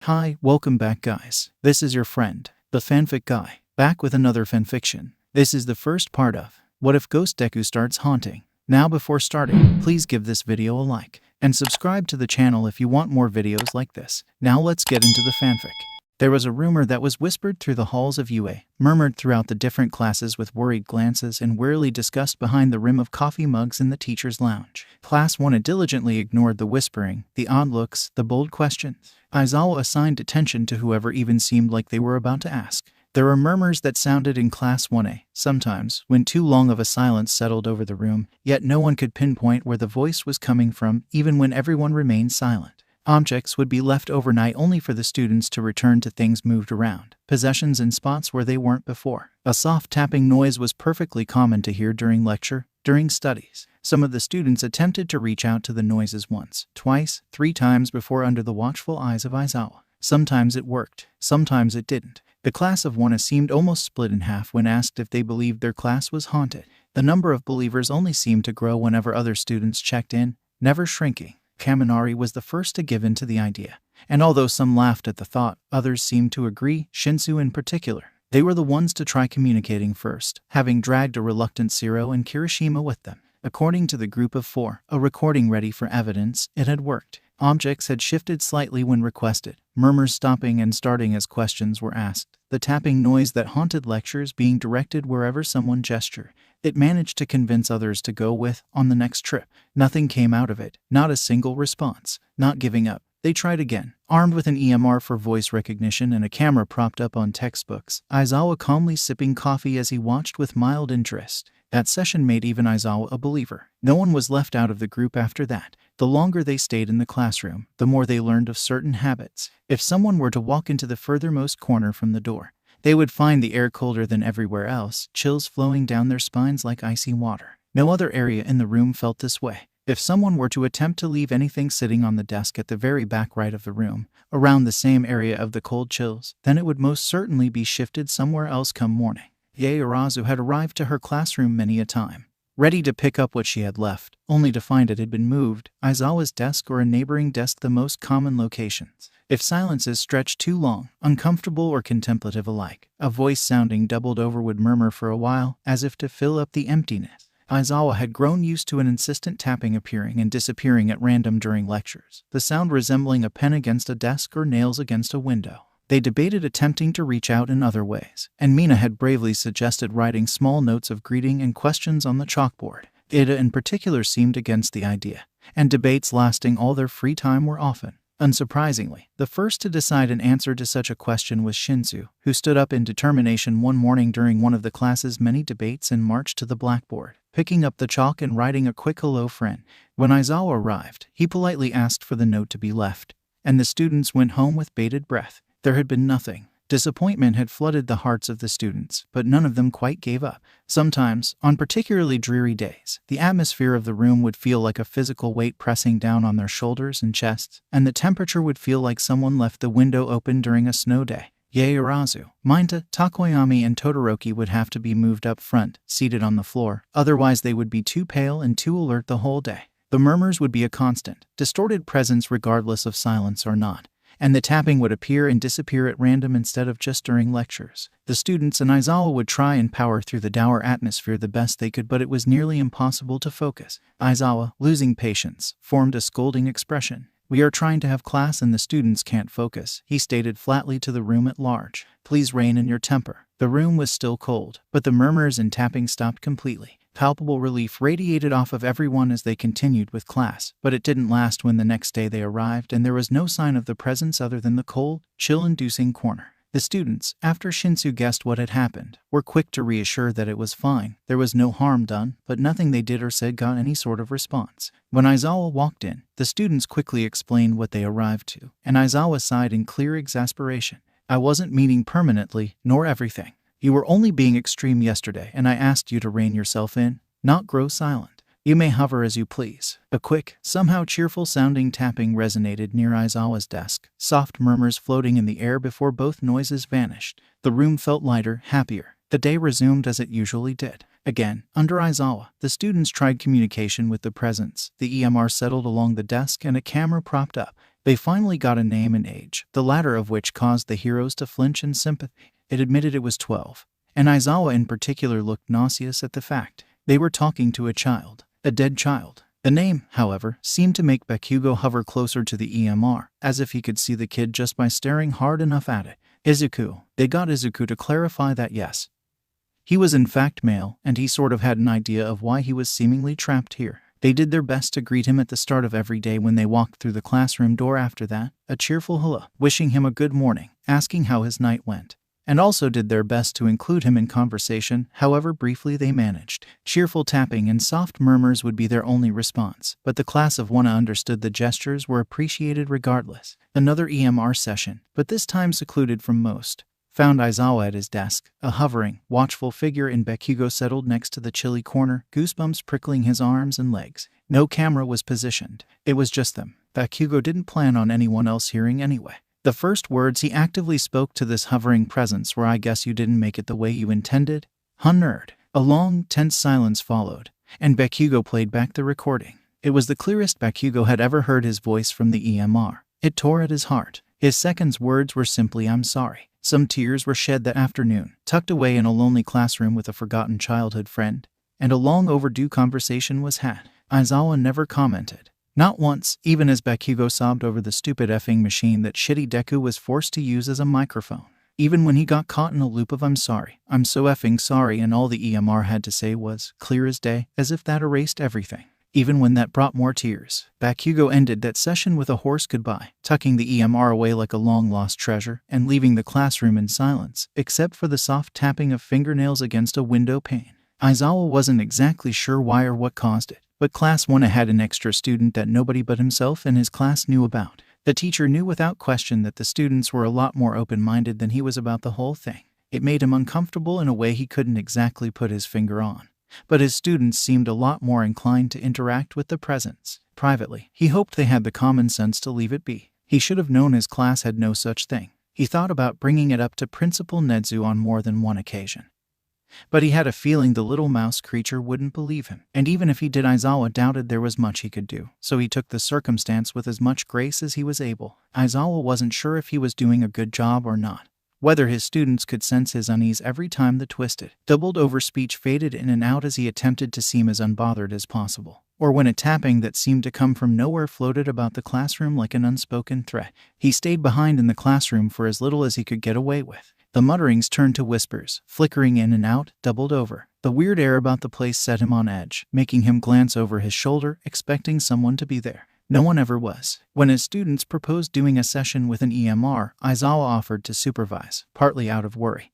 Hi, welcome back guys. This is your friend, the fanfic guy, back with another fanfiction. This is the first part of What If Ghost Deku Starts Haunting. Now before starting, please give this video a like, and subscribe to the channel if you want more videos like this. Now let's get into the fanfic. There was a rumor that was whispered through the halls of UA, murmured throughout the different classes with worried glances and wearily discussed behind the rim of coffee mugs in the teacher's lounge. Class 1 had diligently ignored the whispering, the odd looks, the bold questions. Aizawa assigned attention to whoever even seemed like they were about to ask. There were murmurs that sounded in Class 1A, sometimes, when too long of a silence settled over the room, yet no one could pinpoint where the voice was coming from, even when everyone remained silent. Objects would be left overnight only for the students to return to things moved around, possessions in spots where they weren't before. A soft tapping noise was perfectly common to hear during lecture, during studies. Some of the students attempted to reach out to the noises once, twice, 3 times before under the watchful eyes of Aizawa. Sometimes it worked, sometimes it didn't. The class of 1A seemed almost split in half when asked if they believed their class was haunted. The number of believers only seemed to grow whenever other students checked in, never shrinking. Kaminari was the first to give in to the idea, and although some laughed at the thought, others seemed to agree, Shinsu in particular. They were the ones to try communicating first, having dragged a reluctant Shiro and Kirishima with them. According to the group of 4, a recording ready for evidence, it had worked. Objects had shifted slightly when requested, murmurs stopping and starting as questions were asked, the tapping noise that haunted lectures being directed wherever someone gestured. It managed to convince others to go with on the next trip. Nothing came out of it, not a single response. Not giving up, they tried again. Armed with an EMR for voice recognition and a camera propped up on textbooks, Aizawa calmly sipping coffee as he watched with mild interest. That session made even Aizawa a believer. No one was left out of the group after that. The longer they stayed in the classroom, the more they learned of certain habits. If someone were to walk into the furthermost corner from the door, they would find the air colder than everywhere else, chills flowing down their spines like icy water. No other area in the room felt this way. If someone were to attempt to leave anything sitting on the desk at the very back right of the room, around the same area of the cold chills, then it would most certainly be shifted somewhere else come morning. Yaoyorozu had arrived to her classroom many a time, ready to pick up what she had left, only to find it had been moved, Aizawa's desk or a neighboring desk, the most common locations. If silences stretched too long, uncomfortable or contemplative alike, a voice sounding doubled over would murmur for a while, as if to fill up the emptiness. Aizawa had grown used to an insistent tapping appearing and disappearing at random during lectures, the sound resembling a pen against a desk or nails against a window. They debated attempting to reach out in other ways, and Mina had bravely suggested writing small notes of greeting and questions on the chalkboard. Ida in particular seemed against the idea, and debates lasting all their free time were often. Unsurprisingly, the first to decide an answer to such a question was Shinsu, who stood up in determination one morning during one of the class's many debates and marched to the blackboard, picking up the chalk and writing a quick hello friend. When Aizawa arrived, he politely asked for the note to be left, and the students went home with bated breath. There had been nothing. Disappointment had flooded the hearts of the students, but none of them quite gave up. Sometimes, on particularly dreary days, the atmosphere of the room would feel like a physical weight pressing down on their shoulders and chests, and the temperature would feel like someone left the window open during a snow day. Yaoyorozu, Minta, Takoyami, and Todoroki would have to be moved up front, seated on the floor, otherwise they would be too pale and too alert the whole day. The murmurs would be a constant, distorted presence regardless of silence or not, and the tapping would appear and disappear at random instead of just during lectures. The students and Aizawa would try and power through the dour atmosphere the best they could, but it was nearly impossible to focus. Aizawa, losing patience, formed a scolding expression. "We are trying to have class and the students can't focus," he stated flatly to the room at large. "Please rein in your temper." The room was still cold, but the murmurs and tapping stopped completely. Palpable relief radiated off of everyone as they continued with class, but it didn't last when the next day they arrived and there was no sign of the presence other than the cold, chill-inducing corner. The students, after Shinsu guessed what had happened, were quick to reassure that it was fine. There was no harm done, but nothing they did or said got any sort of response. When Aizawa walked in, the students quickly explained what they arrived to, and Aizawa sighed in clear exasperation. "I wasn't meaning permanently, nor everything. You were only being extreme yesterday, and I asked you to rein yourself in, not grow silent. You may hover as you please." A quick, somehow cheerful-sounding tapping resonated near Aizawa's desk, soft murmurs floating in the air before both noises vanished. The room felt lighter, happier. The day resumed as it usually did. Again, under Aizawa, the students tried communication with the presence. The EMR settled along the desk and a camera propped up. They finally got a name and age, the latter of which caused the heroes to flinch in sympathy. It admitted it was 12, and Aizawa in particular looked nauseous at the fact. They were talking to a child, a dead child. The name, however, seemed to make Bakugo hover closer to the EMR, as if he could see the kid just by staring hard enough at it. Izuku. They got Izuku to clarify that yes, he was in fact male, and he sort of had an idea of why he was seemingly trapped here. They did their best to greet him at the start of every day when they walked through the classroom door after that, a cheerful hello, wishing him a good morning, asking how his night went, and also did their best to include him in conversation, however briefly they managed. Cheerful tapping and soft murmurs would be their only response, but the class of Wana understood the gestures were appreciated regardless. Another EMR session, but this time secluded from most, found Aizawa at his desk, a hovering, watchful figure in Bakugo settled next to the chilly corner, goosebumps prickling his arms and legs. No camera was positioned. It was just them. Bakugo didn't plan on anyone else hearing anyway. The first words he actively spoke to this hovering presence were, "I guess you didn't make it the way you intended? Huh, nerd?" A long, tense silence followed, and Bakugo played back the recording. It was the clearest Bakugo had ever heard his voice from the EMR. It tore at his heart. His second's words were simply, "I'm sorry." Some tears were shed that afternoon, tucked away in a lonely classroom with a forgotten childhood friend, and a long overdue conversation was had. Aizawa never commented. Not once, even as Bakugo sobbed over the stupid effing machine that shitty Deku was forced to use as a microphone. Even when he got caught in a loop of "I'm sorry, I'm so effing sorry," and all the EMR had to say was, "clear as day," as if that erased everything. Even when that brought more tears, Bakugo ended that session with a hoarse goodbye, tucking the EMR away like a long-lost treasure and leaving the classroom in silence, except for the soft tapping of fingernails against a window pane. Aizawa wasn't exactly sure why or what caused it, but Class 1 had an extra student that nobody but himself and his class knew about. The teacher knew without question that the students were a lot more open-minded than he was about the whole thing. It made him uncomfortable in a way he couldn't exactly put his finger on. But his students seemed a lot more inclined to interact with the presence. Privately, he hoped they had the common sense to leave it be. He should have known his class had no such thing. He thought about bringing it up to Principal Nedzu on more than one occasion. But he had a feeling the little mouse creature wouldn't believe him. And even if he did, Aizawa doubted there was much he could do. So he took the circumstance with as much grace as he was able. Aizawa wasn't sure if he was doing a good job or not. Whether his students could sense his unease every time the twisted, doubled-over speech faded in and out as he attempted to seem as unbothered as possible, or when a tapping that seemed to come from nowhere floated about the classroom like an unspoken threat. He stayed behind in the classroom for as little as he could get away with. The mutterings turned to whispers, flickering in and out, doubled over. The weird air about the place set him on edge, making him glance over his shoulder, expecting someone to be there. No one ever was. When his students proposed doing a session with an EMR, Aizawa offered to supervise, partly out of worry.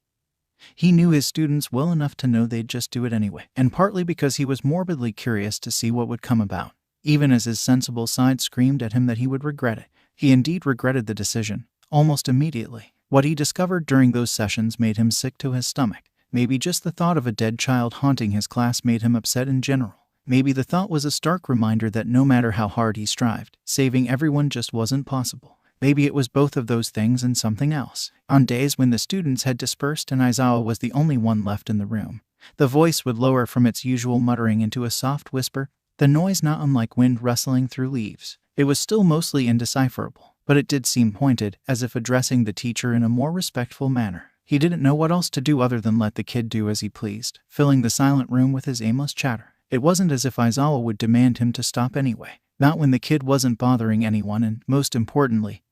He knew his students well enough to know they'd just do it anyway, and partly because he was morbidly curious to see what would come about, even as his sensible side screamed at him that he would regret it. He indeed regretted the decision, almost immediately. What he discovered during those sessions made him sick to his stomach. Maybe just the thought of a dead child haunting his class made him upset in general. Maybe the thought was a stark reminder that no matter how hard he strived, saving everyone just wasn't possible. Maybe it was both of those things and something else. On days when the students had dispersed and Aizawa was the only one left in the room, the voice would lower from its usual muttering into a soft whisper, the noise not unlike wind rustling through leaves. It was still mostly indecipherable, but it did seem pointed, as if addressing the teacher in a more respectful manner. He didn't know what else to do other than let the kid do as he pleased, filling the silent room with his aimless chatter. It wasn't as if Aizawa would demand him to stop anyway. Not when the kid wasn't bothering anyone and, most importantly,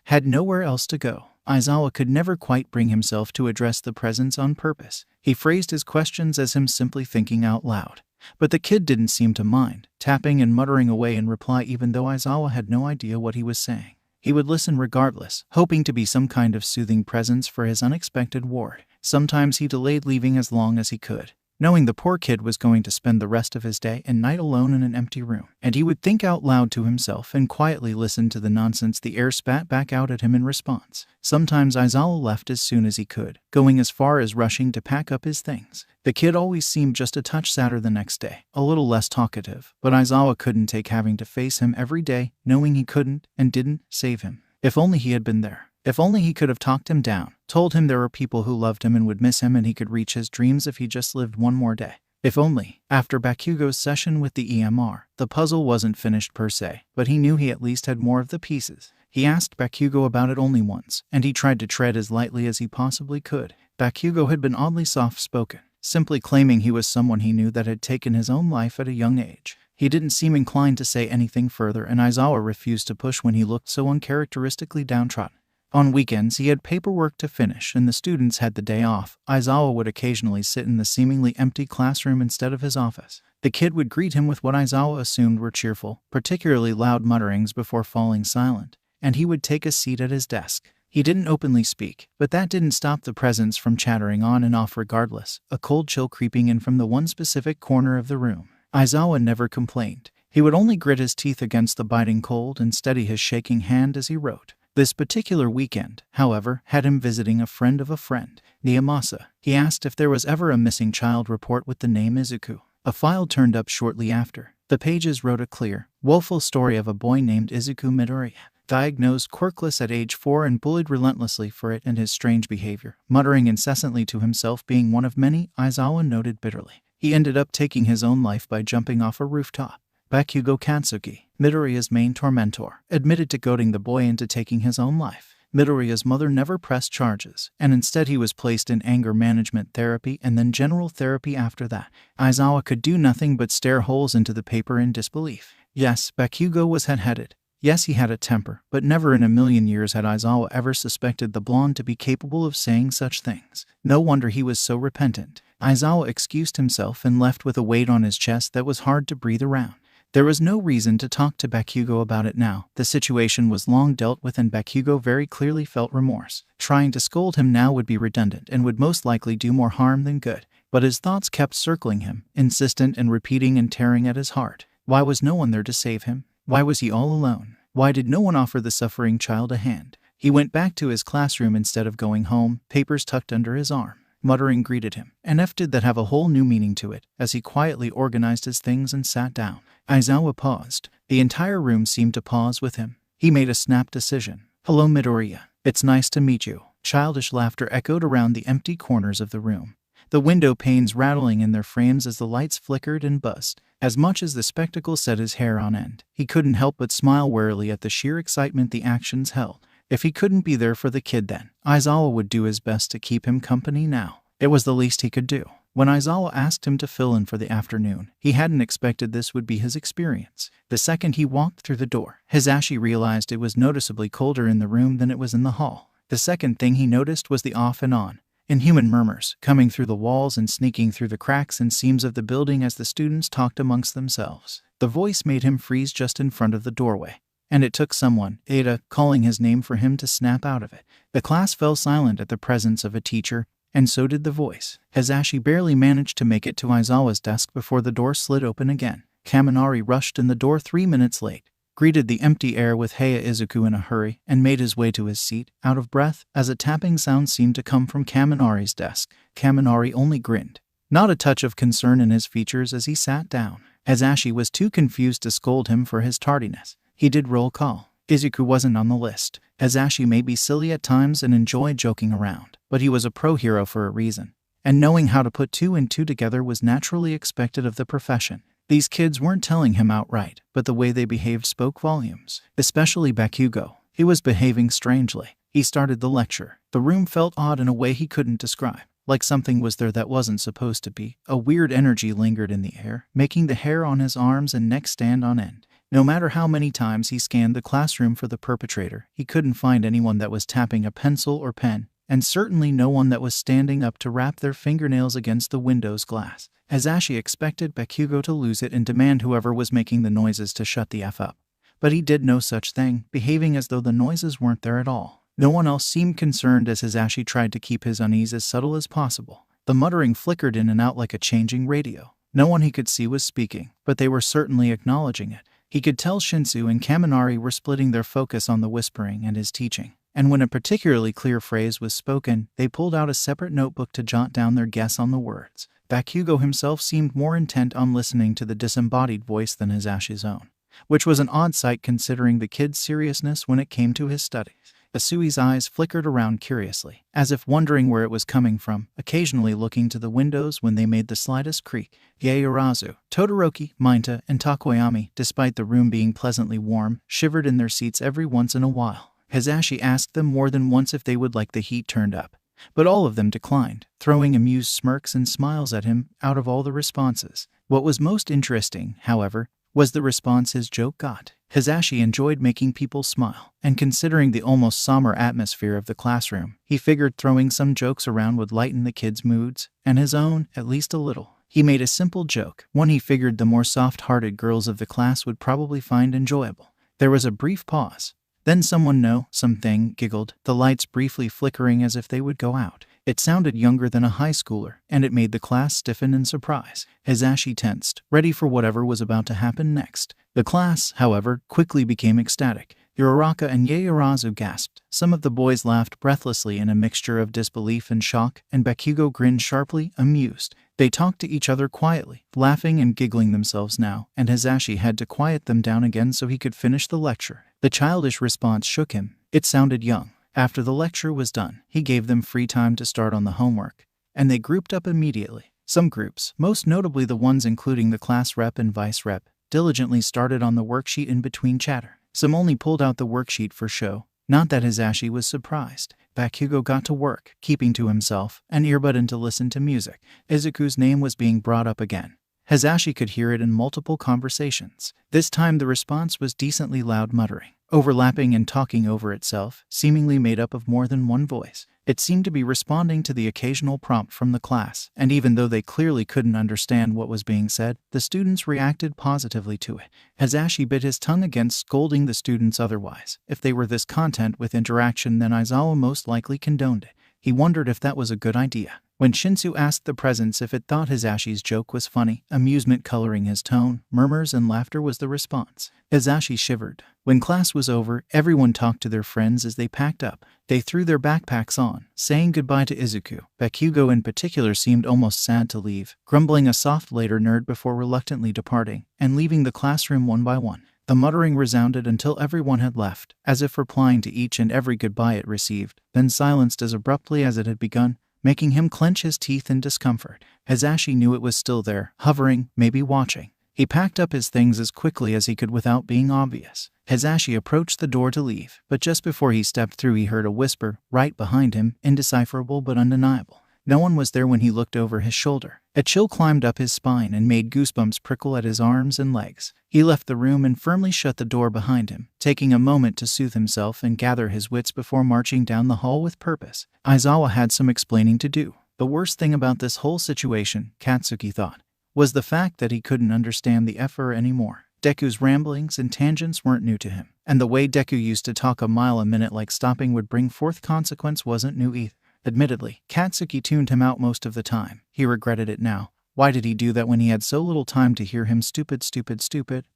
had nowhere else to go. Aizawa could never quite bring himself to address the presence on purpose. He phrased his questions as him simply thinking out loud. But the kid didn't seem to mind, tapping and muttering away in reply even though Aizawa had no idea what he was saying. He would listen regardless, hoping to be some kind of soothing presence for his unexpected ward. Sometimes he delayed leaving as long as he could, knowing the poor kid was going to spend the rest of his day and night alone in an empty room. And he would think out loud to himself and quietly listen to the nonsense the air spat back out at him in response. Sometimes Aizawa left as soon as he could, going as far as rushing to pack up his things. The kid always seemed just a touch sadder the next day, a little less talkative, but Aizawa couldn't take having to face him every day, knowing he couldn't and didn't save him. If only he had been there. If only he could have talked him down, told him there were people who loved him and would miss him and he could reach his dreams if he just lived one more day. If only. After Bakugo's session with the EMR, the puzzle wasn't finished per se, but he knew he at least had more of the pieces. He asked Bakugo about it only once, and he tried to tread as lightly as he possibly could. Bakugo had been oddly soft-spoken, simply claiming he was someone he knew that had taken his own life at a young age. He didn't seem inclined to say anything further, and Aizawa refused to push when he looked so uncharacteristically downtrodden. On weekends, he had paperwork to finish, and the students had the day off. Aizawa would occasionally sit in the seemingly empty classroom instead of his office. The kid would greet him with what Aizawa assumed were cheerful, particularly loud mutterings before falling silent, and he would take a seat at his desk. He didn't openly speak, but that didn't stop the presence from chattering on and off regardless, a cold chill creeping in from the one specific corner of the room. Aizawa never complained. He would only grit his teeth against the biting cold and steady his shaking hand as he wrote. This particular weekend, however, had him visiting a friend of a friend, Niyamasa. He asked if there was ever a missing child report with the name Izuku. A file turned up shortly after. The pages wrote a clear, woeful story of a boy named Izuku Midoriya, diagnosed quirkless at age 4 and bullied relentlessly for it and his strange behavior, muttering incessantly to himself being one of many, Aizawa noted bitterly. He ended up taking his own life by jumping off a rooftop. Bakugo Katsuki, Midoriya's main tormentor, admitted to goading the boy into taking his own life. Midoriya's mother never pressed charges, and instead he was placed in anger management therapy and then general therapy after that. Aizawa could do nothing but stare holes into the paper in disbelief. Yes, Bakugo was hot-headed. Yes, he had a temper, but never in a million years had Aizawa ever suspected the blonde to be capable of saying such things. No wonder he was so repentant. Aizawa excused himself and left with a weight on his chest that was hard to breathe around. There was no reason to talk to Bakugo about it now. The situation was long dealt with and Bakugo very clearly felt remorse. Trying to scold him now would be redundant and would most likely do more harm than good. But his thoughts kept circling him, insistent and repeating and tearing at his heart. Why was no one there to save him? Why was he all alone? Why did no one offer the suffering child a hand? He went back to his classroom instead of going home, papers tucked under his arm. Muttering greeted him. An F did that have a whole new meaning to it, as he quietly organized his things and sat down. Aizawa paused. The entire room seemed to pause with him. He made a snap decision. Hello, Midoriya. It's nice to meet you. Childish laughter echoed around the empty corners of the room, the window panes rattling in their frames as the lights flickered and buzzed. As much as the spectacle set his hair on end, he couldn't help but smile warily at the sheer excitement the actions held. If he couldn't be there for the kid then, Aizawa would do his best to keep him company now. It was the least he could do. When Aizawa asked him to fill in for the afternoon, he hadn't expected this would be his experience. The second he walked through the door, Hisashi realized it was noticeably colder in the room than it was in the hall. The second thing he noticed was the off and on, inhuman murmurs coming through the walls and sneaking through the cracks and seams of the building as the students talked amongst themselves. The voice made him freeze just in front of the doorway, and it took someone, Ada, calling his name for him to snap out of it. The class fell silent at the presence of a teacher, and so did the voice. Hisashi barely managed to make it to Aizawa's desk before the door slid open again. Kaminari rushed in the door 3 minutes late, greeted the empty air with Heya Izuku in a hurry, and made his way to his seat, out of breath, as a tapping sound seemed to come from Kaminari's desk. Kaminari only grinned, not a touch of concern in his features as he sat down. Hisashi was too confused to scold him for his tardiness. He did roll call. Izuku wasn't on the list. Hisashi may be silly at times and enjoy joking around, but he was a pro hero for a reason, and knowing how to put 2 and 2 together was naturally expected of the profession. These kids weren't telling him outright, but the way they behaved spoke volumes. Especially Bakugo. He was behaving strangely. He started the lecture. The room felt odd in a way he couldn't describe, like something was there that wasn't supposed to be. A weird energy lingered in the air, making the hair on his arms and neck stand on end. No matter how many times he scanned the classroom for the perpetrator, he couldn't find anyone that was tapping a pencil or pen, and certainly no one that was standing up to wrap their fingernails against the window's glass. Hisashi expected Bakugo to lose it and demand whoever was making the noises to shut the F up. But he did no such thing, behaving as though the noises weren't there at all. No one else seemed concerned as Hisashi tried to keep his unease as subtle as possible. The muttering flickered in and out like a changing radio. No one he could see was speaking, but they were certainly acknowledging it. He could tell Shinsu and Kaminari were splitting their focus on the whispering and his teaching. And when a particularly clear phrase was spoken, they pulled out a separate notebook to jot down their guess on the words. Bakugo himself seemed more intent on listening to the disembodied voice than Hisashi's own, which was an odd sight considering the kid's seriousness when it came to his studies. Asui's eyes flickered around curiously, as if wondering where it was coming from, occasionally looking to the windows when they made the slightest creak. Yaoyorozu, Todoroki, Mainta, and Takoyami, despite the room being pleasantly warm, shivered in their seats every once in a while. Hisashi asked them more than once if they would like the heat turned up, but all of them declined, throwing amused smirks and smiles at him out of all the responses. What was most interesting, however, was the response his joke got. Hisashi enjoyed making people smile, and considering the almost somber atmosphere of the classroom, he figured throwing some jokes around would lighten the kids' moods, and his own, at least a little. He made a simple joke, one he figured the more soft-hearted girls of the class would probably find enjoyable. There was a brief pause. Then something giggled, the lights briefly flickering as if they would go out. It sounded younger than a high schooler, and it made the class stiffen in surprise. Hisashi tensed, ready for whatever was about to happen next. The class, however, quickly became ecstatic. Uraraka and Yaoyorozu gasped. Some of the boys laughed breathlessly in a mixture of disbelief and shock, and Bakugo grinned sharply, amused. They talked to each other quietly, laughing and giggling themselves now, and Hisashi had to quiet them down again so he could finish the lecture. The childish response shook him. It sounded young. After the lecture was done, he gave them free time to start on the homework, and they grouped up immediately. Some groups, most notably the ones including the class rep and vice rep, diligently started on the worksheet in between chatter. Some only pulled out the worksheet for show. Not that Hisashi was surprised. Bakugo got to work, keeping to himself, an earbud in to listen to music. Izuku's name was being brought up again. Hisashi could hear it in multiple conversations. This time the response was decently loud muttering, overlapping and talking over itself, seemingly made up of more than one voice. It seemed to be responding to the occasional prompt from the class, and even though they clearly couldn't understand what was being said, the students reacted positively to it. Hisashi bit his tongue against scolding the students otherwise. If they were this content with interaction, then Aizawa most likely condoned it. He wondered if that was a good idea. When Shinsu asked the presents if it thought Hisashi's joke was funny, amusement coloring his tone, murmurs and laughter was the response. Hisashi shivered. When class was over, everyone talked to their friends as they packed up. They threw their backpacks on, saying goodbye to Izuku. Bakugo in particular seemed almost sad to leave, grumbling a soft later nerd before reluctantly departing, and leaving the classroom one by one. The muttering resounded until everyone had left, as if replying to each and every goodbye it received, then silenced as abruptly as it had begun, making him clench his teeth in discomfort. Hisashi knew it was still there, hovering, maybe watching. He packed up his things as quickly as he could without being obvious. Hisashi approached the door to leave, but just before he stepped through he heard a whisper, right behind him, indecipherable but undeniable. No one was there when he looked over his shoulder. A chill climbed up his spine and made goosebumps prickle at his arms and legs. He left the room and firmly shut the door behind him, taking a moment to soothe himself and gather his wits before marching down the hall with purpose. Aizawa had some explaining to do. The worst thing about this whole situation, Katsuki thought, was the fact that he couldn't understand the F-er anymore. Deku's ramblings and tangents weren't new to him, and the way Deku used to talk a mile a minute like stopping would bring forth consequence wasn't new either. Admittedly, Katsuki tuned him out most of the time. He regretted it now. Why did he do that when he had so little time to hear him stupid,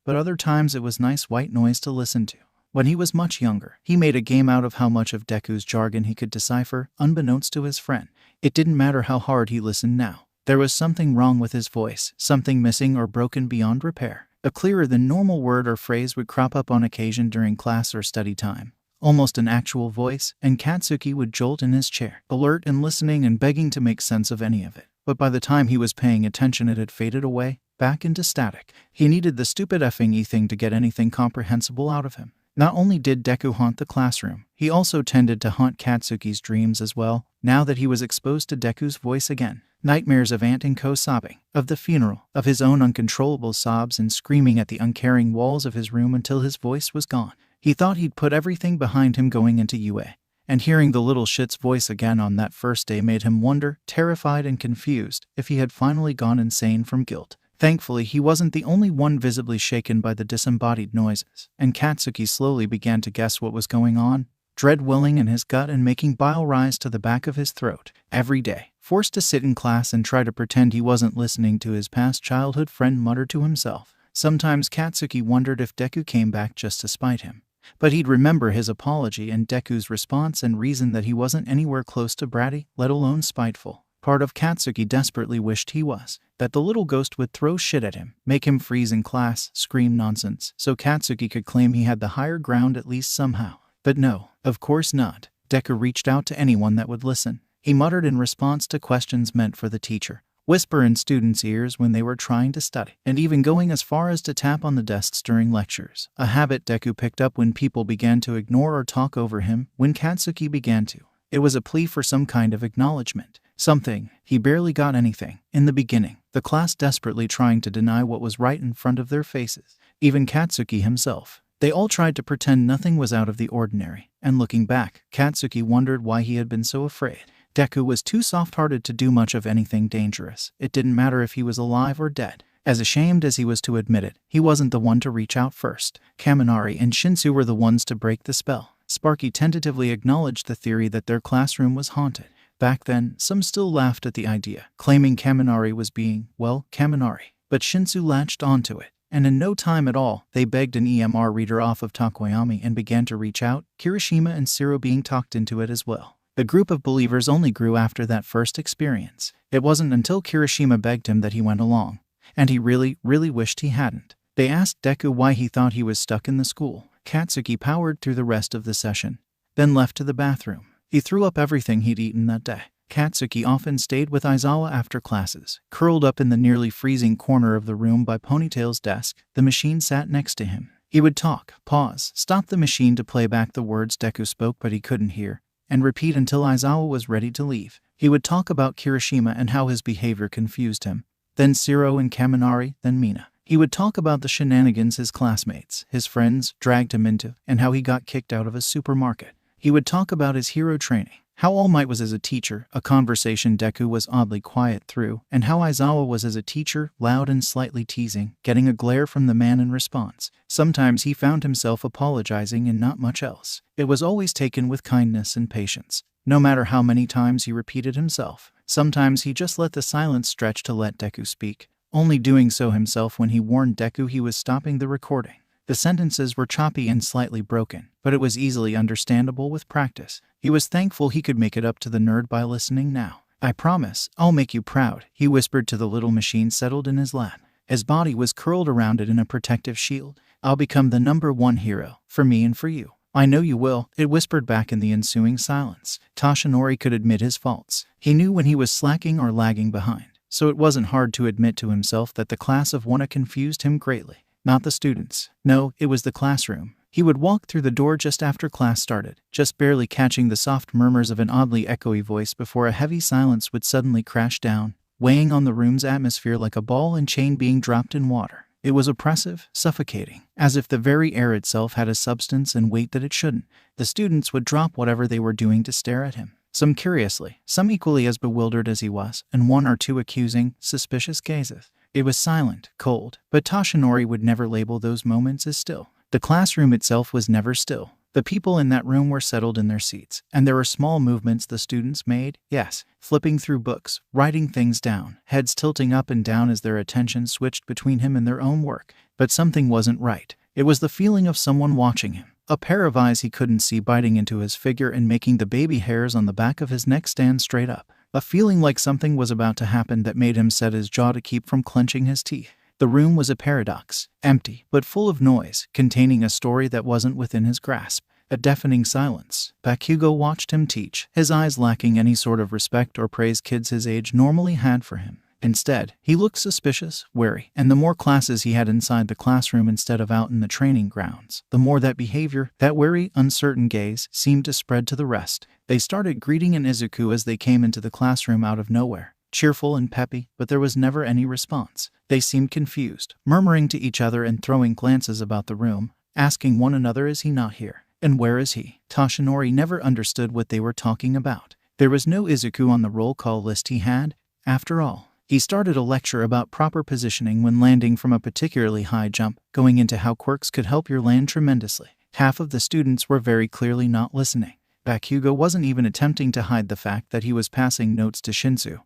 but other times it was nice white noise to listen to. When he was much younger, he made a game out of how much of Deku's jargon he could decipher, unbeknownst to his friend. It didn't matter how hard he listened now. There was something wrong with his voice, something missing or broken beyond repair. A clearer than normal word or phrase would crop up on occasion during class or study time. Almost an actual voice, and Katsuki would jolt in his chair, alert and listening and begging to make sense of any of it. But by the time he was paying attention it had faded away, back into static. He needed the stupid effing thing to get anything comprehensible out of him. Not only did Deku haunt the classroom, he also tended to haunt Katsuki's dreams as well, now that he was exposed to Deku's voice again. Nightmares of Aunt Inko sobbing, of the funeral, of his own uncontrollable sobs and screaming at the uncaring walls of his room until his voice was gone. He thought he'd put everything behind him going into UA, and hearing the little shit's voice again on that first day made him wonder, terrified and confused, if he had finally gone insane from guilt. Thankfully, he wasn't the only one visibly shaken by the disembodied noises, and Katsuki slowly began to guess what was going on, dread welling in his gut and making bile rise to the back of his throat. Every day, forced to sit in class and try to pretend he wasn't listening to his past childhood friend mutter to himself. Sometimes Katsuki wondered if Deku came back just to spite him. But he'd remember his apology and Deku's response and reason that he wasn't anywhere close to bratty, let alone spiteful. Part of Katsuki desperately wished he was. That the little ghost would throw shit at him, make him freeze in class, scream nonsense, so Katsuki could claim he had the higher ground at least somehow. But no, of course not. Deku reached out to anyone that would listen. He muttered in response to questions meant for the teacher, whisper in students' ears when they were trying to study, and even going as far as to tap on the desks during lectures, a habit Deku picked up when people began to ignore or talk over him. When Katsuki began to, it was a plea for some kind of acknowledgement. Something. He barely got anything. In the beginning, the class desperately trying to deny what was right in front of their faces. Even Katsuki himself. They all tried to pretend nothing was out of the ordinary, and looking back, Katsuki wondered why he had been so afraid. Deku was too soft-hearted to do much of anything dangerous. It didn't matter if he was alive or dead. As ashamed as he was to admit it, he wasn't the one to reach out first. Kaminari and Shinsu were the ones to break the spell. Sparky tentatively acknowledged the theory that their classroom was haunted. Back then, some still laughed at the idea, claiming Kaminari was being, well, Kaminari. But Shinsu latched onto it, and in no time at all, they begged an EMR reader off of Takoyami and began to reach out, Kirishima and Shiro being talked into it as well. The group of believers only grew after that first experience. It wasn't until Kirishima begged him that he went along, and he really wished he hadn't. They asked Deku why he thought he was stuck in the school. Katsuki powered through the rest of the session, then left to the bathroom. He threw up everything he'd eaten that day. Katsuki often stayed with Aizawa after classes. Curled up in the nearly freezing corner of the room by Ponytail's desk, the machine sat next to him. He would talk, pause, stop the machine to play back the words Deku spoke but he couldn't hear, and repeat until Aizawa was ready to leave. He would talk about Kirishima and how his behavior confused him, then Shiro and Kaminari, then Mina. He would talk about the shenanigans his classmates, his friends, dragged him into, and how he got kicked out of a supermarket. He would talk about his hero training, how All Might was as a teacher, a conversation Deku was oddly quiet through, and how Aizawa was as a teacher, loud and slightly teasing, getting a glare from the man in response. Sometimes he found himself apologizing and not much else. It was always taken with kindness and patience, no matter how many times he repeated himself. Sometimes he just let the silence stretch to let Deku speak, only doing so himself when he warned Deku he was stopping the recording. The sentences were choppy and slightly broken, but it was easily understandable with practice. He was thankful he could make it up to the nerd by listening now. "I promise, I'll make you proud," he whispered to the little machine settled in his lap. His body was curled around it in a protective shield. "I'll become the #1 hero, for me and for you." "I know you will," it whispered back in the ensuing silence. Toshinori could admit his faults. He knew when he was slacking or lagging behind, so it wasn't hard to admit to himself that the class of 1 confused him greatly. Not the students. No, it was the classroom. He would walk through the door just after class started, just barely catching the soft murmurs of an oddly echoey voice before a heavy silence would suddenly crash down, weighing on the room's atmosphere like a ball and chain being dropped in water. It was oppressive, suffocating, as if the very air itself had a substance and weight that it shouldn't. The students would drop whatever they were doing to stare at him, some curiously, some equally as bewildered as he was, and 1 or 2 accusing, suspicious gazes. It was silent, cold, but Toshinori would never label those moments as still. The classroom itself was never still. The people in that room were settled in their seats, and there were small movements the students made, yes, flipping through books, writing things down, heads tilting up and down as their attention switched between him and their own work. But something wasn't right. It was the feeling of someone watching him. A pair of eyes he couldn't see biting into his figure and making the baby hairs on the back of his neck stand straight up. A feeling like something was about to happen that made him set his jaw to keep from clenching his teeth. The room was a paradox, empty, but full of noise, containing a story that wasn't within his grasp. A deafening silence. Bakugo watched him teach, his eyes lacking any sort of respect or praise kids his age normally had for him. Instead, he looked suspicious, wary, and the more classes he had inside the classroom instead of out in the training grounds, the more that behavior, that wary, uncertain gaze, seemed to spread to the rest. They started greeting Izuku as they came into the classroom out of nowhere, cheerful and peppy, but there was never any response. They seemed confused, murmuring to each other and throwing glances about the room, asking one another, "Is he not here? And where is he?" Toshinori never understood what they were talking about. There was no Izuku on the roll call list he had, after all. He started a lecture about proper positioning when landing from a particularly high jump, going into how quirks could help your land tremendously. Half of the students were very clearly not listening. Bakugo wasn't even attempting to hide the fact that he was passing notes to Shinsu,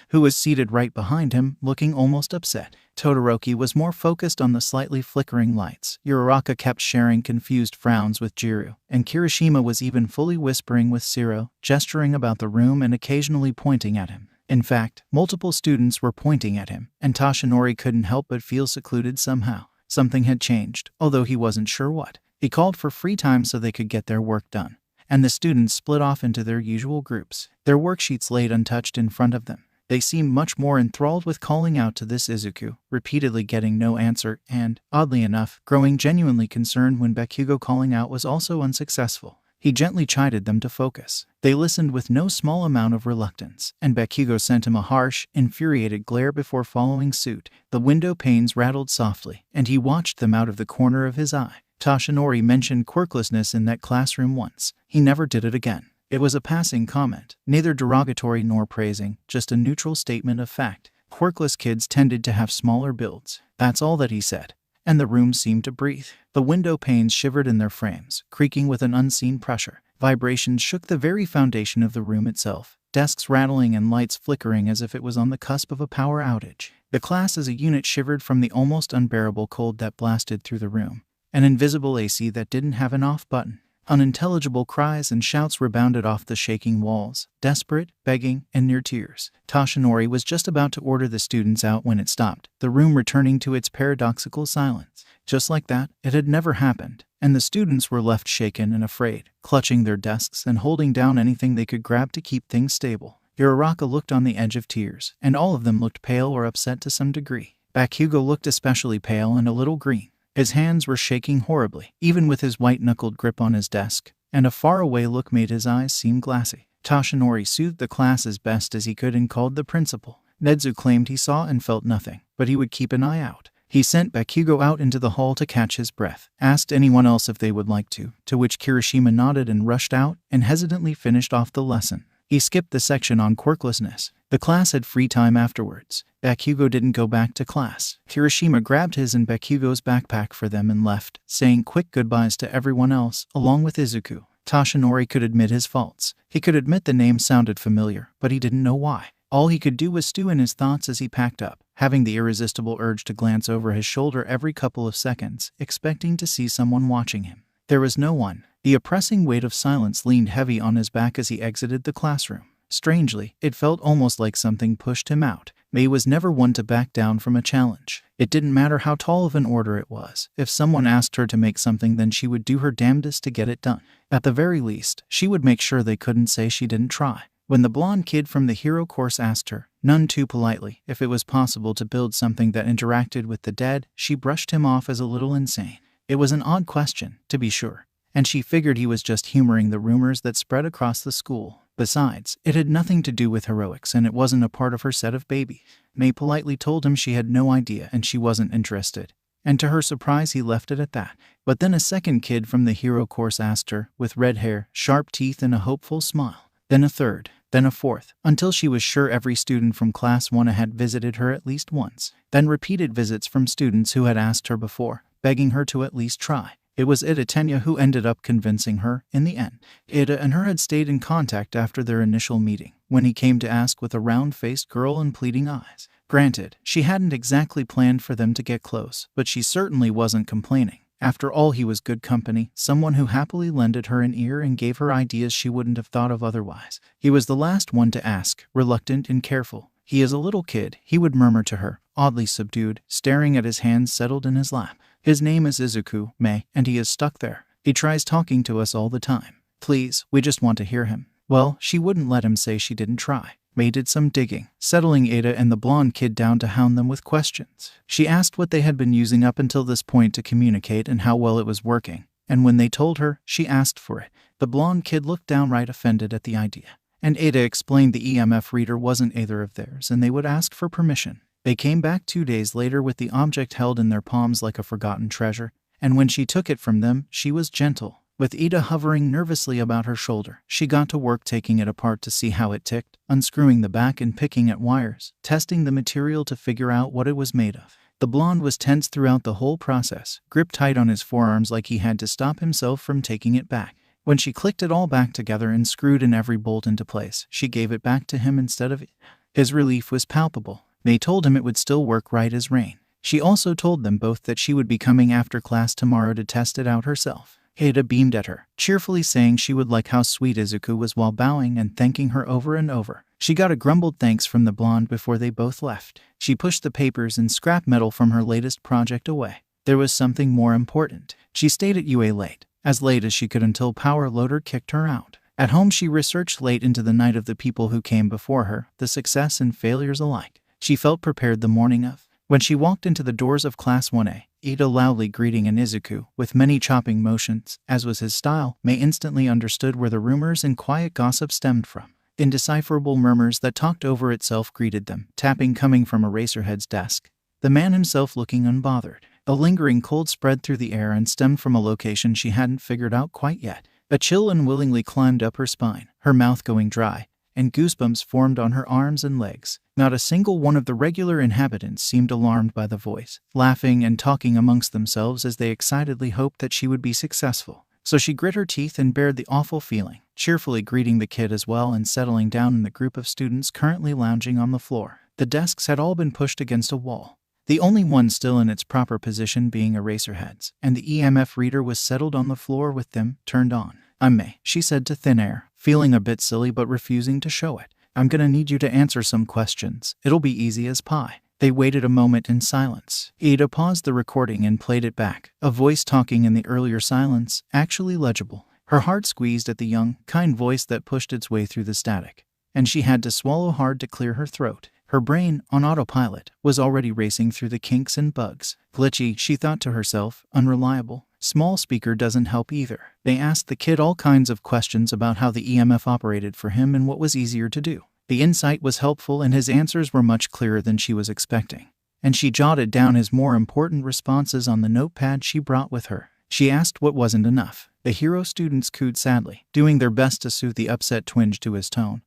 who was seated right behind him, looking almost upset. Todoroki was more focused on the slightly flickering lights. Uraraka kept sharing confused frowns with Jiru, and Kirishima was even fully whispering with Shiro, gesturing about the room and occasionally pointing at him. In fact, multiple students were pointing at him, and Toshinori couldn't help but feel secluded somehow. Something had changed, although he wasn't sure what. He called for free time so they could get their work done, and the students split off into their usual groups, their worksheets laid untouched in front of them. They seemed much more enthralled with calling out to this Izuku, repeatedly getting no answer and, oddly enough, growing genuinely concerned when Bakugo calling out was also unsuccessful. He gently chided them to focus. They listened with no small amount of reluctance, and Bakugo sent him a harsh, infuriated glare before following suit. The window panes rattled softly, and he watched them out of the corner of his eye. Toshinori mentioned quirklessness in that classroom once. He never did it again. It was a passing comment, neither derogatory nor praising, just a neutral statement of fact. Quirkless kids tended to have smaller builds. That's all that he said. And the room seemed to breathe. The window panes shivered in their frames, creaking with an unseen pressure. Vibrations shook the very foundation of the room itself, desks rattling and lights flickering as if it was on the cusp of a power outage. The class as a unit shivered from the almost unbearable cold that blasted through the room. An invisible AC that didn't have an off button. Unintelligible cries and shouts rebounded off the shaking walls, desperate, begging, and near tears. Toshinori was just about to order the students out when it stopped, the room returning to its paradoxical silence. Just like that, it had never happened, and the students were left shaken and afraid, clutching their desks and holding down anything they could grab to keep things stable. Uraraka looked on the edge of tears, and all of them looked pale or upset to some degree. Bakugo looked especially pale and a little green. His hands were shaking horribly, even with his white-knuckled grip on his desk, and a faraway look made his eyes seem glassy. Toshinori soothed the class as best as he could and called the principal. Nedzu claimed he saw and felt nothing, but he would keep an eye out. He sent Bakugo out into the hall to catch his breath, asked anyone else if they would like to which Kirishima nodded and rushed out, and hesitantly finished off the lesson. He skipped the section on quirklessness. The class had free time afterwards. Bakugo didn't go back to class. Kirishima grabbed his and Bakugo's backpack for them and left, saying quick goodbyes to everyone else, along with Izuku. Toshinori could admit his faults. He could admit the name sounded familiar, but he didn't know why. All he could do was stew in his thoughts as he packed up, having the irresistible urge to glance over his shoulder every couple of seconds, expecting to see someone watching him. There was no one. The oppressing weight of silence leaned heavy on his back as he exited the classroom. Strangely, it felt almost like something pushed him out. Mei was never one to back down from a challenge. It didn't matter how tall of an order it was. If someone asked her to make something, then she would do her damnedest to get it done. At the very least, she would make sure they couldn't say she didn't try. When the blonde kid from the hero course asked her, none too politely, if it was possible to build something that interacted with the dead, she brushed him off as a little insane. It was an odd question, to be sure, and she figured he was just humoring the rumors that spread across the school. Besides, it had nothing to do with heroics and it wasn't a part of her set of babies. Mei politely told him she had no idea and she wasn't interested. And to her surprise, he left it at that. But then a second kid from the hero course asked her, with red hair, sharp teeth, and a hopeful smile. Then a third, then a fourth, until she was sure every student from class 1 had visited her at least once. Then repeated visits from students who had asked her before, begging her to at least try. It was Ida Tenya who ended up convincing her, in the end. Ida and her had stayed in contact after their initial meeting, when he came to ask with a round-faced girl and pleading eyes. Granted, she hadn't exactly planned for them to get close, but she certainly wasn't complaining. After all, he was good company, someone who happily lended her an ear and gave her ideas she wouldn't have thought of otherwise. He was the last one to ask, reluctant and careful. He is a little kid, he would murmur to her, oddly subdued, staring at his hands settled in his lap. His name is Izuku, Mei, and he is stuck there. He tries talking to us all the time. Please, we just want to hear him. Well, she wouldn't let him say she didn't try. Mei did some digging, settling Ada and the blonde kid down to hound them with questions. She asked what they had been using up until this point to communicate and how well it was working, and when they told her, she asked for it. The blonde kid looked downright offended at the idea, and Ada explained the EMF reader wasn't either of theirs and they would ask for permission. They came back 2 days later with the object held in their palms like a forgotten treasure, and when she took it from them, she was gentle. With Ida hovering nervously about her shoulder, she got to work taking it apart to see how it ticked, unscrewing the back and picking at wires, testing the material to figure out what it was made of. The blonde was tense throughout the whole process, gripped tight on his forearms like he had to stop himself from taking it back. When she clicked it all back together and screwed in every bolt into place, she gave it back to him instead of it. His relief was palpable. They told him it would still work right as rain. She also told them both that she would be coming after class tomorrow to test it out herself. Ada beamed at her, cheerfully saying she would like how sweet Izuku was while bowing and thanking her over and over. She got a grumbled thanks from the blonde before they both left. She pushed the papers and scrap metal from her latest project away. There was something more important. She stayed at UA late as she could until Power Loader kicked her out. At home she researched late into the night of the people who came before her, the success and failures alike. She felt prepared the morning of. When she walked into the doors of Class 1A, Ida loudly greeting Izuku, with many chopping motions, as was his style, May instantly understood where the rumors and quiet gossip stemmed from. Indecipherable murmurs that talked over itself greeted them, tapping coming from Eraserhead's desk. The man himself looking unbothered. A lingering cold spread through the air and stemmed from a location she hadn't figured out quite yet. A chill unwillingly climbed up her spine, her mouth going dry, and goosebumps formed on her arms and legs. Not a single one of the regular inhabitants seemed alarmed by the voice, laughing and talking amongst themselves as they excitedly hoped that she would be successful. So she grit her teeth and bared the awful feeling, cheerfully greeting the kid as well and settling down in the group of students currently lounging on the floor. The desks had all been pushed against a wall, the only one still in its proper position being Eraserhead's, and the EMF reader was settled on the floor with them turned on. "I'm May," she said to thin air, feeling a bit silly but refusing to show it. "I'm gonna need you to answer some questions. It'll be easy as pie." They waited a moment in silence. Ida paused the recording and played it back, a voice talking in the earlier silence, actually legible. Her heart squeezed at the young, kind voice that pushed its way through the static, and she had to swallow hard to clear her throat. Her brain, on autopilot, was already racing through the kinks and bugs. Glitchy, she thought to herself, unreliable. Small speaker doesn't help either. They asked the kid all kinds of questions about how the EMF operated for him and what was easier to do. The insight was helpful and his answers were much clearer than she was expecting. And she jotted down his more important responses on the notepad she brought with her. She asked what wasn't enough. The hero students cooed sadly, doing their best to soothe the upset twinge to his tone.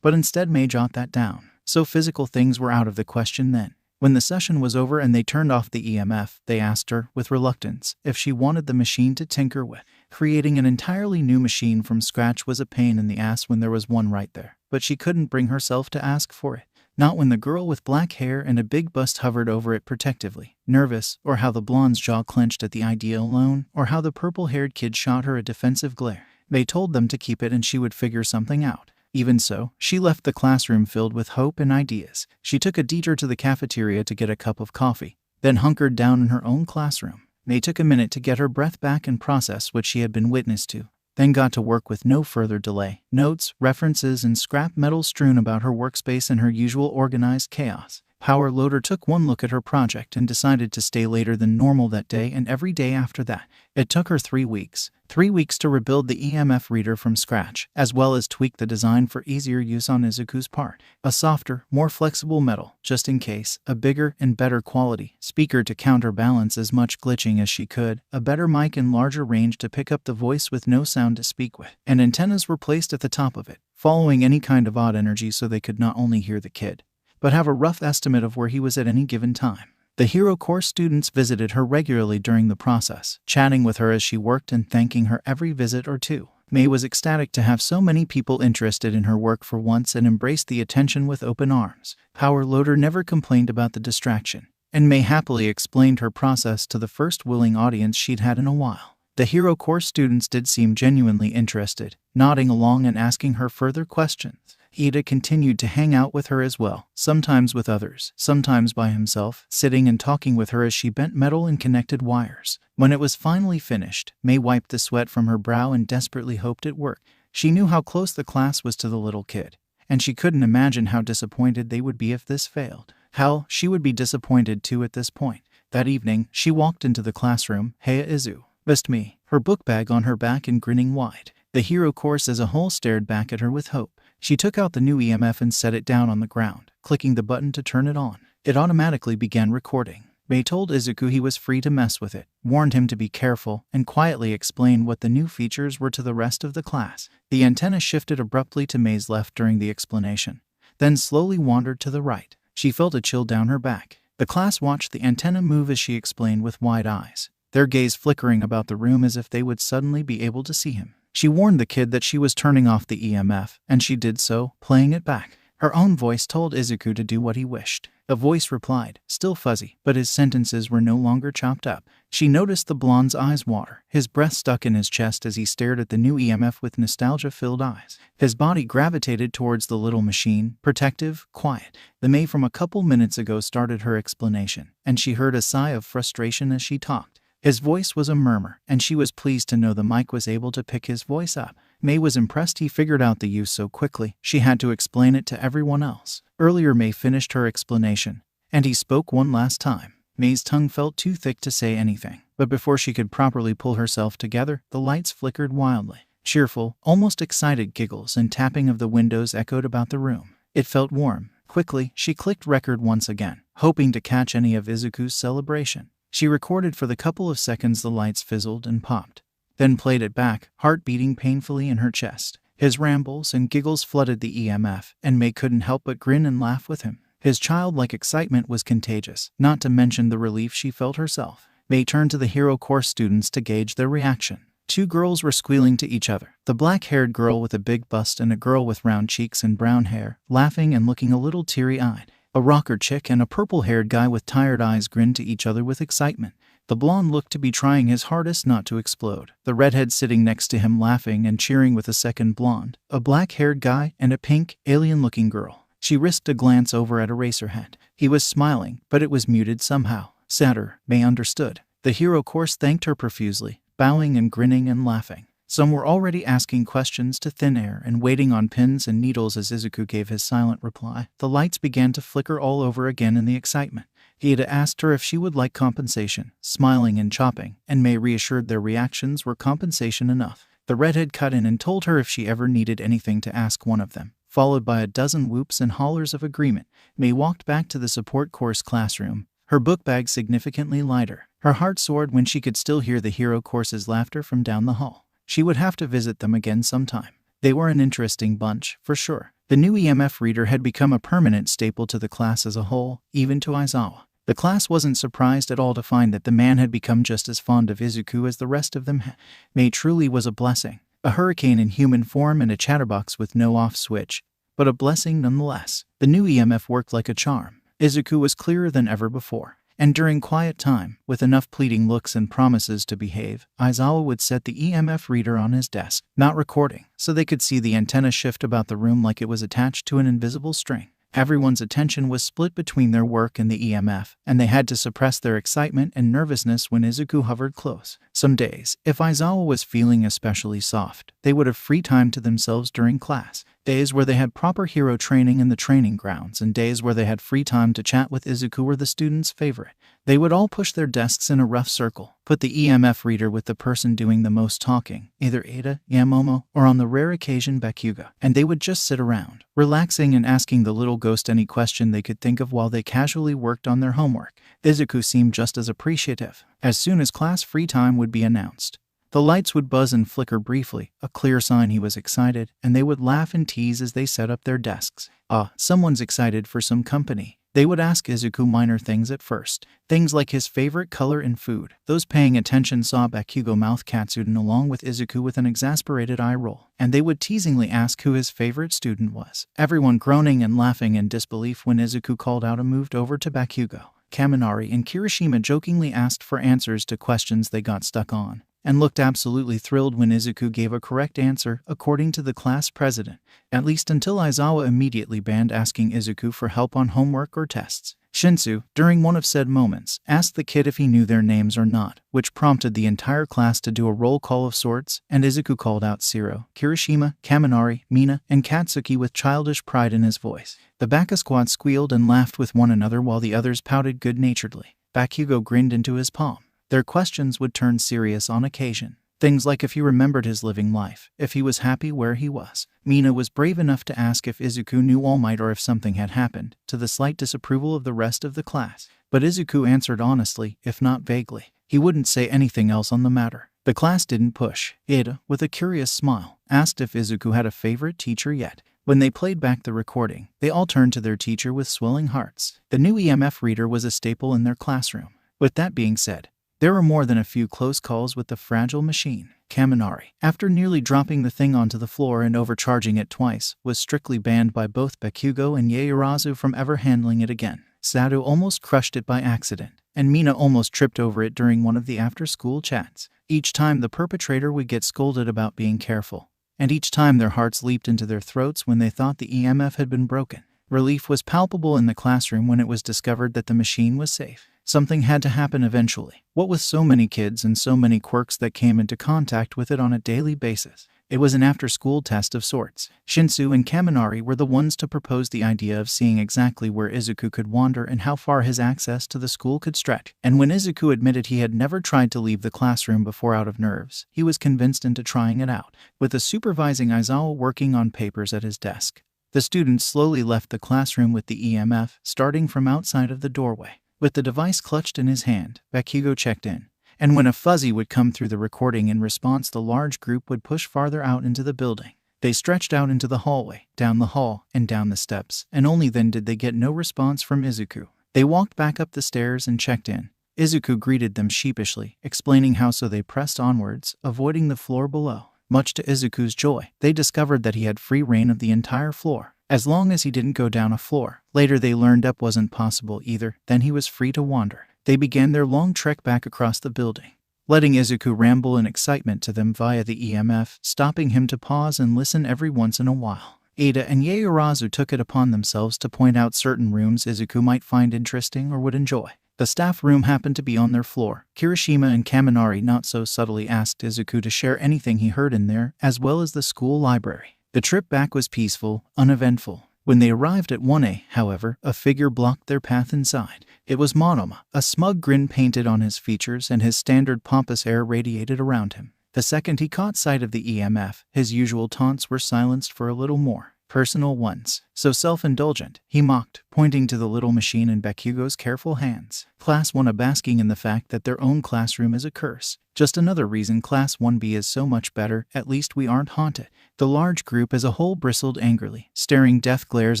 But instead May jot that down. So physical things were out of the question then. When the session was over and they turned off the EMF, they asked her, with reluctance, if she wanted the machine to tinker with. Creating an entirely new machine from scratch was a pain in the ass when there was one right there, but she couldn't bring herself to ask for it. Not when the girl with black hair and a big bust hovered over it protectively, nervous, or how the blonde's jaw clenched at the idea alone, or how the purple-haired kid shot her a defensive glare. They told them to keep it and she would figure something out. Even so, she left the classroom filled with hope and ideas. She took a detour to the cafeteria to get a cup of coffee, then hunkered down in her own classroom. May took a minute to get her breath back and process what she had been witness to, then got to work with no further delay. Notes, references, and scrap metal strewn about her workspace in her usual organized chaos. Power Loader took one look at her project and decided to stay later than normal that day and every day after that. It took her 3 weeks. 3 weeks to rebuild the EMF reader from scratch, as well as tweak the design for easier use on Izuku's part. A softer, more flexible metal, just in case, a bigger and better quality speaker to counterbalance as much glitching as she could, a better mic and larger range to pick up the voice with no sound to speak with, and antennas were placed at the top of it, following any kind of odd energy so they could not only hear the kid, but have a rough estimate of where he was at any given time. The Hero Course students visited her regularly during the process, chatting with her as she worked and thanking her every visit or two. May was ecstatic to have so many people interested in her work for once and embraced the attention with open arms. Power Loader never complained about the distraction, and May happily explained her process to the first willing audience she'd had in a while. The Hero Course students did seem genuinely interested, nodding along and asking her further questions. Ida continued to hang out with her as well, sometimes with others, sometimes by himself, sitting and talking with her as she bent metal and connected wires. When it was finally finished, May wiped the sweat from her brow and desperately hoped it worked. She knew how close the class was to the little kid, and she couldn't imagine how disappointed they would be if this failed. Hell, she would be disappointed too at this point. That evening, she walked into the classroom, Heya Izu, missed me, her book bag on her back and grinning wide. The Hero Course as a whole stared back at her with hope. She took out the new EMF and set it down on the ground, clicking the button to turn it on. It automatically began recording. May told Izuku he was free to mess with it, warned him to be careful, and quietly explained what the new features were to the rest of the class. The antenna shifted abruptly to May's left during the explanation, then slowly wandered to the right. She felt a chill down her back. The class watched the antenna move as she explained with wide eyes, their gaze flickering about the room as if they would suddenly be able to see him. She warned the kid that she was turning off the EMF, and she did so, playing it back. Her own voice told Izuku to do what he wished. A voice replied, still fuzzy, but his sentences were no longer chopped up. She noticed the blonde's eyes water. His breath stuck in his chest as he stared at the new EMF with nostalgia-filled eyes. His body gravitated towards the little machine, protective, quiet. The May from a couple minutes ago started her explanation, and she heard a sigh of frustration as she talked. His voice was a murmur, and she was pleased to know the mic was able to pick his voice up. May was impressed he figured out the use so quickly. She had to explain it to everyone else. Earlier May finished her explanation, and he spoke one last time. May's tongue felt too thick to say anything, but before she could properly pull herself together, the lights flickered wildly. Cheerful, almost excited giggles and tapping of the windows echoed about the room. It felt warm. Quickly, she clicked record once again, hoping to catch any of Izuku's celebration. She recorded for the couple of seconds the lights fizzled and popped, then played it back, heart beating painfully in her chest. His rambles and giggles flooded the EMF, and May couldn't help but grin and laugh with him. His childlike excitement was contagious, not to mention the relief she felt herself. May turned to the hero course students to gauge their reaction. Two girls were squealing to each other, the black-haired girl with a big bust and a girl with round cheeks and brown hair, laughing and looking a little teary-eyed. A rocker chick and a purple-haired guy with tired eyes grinned to each other with excitement. The blonde looked to be trying his hardest not to explode. The redhead sitting next to him laughing and cheering with a second blonde, a black-haired guy, and a pink, alien-looking girl. She risked a glance over at Eraserhead. He was smiling, but it was muted somehow. Sadder, May understood. The hero course thanked her profusely, bowing and grinning and laughing. Some were already asking questions to thin air and waiting on pins and needles as Izuku gave his silent reply. The lights began to flicker all over again in the excitement. He had asked her if she would like compensation, smiling and chopping, and May reassured their reactions were compensation enough. The redhead cut in and told her if she ever needed anything to ask one of them, followed by a dozen whoops and hollers of agreement. May walked back to the support course classroom, her book bag significantly lighter. Her heart soared when she could still hear the hero course's laughter from down the hall. She would have to visit them again sometime. They were an interesting bunch, for sure. The new EMF reader had become a permanent staple to the class as a whole, even to Aizawa. The class wasn't surprised at all to find that the man had become just as fond of Izuku as the rest of them had. May truly was a blessing. A hurricane in human form and a chatterbox with no off switch, but a blessing nonetheless. The new EMF worked like a charm. Izuku was clearer than ever before. And during quiet time, with enough pleading looks and promises to behave, Aizawa would set the EMF reader on his desk, not recording, so they could see the antenna shift about the room like it was attached to an invisible string. Everyone's attention was split between their work and the EMF, and they had to suppress their excitement and nervousness when Izuku hovered close. Some days, if Aizawa was feeling especially soft, they would have free time to themselves during class. Days where they had proper hero training in the training grounds, and days where they had free time to chat with Izuku were the students' favorite. They would all push their desks in a rough circle, put the EMF reader with the person doing the most talking, either Ada, Yamomo, or on the rare occasion Bakugo, and they would just sit around, relaxing and asking the little ghost any question they could think of while they casually worked on their homework. Izuku seemed just as appreciative. As soon as class free time would be announced, the lights would buzz and flicker briefly, a clear sign he was excited, and they would laugh and tease as they set up their desks. Someone's excited for some company. They would ask Izuku minor things at first. Things like his favorite color in food. Those paying attention saw Bakugo mouth Katsuden along with Izuku with an exasperated eye roll, and they would teasingly ask who his favorite student was. Everyone groaning and laughing in disbelief when Izuku called out and moved over to Bakugo. Kaminari and Kirishima jokingly asked for answers to questions they got stuck on, and looked absolutely thrilled when Izuku gave a correct answer according to the class president, at least until Aizawa immediately banned asking Izuku for help on homework or tests. Shinsu, during one of said moments, asked the kid if he knew their names or not, which prompted the entire class to do a roll call of sorts, and Izuku called out Shiro, Kirishima, Kaminari, Mina, and Katsuki with childish pride in his voice. The Baka squad squealed and laughed with one another while the others pouted good-naturedly. Bakugo grinned into his palm. Their questions would turn serious on occasion. Things like if he remembered his living life, if he was happy where he was. Mina was brave enough to ask if Izuku knew All Might or if something had happened, to the slight disapproval of the rest of the class. But Izuku answered honestly, if not vaguely. He wouldn't say anything else on the matter. The class didn't push. Ada, with a curious smile, asked if Izuku had a favorite teacher yet. When they played back the recording, they all turned to their teacher with swelling hearts. The new EMF reader was a staple in their classroom. With that being said, there were more than a few close calls with the fragile machine. Kaminari, after nearly dropping the thing onto the floor and overcharging it twice, was strictly banned by both Bakugo and Yaoyorozu from ever handling it again. Sado almost crushed it by accident, and Mina almost tripped over it during one of the after-school chats. Each time the perpetrator would get scolded about being careful, and each time their hearts leaped into their throats when they thought the EMF had been broken. Relief was palpable in the classroom when it was discovered that the machine was safe. Something had to happen eventually. What with so many kids and so many quirks that came into contact with it on a daily basis, it was an after-school test of sorts. Shinsu and Kaminari were the ones to propose the idea of seeing exactly where Izuku could wander and how far his access to the school could stretch. And when Izuku admitted he had never tried to leave the classroom before out of nerves, he was convinced into trying it out. With the supervising Aizawa working on papers at his desk, the students slowly left the classroom with the EMF starting from outside of the doorway. With the device clutched in his hand, Bakugo checked in. And when a fuzzy would come through the recording in response, the large group would push farther out into the building. They stretched out into the hallway, down the hall, and down the steps, and only then did they get no response from Izuku. They walked back up the stairs and checked in. Izuku greeted them sheepishly, explaining how so they pressed onwards, avoiding the floor below. Much to Izuku's joy, they discovered that he had free reign of the entire floor, as long as he didn't go down a floor. Later they learned up wasn't possible either, then he was free to wander. They began their long trek back across the building, letting Izuku ramble in excitement to them via the EMF, stopping him to pause and listen every once in a while. Ada and Yaoyorozu took it upon themselves to point out certain rooms Izuku might find interesting or would enjoy. The staff room happened to be on their floor. Kirishima and Kaminari not so subtly asked Izuku to share anything he heard in there, as well as the school library. The trip back was peaceful, uneventful. When they arrived at 1A, however, a figure blocked their path inside. It was Monoma. A smug grin painted on his features and his standard pompous air radiated around him. The second he caught sight of the EMF, his usual taunts were silenced for a little more personal ones. So self-indulgent, he mocked, pointing to the little machine in Bakugo's careful hands. Class 1A basking in the fact that their own classroom is a curse. Just another reason Class 1B is so much better, at least we aren't haunted. The large group as a whole bristled angrily, staring death glares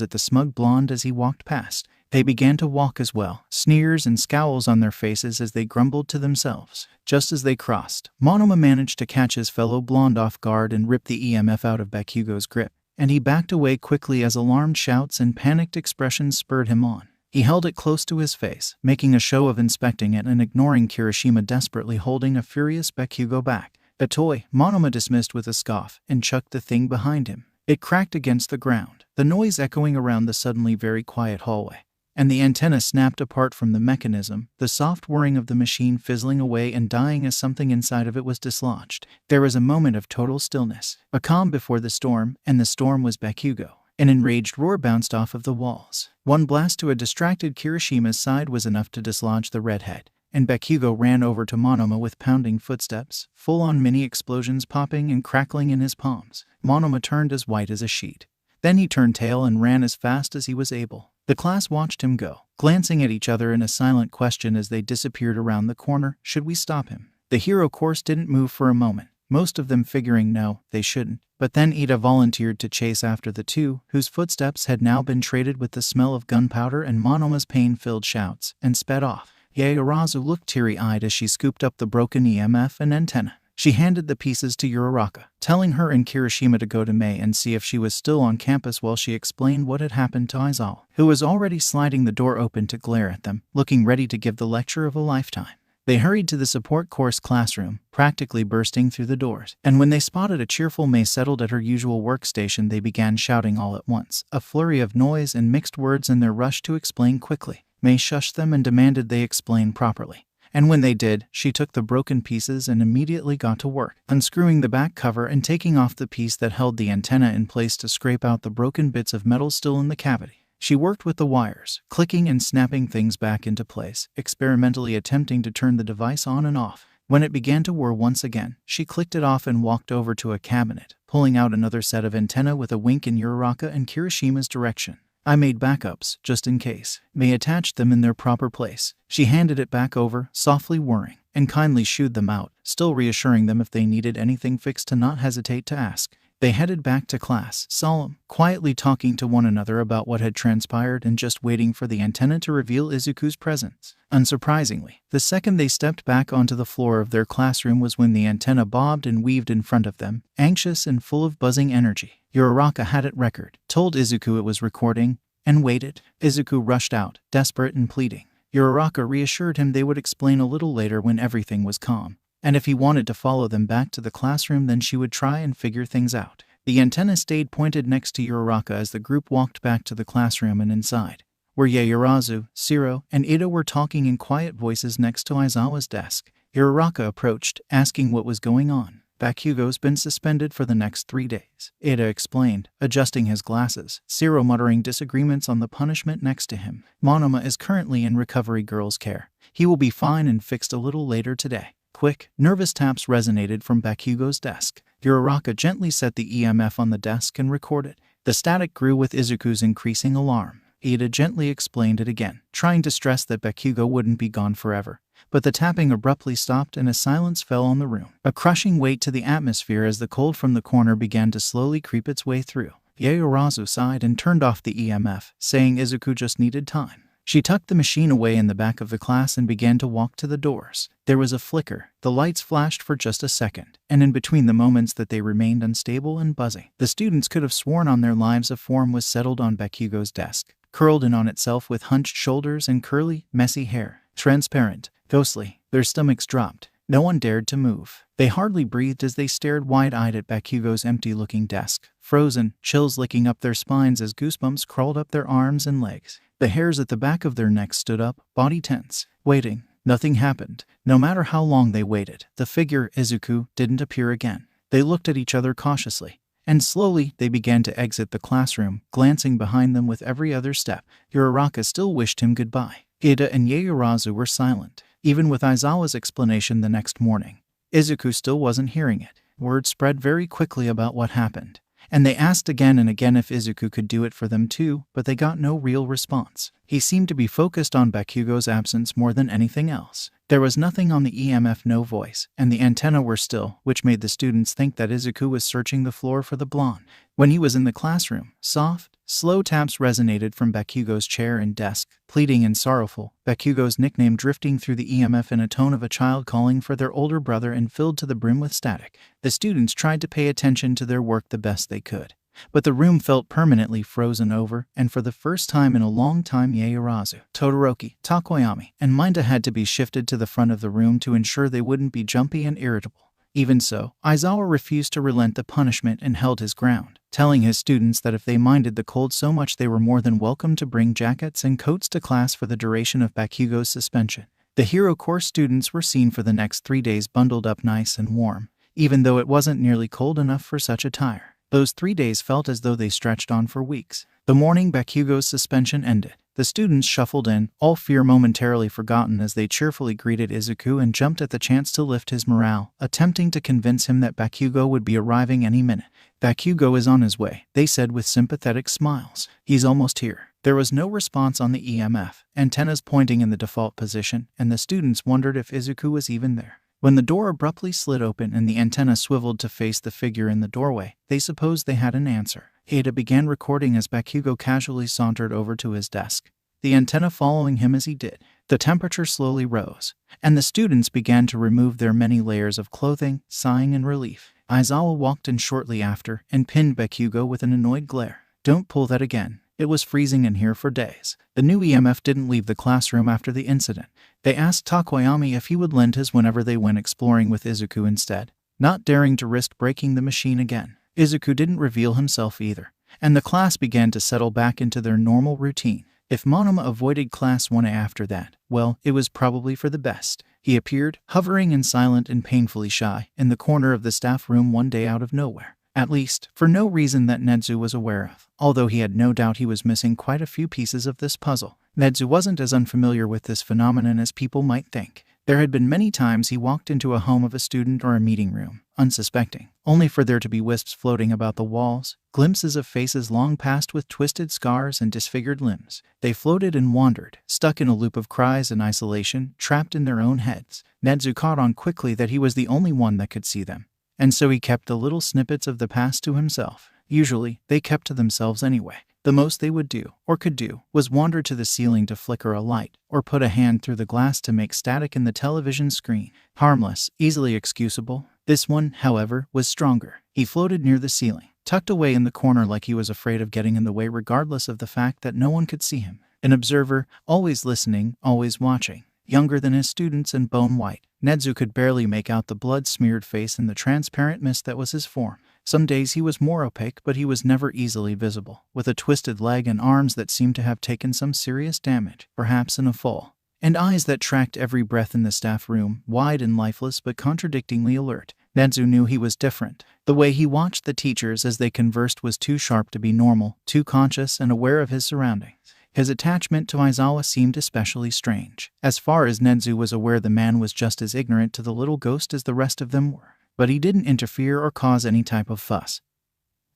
at the smug blonde as he walked past. They began to walk as well, sneers and scowls on their faces as they grumbled to themselves. Just as they crossed, Monoma managed to catch his fellow blonde off guard and rip the EMF out of Bakugo's grip, and he backed away quickly as alarmed shouts and panicked expressions spurred him on. He held it close to his face, making a show of inspecting it and ignoring Kirishima desperately holding a furious Bakugo back. A toy, Monoma dismissed with a scoff, and chucked the thing behind him. It cracked against the ground, the noise echoing around the suddenly very quiet hallway. And the antenna snapped apart from the mechanism, the soft whirring of the machine fizzling away and dying as something inside of it was dislodged. There was a moment of total stillness, a calm before the storm, and the storm was Bakugo. An enraged roar bounced off of the walls. One blast to a distracted Kirishima's side was enough to dislodge the redhead, and Bakugo ran over to Monoma with pounding footsteps, full-on mini-explosions popping and crackling in his palms. Monoma turned as white as a sheet. Then he turned tail and ran as fast as he was able. The class watched him go, glancing at each other in a silent question as they disappeared around the corner. Should we stop him? The hero course didn't move for a moment, most of them figuring no, they shouldn't. But then Ida volunteered to chase after the two, whose footsteps had now been traded with the smell of gunpowder and Monoma's pain-filled shouts, and sped off. Yaoyorozu looked teary-eyed as she scooped up the broken EMF and antenna. She handed the pieces to Uraraka, telling her and Kirishima to go to Mei and see if she was still on campus while she explained what had happened to Aizawa, who was already sliding the door open to glare at them, looking ready to give the lecture of a lifetime. They hurried to the support course classroom, practically bursting through the doors, and when they spotted a cheerful Mei settled at her usual workstation, they began shouting all at once, a flurry of noise and mixed words in their rush to explain quickly. Mei shushed them and demanded they explain properly. And when they did, she took the broken pieces and immediately got to work, unscrewing the back cover and taking off the piece that held the antenna in place to scrape out the broken bits of metal still in the cavity. She worked with the wires, clicking and snapping things back into place, experimentally attempting to turn the device on and off. When it began to whir once again, she clicked it off and walked over to a cabinet, pulling out another set of antenna with a wink in Uraraka and Kirishima's direction. I made backups, just in case. Mei attached them in their proper place. She handed it back over, softly whirring, and kindly shooed them out, still reassuring them if they needed anything fixed to not hesitate to ask. They headed back to class, solemn, quietly talking to one another about what had transpired and just waiting for the antenna to reveal Izuku's presence. Unsurprisingly, the second they stepped back onto the floor of their classroom was when the antenna bobbed and weaved in front of them, anxious and full of buzzing energy. Uraraka had it recorded, told Izuku it was recording, and waited. Izuku rushed out, desperate and pleading. Uraraka reassured him they would explain a little later when everything was calm, and if he wanted to follow them back to the classroom then she would try and figure things out. The antenna stayed pointed next to Uraraka as the group walked back to the classroom and inside, where Yaoyorozu, Shiro, and Ida were talking in quiet voices next to Aizawa's desk. Uraraka approached, asking what was going on. Bakugo's been suspended for the next 3 days, Ida explained, adjusting his glasses, Shiro muttering disagreements on the punishment next to him. Monoma is currently in recovery girl's care. He will be fine and fixed a little later today. Quick, nervous taps resonated from Bakugo's desk. Uraraka gently set the EMF on the desk and recorded. The static grew with Izuku's increasing alarm. Ida gently explained it again, trying to stress that Bakugo wouldn't be gone forever. But the tapping abruptly stopped and a silence fell on the room, a crushing weight to the atmosphere as the cold from the corner began to slowly creep its way through. Yaoyorozu sighed and turned off the EMF, saying Izuku just needed time. She tucked the machine away in the back of the class and began to walk to the doors. There was a flicker, the lights flashed for just a second, and in between the moments that they remained unstable and buzzing, the students could have sworn on their lives a form was settled on Bakugo's desk, curled in on itself with hunched shoulders and curly, messy hair. Transparent, ghostly, their stomachs dropped. No one dared to move. They hardly breathed as they stared wide-eyed at Bakugo's empty-looking desk, frozen, chills licking up their spines as goosebumps crawled up their arms and legs. The hairs at the back of their necks stood up, body tense, waiting. Nothing happened. No matter how long they waited, the figure, Izuku, didn't appear again. They looked at each other cautiously, and slowly they began to exit the classroom, glancing behind them with every other step. Uraraka still wished him goodbye. Ida and Yaoyorozu were silent, even with Aizawa's explanation the next morning. Izuku still wasn't hearing it. Word spread very quickly about what happened, and they asked again and again if Izuku could do it for them too, but they got no real response. He seemed to be focused on Bakugo's absence more than anything else. There was nothing on the EMF, no voice, and the antenna were still, which made the students think that Izuku was searching the floor for the blonde. When he was in the classroom, soft, slow taps resonated from Bakugo's chair and desk, pleading and sorrowful, Bakugo's nickname drifting through the EMF in a tone of a child calling for their older brother and filled to the brim with static. The students tried to pay attention to their work the best they could, but the room felt permanently frozen over, and for the first time in a long time Yaoyorozu, Todoroki, Takoyami, and Minda had to be shifted to the front of the room to ensure they wouldn't be jumpy and irritable. Even so, Aizawa refused to relent the punishment and held his ground, telling his students that if they minded the cold so much they were more than welcome to bring jackets and coats to class for the duration of Bakugo's suspension. The Hero Course students were seen for the next 3 days bundled up nice and warm, even though it wasn't nearly cold enough for such attire. Those 3 days felt as though they stretched on for weeks. The morning Bakugo's suspension ended, the students shuffled in, all fear momentarily forgotten as they cheerfully greeted Izuku and jumped at the chance to lift his morale, attempting to convince him that Bakugo would be arriving any minute. Bakugo is on his way, they said with sympathetic smiles. He's almost here. There was no response on the EMF, antennas pointing in the default position, and the students wondered if Izuku was even there. When the door abruptly slid open and the antenna swiveled to face the figure in the doorway, they supposed they had an answer. Ada began recording as Bakugo casually sauntered over to his desk, the antenna following him as he did. The temperature slowly rose, and the students began to remove their many layers of clothing, sighing in relief. Aizawa walked in shortly after and pinned Bakugo with an annoyed glare. "Don't pull that again. It was freezing in here for days." The new EMF didn't leave the classroom after the incident. They asked Takoyami if he would lend his whenever they went exploring with Izuku instead, not daring to risk breaking the machine again. Izuku didn't reveal himself either, and the class began to settle back into their normal routine. If Monoma avoided class 1A after that, well, it was probably for the best. He appeared, hovering and silent and painfully shy, in the corner of the staff room one day out of nowhere. At least, for no reason that Nedzu was aware of, although he had no doubt he was missing quite a few pieces of this puzzle. Nedzu wasn't as unfamiliar with this phenomenon as people might think. There had been many times he walked into a home of a student or a meeting room, unsuspecting, only for there to be wisps floating about the walls, glimpses of faces long past with twisted scars and disfigured limbs. They floated and wandered, stuck in a loop of cries and isolation, trapped in their own heads. Nedzu caught on quickly that he was the only one that could see them, and so he kept the little snippets of the past to himself. Usually, they kept to themselves anyway. The most they would do, or could do, was wander to the ceiling to flicker a light, or put a hand through the glass to make static in the television screen. Harmless, easily excusable. This one, however, was stronger. He floated near the ceiling, tucked away in the corner like he was afraid of getting in the way regardless of the fact that no one could see him. An observer, always listening, always watching. Younger than his students and bone white, Nedzu could barely make out the blood-smeared face in the transparent mist that was his form. Some days he was more opaque, but he was never easily visible, with a twisted leg and arms that seemed to have taken some serious damage, perhaps in a fall, and eyes that tracked every breath in the staff room, wide and lifeless but contradictingly alert. Nedzu knew he was different. The way he watched the teachers as they conversed was too sharp to be normal, too conscious and aware of his surroundings. His attachment to Aizawa seemed especially strange. As far as Nedzu was aware, the man was just as ignorant to the little ghost as the rest of them were. But he didn't interfere or cause any type of fuss.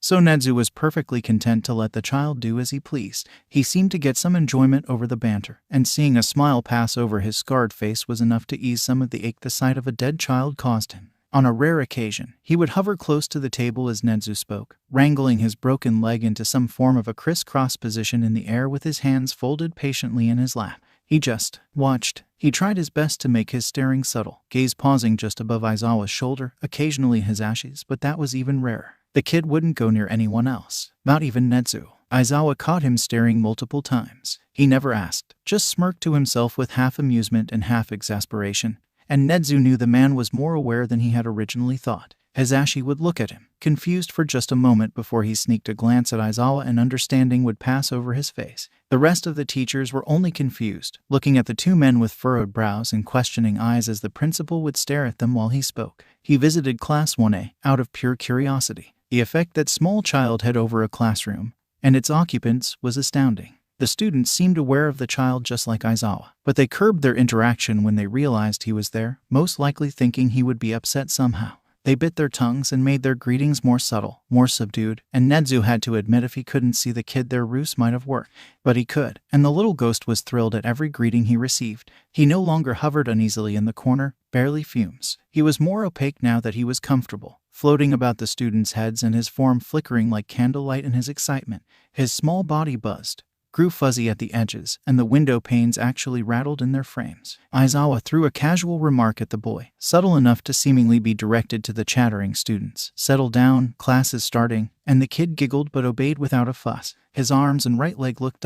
So Nedzu was perfectly content to let the child do as he pleased. He seemed to get some enjoyment over the banter, and seeing a smile pass over his scarred face was enough to ease some of the ache the sight of a dead child caused him. On a rare occasion, he would hover close to the table as Nedzu spoke, wrangling his broken leg into some form of a crisscross position in the air with his hands folded patiently in his lap. He just watched. He tried his best to make his staring subtle, gaze pausing just above Aizawa's shoulder, occasionally Hizashi's, but that was even rarer. The kid wouldn't go near anyone else, not even Nedzu. Aizawa caught him staring multiple times. He never asked, just smirked to himself with half amusement and half exasperation. And Nedzu knew the man was more aware than he had originally thought. Hizashi would look at him, confused for just a moment before he sneaked a glance at Aizawa, and understanding would pass over his face. The rest of the teachers were only confused, looking at the two men with furrowed brows and questioning eyes as the principal would stare at them while he spoke. He visited Class 1A out of pure curiosity. The effect that small child had over a classroom and its occupants was astounding. The students seemed aware of the child just like Aizawa, but they curbed their interaction when they realized he was there, most likely thinking he would be upset somehow. They bit their tongues and made their greetings more subtle, more subdued, and Nedzu had to admit if he couldn't see the kid their ruse might have worked. But he could, and the little ghost was thrilled at every greeting he received. He no longer hovered uneasily in the corner, barely fumes. He was more opaque now that he was comfortable, floating about the students' heads and his form flickering like candlelight in his excitement. His small body buzzed, grew fuzzy at the edges, and the window panes actually rattled in their frames. Aizawa threw a casual remark at the boy, subtle enough to seemingly be directed to the chattering students. "Settle down, class is starting," and the kid giggled but obeyed without a fuss. His arms and right leg looked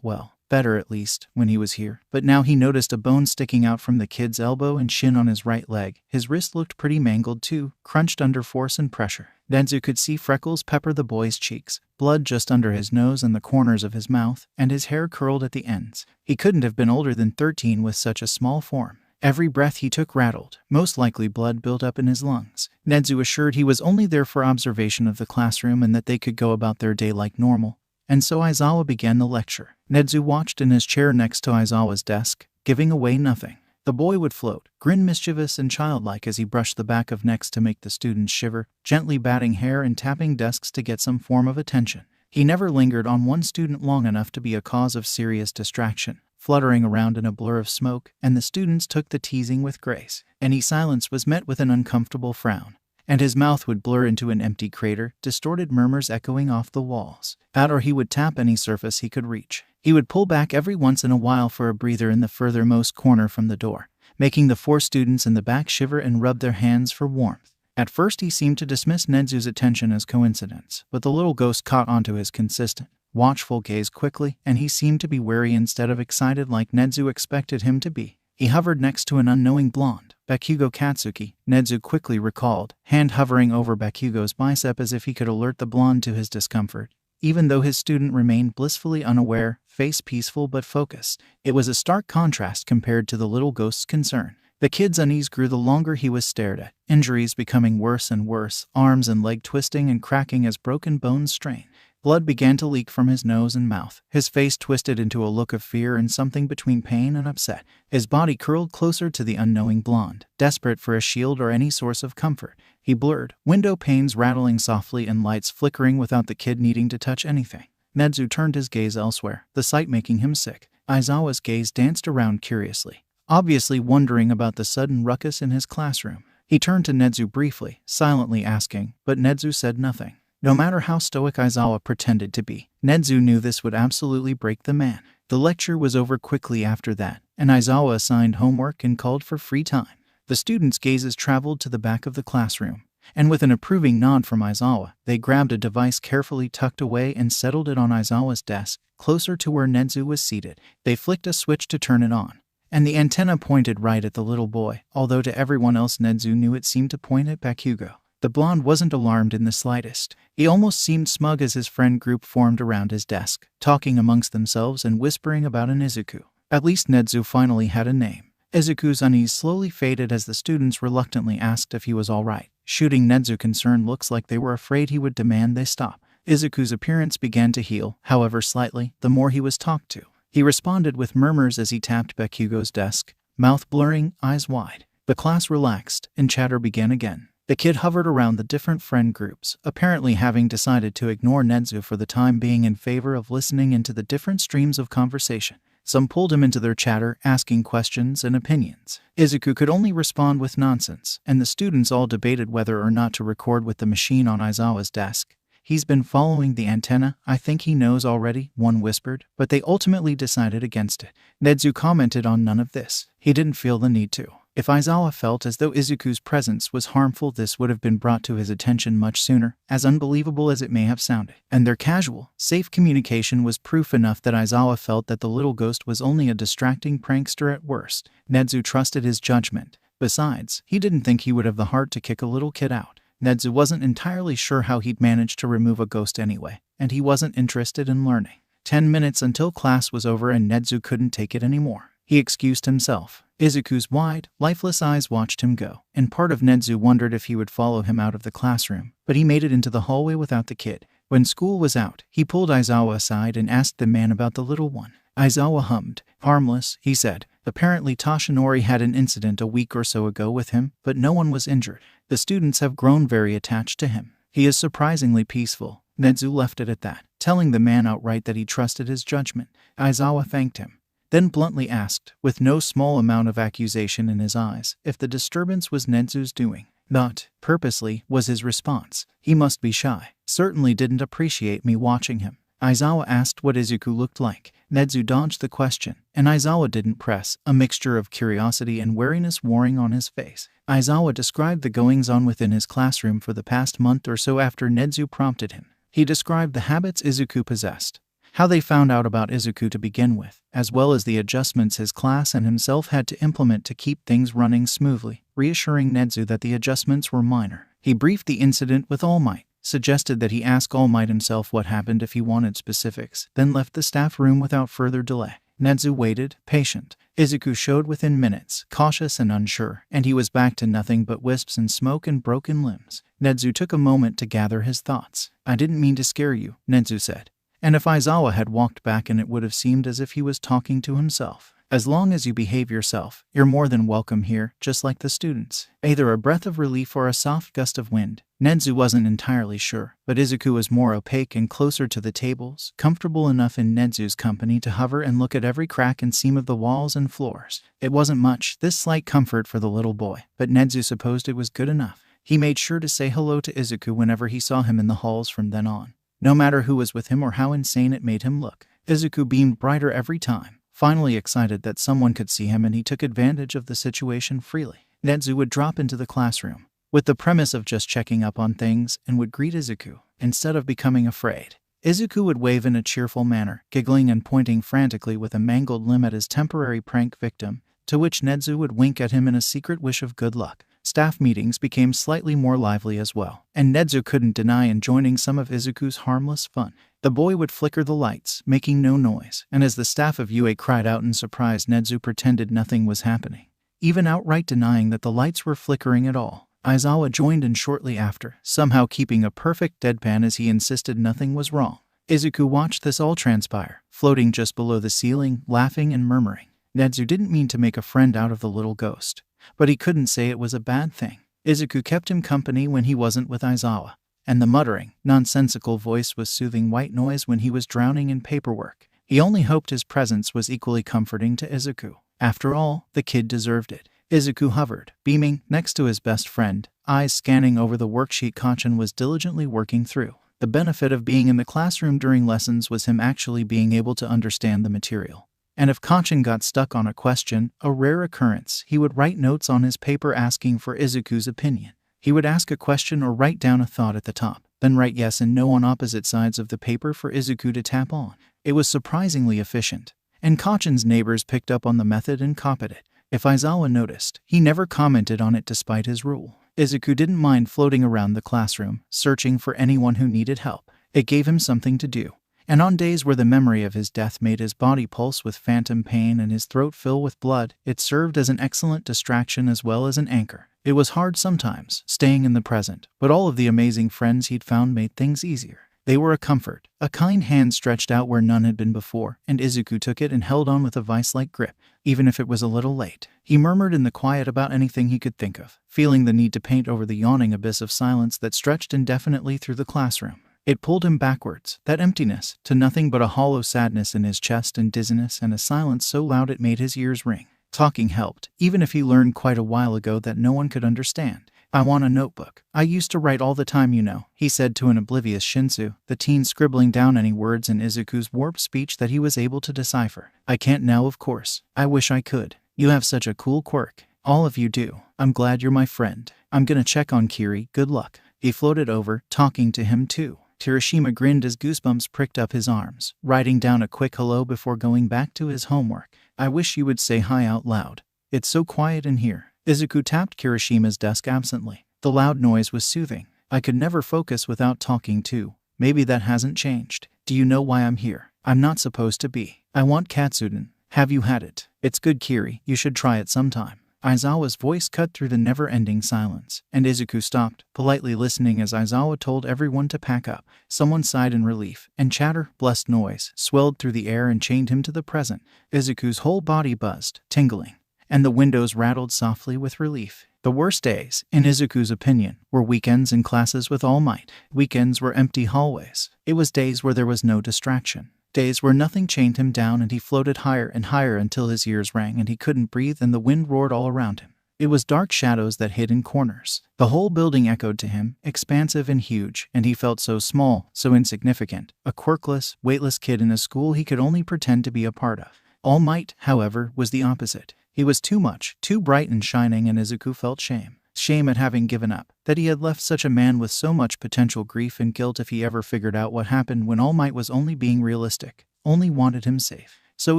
well. Better at least, when he was here. But now he noticed a bone sticking out from the kid's elbow and shin on his right leg. His wrist looked pretty mangled too, crunched under force and pressure. Nedzu could see freckles pepper the boy's cheeks, blood just under his nose and the corners of his mouth, and his hair curled at the ends. He couldn't have been older than 13 with such a small form. Every breath he took rattled. Most likely blood built up in his lungs. Nedzu assured he was only there for observation of the classroom and that they could go about their day like normal. And so Aizawa began the lecture. Nedzu watched in his chair next to Aizawa's desk, giving away nothing. The boy would float, grin mischievous and childlike as he brushed the back of necks to make the students shiver, gently batting hair and tapping desks to get some form of attention. He never lingered on one student long enough to be a cause of serious distraction, fluttering around in a blur of smoke, and the students took the teasing with grace. Any silence was met with an uncomfortable frown, and his mouth would blur into an empty crater, distorted murmurs echoing off the walls. That or he would tap any surface he could reach. He would pull back every once in a while for a breather in the furthermost corner from the door, making the 4 students in the back shiver and rub their hands for warmth. At first he seemed to dismiss Nedzu's attention as coincidence, but the little ghost caught onto his consistent, watchful gaze quickly, and he seemed to be wary instead of excited like Nedzu expected him to be. He hovered next to an unknowing blonde, Bakugo Katsuki, Nedzu quickly recalled, hand hovering over Bakugo's bicep as if he could alert the blonde to his discomfort. Even though his student remained blissfully unaware, face peaceful but focused, it was a stark contrast compared to the little ghost's concern. The kid's unease grew the longer he was stared at, injuries becoming worse and worse, arms and leg twisting and cracking as broken bones strained. Blood began to leak from his nose and mouth. His face twisted into a look of fear and something between pain and upset. His body curled closer to the unknowing blonde, desperate for a shield or any source of comfort. He blurred, window panes rattling softly and lights flickering without the kid needing to touch anything. Nedzu turned his gaze elsewhere, the sight making him sick. Aizawa's gaze danced around curiously, obviously wondering about the sudden ruckus in his classroom. He turned to Nedzu briefly, silently asking, but Nedzu said nothing. No matter how stoic Aizawa pretended to be, Nedzu knew this would absolutely break the man. The lecture was over quickly after that, and Aizawa assigned homework and called for free time. The students' gazes traveled to the back of the classroom, And with an approving nod from Aizawa, they grabbed a device carefully tucked away and settled it on Aizawa's desk, closer to where Nezu was seated. They flicked a switch to turn it on, and the antenna pointed right at the little boy, although to everyone else Nezu knew it seemed to point at Bakugo. The blonde wasn't alarmed in the slightest. He almost seemed smug as his friend group formed around his desk, talking amongst themselves and whispering about an Izuku. At least Nezu finally had a name. Izuku's unease slowly faded as the students reluctantly asked if he was all right, shooting Nezu concerned looks like they were afraid he would demand they stop. Izuku's appearance began to heal, however slightly, the more he was talked to. He responded with murmurs as he tapped Bakugo's desk, mouth blurring, eyes wide. The class relaxed, and chatter began again. The kid hovered around the different friend groups, apparently having decided to ignore Nezu for the time being in favor of listening into the different streams of conversation. Some pulled him into their chatter, asking questions and opinions. Izuku could only respond with nonsense, and the students all debated whether or not to record with the machine on Aizawa's desk. He's been following the antenna, I think he knows already, one whispered, but they ultimately decided against it. Nezu commented on none of this. He didn't feel the need to. If Aizawa felt as though Izuku's presence was harmful, this would have been brought to his attention much sooner, as unbelievable as it may have sounded. And their casual, safe communication was proof enough that Aizawa felt that the little ghost was only a distracting prankster at worst. Nezu trusted his judgment. Besides, he didn't think he would have the heart to kick a little kid out. Nezu wasn't entirely sure how he'd manage to remove a ghost anyway, and he wasn't interested in learning. 10 minutes until class was over and Nezu couldn't take it anymore. He excused himself. Izuku's wide, lifeless eyes watched him go, and part of Nezu wondered if he would follow him out of the classroom, but he made it into the hallway without the kid. When school was out, he pulled Aizawa aside and asked the man about the little one. Aizawa hummed. Harmless, he said. Apparently Toshinori had an incident a week or so ago with him, but no one was injured. The students have grown very attached to him. He is surprisingly peaceful. Nezu left it at that, telling the man outright that he trusted his judgment. Aizawa thanked him, then bluntly asked, with no small amount of accusation in his eyes, if the disturbance was Nezu's doing. Not purposely, was his response. He must be shy. Certainly didn't appreciate me watching him. Aizawa asked what Izuku looked like. Nezu dodged the question, and Aizawa didn't press, a mixture of curiosity and wariness warring on his face. Aizawa described the goings-on within his classroom for the past month or so after Nezu prompted him. He described the habits Izuku possessed, how they found out about Izuku to begin with, as well as the adjustments his class and himself had to implement to keep things running smoothly, reassuring Nezu that the adjustments were minor. He briefed the incident with All Might, suggested that he ask All Might himself what happened if he wanted specifics, then left the staff room without further delay. Nezu waited, patient. Izuku showed within minutes, cautious and unsure, and he was back to nothing but wisps and smoke and broken limbs. Nezu took a moment to gather his thoughts. I didn't mean to scare you, Nezu said. And if Aizawa had walked back and it would have seemed as if he was talking to himself. As long as you behave yourself, you're more than welcome here, just like the students. Either a breath of relief or a soft gust of wind. Nezu wasn't entirely sure, but Izuku was more opaque and closer to the tables, comfortable enough in Nezu's company to hover and look at every crack and seam of the walls and floors. It wasn't much, this slight comfort for the little boy, but Nezu supposed it was good enough. He made sure to say hello to Izuku whenever he saw him in the halls from then on, no matter who was with him or how insane it made him look. Izuku beamed brighter every time, finally excited that someone could see him, and he took advantage of the situation freely. Nezu would drop into the classroom, with the premise of just checking up on things, and would greet Izuku, instead of becoming afraid. Izuku would wave in a cheerful manner, giggling and pointing frantically with a mangled limb at his temporary prank victim, to which Nezu would wink at him in a secret wish of good luck. Staff meetings became slightly more lively as well, and Nezu couldn't deny enjoying some of Izuku's harmless fun. The boy would flicker the lights, making no noise, and as the staff of UA cried out in surprise, Nezu pretended nothing was happening, even outright denying that the lights were flickering at all. Aizawa joined in shortly after, somehow keeping a perfect deadpan as he insisted nothing was wrong. Izuku watched this all transpire, floating just below the ceiling, laughing and murmuring. Nezu didn't mean to make a friend out of the little ghost, but he couldn't say it was a bad thing. Izuku kept him company when he wasn't with Aizawa, and the muttering, nonsensical voice was soothing white noise when he was drowning in paperwork. He only hoped his presence was equally comforting to Izuku. After all, the kid deserved it. Izuku hovered, beaming, next to his best friend, eyes scanning over the worksheet Kanchan was diligently working through. The benefit of being in the classroom during lessons was him actually being able to understand the material. And if Kanchan got stuck on a question, a rare occurrence, he would write notes on his paper asking for Izuku's opinion. He would ask a question or write down a thought at the top, then write yes and no on opposite sides of the paper for Izuku to tap on. It was surprisingly efficient, and Kachin's neighbors picked up on the method and copied it. If Aizawa noticed, he never commented on it despite his rule. Izuku didn't mind floating around the classroom, searching for anyone who needed help. It gave him something to do. And on days where the memory of his death made his body pulse with phantom pain and his throat fill with blood, it served as an excellent distraction as well as an anchor. It was hard sometimes, staying in the present, but all of the amazing friends he'd found made things easier. They were a comfort, a kind hand stretched out where none had been before, and Izuku took it and held on with a vice-like grip, even if it was a little late. He murmured in the quiet about anything he could think of, feeling the need to paint over the yawning abyss of silence that stretched indefinitely through the classroom. It pulled him backwards, that emptiness, to nothing but a hollow sadness in his chest and dizziness and a silence so loud it made his ears ring. Talking helped, even if he learned quite a while ago that no one could understand. "I want a notebook. I used to write all the time, you know," he said to an oblivious Shinsu, the teen scribbling down any words in Izuku's warped speech that he was able to decipher. "I can't now, of course. I wish I could. You have such a cool quirk. All of you do. I'm glad you're my friend. I'm gonna check on Kiri. Good luck." He floated over, talking to him too. Kirishima grinned as goosebumps pricked up his arms, writing down a quick hello before going back to his homework. "I wish you would say hi out loud. It's so quiet in here." Izuku tapped Kirishima's desk absently. The loud noise was soothing. "I could never focus without talking too. Maybe that hasn't changed. Do you know why I'm here? I'm not supposed to be. I want Katsuden. Have you had it? It's good, Kiri. You should try it sometime." Aizawa's voice cut through the never-ending silence, and Izuku stopped, politely listening as Aizawa told everyone to pack up. Someone sighed in relief, and chatter, blessed noise, swelled through the air and chained him to the present. Izuku's whole body buzzed, tingling, and the windows rattled softly with relief. The worst days, in Izuku's opinion, were weekends in classes with All Might. Weekends were empty hallways. It was days where there was no distraction. Days where nothing chained him down and he floated higher and higher until his ears rang and he couldn't breathe and the wind roared all around him. It was dark shadows that hid in corners. The whole building echoed to him, expansive and huge, and he felt so small, so insignificant, a quirkless, weightless kid in a school he could only pretend to be a part of. All Might, however, was the opposite. He was too much, too bright and shining, and Izuku felt shame. Shame at having given up, that he had left such a man with so much potential grief and guilt if he ever figured out what happened when All Might was only being realistic, only wanted him safe. So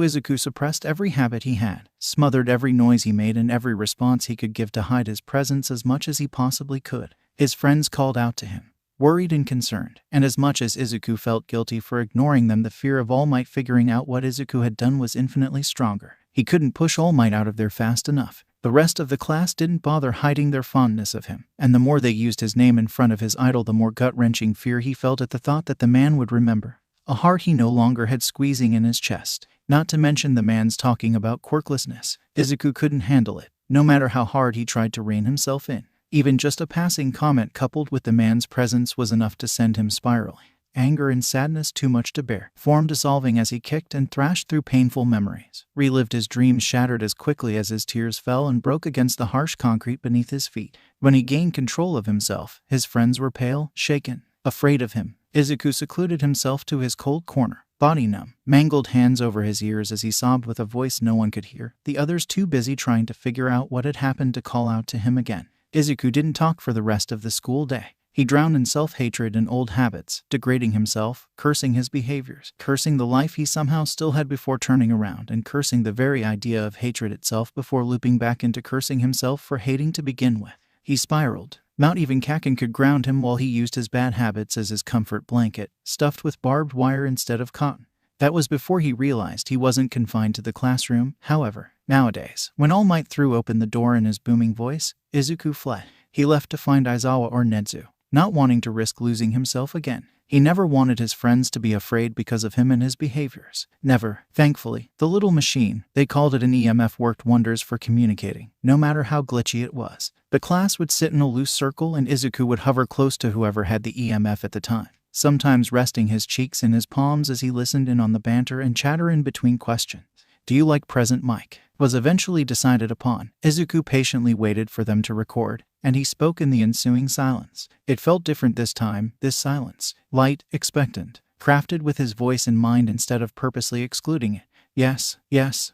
Izuku suppressed every habit he had, smothered every noise he made and every response he could give to hide his presence as much as he possibly could. His friends called out to him, worried and concerned, and as much as Izuku felt guilty for ignoring them, the fear of All Might figuring out what Izuku had done was infinitely stronger. He couldn't push All Might out of there fast enough. The rest of the class didn't bother hiding their fondness of him, and the more they used his name in front of his idol, the more gut-wrenching fear he felt at the thought that the man would remember. A heart he no longer had squeezing in his chest. Not to mention the man's talking about quirklessness. Izuku couldn't handle it, no matter how hard he tried to rein himself in. Even just a passing comment coupled with the man's presence was enough to send him spiraling. Anger and sadness too much to bear, form dissolving as he kicked and thrashed through painful memories, relived his dreams shattered as quickly as his tears fell and broke against the harsh concrete beneath his feet. When he gained control of himself, his friends were pale, shaken, afraid of him. Izuku secluded himself to his cold corner, body numb, mangled hands over his ears as he sobbed with a voice no one could hear, the others too busy trying to figure out what had happened to call out to him again. Izuku didn't talk for the rest of the school day. He drowned in self-hatred and old habits, degrading himself, cursing his behaviors, cursing the life he somehow still had before turning around, and cursing the very idea of hatred itself before looping back into cursing himself for hating to begin with. He spiraled. Not even Kakin could ground him while he used his bad habits as his comfort blanket, stuffed with barbed wire instead of cotton. That was before he realized he wasn't confined to the classroom, however. Nowadays, when All Might threw open the door in his booming voice, Izuku fled. He left to find Aizawa or Nedzu, not wanting to risk losing himself again. He never wanted his friends to be afraid because of him and his behaviors. Never. Thankfully, the little machine, they called it an EMF, worked wonders for communicating, no matter how glitchy it was. The class would sit in a loose circle and Izuku would hover close to whoever had the EMF at the time, sometimes resting his cheeks in his palms as he listened in on the banter and chatter in between questions. "Do you like present mic?" was eventually decided upon. Izuku patiently waited for them to record, and he spoke in the ensuing silence. It felt different this time, this silence. Light, expectant, crafted with his voice in mind instead of purposely excluding it. Yes,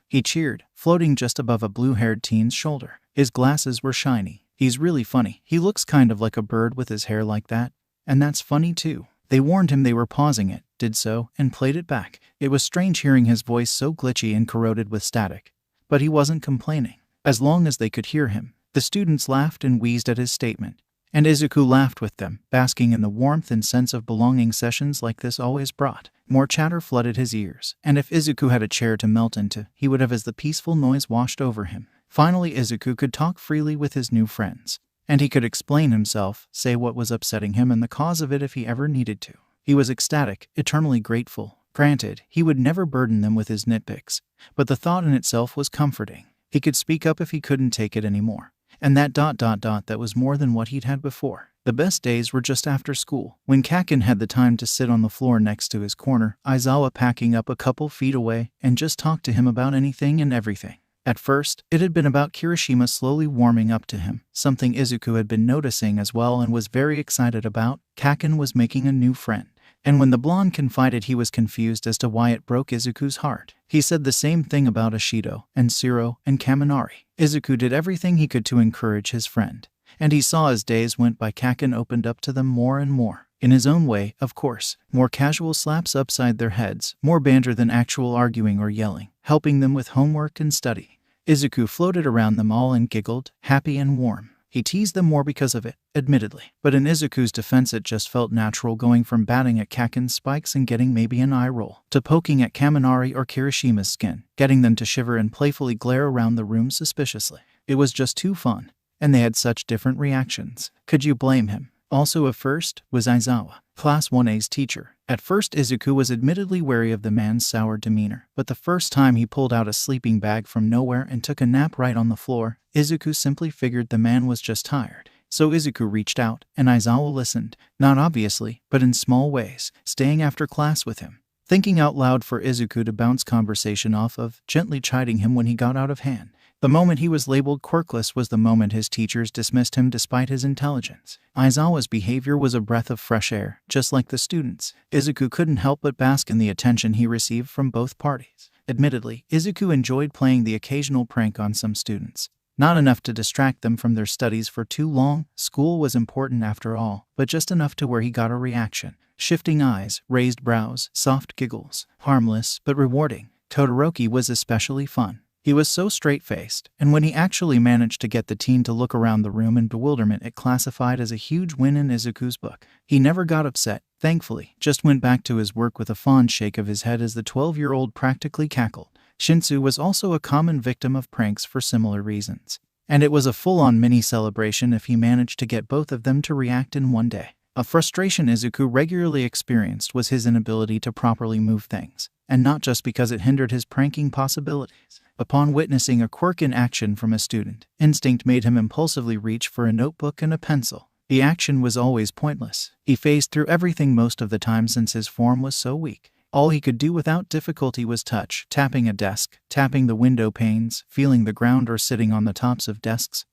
he cheered, floating just above a blue-haired teen's shoulder. His glasses were shiny. He's really funny. He looks kind of like a bird with his hair like that. And that's funny too. They warned him they were pausing it, did so, and played it back. It was strange hearing his voice so glitchy and corroded with static. But he wasn't complaining. As long as they could hear him. The students laughed and wheezed at his statement. And Izuku laughed with them, basking in the warmth and sense of belonging sessions like this always brought. More chatter flooded his ears, and if Izuku had a chair to melt into, he would have as the peaceful noise washed over him. Finally, Izuku could talk freely with his new friends. And he could explain himself, say what was upsetting him and the cause of it if he ever needed to. He was ecstatic, eternally grateful. Granted, he would never burden them with his nitpicks, but the thought in itself was comforting. He could speak up if he couldn't take it anymore. And that was more than what he'd had before. The best days were just after school, when Kaken had the time to sit on the floor next to his corner, Aizawa packing up a couple feet away, and just talk to him about anything and everything. At first, it had been about Kirishima slowly warming up to him, something Izuku had been noticing as well and was very excited about. Kaken was making a new friend. And when the blonde confided he was confused as to why it broke Izuku's heart, he said the same thing about Ashido, and Shiro, and Kaminari. Izuku did everything he could to encourage his friend. And he saw as days went by Kaken opened up to them more and more. In his own way, of course. More casual slaps upside their heads, more banter than actual arguing or yelling, helping them with homework and study. Izuku floated around them all and giggled, happy and warm. He teased them more because of it, admittedly. But in Izuku's defense it just felt natural going from batting at Kaken's spikes and getting maybe an eye roll, to poking at Kaminari or Kirishima's skin, getting them to shiver and playfully glare around the room suspiciously. It was just too fun. And they had such different reactions. Could you blame him? Also at first was Aizawa, Class 1A's teacher. At first Izuku was admittedly wary of the man's sour demeanor, but the first time he pulled out a sleeping bag from nowhere and took a nap right on the floor, Izuku simply figured the man was just tired. So Izuku reached out, and Aizawa listened, not obviously, but in small ways, staying after class with him. Thinking out loud for Izuku to bounce conversation off of, gently chiding him when he got out of hand. The moment he was labeled quirkless was the moment his teachers dismissed him despite his intelligence. Aizawa's behavior was a breath of fresh air, just like the students. Izuku couldn't help but bask in the attention he received from both parties. Admittedly, Izuku enjoyed playing the occasional prank on some students. Not enough to distract them from their studies for too long. School was important after all, but just enough to where he got a reaction. Shifting eyes, raised brows, soft giggles. Harmless, but rewarding. Todoroki was especially fun. He was so straight-faced, and when he actually managed to get the teen to look around the room in bewilderment, it classified as a huge win in Izuku's book. He never got upset, thankfully, just went back to his work with a fond shake of his head as the 12-year-old practically cackled. Shinsu was also a common victim of pranks for similar reasons, and it was a full-on mini-celebration if he managed to get both of them to react in one day. A frustration Izuku regularly experienced was his inability to properly move things, and not just because it hindered his pranking possibilities. Upon witnessing a quirk in action from a student, instinct made him impulsively reach for a notebook and a pencil. The action was always pointless. He phased through everything most of the time since his form was so weak. All he could do without difficulty was touch, tapping a desk, tapping the window panes, feeling the ground or sitting on the tops of desks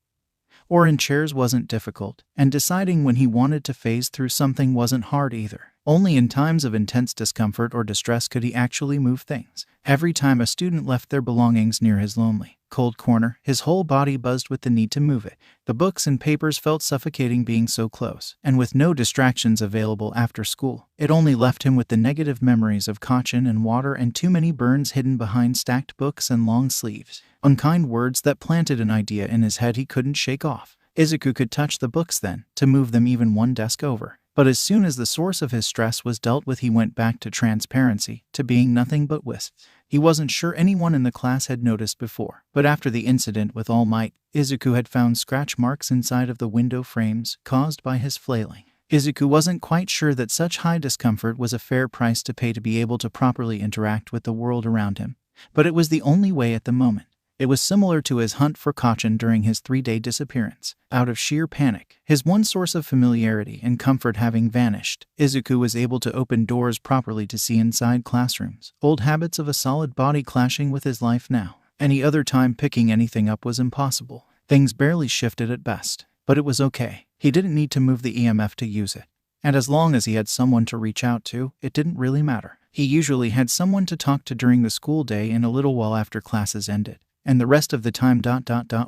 or in chairs wasn't difficult, and deciding when he wanted to phase through something wasn't hard either. Only in times of intense discomfort or distress could he actually move things. Every time a student left their belongings near his lonely, cold corner, his whole body buzzed with the need to move it. The books and papers felt suffocating being so close, and with no distractions available after school, it only left him with the negative memories of caution and water and too many burns hidden behind stacked books and long sleeves. Unkind words that planted an idea in his head he couldn't shake off. Izuku could touch the books then, to move them even one desk over. But as soon as the source of his stress was dealt with, he went back to transparency, to being nothing but wisps. He wasn't sure anyone in the class had noticed before, but after the incident with All Might, Izuku had found scratch marks inside of the window frames, caused by his flailing. Izuku wasn't quite sure that such high discomfort was a fair price to pay to be able to properly interact with the world around him, but it was the only way at the moment. It was similar to his hunt for Kacchan during his 3-day disappearance. Out of sheer panic, his one source of familiarity and comfort having vanished, Izuku was able to open doors properly to see inside classrooms. Old habits of a solid body clashing with his life now. Any other time picking anything up was impossible. Things barely shifted at best. But it was okay. He didn't need to move the EMF to use it. And as long as he had someone to reach out to, it didn't really matter. He usually had someone to talk to during the school day and a little while after classes ended. And the rest of the time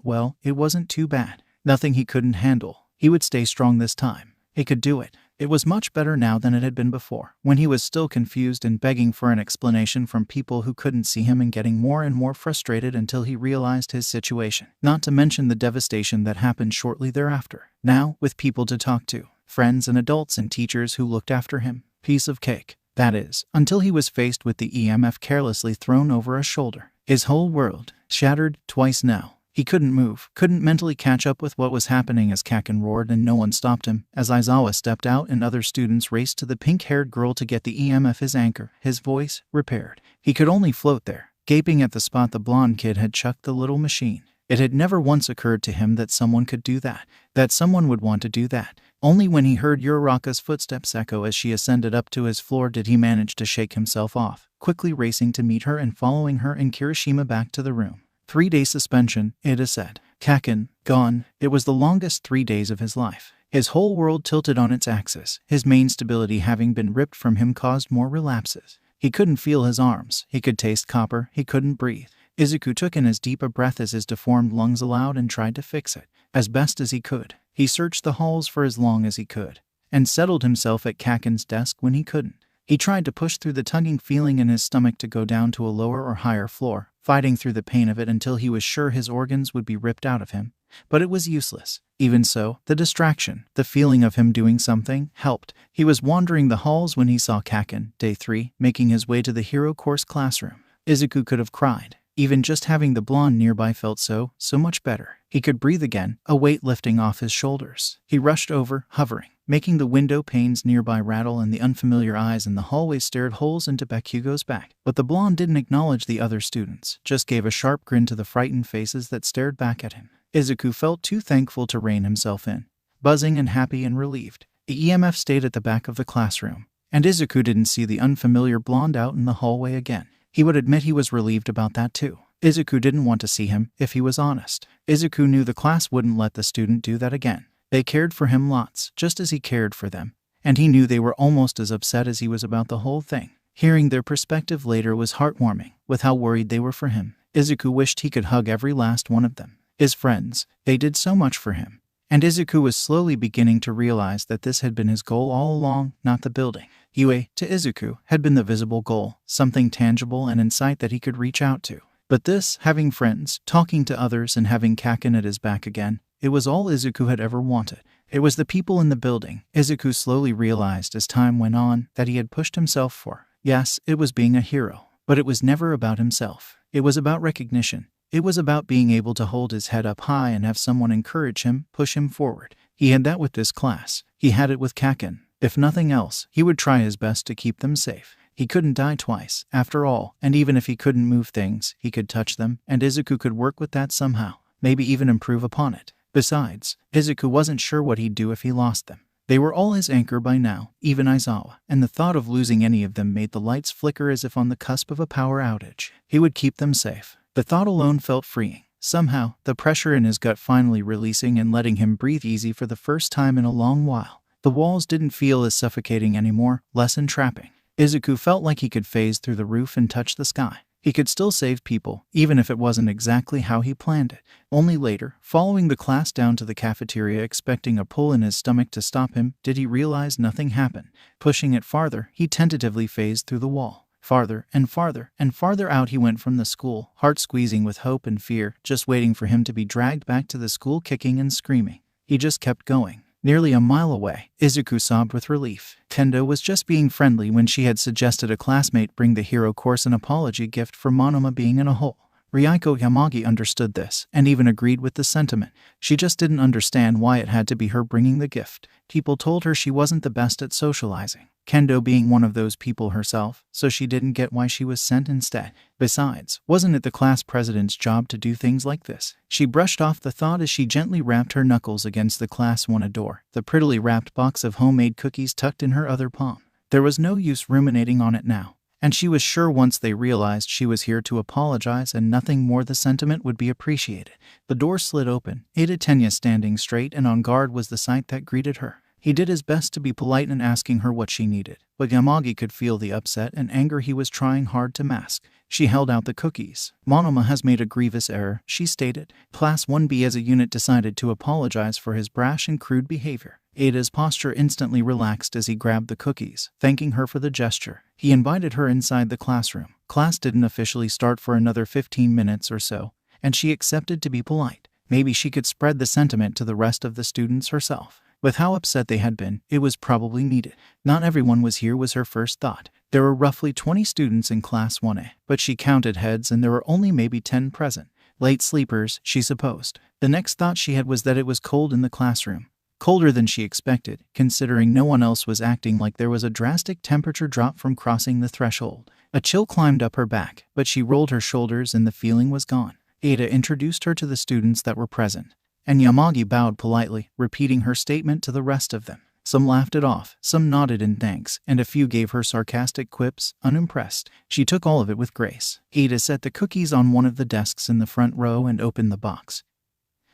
well, it wasn't too bad. Nothing he couldn't handle. He would stay strong this time. He could do it. It was much better now than it had been before, when he was still confused and begging for an explanation from people who couldn't see him and getting more and more frustrated until he realized his situation. Not to mention the devastation that happened shortly thereafter. Now, with people to talk to, friends and adults and teachers who looked after him. Piece of cake. That is, until he was faced with the EMF carelessly thrown over a shoulder. His whole world shattered twice now. He couldn't move, couldn't mentally catch up with what was happening as Kaken roared and no one stopped him. As Aizawa stepped out and other students raced to the pink-haired girl to get the EMF his anchor, his voice, repaired. He could only float there, gaping at the spot the blonde kid had chucked the little machine. It had never once occurred to him that someone could do that, that someone would want to do that. Only when he heard Uraraka's footsteps echo as she ascended up to his floor did he manage to shake himself off, quickly racing to meet her and following her and Kirishima back to the room. 3-day suspension, Ida said. Kaken, gone. It was the longest 3 days of his life. His whole world tilted on its axis. His main stability having been ripped from him caused more relapses. He couldn't feel his arms. He could taste copper. He couldn't breathe. Izuku took in as deep a breath as his deformed lungs allowed and tried to fix it. As best as he could. He searched the halls for as long as he could, and settled himself at Kaken's desk when he couldn't. He tried to push through the tugging feeling in his stomach to go down to a lower or higher floor, fighting through the pain of it until he was sure his organs would be ripped out of him. But it was useless. Even so, the distraction, the feeling of him doing something, helped. He was wandering the halls when he saw Kaken, day 3, making his way to the hero course classroom. Izuku could have cried. Even just having the blonde nearby felt so much better. He could breathe again, a weight lifting off his shoulders. He rushed over, hovering, making the window panes nearby rattle and the unfamiliar eyes in the hallway stared holes into Bakugo's back. But the blonde didn't acknowledge the other students, just gave a sharp grin to the frightened faces that stared back at him. Izuku felt too thankful to rein himself in, buzzing and happy and relieved. The EMF stayed at the back of the classroom, and Izuku didn't see the unfamiliar blonde out in the hallway again. He would admit he was relieved about that too. Izuku didn't want to see him, if he was honest. Izuku knew the class wouldn't let the student do that again. They cared for him lots, just as he cared for them, and he knew they were almost as upset as he was about the whole thing. Hearing their perspective later was heartwarming, with how worried they were for him. Izuku wished he could hug every last one of them. His friends, they did so much for him. And Izuku was slowly beginning to realize that this had been his goal all along, not the building. Yue, to Izuku, had been the visible goal, something tangible and in sight that he could reach out to. But this, having friends, talking to others and having Kaken at his back again, it was all Izuku had ever wanted. It was the people in the building, Izuku slowly realized as time went on, that he had pushed himself for. Yes, it was being a hero, but it was never about himself. It was about recognition. It was about being able to hold his head up high and have someone encourage him, push him forward. He had that with this class. He had it with Kaken. If nothing else, he would try his best to keep them safe. He couldn't die twice, after all, and even if he couldn't move things, he could touch them, and Izuku could work with that somehow, maybe even improve upon it. Besides, Izuku wasn't sure what he'd do if he lost them. They were all his anchor by now, even Aizawa, and the thought of losing any of them made the lights flicker as if on the cusp of a power outage. He would keep them safe. The thought alone felt freeing. Somehow, the pressure in his gut finally releasing and letting him breathe easy for the first time in a long while. The walls didn't feel as suffocating anymore, less entrapping. Izuku felt like he could phase through the roof and touch the sky. He could still save people, even if it wasn't exactly how he planned it. Only later, following the class down to the cafeteria expecting a pull in his stomach to stop him, did he realize nothing happened. Pushing it farther, he tentatively phased through the wall. Farther and farther and farther out he went from the school, heart squeezing with hope and fear, just waiting for him to be dragged back to the school kicking and screaming. He just kept going. Nearly a mile away, Izuku sobbed with relief. Kendo was just being friendly when she had suggested a classmate bring the hero course an apology gift for Monoma being in a hole. Ryuko Yamagi understood this, and even agreed with the sentiment. She just didn't understand why it had to be her bringing the gift. People told her she wasn't the best at socializing, Kendo being one of those people herself, so she didn't get why she was sent instead. Besides, wasn't it the class president's job to do things like this? She brushed off the thought as she gently rapped her knuckles against the class 1 door, the prettily wrapped box of homemade cookies tucked in her other palm. There was no use ruminating on it now. And she was sure once they realized she was here to apologize and nothing more the sentiment would be appreciated. The door slid open. Ada Tenya standing straight and on guard was the sight that greeted her. He did his best to be polite in asking her what she needed, but Yamagi could feel the upset and anger he was trying hard to mask. She held out the cookies. Monoma has made a grievous error, she stated. Class 1B as a unit decided to apologize for his brash and crude behavior. Ada's posture instantly relaxed as he grabbed the cookies, thanking her for the gesture. He invited her inside the classroom. Class didn't officially start for another 15 minutes or so, and she accepted to be polite. Maybe she could spread the sentiment to the rest of the students herself. With how upset they had been, it was probably needed. Not everyone was here was her first thought. There were roughly 20 students in Class 1A, but she counted heads and there were only maybe 10 present. Late sleepers, she supposed. The next thought she had was that it was cold in the classroom. Colder than she expected, considering no one else was acting like there was a drastic temperature drop from crossing the threshold. A chill climbed up her back, but she rolled her shoulders and the feeling was gone. Ada introduced her to the students that were present, and Yamagi bowed politely, repeating her statement to the rest of them. Some laughed it off, some nodded in thanks, and a few gave her sarcastic quips, unimpressed. She took all of it with grace. Ada set the cookies on one of the desks in the front row and opened the box,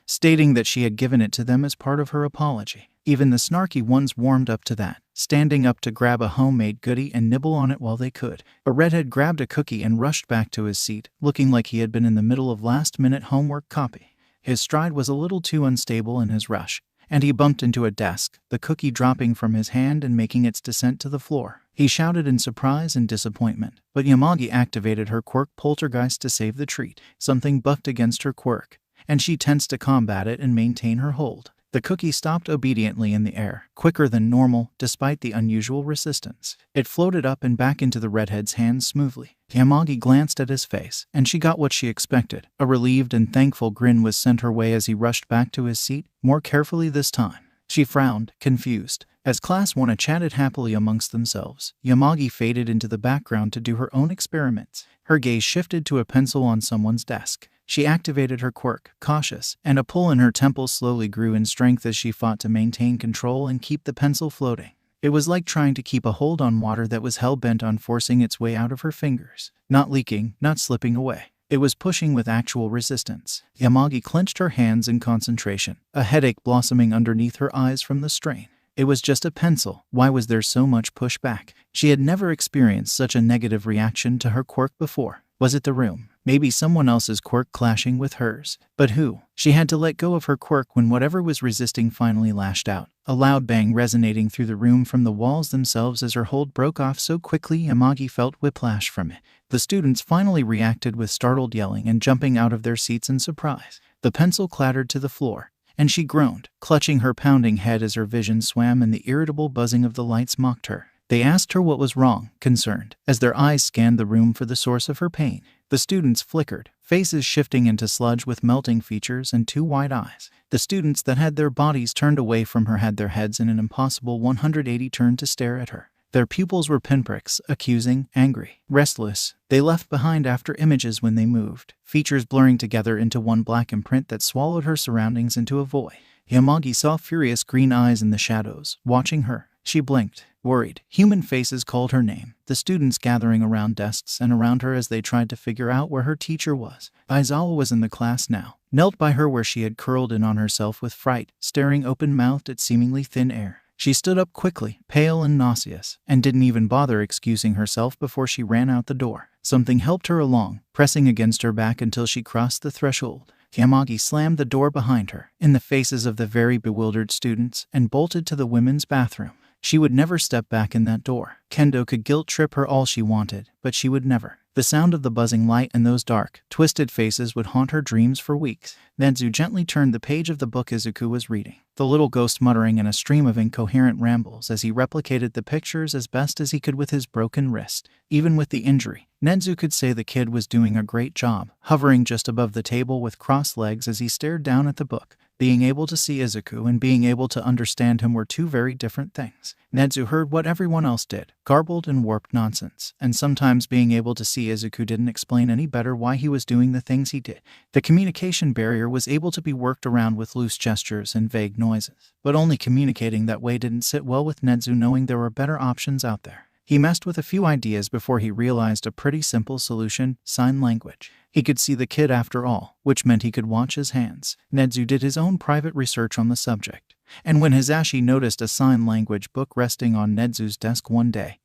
stating that she had given it to them as part of her apology. Even the snarky ones warmed up to that, standing up to grab a homemade goodie and nibble on it while they could. A redhead grabbed a cookie and rushed back to his seat, looking like he had been in the middle of last-minute homework copy. His stride was a little too unstable in his rush, and he bumped into a desk, the cookie dropping from his hand and making its descent to the floor. He shouted in surprise and disappointment, but Yamagi activated her quirk poltergeist to save the treat. Something bucked against her quirk, and she tensed to combat it and maintain her hold. The cookie stopped obediently in the air, quicker than normal, despite the unusual resistance. It floated up and back into the redhead's hands smoothly. Yamagi glanced at his face, and she got what she expected. A relieved and thankful grin was sent her way as he rushed back to his seat, more carefully this time. She frowned, confused. As Class 1A chatted happily amongst themselves, Yamagi faded into the background to do her own experiments. Her gaze shifted to a pencil on someone's desk. She activated her quirk, cautious, and a pull in her temples slowly grew in strength as she fought to maintain control and keep the pencil floating. It was like trying to keep a hold on water that was hell-bent on forcing its way out of her fingers. Not leaking, not slipping away. It was pushing with actual resistance. Yamagi clenched her hands in concentration, a headache blossoming underneath her eyes from the strain. It was just a pencil. Why was there so much pushback? She had never experienced such a negative reaction to her quirk before. Was it the room? Maybe someone else's quirk clashing with hers. But who? She had to let go of her quirk when whatever was resisting finally lashed out. A loud bang resonating through the room from the walls themselves as her hold broke off so quickly Yamagi felt whiplash from it. The students finally reacted with startled yelling and jumping out of their seats in surprise. The pencil clattered to the floor, and she groaned, clutching her pounding head as her vision swam and the irritable buzzing of the lights mocked her. They asked her what was wrong, concerned, as their eyes scanned the room for the source of her pain. The students flickered, faces shifting into sludge with melting features and two wide eyes. The students that had their bodies turned away from her had their heads in an impossible 180 turn to stare at her. Their pupils were pinpricks, accusing, angry, restless. They left behind after images when they moved, features blurring together into one black imprint that swallowed her surroundings into a void. Yamagi saw furious green eyes in the shadows, watching her. She blinked, worried. Human faces called her name, the students gathering around desks and around her as they tried to figure out where her teacher was. Aizawa was in the class now, knelt by her where she had curled in on herself with fright, staring open-mouthed at seemingly thin air. She stood up quickly, pale and nauseous, and didn't even bother excusing herself before she ran out the door. Something helped her along, pressing against her back until she crossed the threshold. Yamagi slammed the door behind her, in the faces of the very bewildered students, and bolted to the women's bathroom. She would never step back in that door. Kendo could guilt-trip her all she wanted, but she would never. The sound of the buzzing light and those dark, twisted faces would haunt her dreams for weeks. Nedzu gently turned the page of the book Izuku was reading, the little ghost muttering in a stream of incoherent rambles as he replicated the pictures as best as he could with his broken wrist. Even with the injury, Nedzu could say the kid was doing a great job, hovering just above the table with crossed legs as he stared down at the book. Being able to see Izuku and being able to understand him were two very different things. Nedzu heard what everyone else did, garbled and warped nonsense, and sometimes being able to see Izuku didn't explain any better why he was doing the things he did. The communication barrier was able to be worked around with loose gestures and vague noises, but only communicating that way didn't sit well with Nedzu, knowing there were better options out there. He messed with a few ideas before he realized a pretty simple solution: sign language. He could see the kid after all, which meant he could watch his hands. Nedzu did his own private research on the subject, and when Hisashi noticed a sign language book resting on Nedzu's desk one day,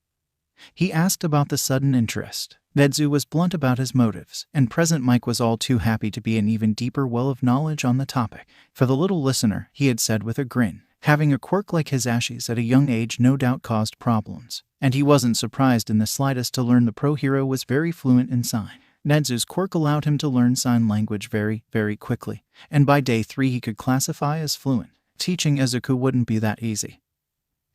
he asked about the sudden interest. Nedzu was blunt about his motives, and Present Mike was all too happy to be an even deeper well of knowledge on the topic. For the little listener, he had said with a grin, having a quirk like his ashes at a young age no doubt caused problems, and he wasn't surprised in the slightest to learn the pro-hero was very fluent in sign. Nedzu's quirk allowed him to learn sign language very, very quickly, and by day 3 he could classify as fluent. Teaching Izuku wouldn't be that easy.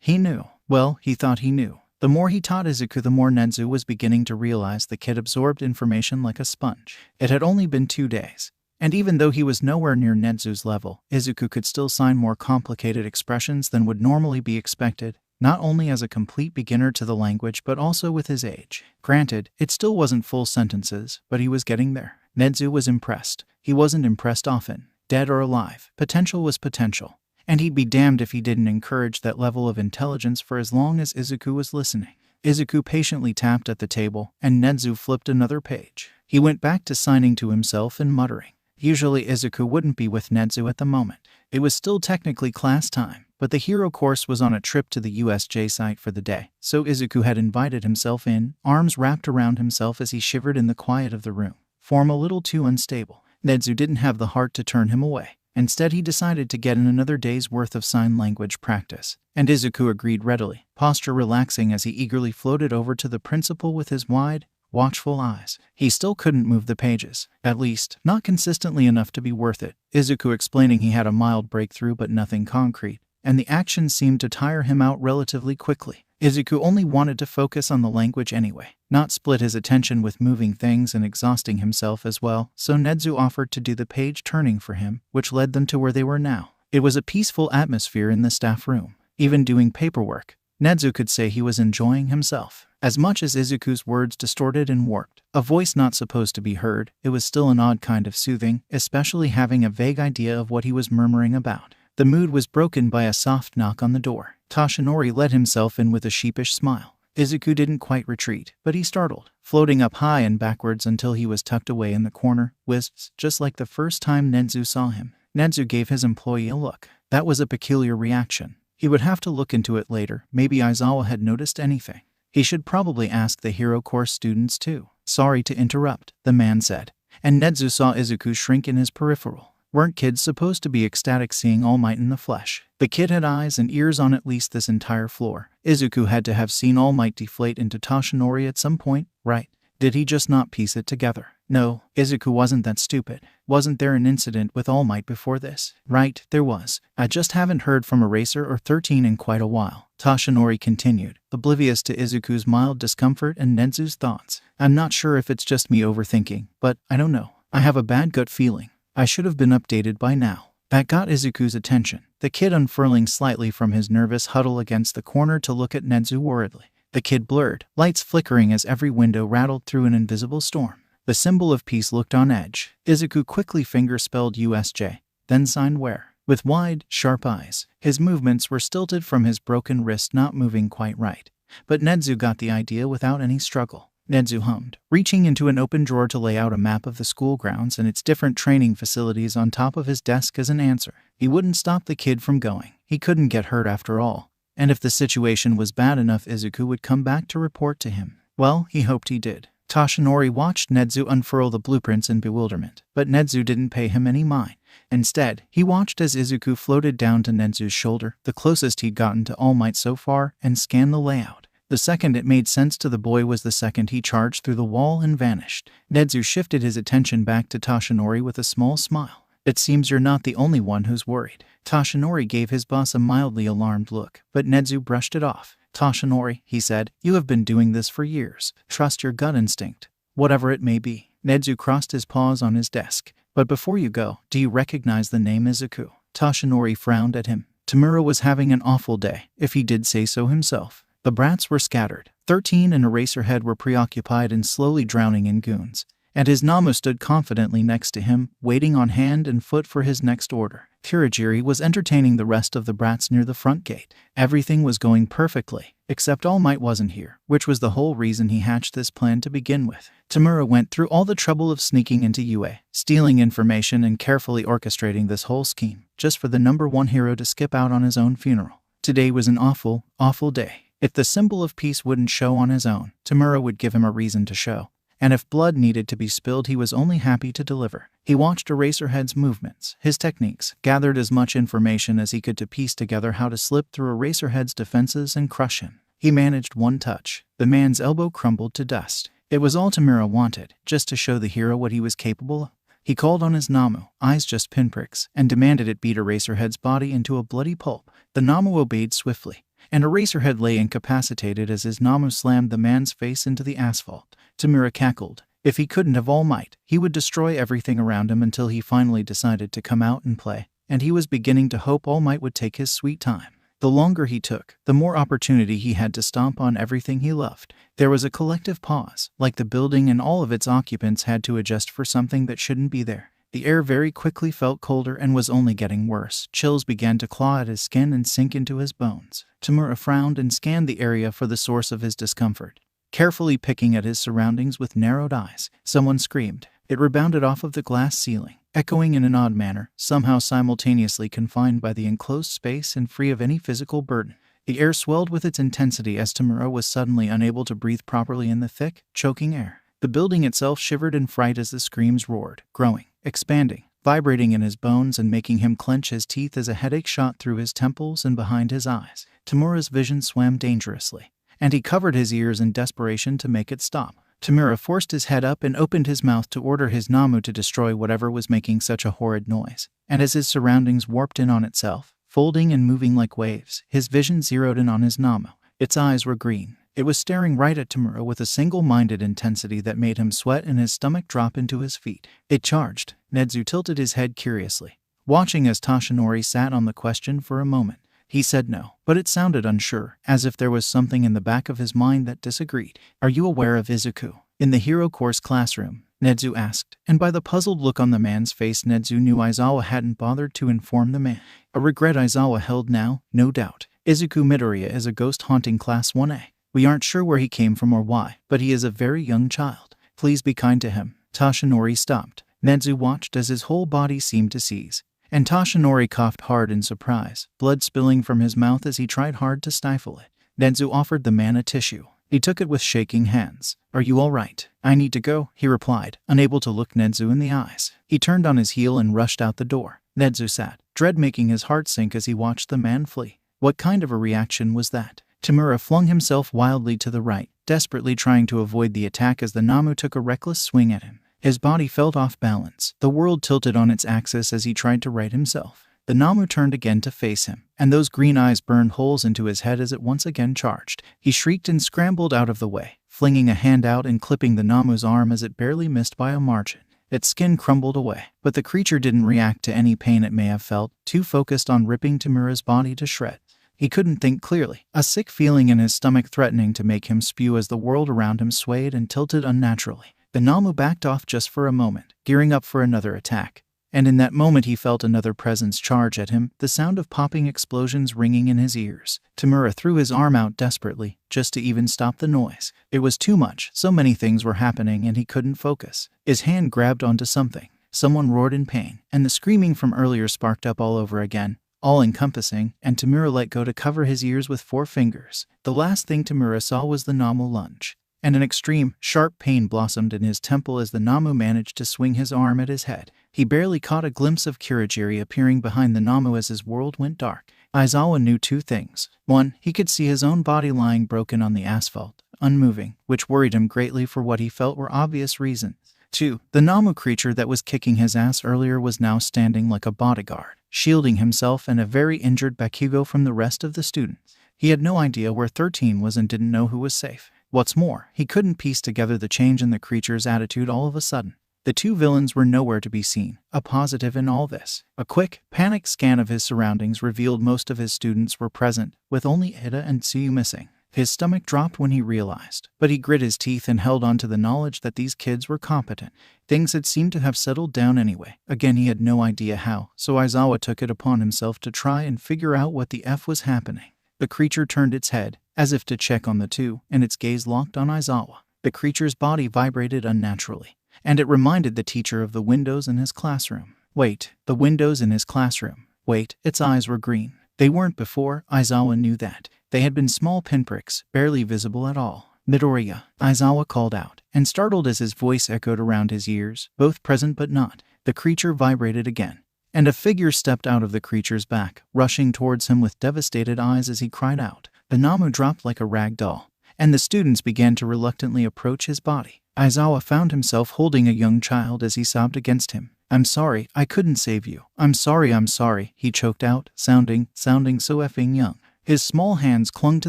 He knew. Well, he thought he knew. The more he taught Izuku, the more Nedzu was beginning to realize the kid absorbed information like a sponge. It had only been 2 days, and even though he was nowhere near Nedzu's level, Izuku could still sign more complicated expressions than would normally be expected, not only as a complete beginner to the language but also with his age. Granted, it still wasn't full sentences, but he was getting there. Nedzu was impressed. He wasn't impressed often. Dead or alive, potential was potential. And he'd be damned if he didn't encourage that level of intelligence for as long as Izuku was listening. Izuku patiently tapped at the table, and Nedzu flipped another page. He went back to signing to himself and muttering. Usually Izuku wouldn't be with Nedzu at the moment. It was still technically class time, but the hero course was on a trip to the USJ site for the day, so Izuku had invited himself in, arms wrapped around himself as he shivered in the quiet of the room. Form a little too unstable. Nedzu didn't have the heart to turn him away. Instead, he decided to get in another day's worth of sign language practice, and Izuku agreed readily, posture relaxing as he eagerly floated over to the principal with his wide, watchful eyes. He still couldn't move the pages, at least, not consistently enough to be worth it. Izuku explaining he had a mild breakthrough but nothing concrete, and the action seemed to tire him out relatively quickly. Izuku only wanted to focus on the language anyway, not split his attention with moving things and exhausting himself as well, so Nedzu offered to do the page turning for him, which led them to where they were now. It was a peaceful atmosphere in the staff room. Even doing paperwork, Nedzu could say he was enjoying himself. As much as Izuku's words distorted and warped, a voice not supposed to be heard, it was still an odd kind of soothing, especially having a vague idea of what he was murmuring about. The mood was broken by a soft knock on the door. Toshinori let himself in with a sheepish smile. Izuku didn't quite retreat, but he startled, floating up high and backwards until he was tucked away in the corner, wisps, just like the first time Nedzu saw him. Nedzu gave his employee a look. That was a peculiar reaction. He would have to look into it later. Maybe Aizawa had noticed anything. He should probably ask the hero course students too. Sorry to interrupt, the man said, and Nedzu saw Izuku shrink in his peripheral. Weren't kids supposed to be ecstatic seeing All Might in the flesh? The kid had eyes and ears on at least this entire floor. Izuku had to have seen All Might deflate into Toshinori at some point, right? Did he just not piece it together? No, Izuku wasn't that stupid. Wasn't there an incident with All Might before this? Right, there was. I just haven't heard from Eraser or 13 in quite a while, Toshinori continued, oblivious to Izuku's mild discomfort and Nedzu's thoughts. I'm not sure if it's just me overthinking, but I don't know. I have a bad gut feeling. I should have been updated by now. That got Izuku's attention, the kid unfurling slightly from his nervous huddle against the corner to look at Nedzu worriedly. The kid blurred, lights flickering as every window rattled through an invisible storm. The symbol of peace looked on edge. Izuku quickly finger-spelled USJ, then signed where. With wide, sharp eyes, his movements were stilted from his broken wrist not moving quite right. But Nedzu got the idea without any struggle. Nedzu hummed, reaching into an open drawer to lay out a map of the school grounds and its different training facilities on top of his desk as an answer. He wouldn't stop the kid from going. He couldn't get hurt after all. And if the situation was bad enough, Izuku would come back to report to him. Well, he hoped he did. Toshinori watched Nedzu unfurl the blueprints in bewilderment, but Nedzu didn't pay him any mind. Instead, he watched as Izuku floated down to Nedzu's shoulder, the closest he'd gotten to All Might so far, and scanned the layout. The second it made sense to the boy was the second he charged through the wall and vanished. Nedzu shifted his attention back to Toshinori with a small smile. It seems you're not the only one who's worried. Toshinori gave his boss a mildly alarmed look, but Nedzu brushed it off. Toshinori, he said, you have been doing this for years. Trust your gut instinct, whatever it may be. Nedzu crossed his paws on his desk. But before you go, do you recognize the name Izuku? Toshinori frowned at him. Tamura was having an awful day, if he did say so himself. The brats were scattered. 13 and Eraserhead were preoccupied and slowly drowning in goons, and his Namu stood confidently next to him, waiting on hand and foot for his next order. Kurogiri was entertaining the rest of the brats near the front gate. Everything was going perfectly, except All Might wasn't here, which was the whole reason he hatched this plan to begin with. Tamura went through all the trouble of sneaking into UA, stealing information and carefully orchestrating this whole scheme, just for the number one hero to skip out on his own funeral. Today was an awful, awful day. If the symbol of peace wouldn't show on his own, Tamura would give him a reason to show. and if blood needed to be spilled he was only happy to deliver. He watched Eraserhead's movements, his techniques, gathered as much information as he could to piece together how to slip through Eraserhead's defenses and crush him. He managed one touch. The man's elbow crumbled to dust. It was all Tamura wanted, just to show the hero what he was capable of. He called on his Namu, eyes just pinpricks, and demanded it beat Eraserhead's body into a bloody pulp. The Namu obeyed swiftly, and Eraserhead lay incapacitated as his Namu slammed the man's face into the asphalt. Tamura cackled. If he couldn't have All Might, he would destroy everything around him until he finally decided to come out and play, and he was beginning to hope All Might would take his sweet time. The longer he took, the more opportunity he had to stomp on everything he loved. There was a collective pause, like the building and all of its occupants had to adjust for something that shouldn't be there. The air very quickly felt colder and was only getting worse. Chills began to claw at his skin and sink into his bones. Tamura frowned and scanned the area for the source of his discomfort, carefully picking at his surroundings with narrowed eyes. Someone screamed. It rebounded off of the glass ceiling, echoing in an odd manner, somehow simultaneously confined by the enclosed space and free of any physical burden. The air swelled with its intensity as Tamura was suddenly unable to breathe properly in the thick, choking air. The building itself shivered in fright as the screams roared, growing, expanding, vibrating in his bones and making him clench his teeth as a headache shot through his temples and behind his eyes. Tamura's vision swam dangerously, and he covered his ears in desperation to make it stop. Tamura forced his head up and opened his mouth to order his Namu to destroy whatever was making such a horrid noise. And as his surroundings warped in on itself, folding and moving like waves, his vision zeroed in on his Namu. Its eyes were green. It was staring right at Tamura with a single-minded intensity that made him sweat and his stomach drop into his feet. It charged. Nedzu tilted his head curiously, watching as Toshinori sat on the question for a moment. He said no, but it sounded unsure, as if there was something in the back of his mind that disagreed. "Are you aware of Izuku in the hero course classroom?" Nedzu asked, and by the puzzled look on the man's face Nedzu knew Aizawa hadn't bothered to inform the man. A regret Aizawa held now, no doubt. "Izuku Midoriya is a ghost haunting class 1A. We aren't sure where he came from or why, but he is a very young child. Please be kind to him." Toshinori stopped. Nedzu watched as his whole body seemed to seize, and Toshinori coughed hard in surprise, blood spilling from his mouth as he tried hard to stifle it. Nedzu offered the man a tissue. He took it with shaking hands. "Are you all right?" "I need to go," he replied, unable to look Nedzu in the eyes. He turned on his heel and rushed out the door. Nedzu sat, dread making his heart sink as he watched the man flee. What kind of a reaction was that? Tamura flung himself wildly to the right, desperately trying to avoid the attack as the Namu took a reckless swing at him. His body felt off balance. The world tilted on its axis as he tried to right himself. The Namu turned again to face him, and those green eyes burned holes into his head as it once again charged. He shrieked and scrambled out of the way, flinging a hand out and clipping the Namu's arm as it barely missed by a margin. Its skin crumbled away, but the creature didn't react to any pain it may have felt, too focused on ripping Tamura's body to shreds. He couldn't think clearly, a sick feeling in his stomach threatening to make him spew as the world around him swayed and tilted unnaturally. The Namu backed off just for a moment, gearing up for another attack. And in that moment he felt another presence charge at him, the sound of popping explosions ringing in his ears. Tamura threw his arm out desperately, just to even stop the noise. It was too much, so many things were happening and he couldn't focus. His hand grabbed onto something. Someone roared in pain, and the screaming from earlier sparked up all over again, all-encompassing, and Tamura let go to cover his ears with 4 fingers. The last thing Tamura saw was the Namu lunge, and an extreme, sharp pain blossomed in his temple as the Namu managed to swing his arm at his head. He barely caught a glimpse of Kurogiri appearing behind the Namu as his world went dark. Aizawa knew 2 things. 1, he could see his own body lying broken on the asphalt, unmoving, which worried him greatly for what he felt were obvious reasons. 2, the Namu creature that was kicking his ass earlier was now standing like a bodyguard, shielding himself and a very injured Bakugo from the rest of the students. He had no idea where 13 was and didn't know who was safe. What's more, he couldn't piece together the change in the creature's attitude all of a sudden. The 2 villains were nowhere to be seen, a positive in all this. A quick, panicked scan of his surroundings revealed most of his students were present, with only Ida and Tsuyu missing. His stomach dropped when he realized, but he grit his teeth and held on to the knowledge that these kids were competent. Things had seemed to have settled down anyway. Again, he had no idea how, so Aizawa took it upon himself to try and figure out what the F was happening. The creature turned its head, as if to check on the 2, and its gaze locked on Aizawa. The creature's body vibrated unnaturally, and it reminded the teacher of the windows in his classroom. Wait, the windows in his classroom. Wait, its eyes were green. They weren't before, Aizawa knew that. They had been small pinpricks, barely visible at all. Midoriya, Aizawa called out, and startled as his voice echoed around his ears, both present but not. The creature vibrated again, and a figure stepped out of the creature's back, rushing towards him with devastated eyes as he cried out. The Namu dropped like a rag doll, and the students began to reluctantly approach his body. Aizawa found himself holding a young child as he sobbed against him. "I'm sorry, I couldn't save you. I'm sorry," he choked out, sounding so effing young. His small hands clung to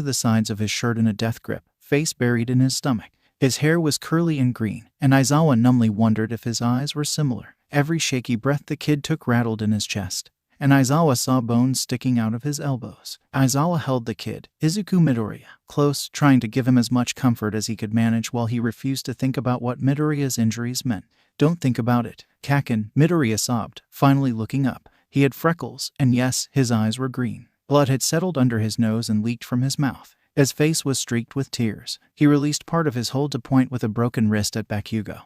the sides of his shirt in a death grip, face buried in his stomach. His hair was curly and green, and Aizawa numbly wondered if his eyes were similar. Every shaky breath the kid took rattled in his chest, and Aizawa saw bones sticking out of his elbows. Aizawa held the kid, Izuku Midoriya, close, trying to give him as much comfort as he could manage while he refused to think about what Midoriya's injuries meant. "Don't think about it, Kaken," Midoriya sobbed, finally looking up. He had freckles, and yes, his eyes were green. Blood had settled under his nose and leaked from his mouth. His face was streaked with tears. He released part of his hold to point with a broken wrist at Bakugo,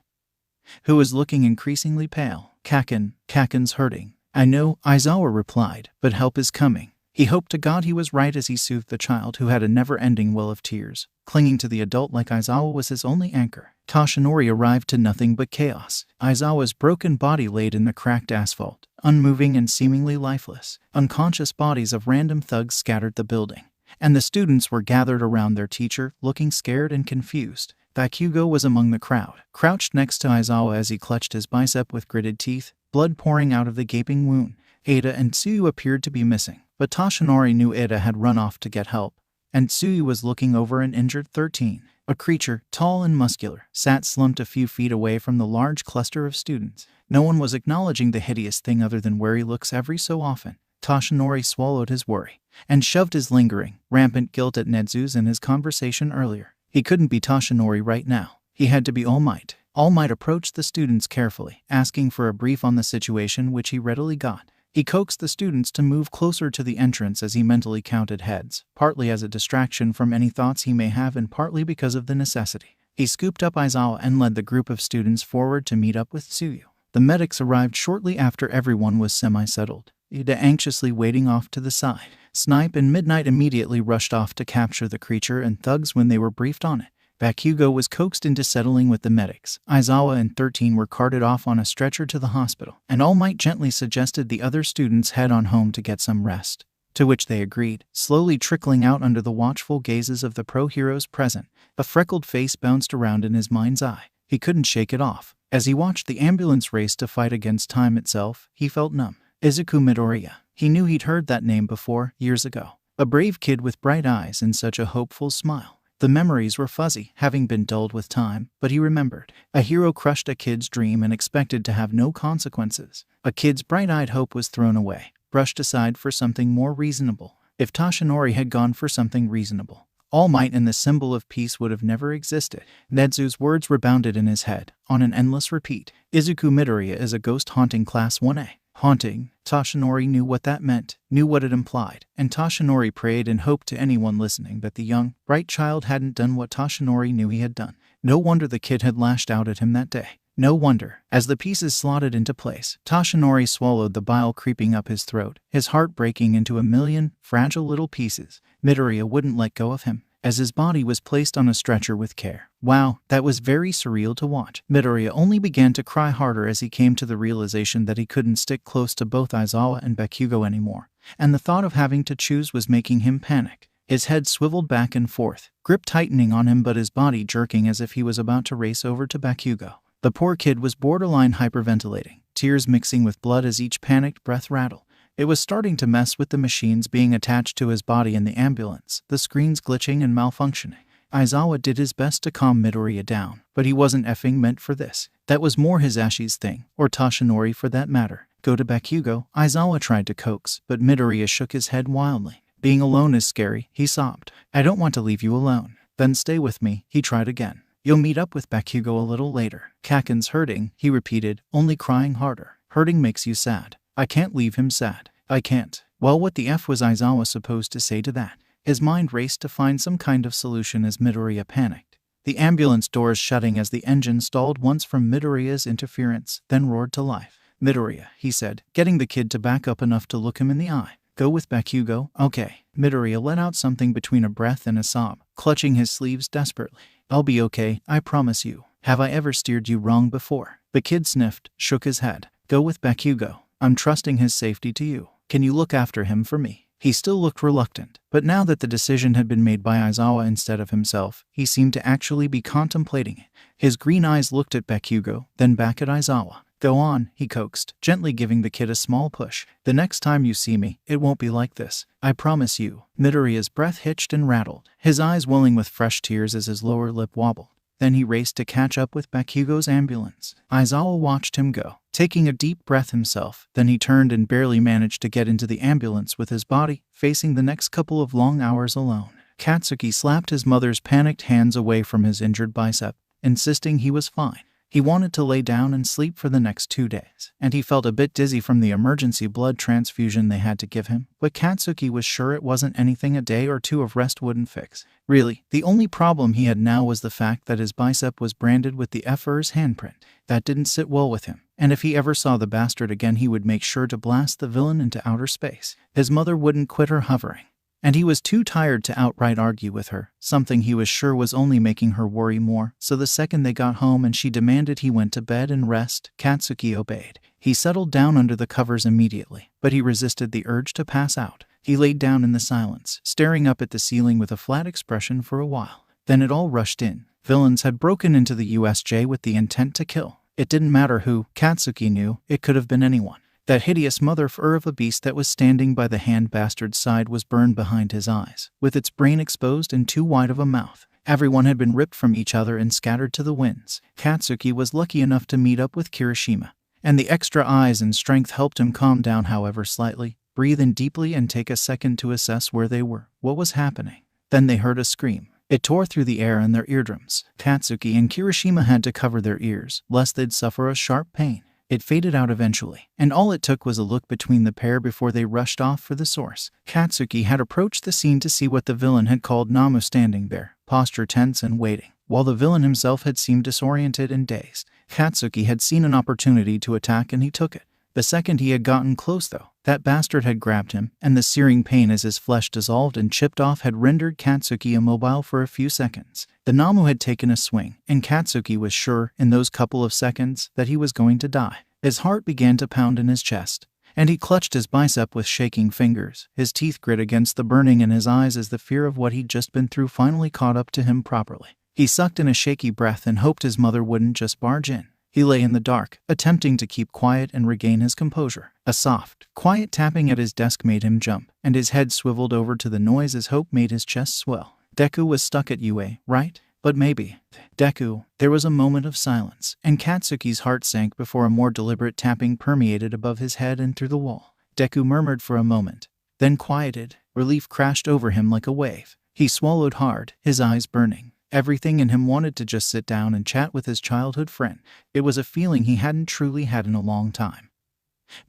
who was looking increasingly pale. Kaken's hurting." "I know," Aizawa replied, "but help is coming." He hoped to God he was right as he soothed the child who had a never-ending well of tears. Clinging to the adult like Aizawa was his only anchor. Toshinori arrived to nothing but chaos. Aizawa's broken body laid in the cracked asphalt, unmoving and seemingly lifeless. Unconscious bodies of random thugs scattered the building, and the students were gathered around their teacher, looking scared and confused. Bakugo was among the crowd, crouched next to Aizawa as he clutched his bicep with gritted teeth, blood pouring out of the gaping wound. Ada and Tsuyu appeared to be missing, but Toshinori knew Ada had run off to get help, and Tsuyu was looking over an injured 13. A creature, tall and muscular, sat slumped a few feet away from the large cluster of students. No one was acknowledging the hideous thing other than wary looks every so often. Toshinori swallowed his worry and shoved his lingering, rampant guilt at Netsu's in his conversation earlier. He couldn't be Toshinori right now. He had to be All Might. All Might approached the students carefully, asking for a brief on the situation, which he readily got. He coaxed the students to move closer to the entrance as he mentally counted heads, partly as a distraction from any thoughts he may have and partly because of the necessity. He scooped up Aizawa and led the group of students forward to meet up with Tsuyu. The medics arrived shortly after everyone was semi-settled, Ida anxiously waiting off to the side. Snipe and Midnight immediately rushed off to capture the creature and thugs when they were briefed on it. Bakugo was coaxed into settling with the medics. Aizawa and 13 were carted off on a stretcher to the hospital, and All Might gently suggested the other students head on home to get some rest, to which they agreed, slowly trickling out under the watchful gazes of the pro-heroes present. A freckled face bounced around in his mind's eye. He couldn't shake it off. As he watched the ambulance race to fight against time itself, he felt numb. Izuku Midoriya. He knew he'd heard that name before, years ago. A brave kid with bright eyes and such a hopeful smile. The memories were fuzzy, having been dulled with time, but he remembered. A hero crushed a kid's dream and expected to have no consequences. A kid's bright-eyed hope was thrown away, brushed aside for something more reasonable. If Toshinori had gone for something reasonable, All Might and the symbol of peace would have never existed. Netsu's words rebounded in his head, on an endless repeat. Izuku Midoriya is a ghost haunting Class 1A. Haunting. Toshinori knew what that meant, knew what it implied, and Toshinori prayed and hoped to anyone listening that the young, bright child hadn't done what Toshinori knew he had done. No wonder the kid had lashed out at him that day. No wonder. As the pieces slotted into place, Toshinori swallowed the bile creeping up his throat, his heart breaking into a million fragile little pieces. Midoriya wouldn't let go of him, as his body was placed on a stretcher with care. Wow, that was very surreal to watch. Midoriya only began to cry harder as he came to the realization that he couldn't stick close to both Aizawa and Bakugo anymore, and the thought of having to choose was making him panic. His head swiveled back and forth, grip tightening on him but his body jerking as if he was about to race over to Bakugo. The poor kid was borderline hyperventilating, tears mixing with blood as each panicked breath rattled. It was starting to mess with the machines being attached to his body in the ambulance, the screens glitching and malfunctioning. Aizawa did his best to calm Midoriya down, but he wasn't effing meant for this. That was more Hisashi's thing, or Toshinori for that matter. Go to Bakugo, Aizawa tried to coax, but Midoriya shook his head wildly. Being alone is scary, he sobbed. I don't want to leave you alone. Then stay with me, he tried again. You'll meet up with Bakugo a little later. Kaken's hurting, he repeated, only crying harder. Hurting makes you sad. I can't leave him sad. I can't. Well, what the F was Aizawa supposed to say to that? His mind raced to find some kind of solution as Midoriya panicked. The ambulance doors shutting as the engine stalled once from Midoriya's interference, then roared to life. Midoriya, he said, getting the kid to back up enough to look him in the eye. Go with Bakugo? Okay. Midoriya let out something between a breath and a sob, clutching his sleeves desperately. I'll be okay, I promise you. Have I ever steered you wrong before? The kid sniffed, shook his head. Go with Bakugo. I'm trusting his safety to you. Can you look after him for me? He still looked reluctant, but now that the decision had been made by Aizawa instead of himself, he seemed to actually be contemplating it. His green eyes looked at Bakugo, then back at Aizawa. Go on, he coaxed, gently giving the kid a small push. The next time you see me, it won't be like this. I promise you. Midoriya's breath hitched and rattled, his eyes welling with fresh tears as his lower lip wobbled. Then he raced to catch up with Bakugo's ambulance. Aizawa watched him go, taking a deep breath himself. Then he turned and barely managed to get into the ambulance with his body, facing the next couple of long hours alone. Katsuki slapped his mother's panicked hands away from his injured bicep, insisting he was fine. He wanted to lay down and sleep for the next 2 days, and he felt a bit dizzy from the emergency blood transfusion they had to give him, but Katsuki was sure it wasn't anything a day or 2 of rest wouldn't fix. Really, the only problem he had now was the fact that his bicep was branded with the Emperor's handprint. That didn't sit well with him, and if he ever saw the bastard again he would make sure to blast the villain into outer space. His mother wouldn't quit her hovering, and he was too tired to outright argue with her, something he was sure was only making her worry more. So the second they got home and she demanded he went to bed and rest, Katsuki obeyed. He settled down under the covers immediately, but he resisted the urge to pass out. He laid down in the silence, staring up at the ceiling with a flat expression for a while. Then it all rushed in. Villains had broken into the USJ with the intent to kill. It didn't matter who, Katsuki knew, it could have been anyone. That hideous mother-effer of a beast that was standing by the hand-bastard's side was burned behind his eyes, with its brain exposed and too wide of a mouth. Everyone had been ripped from each other and scattered to the winds. Katsuki was lucky enough to meet up with Kirishima, and the extra eyes and strength helped him calm down however slightly, breathe in deeply and take a second to assess where they were, what was happening. Then they heard a scream. It tore through the air and their eardrums. Katsuki and Kirishima had to cover their ears, lest they'd suffer a sharp pain. It faded out eventually, and all it took was a look between the pair before they rushed off for the source. Katsuki had approached the scene to see what the villain had called Namu standing there, posture tense and waiting, while the villain himself had seemed disoriented and dazed. Katsuki had seen an opportunity to attack and he took it. The second he had gotten close though, that bastard had grabbed him, and the searing pain as his flesh dissolved and chipped off had rendered Katsuki immobile for a few seconds. The Namu had taken a swing, and Katsuki was sure, in those couple of seconds, that he was going to die. His heart began to pound in his chest, and he clutched his bicep with shaking fingers. His teeth grit against the burning in his eyes as the fear of what he'd just been through finally caught up to him properly. He sucked in a shaky breath and hoped his mother wouldn't just barge in. He lay in the dark, attempting to keep quiet and regain his composure. A soft, quiet tapping at his desk made him jump, and his head swiveled over to the noise as hope made his chest swell. Deku was stuck at UA, right? But maybe. Deku. There was a moment of silence, and Katsuki's heart sank before a more deliberate tapping permeated above his head and through the wall. Deku murmured for a moment, then quieted. Relief crashed over him like a wave. He swallowed hard, his eyes burning. Everything in him wanted to just sit down and chat with his childhood friend. It was a feeling he hadn't truly had in a long time.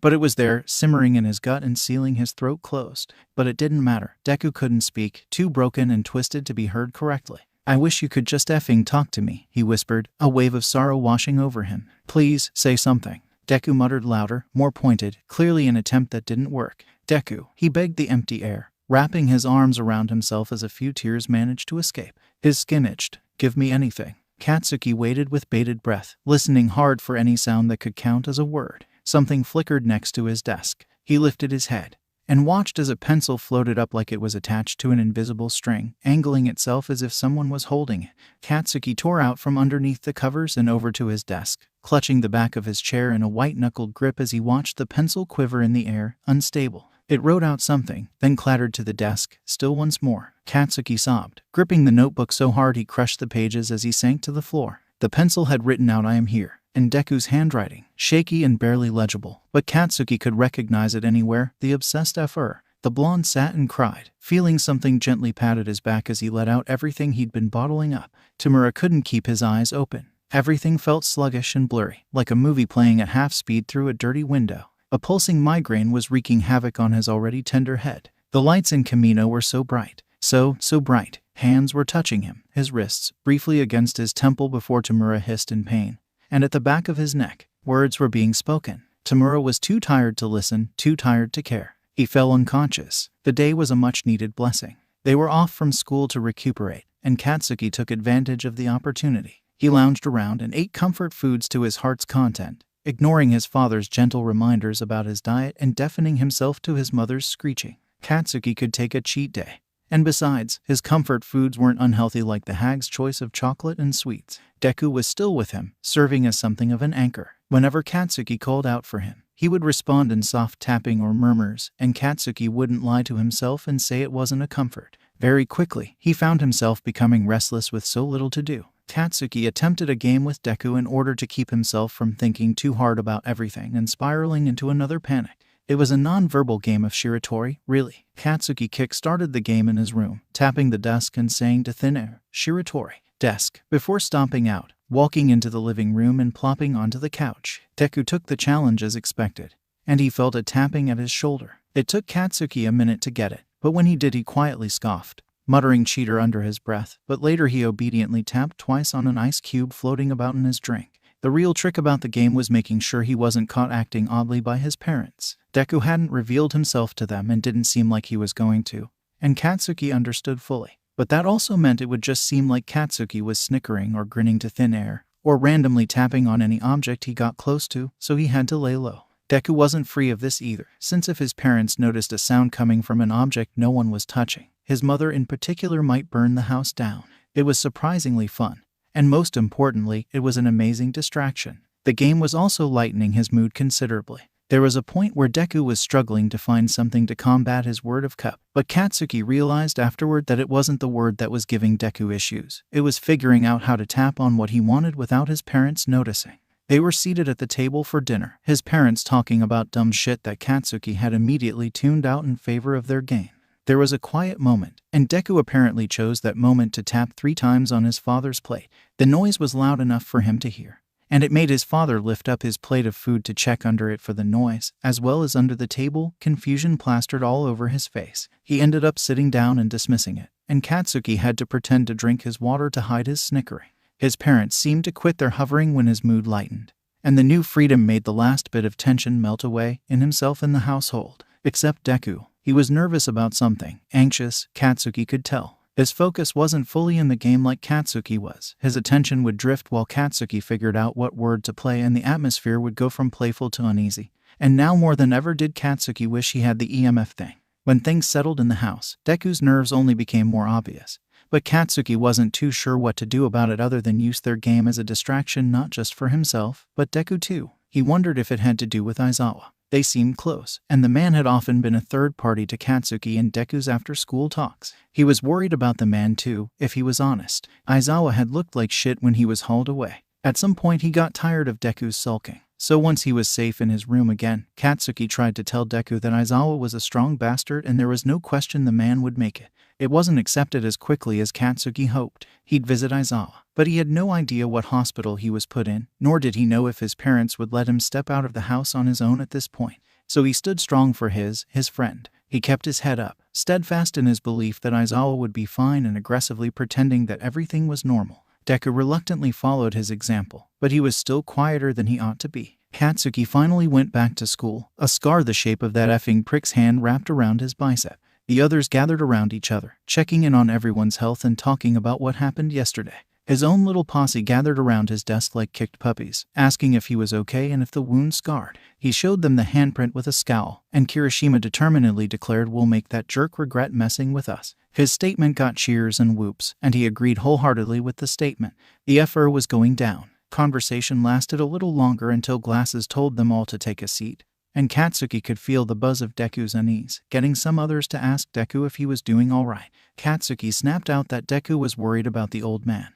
But it was there, simmering in his gut and sealing his throat closed. But it didn't matter. Deku couldn't speak, too broken and twisted to be heard correctly. I wish you could just effing talk to me, he whispered, a wave of sorrow washing over him. Please, say something. Deku muttered louder, more pointed, clearly an attempt that didn't work. Deku, he begged the empty air, wrapping his arms around himself as a few tears managed to escape. His skin itched. Give me anything. Katsuki waited with bated breath, listening hard for any sound that could count as a word. Something flickered next to his desk. He lifted his head and watched as a pencil floated up like it was attached to an invisible string, angling itself as if someone was holding it. Katsuki tore out from underneath the covers and over to his desk, clutching the back of his chair in a white-knuckled grip as he watched the pencil quiver in the air, unstable. It wrote out something, then clattered to the desk, still once more. Katsuki sobbed, gripping the notebook so hard he crushed the pages as he sank to the floor. The pencil had written out "I am here," in Deku's handwriting, shaky and barely legible, but Katsuki could recognize it anywhere. The obsessed F.R. The blonde sat and cried, feeling something gently pat at his back as he let out everything he'd been bottling up. Tamura couldn't keep his eyes open. Everything felt sluggish and blurry, like a movie playing at half speed through a dirty window. A pulsing migraine was wreaking havoc on his already tender head. The lights in Kamino were so bright. So bright. Hands were touching him, his wrists, briefly against his temple before Tamura hissed in pain. And at the back of his neck, words were being spoken. Tamura was too tired to listen, too tired to care. He fell unconscious. The day was a much-needed blessing. They were off from school to recuperate, and Katsuki took advantage of the opportunity. He lounged around and ate comfort foods to his heart's content, ignoring his father's gentle reminders about his diet and deafening himself to his mother's screeching. Katsuki could take a cheat day. And besides, his comfort foods weren't unhealthy like the hag's choice of chocolate and sweets. Deku was still with him, serving as something of an anchor. Whenever Katsuki called out for him, he would respond in soft tapping or murmurs, and Katsuki wouldn't lie to himself and say it wasn't a comfort. Very quickly, he found himself becoming restless with so little to do. Katsuki attempted a game with Deku in order to keep himself from thinking too hard about everything and spiraling into another panic. It was a non-verbal game of Shiratori, really. Katsuki kick-started the game in his room, tapping the desk and saying to thin air, "Shiratori, desk," before stomping out, walking into the living room and plopping onto the couch. Deku took the challenge as expected, and he felt a tapping at his shoulder. It took Katsuki a minute to get it, but when he did he quietly scoffed, muttering cheater under his breath, but later he obediently tapped twice on an ice cube floating about in his drink. The real trick about the game was making sure he wasn't caught acting oddly by his parents. Deku hadn't revealed himself to them and didn't seem like he was going to, and Katsuki understood fully. But that also meant it would just seem like Katsuki was snickering or grinning to thin air, or randomly tapping on any object he got close to, so he had to lay low. Deku wasn't free of this either, since if his parents noticed a sound coming from an object no one was touching, his mother in particular might burn the house down. It was surprisingly fun. And most importantly, it was an amazing distraction. The game was also lightening his mood considerably. There was a point where Deku was struggling to find something to combat his word of cup, but Katsuki realized afterward that it wasn't the word that was giving Deku issues. It was figuring out how to tap on what he wanted without his parents noticing. They were seated at the table for dinner, his parents talking about dumb shit that Katsuki had immediately tuned out in favor of their game. There was a quiet moment, and Deku apparently chose that moment to tap 3 times on his father's plate. The noise was loud enough for him to hear, and it made his father lift up his plate of food to check under it for the noise, as well as under the table, confusion plastered all over his face. He ended up sitting down and dismissing it, and Katsuki had to pretend to drink his water to hide his snickering. His parents seemed to quit their hovering when his mood lightened, and the new freedom made the last bit of tension melt away in himself and the household. Except Deku. He was nervous about something, anxious, Katsuki could tell. His focus wasn't fully in the game like Katsuki was. His attention would drift while Katsuki figured out what word to play, and the atmosphere would go from playful to uneasy. And now more than ever did Katsuki wish he had the EMF thing. When things settled in the house, Deku's nerves only became more obvious. But Katsuki wasn't too sure what to do about it other than use their game as a distraction not just for himself, but Deku too. He wondered if it had to do with Aizawa. They seemed close, and the man had often been a third party to Katsuki in Deku's after-school talks. He was worried about the man too, if he was honest. Aizawa had looked like shit when he was hauled away. At some point he got tired of Deku's sulking. So once he was safe in his room again, Katsuki tried to tell Deku that Aizawa was a strong bastard and there was no question the man would make it. It wasn't accepted as quickly as Katsuki hoped. He'd visit Aizawa, but he had no idea what hospital he was put in, nor did he know if his parents would let him step out of the house on his own at this point. So he stood strong for his friend. He kept his head up, steadfast in his belief that Aizawa would be fine and aggressively pretending that everything was normal. Deku reluctantly followed his example, but he was still quieter than he ought to be. Katsuki finally went back to school, a scar the shape of that effing prick's hand wrapped around his bicep. The others gathered around each other, checking in on everyone's health and talking about what happened yesterday. His own little posse gathered around his desk like kicked puppies, asking if he was okay and if the wound scarred. He showed them the handprint with a scowl, and Kirishima determinedly declared, "We'll make that jerk regret messing with us." His statement got cheers and whoops, and he agreed wholeheartedly with the statement. The FR was going down. Conversation lasted a little longer until Glasses told them all to take a seat, and Katsuki could feel the buzz of Deku's unease, getting some others to ask Deku if he was doing all right. Katsuki snapped out that Deku was worried about the old man.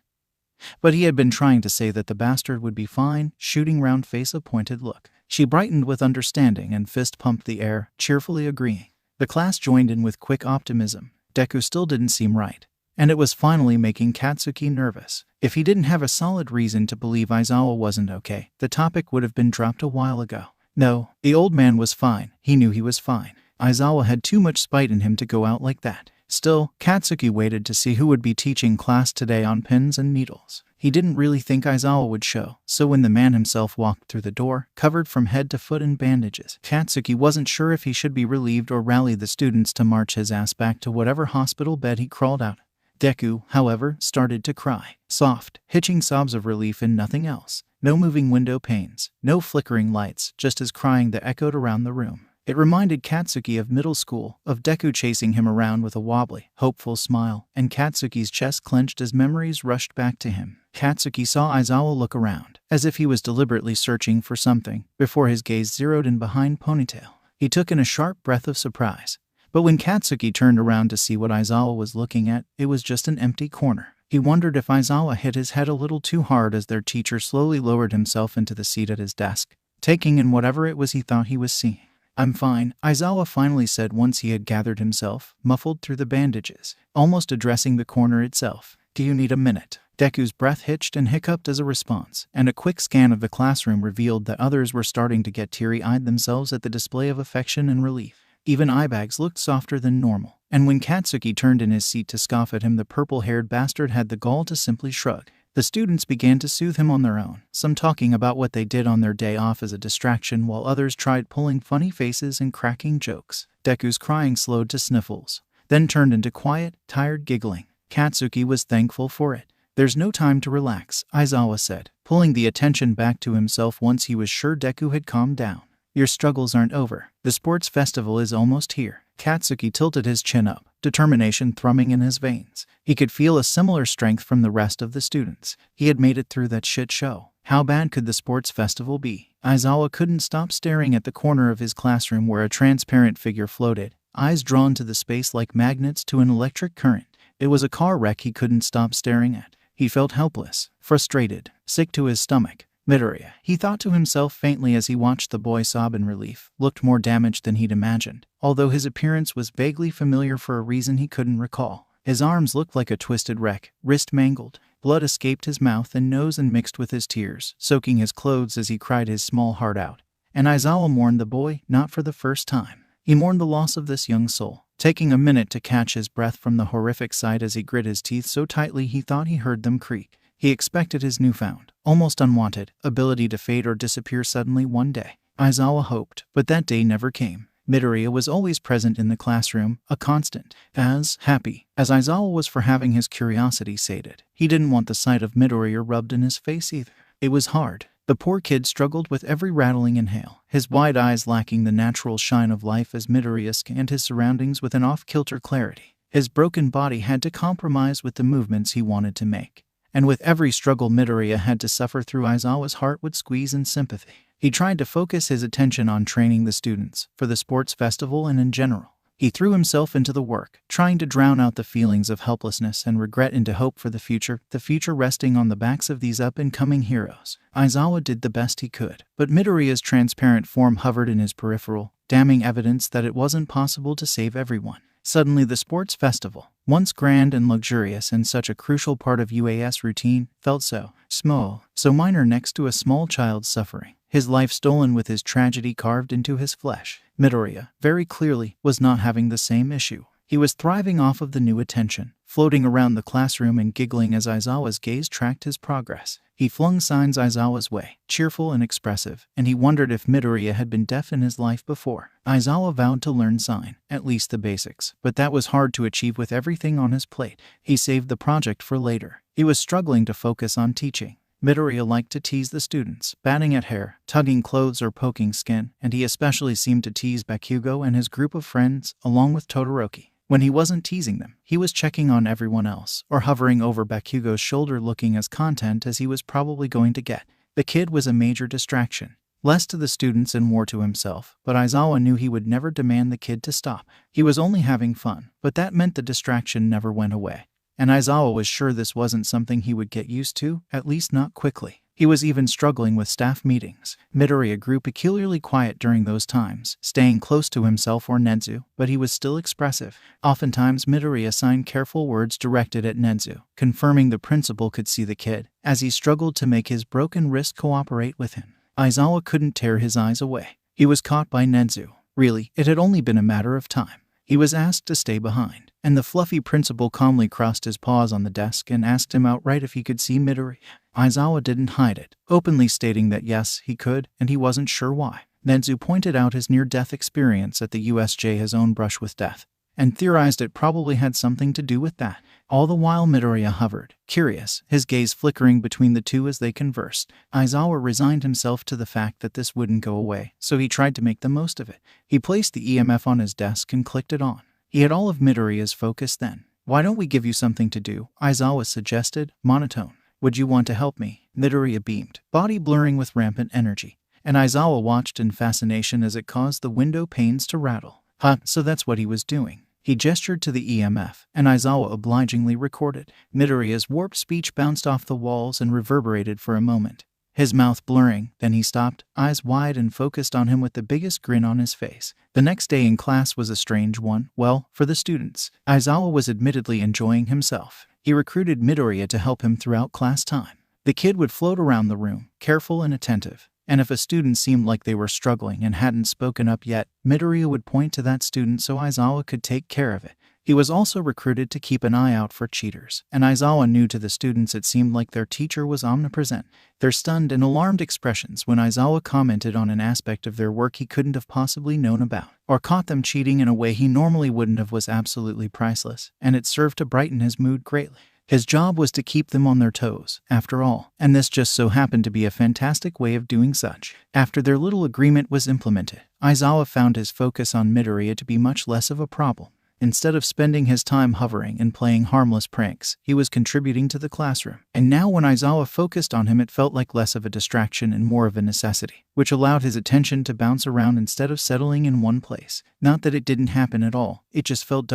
But he had been trying to say that the bastard would be fine, shooting round face a pointed look. She brightened with understanding and fist pumped the air, cheerfully agreeing. The class joined in with quick optimism. Deku still didn't seem right, and it was finally making Katsuki nervous. If he didn't have a solid reason to believe Aizawa wasn't okay, the topic would have been dropped a while ago. No, the old man was fine. He knew he was fine. Aizawa had too much spite in him to go out like that. Still, Katsuki waited to see who would be teaching class today on pins and needles. He didn't really think Aizawa would show, so when the man himself walked through the door, covered from head to foot in bandages, Katsuki wasn't sure if he should be relieved or rally the students to march his ass back to whatever hospital bed he crawled out. Deku, however, started to cry. Soft, hitching sobs of relief and nothing else. No moving window panes, no flickering lights, just his crying that echoed around the room. It reminded Katsuki of middle school, of Deku chasing him around with a wobbly, hopeful smile, and Katsuki's chest clenched as memories rushed back to him. Katsuki saw Aizawa look around, as if he was deliberately searching for something, before his gaze zeroed in behind ponytail. He took in a sharp breath of surprise. But when Katsuki turned around to see what Aizawa was looking at, it was just an empty corner. He wondered if Aizawa hit his head a little too hard as their teacher slowly lowered himself into the seat at his desk, taking in whatever it was he thought he was seeing. "I'm fine," Aizawa finally said once he had gathered himself, muffled through the bandages, almost addressing the corner itself. "Do you need a minute?" Deku's breath hitched and hiccuped as a response, and a quick scan of the classroom revealed that others were starting to get teary-eyed themselves at the display of affection and relief. Even eyebags looked softer than normal, and when Katsuki turned in his seat to scoff at him, the purple-haired bastard had the gall to simply shrug. The students began to soothe him on their own, some talking about what they did on their day off as a distraction, while others tried pulling funny faces and cracking jokes. Deku's crying slowed to sniffles, then turned into quiet, tired giggling. Katsuki was thankful for it. "There's no time to relax," Aizawa said, pulling the attention back to himself once he was sure Deku had calmed down. "Your struggles aren't over. The sports festival is almost here." Katsuki tilted his chin up, determination thrumming in his veins. He could feel a similar strength from the rest of the students. He had made it through that shit show. How bad could the sports festival be? Aizawa couldn't stop staring at the corner of his classroom where a transparent figure floated, eyes drawn to the space like magnets to an electric current. It was a car wreck he couldn't stop staring at. He felt helpless, frustrated, sick to his stomach. Midoriya, he thought to himself faintly as he watched the boy sob in relief, looked more damaged than he'd imagined, although his appearance was vaguely familiar for a reason he couldn't recall. His arms looked like a twisted wreck, wrist mangled. Blood escaped his mouth and nose and mixed with his tears, soaking his clothes as he cried his small heart out. And Aizawa mourned the boy, not for the first time. He mourned the loss of this young soul, taking a minute to catch his breath from the horrific sight as he grit his teeth so tightly he thought he heard them creak. He expected his newfound, almost unwanted, ability to fade or disappear suddenly one day. Aizawa hoped, but that day never came. Midoriya was always present in the classroom, a constant. As happy as Aizawa was for having his curiosity sated, he didn't want the sight of Midoriya rubbed in his face either. It was hard. The poor kid struggled with every rattling inhale, his wide eyes lacking the natural shine of life as Midoriya scanned his surroundings with an off-kilter clarity. His broken body had to compromise with the movements he wanted to make. And with every struggle Midoriya had to suffer through, Aizawa's heart would squeeze in sympathy. He tried to focus his attention on training the students, for the sports festival and in general. He threw himself into the work, trying to drown out the feelings of helplessness and regret into hope for the future resting on the backs of these up-and-coming heroes. Aizawa did the best he could, but Midoriya's transparent form hovered in his peripheral, damning evidence that it wasn't possible to save everyone. Suddenly the sports festival, once grand and luxurious and such a crucial part of UAS routine, felt so small, so minor next to a small child's suffering, his life stolen with his tragedy carved into his flesh. Midoriya, very clearly, was not having the same issue. He was thriving off of the new attention, floating around the classroom and giggling as Aizawa's gaze tracked his progress. He flung signs Aizawa's way, cheerful and expressive, and he wondered if Midoriya had been deaf in his life before. Aizawa vowed to learn sign, at least the basics, but that was hard to achieve with everything on his plate. He saved the project for later. He was struggling to focus on teaching. Midoriya liked to tease the students, batting at hair, tugging clothes or poking skin, and he especially seemed to tease Bakugo and his group of friends, along with Todoroki. When he wasn't teasing them, he was checking on everyone else, or hovering over Bakugo's shoulder looking as content as he was probably going to get. The kid was a major distraction, less to the students and more to himself, but Aizawa knew he would never demand the kid to stop. He was only having fun, but that meant the distraction never went away. And Aizawa was sure this wasn't something he would get used to, at least not quickly. He was even struggling with staff meetings. Midoriya grew peculiarly quiet during those times, staying close to himself or Nenzu, but he was still expressive. Oftentimes Midoriya signed careful words directed at Nenzu, confirming the principal could see the kid, as he struggled to make his broken wrist cooperate with him. Aizawa couldn't tear his eyes away. He was caught by Nenzu. Really, it had only been a matter of time. He was asked to stay behind, and the fluffy principal calmly crossed his paws on the desk and asked him outright if he could see Midoriya. Aizawa didn't hide it, openly stating that yes, he could, and he wasn't sure why. Nenzu pointed out his near-death experience at the USJ, his own brush with death, and theorized it probably had something to do with that. All the while Midoriya hovered, curious, his gaze flickering between the two as they conversed. Aizawa resigned himself to the fact that this wouldn't go away, so he tried to make the most of it. He placed the EMF on his desk and clicked it on. He had all of Midoriya's focus then. "Why don't we give you something to do?" Aizawa suggested, monotone. "Would you want to help me?" Midoriya beamed, body blurring with rampant energy, and Aizawa watched in fascination as it caused the window panes to rattle. So that's what he was doing. He gestured to the EMF, and Aizawa obligingly recorded. Midoriya's warped speech bounced off the walls and reverberated for a moment, his mouth blurring. Then he stopped, eyes wide, and focused on him with the biggest grin on his face. The next day in class was a strange one. Well, for the students, Aizawa was admittedly enjoying himself. He recruited Midoriya to help him throughout class time. The kid would float around the room, careful and attentive, and if a student seemed like they were struggling and hadn't spoken up yet, Midoriya would point to that student so Aizawa could take care of it. He was also recruited to keep an eye out for cheaters, and Aizawa knew to the students it seemed like their teacher was omnipresent. Their stunned and alarmed expressions when Aizawa commented on an aspect of their work he couldn't have possibly known about, or caught them cheating in a way he normally wouldn't have, was absolutely priceless, and it served to brighten his mood greatly. His job was to keep them on their toes, after all, and this just so happened to be a fantastic way of doing such. After their little agreement was implemented, Aizawa found his focus on Midoriya to be much less of a problem. Instead of spending his time hovering and playing harmless pranks, he was contributing to the classroom. And now when Aizawa focused on him, it felt like less of a distraction and more of a necessity, which allowed his attention to bounce around instead of settling in one place. Not that it didn't happen at all, it just felt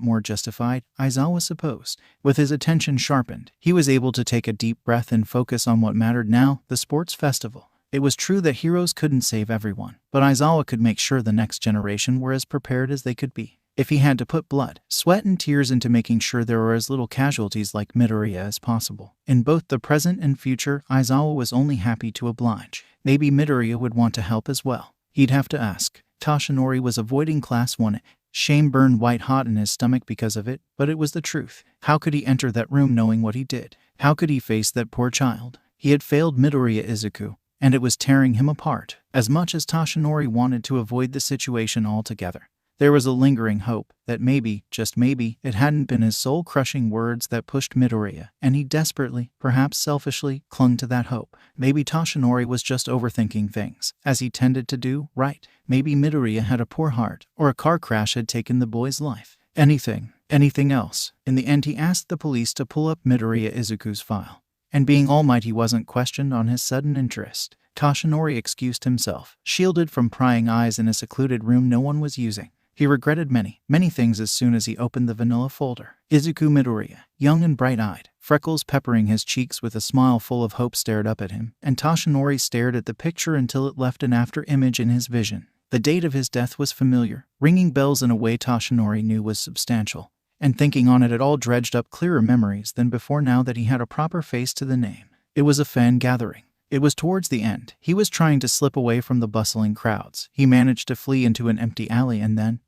more justified, Aizawa supposed. With his attention sharpened, he was able to take a deep breath and focus on what mattered now, the sports festival. It was true that heroes couldn't save everyone, but Aizawa could make sure the next generation were as prepared as they could be. If he had to put blood, sweat, and tears into making sure there were as little casualties like Midoriya as possible, in both the present and future, Aizawa was only happy to oblige. Maybe Midoriya would want to help as well. He'd have to ask. Toshinori was avoiding class 1. Shame burned white hot in his stomach because of it, but it was the truth. How could he enter that room knowing what he did? How could he face that poor child? He had failed Midoriya Izuku, and it was tearing him apart. As much as Toshinori wanted to avoid the situation altogether, there was a lingering hope that maybe, just maybe, it hadn't been his soul-crushing words that pushed Midoriya, and he desperately, perhaps selfishly, clung to that hope. Maybe Toshinori was just overthinking things, as he tended to do, right? Maybe Midoriya had a poor heart, or a car crash had taken the boy's life. Anything else. In the end, he asked the police to pull up Midoriya Izuku's file. And being All Might, he wasn't questioned on his sudden interest. Toshinori excused himself, shielded from prying eyes in a secluded room no one was using. He regretted many things as soon as he opened the vanilla folder. Izuku Midoriya, young and bright-eyed, freckles peppering his cheeks with a smile full of hope, stared up at him, and Toshinori stared at the picture until it left an after-image in his vision. The date of his death was familiar, ringing bells in a way Toshinori knew was substantial, and thinking on it all dredged up clearer memories than before now that he had a proper face to the name. It was a fan gathering. It was towards the end. He was trying to slip away from the bustling crowds. He managed to flee into an empty alley and then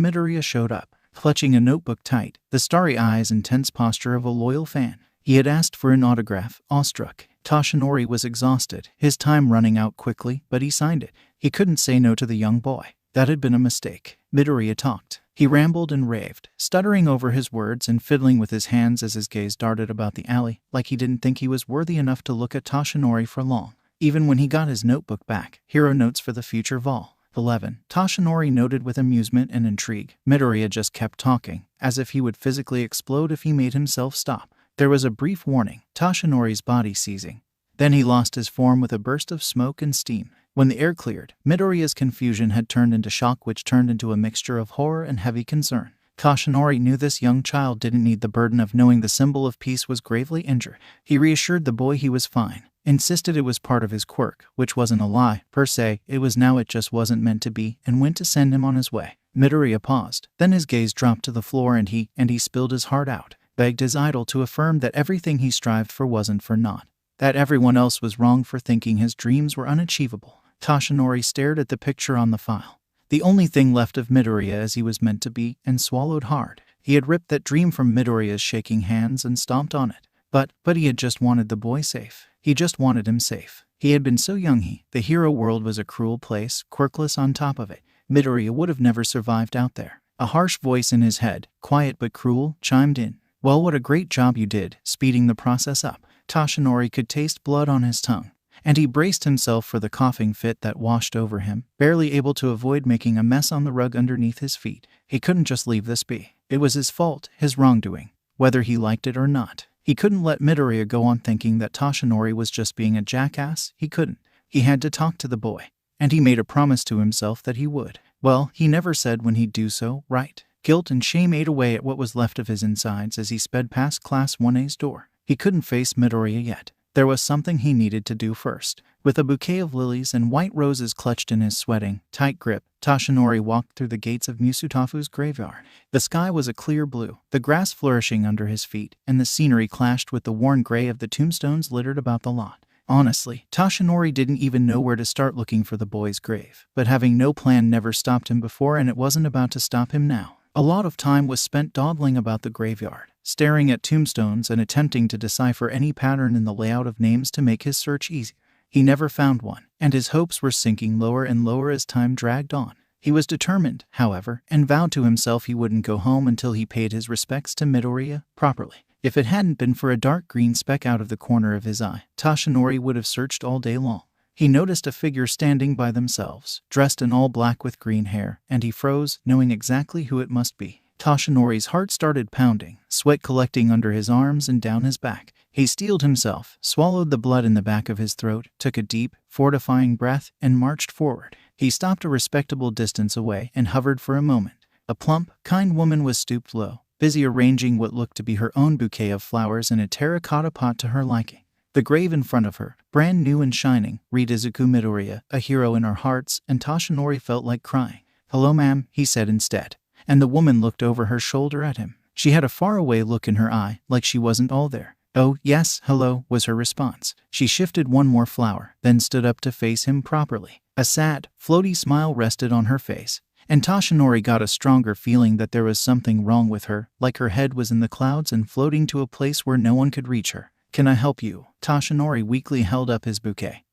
Midoriya showed up, clutching a notebook tight, the starry eyes and tense posture of a loyal fan. He had asked for an autograph, awestruck. Toshinori was exhausted, his time running out quickly, but he signed it. He couldn't say no to the young boy. That had been a mistake. Midoriya talked. He rambled and raved, stuttering over his words and fiddling with his hands as his gaze darted about the alley, like he didn't think he was worthy enough to look at Toshinori for long. Even when he got his notebook back, hero notes for the future Vol. 11. Toshinori noted with amusement and intrigue. Midoriya just kept talking, as if he would physically explode if he made himself stop. There was a brief warning, Toshinori's body seizing. Then he lost his form with a burst of smoke and steam. When the air cleared, Midoriya's confusion had turned into shock, which turned into a mixture of horror and heavy concern. Toshinori knew this young child didn't need the burden of knowing the symbol of peace was gravely injured. He reassured the boy he was fine, insisted it was part of his quirk, which wasn't a lie, per se, it just wasn't meant to be, and went to send him on his way. Midoriya paused, then his gaze dropped to the floor and he spilled his heart out, begged his idol to affirm that everything he strived for wasn't for naught, that everyone else was wrong for thinking his dreams were unachievable. Toshinori stared at the picture on the file, the only thing left of Midoriya as he was meant to be, and swallowed hard. He had ripped that dream from Midoriya's shaking hands and stomped on it. But he had just wanted the boy safe. He just wanted him safe. He had been so young. The hero world was a cruel place, quirkless on top of it. Midoriya would have never survived out there. A harsh voice in his head, quiet but cruel, chimed in. Well, what a great job you did, speeding the process up. Toshinori could taste blood on his tongue, and he braced himself for the coughing fit that washed over him, barely able to avoid making a mess on the rug underneath his feet. He couldn't just leave this be. It was his fault, his wrongdoing, whether he liked it or not. He couldn't let Midoriya go on thinking that Toshinori was just being a jackass. He couldn't. He had to talk to the boy, and he made a promise to himself that he would. Well, he never said when he'd do so, right? Guilt and shame ate away at what was left of his insides as he sped past Class 1A's door. He couldn't face Midoriya yet. There was something he needed to do first. With a bouquet of lilies and white roses clutched in his sweating, tight grip, Toshinori walked through the gates of Musutafu's graveyard. The sky was a clear blue, the grass flourishing under his feet, and the scenery clashed with the worn gray of the tombstones littered about the lot. Honestly, Toshinori didn't even know where to start looking for the boy's grave. But having no plan never stopped him before, and it wasn't about to stop him now. A lot of time was spent dawdling about the graveyard, staring at tombstones and attempting to decipher any pattern in the layout of names to make his search easy. He never found one, and his hopes were sinking lower and lower as time dragged on. He was determined, however, and vowed to himself he wouldn't go home until he paid his respects to Midoriya properly. If it hadn't been for a dark green speck out of the corner of his eye, Toshinori would have searched all day long. He noticed a figure standing by themselves, dressed in all black with green hair, and he froze, knowing exactly who it must be. Toshinori's heart started pounding, sweat collecting under his arms and down his back. He steeled himself, swallowed the blood in the back of his throat, took a deep, fortifying breath, and marched forward. He stopped a respectable distance away and hovered for a moment. A plump, kind woman was stooped low, busy arranging what looked to be her own bouquet of flowers in a terracotta pot to her liking. The grave in front of her, brand new and shining, read Izuku Midoriya, a hero in our hearts, and Toshinori felt like crying. "Hello, ma'am," he said instead, and the woman looked over her shoulder at him. She had a faraway look in her eye, like she wasn't all there. "Oh, yes, hello," was her response. She shifted one more flower, then stood up to face him properly. A sad, floaty smile rested on her face, and Toshinori got a stronger feeling that there was something wrong with her, like her head was in the clouds and floating to a place where no one could reach her. "Can I help you?" Toshinori weakly held up his bouquet,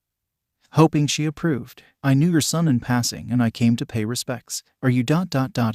hoping she approved. "I knew your son in passing, and I came to pay respects. Are you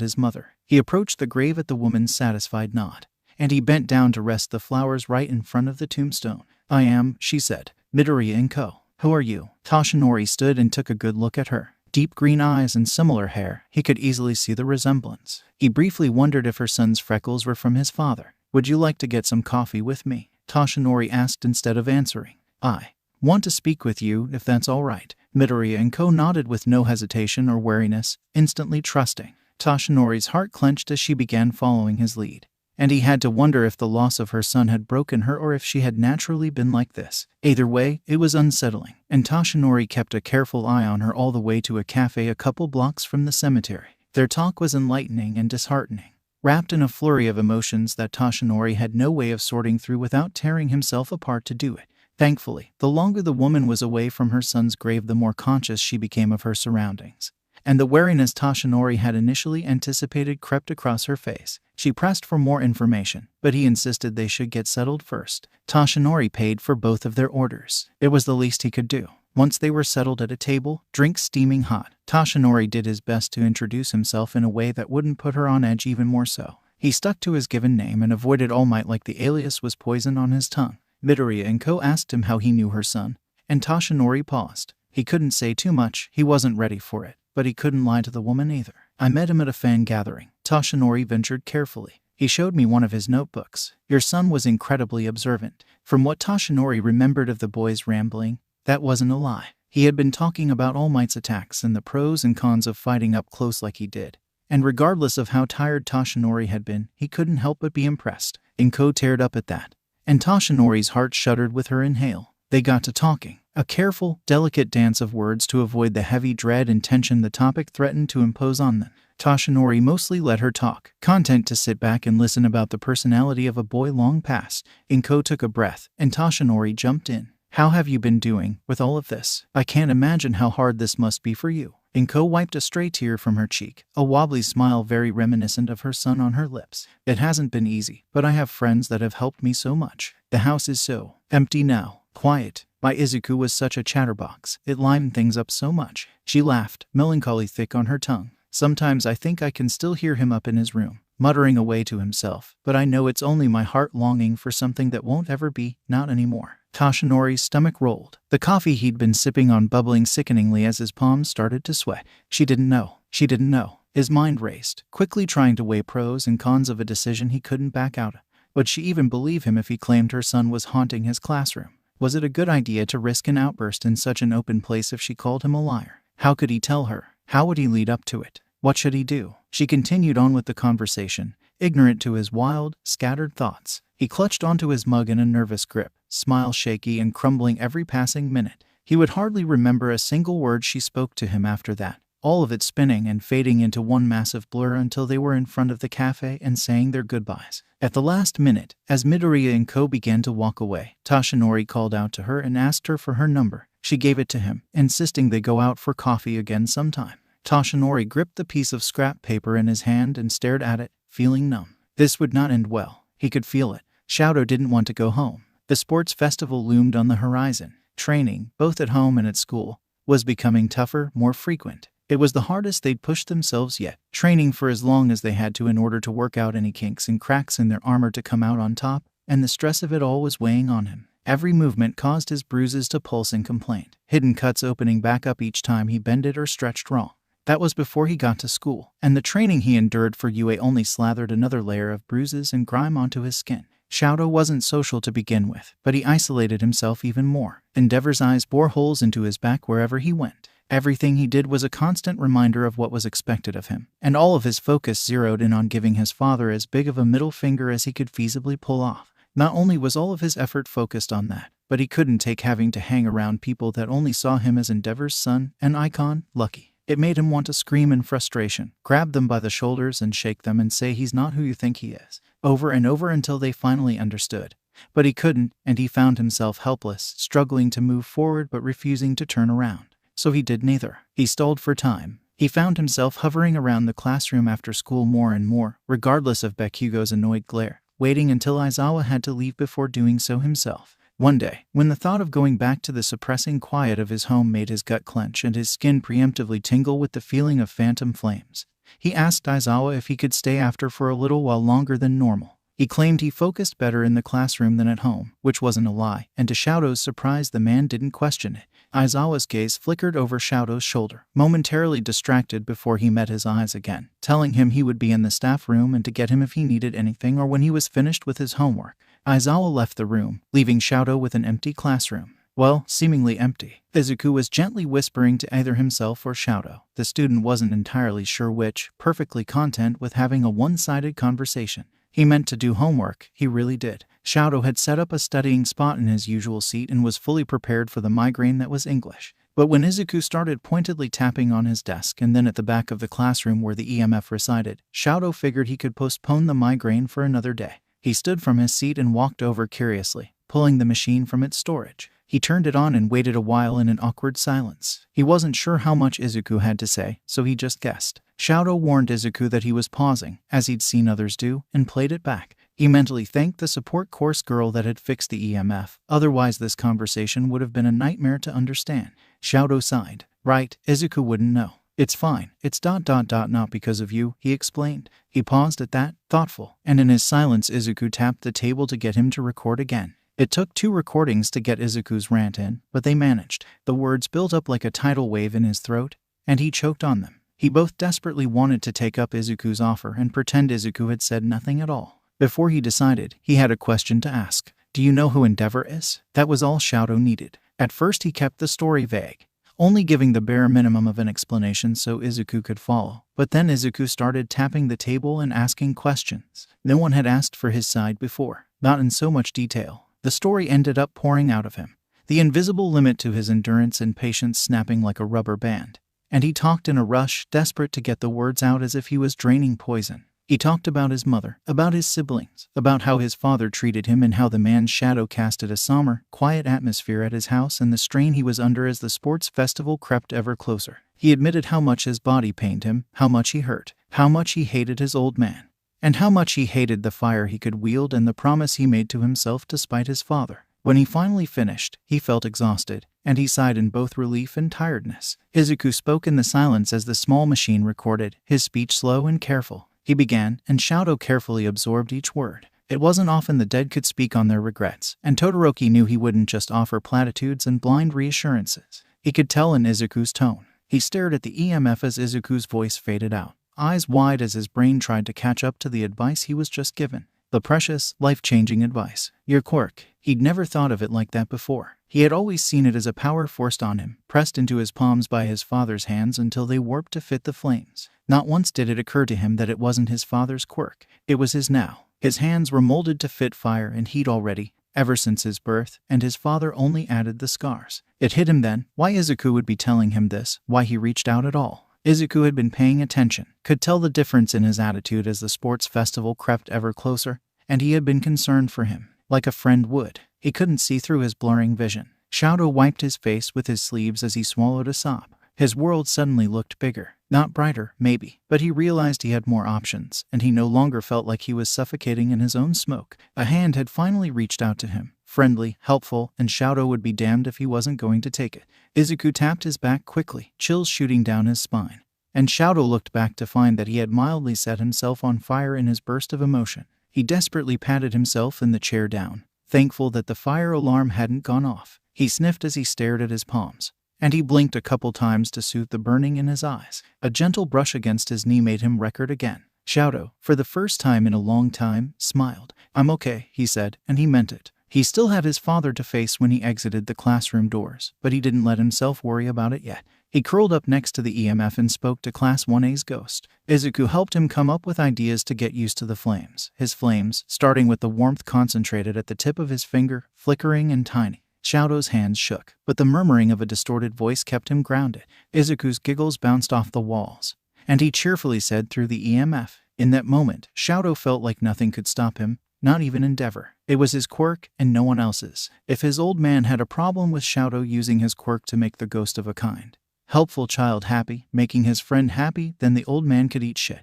his mother?" He approached the grave at the woman's satisfied nod, and he bent down to rest the flowers right in front of the tombstone. "I am," she said. "Midoriya & Co. Who are you?" Toshinori stood and took a good look at her. Deep green eyes and similar hair, he could easily see the resemblance. He briefly wondered if her son's freckles were from his father. "Would you like to get some coffee with me?" Toshinori asked instead of answering. "I want to speak with you, if that's all right." Midoriya & Co. nodded with no hesitation or wariness, instantly trusting. Toshinori's heart clenched as she began following his lead, and he had to wonder if the loss of her son had broken her or if she had naturally been like this. Either way, it was unsettling, and Toshinori kept a careful eye on her all the way to a cafe a couple blocks from the cemetery. Their talk was enlightening and disheartening, wrapped in a flurry of emotions that Toshinori had no way of sorting through without tearing himself apart to do it. Thankfully, the longer the woman was away from her son's grave, the more conscious she became of her surroundings, and the wariness Toshinori had initially anticipated crept across her face. She pressed for more information, but he insisted they should get settled first. Toshinori paid for both of their orders. It was the least he could do. Once they were settled at a table, drinks steaming hot, Toshinori did his best to introduce himself in a way that wouldn't put her on edge even more so. He stuck to his given name and avoided All Might like the alias was poison on his tongue. Midoriya & Co. asked him how he knew her son, and Toshinori paused. He couldn't say too much, he wasn't ready for it, but he couldn't lie to the woman either. "I met him at a fan gathering," Toshinori ventured carefully. "He showed me one of his notebooks. Your son was incredibly observant." From what Toshinori remembered of the boy's rambling, that wasn't a lie. He had been talking about All Might's attacks and the pros and cons of fighting up close like he did. And regardless of how tired Toshinori had been, he couldn't help but be impressed. Inko teared up at that, and Toshinori's heart shuddered with her inhale. They got to talking, a careful, delicate dance of words to avoid the heavy dread and tension the topic threatened to impose on them. Toshinori mostly let her talk, content to sit back and listen about the personality of a boy long past. Inko took a breath, and Toshinori jumped in. "How have you been doing with all of this? I can't imagine how hard this must be for you." Inko wiped a stray tear from her cheek, a wobbly smile very reminiscent of her son on her lips. "It hasn't been easy, but I have friends that have helped me so much. The house is so empty now. Quiet. My Izuku was such a chatterbox. It livened things up so much." She laughed, melancholy thick on her tongue. "Sometimes I think I can still hear him up in his room, muttering away to himself. But I know it's only my heart longing for something that won't ever be, not anymore. Toshinori's stomach rolled. The coffee he'd been sipping on bubbling sickeningly as his palms started to sweat. She didn't know. She didn't know. His mind raced, quickly trying to weigh pros and cons of a decision he couldn't back out of. Would she even believe him if he claimed her son was haunting his classroom? Was it a good idea to risk an outburst in such an open place if she called him a liar? How could he tell her? How would he lead up to it? What should he do? She continued on with the conversation, ignorant to his wild, scattered thoughts. He clutched onto his mug in a nervous grip, smile shaky and crumbling every passing minute. He would hardly remember a single word she spoke to him after that, all of it spinning and fading into one massive blur until they were in front of the cafe and saying their goodbyes. At the last minute, as Midoriya and Co. began to walk away, Toshinori called out to her and asked her for her number. She gave it to him, insisting they go out for coffee again sometime. Toshinori gripped the piece of scrap paper in his hand and stared at it, feeling numb. This would not end well. He could feel it. Shoto didn't want to go home. The sports festival loomed on the horizon. Training, both at home and at school, was becoming tougher, more frequent. It was the hardest they'd pushed themselves yet, training for as long as they had to in order to work out any kinks and cracks in their armor to come out on top, and the stress of it all was weighing on him. Every movement caused his bruises to pulse in complaint, hidden cuts opening back up each time he bended or stretched wrong. That was before he got to school, and the training he endured for UA only slathered another layer of bruises and grime onto his skin. Shoto wasn't social to begin with, but he isolated himself even more. Endeavor's eyes bore holes into his back wherever he went. Everything he did was a constant reminder of what was expected of him, and all of his focus zeroed in on giving his father as big of a middle finger as he could feasibly pull off. Not only was all of his effort focused on that, but he couldn't take having to hang around people that only saw him as Endeavor's son, an icon, lucky. It made him want to scream in frustration, grab them by the shoulders and shake them and say he's not who you think he is, over and over until they finally understood. But he couldn't, and he found himself helpless, struggling to move forward but refusing to turn around. So he did neither. He stalled for time. He found himself hovering around the classroom after school more and more, regardless of Bakugo's annoyed glare, waiting until Aizawa had to leave before doing so himself. One day, when the thought of going back to the suppressing quiet of his home made his gut clench and his skin preemptively tingle with the feeling of phantom flames, he asked Aizawa if he could stay after for a little while longer than normal. He claimed he focused better in the classroom than at home, which wasn't a lie, and to Shoto's surprise the man didn't question it. Aizawa's gaze flickered over Shoto's shoulder, momentarily distracted before he met his eyes again, telling him he would be in the staff room and to get him if he needed anything or when he was finished with his homework. Aizawa left the room, leaving Shoto with an empty classroom. Well, seemingly empty. Izuku was gently whispering to either himself or Shoto. The student wasn't entirely sure which, perfectly content with having a one-sided conversation. He meant to do homework, he really did. Shoto had set up a studying spot in his usual seat and was fully prepared for the migraine that was English. But when Izuku started pointedly tapping on his desk and then at the back of the classroom where the EMF resided, Shoto figured he could postpone the migraine for another day. He stood from his seat and walked over curiously, pulling the machine from its storage. He turned it on and waited a while in an awkward silence. He wasn't sure how much Izuku had to say, so he just guessed. Shoto warned Izuku that he was pausing, as he'd seen others do, and played it back. He mentally thanked the support course girl that had fixed the EMF, otherwise this conversation would have been a nightmare to understand. Shoto sighed. Right, Izuku wouldn't know. It's fine, it's ... not because of you, he explained. He paused at that, thoughtful, and in his silence Izuku tapped the table to get him to record again. It took 2 recordings to get Izuku's rant in, but they managed. The words built up like a tidal wave in his throat, and he choked on them. He both desperately wanted to take up Izuku's offer and pretend Izuku had said nothing at all. Before he decided, he had a question to ask. Do you know who Endeavor is? That was all Shoto needed. At first he kept the story vague, only giving the bare minimum of an explanation so Izuku could follow. But then Izuku started tapping the table and asking questions. No one had asked for his side before, not in so much detail. The story ended up pouring out of him, the invisible limit to his endurance and patience snapping like a rubber band. And he talked in a rush, desperate to get the words out as if he was draining poison. He talked about his mother, about his siblings, about how his father treated him and how the man's shadow casted a somber, quiet atmosphere at his house and the strain he was under as the sports festival crept ever closer. He admitted how much his body pained him, how much he hurt, how much he hated his old man, and how much he hated the fire he could wield and the promise he made to himself to spite his father. When he finally finished, he felt exhausted, and he sighed in both relief and tiredness. Izuku spoke in the silence as the small machine recorded, his speech slow and careful. he began, and Shoto carefully absorbed each word. It wasn't often the dead could speak on their regrets, and Todoroki knew he wouldn't just offer platitudes and blind reassurances. He could tell in Izuku's tone. He stared at the EMF as Izuku's voice faded out, eyes wide as his brain tried to catch up to the advice he was just given. The precious, life-changing advice. Your quirk. He'd never thought of it like that before. He had always seen it as a power forced on him, pressed into his palms by his father's hands until they warped to fit the flames. Not once did it occur to him that it wasn't his father's quirk. It was his now. His hands were molded to fit fire and heat already, ever since his birth, and his father only added the scars. It hit him then, why Izuku would be telling him this, why he reached out at all. Izuku had been paying attention, could tell the difference in his attitude as the sports festival crept ever closer, and he had been concerned for him, like a friend would. He couldn't see through his blurring vision. Shoto wiped his face with his sleeves as he swallowed a sob. His world suddenly looked bigger. Not brighter, maybe, but he realized he had more options, and he no longer felt like he was suffocating in his own smoke. A hand had finally reached out to him, friendly, helpful, and Shoto would be damned if he wasn't going to take it. Izuku tapped his back quickly, chills shooting down his spine. And Shoto looked back to find that he had mildly set himself on fire in his burst of emotion. He desperately patted himself in the chair down, thankful that the fire alarm hadn't gone off. He sniffed as he stared at his palms, and he blinked a couple times to soothe the burning in his eyes. A gentle brush against his knee made him record again. Shoto, for the first time in a long time, smiled. I'm okay, he said, and he meant it. He still had his father to face when he exited the classroom doors, but he didn't let himself worry about it yet. He curled up next to the EMF and spoke to Class 1A's ghost. Izuku helped him come up with ideas to get used to the flames. His flames, starting with the warmth concentrated at the tip of his finger, flickering and tiny. Shoto's hands shook, but the murmuring of a distorted voice kept him grounded. Izuku's giggles bounced off the walls, and he cheerfully said through the EMF. In that moment, Shoto felt like nothing could stop him, not even Endeavor. It was his quirk and no one else's. If his old man had a problem with Shoto using his quirk to make the ghost of a kind, helpful child happy, making his friend happy, then the old man could eat shit.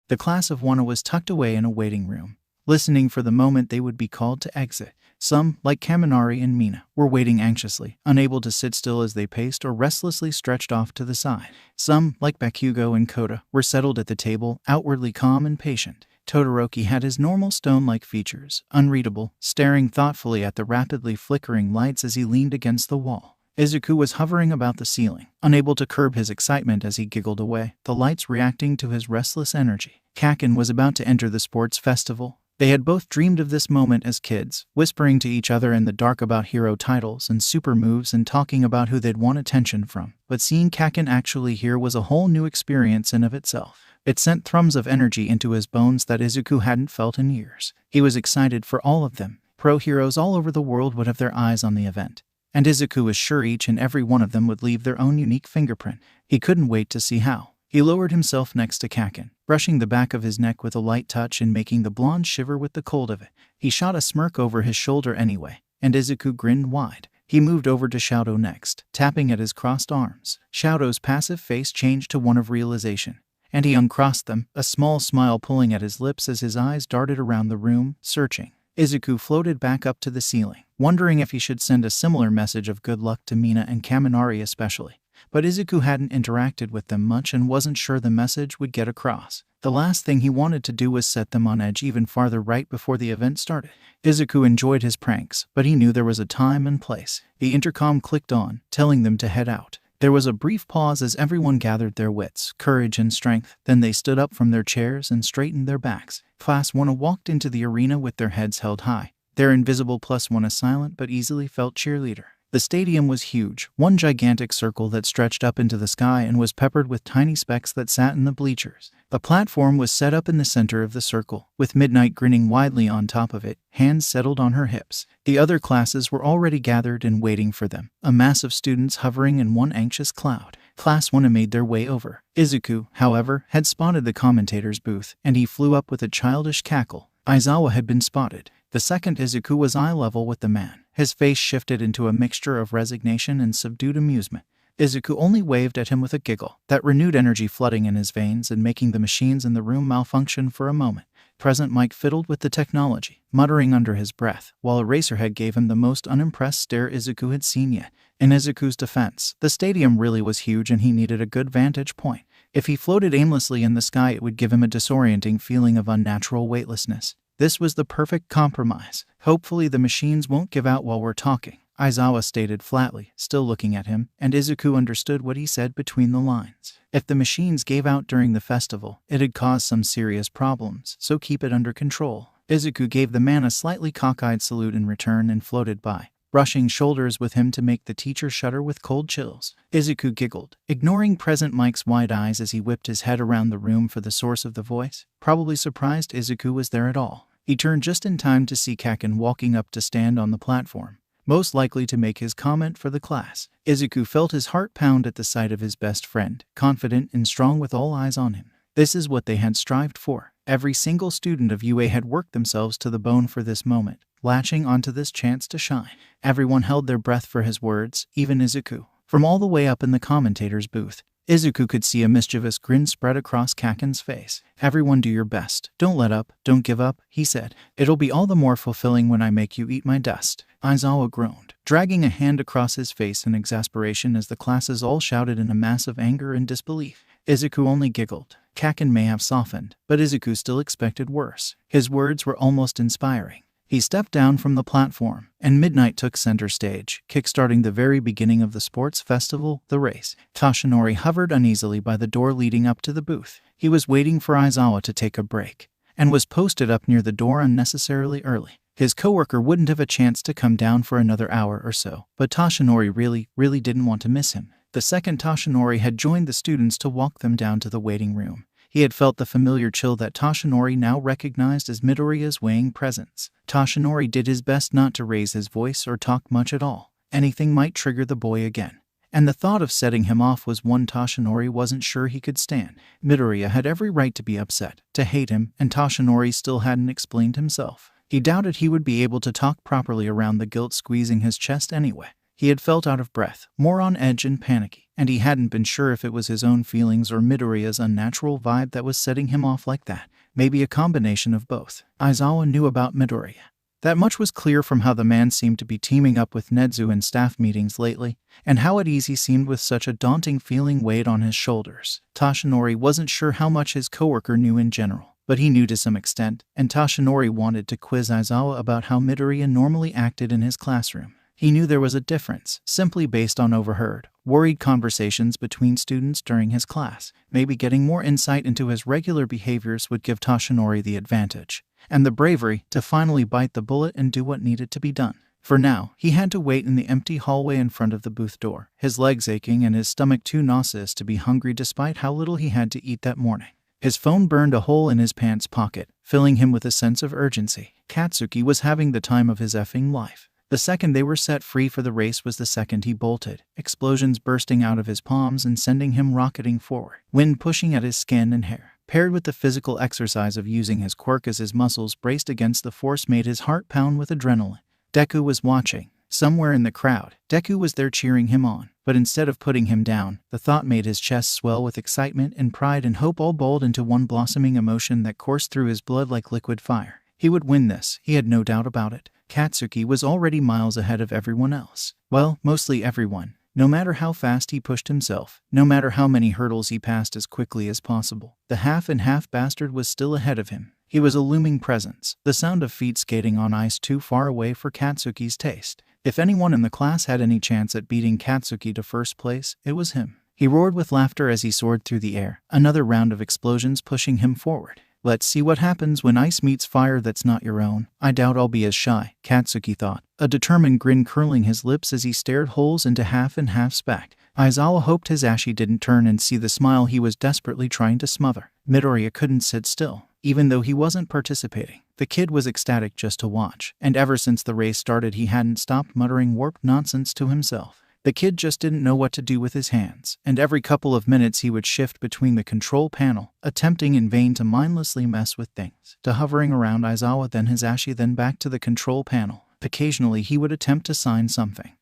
The class of 1 was tucked away in a waiting room, listening for the moment they would be called to exit. Some, like Kaminari and Mina, were waiting anxiously, unable to sit still as they paced or restlessly stretched off to the side. Some, like Bakugo and Kota, were settled at the table, outwardly calm and patient. Todoroki had his normal stone-like features, unreadable, staring thoughtfully at the rapidly flickering lights as he leaned against the wall. Izuku was hovering about the ceiling, unable to curb his excitement as he giggled away, the lights reacting to his restless energy. Kaken was about to enter the sports festival. They had both dreamed of this moment as kids, whispering to each other in the dark about hero titles and super moves and talking about who they'd want attention from. But seeing Kaken actually here was a whole new experience in of itself. It sent thrums of energy into his bones that Izuku hadn't felt in years. He was excited for all of them. Pro heroes all over the world would have their eyes on the event, and Izuku was sure each and every one of them would leave their own unique fingerprint. He couldn't wait to see how. He lowered himself next to Kaken, brushing the back of his neck with a light touch and making the blonde shiver with the cold of it. He shot a smirk over his shoulder anyway, and Izuku grinned wide. He moved over to Shoto next, tapping at his crossed arms. Shoto's passive face changed to one of realization, and he uncrossed them, a small smile pulling at his lips as his eyes darted around the room, searching. Izuku floated back up to the ceiling, wondering if he should send a similar message of good luck to Mina and Kaminari especially. But Izuku hadn't interacted with them much and wasn't sure the message would get across. The last thing he wanted to do was set them on edge even farther right before the event started. Izuku enjoyed his pranks, but he knew there was a time and place. The intercom clicked on, telling them to head out. There was a brief pause as everyone gathered their wits, courage, and strength. Then they stood up from their chairs and straightened their backs. Class 1 walked into the arena with their heads held high, their invisible +1 a silent but easily felt cheerleader. The stadium was huge, one gigantic circle that stretched up into the sky and was peppered with tiny specks that sat in the bleachers. A platform was set up in the center of the circle, with Midnight grinning widely on top of it, hands settled on her hips. The other classes were already gathered and waiting for them, a mass of students hovering in one anxious cloud. Class 1 made their way over. Izuku, however, had spotted the commentator's booth, and he flew up with a childish cackle. Aizawa had been spotted. The second Izuku was eye level with the man. His face shifted into a mixture of resignation and subdued amusement. Izuku only waved at him with a giggle, that renewed energy flooding in his veins and making the machines in the room malfunction for a moment. Present Mike fiddled with the technology, muttering under his breath, while Eraserhead gave him the most unimpressed stare Izuku had seen yet. In Izuku's defense, the stadium really was huge and he needed a good vantage point. If he floated aimlessly in the sky, it would give him a disorienting feeling of unnatural weightlessness. This was the perfect compromise. Hopefully the machines won't give out while we're talking, Aizawa stated flatly, still looking at him, and Izuku understood what he said between the lines. If the machines gave out during the festival, it'd cause some serious problems, so keep it under control. Izuku gave the man a slightly cockeyed salute in return and floated by, brushing shoulders with him to make the teacher shudder with cold chills. Izuku giggled, ignoring Present Mike's wide eyes as he whipped his head around the room for the source of the voice, probably surprised Izuku was there at all. He turned just in time to see Kaken walking up to stand on the platform, most likely to make his comment for the class. Izuku felt his heart pound at the sight of his best friend, confident and strong with all eyes on him. This is what they had strived for. Every single student of UA had worked themselves to the bone for this moment, latching onto this chance to shine. Everyone held their breath for his words, even Izuku. From all the way up in the commentator's booth, Izuku could see a mischievous grin spread across Kaken's face. Everyone do your best. Don't let up. Don't give up, he said. It'll be all the more fulfilling when I make you eat my dust. Aizawa groaned, dragging a hand across his face in exasperation as the classes all shouted in a mass of anger and disbelief. Izuku only giggled. Kaken may have softened, but Izuku still expected worse. His words were almost inspiring. He stepped down from the platform, and Midnight took center stage, kickstarting the very beginning of the sports festival, the race. Toshinori hovered uneasily by the door leading up to the booth. He was waiting for Aizawa to take a break, and was posted up near the door unnecessarily early. His coworker wouldn't have a chance to come down for another hour or so, but Toshinori really didn't want to miss him. The second Toshinori had joined the students to walk them down to the waiting room. He had felt the familiar chill that Toshinori now recognized as Midoriya's weighing presence. Toshinori did his best not to raise his voice or talk much at all. Anything might trigger the boy again, and the thought of setting him off was one Toshinori wasn't sure he could stand. Midoriya had every right to be upset, to hate him, and Toshinori still hadn't explained himself. He doubted he would be able to talk properly around the guilt squeezing his chest anyway. He had felt out of breath, more on edge and panicky, and he hadn't been sure if it was his own feelings or Midoriya's unnatural vibe that was setting him off like that. Maybe a combination of both. Aizawa knew about Midoriya. That much was clear from how the man seemed to be teaming up with Nezu in staff meetings lately, and how at ease he seemed with such a daunting feeling weighed on his shoulders. Toshinori wasn't sure how much his coworker knew in general, but he knew to some extent, and Toshinori wanted to quiz Aizawa about how Midoriya normally acted in his classroom. He knew there was a difference, simply based on overheard, worried conversations between students during his class. Maybe getting more insight into his regular behaviors would give Toshinori the advantage, and the bravery to finally bite the bullet and do what needed to be done. For now, he had to wait in the empty hallway in front of the booth door, his legs aching and his stomach too nauseous to be hungry despite how little he had to eat that morning. His phone burned a hole in his pants pocket, filling him with a sense of urgency. Katsuki was having the time of his effing life. The second they were set free for the race was the second he bolted, explosions bursting out of his palms and sending him rocketing forward, wind pushing at his skin and hair. Paired with the physical exercise of using his quirk as his muscles braced against the force made his heart pound with adrenaline. Deku was watching. Somewhere in the crowd, Deku was there cheering him on, but instead of putting him down, the thought made his chest swell with excitement and pride and hope all boiled into one blossoming emotion that coursed through his blood like liquid fire. He would win this, he had no doubt about it. Katsuki was already miles ahead of everyone else. Well, mostly everyone. No matter how fast he pushed himself, no matter how many hurdles he passed as quickly as possible, the half-and-half bastard was still ahead of him. He was a looming presence, the sound of feet skating on ice too far away for Katsuki's taste. If anyone in the class had any chance at beating Katsuki to first place, it was him. He roared with laughter as he soared through the air, another round of explosions pushing him forward. Let's see what happens when ice meets fire that's not your own. I doubt I'll be as shy, Katsuki thought, a determined grin curling his lips as he stared holes into half-and-half spacked. Aizawa hoped his Ashi didn't turn and see the smile he was desperately trying to smother. Midoriya couldn't sit still, even though he wasn't participating. The kid was ecstatic just to watch, and ever since the race started he hadn't stopped muttering warped nonsense to himself. The kid just didn't know what to do with his hands, and every couple of minutes he would shift between the control panel, attempting in vain to mindlessly mess with things, to hovering around Aizawa then his Ashi then back to the control panel. Occasionally he would attempt to sign something,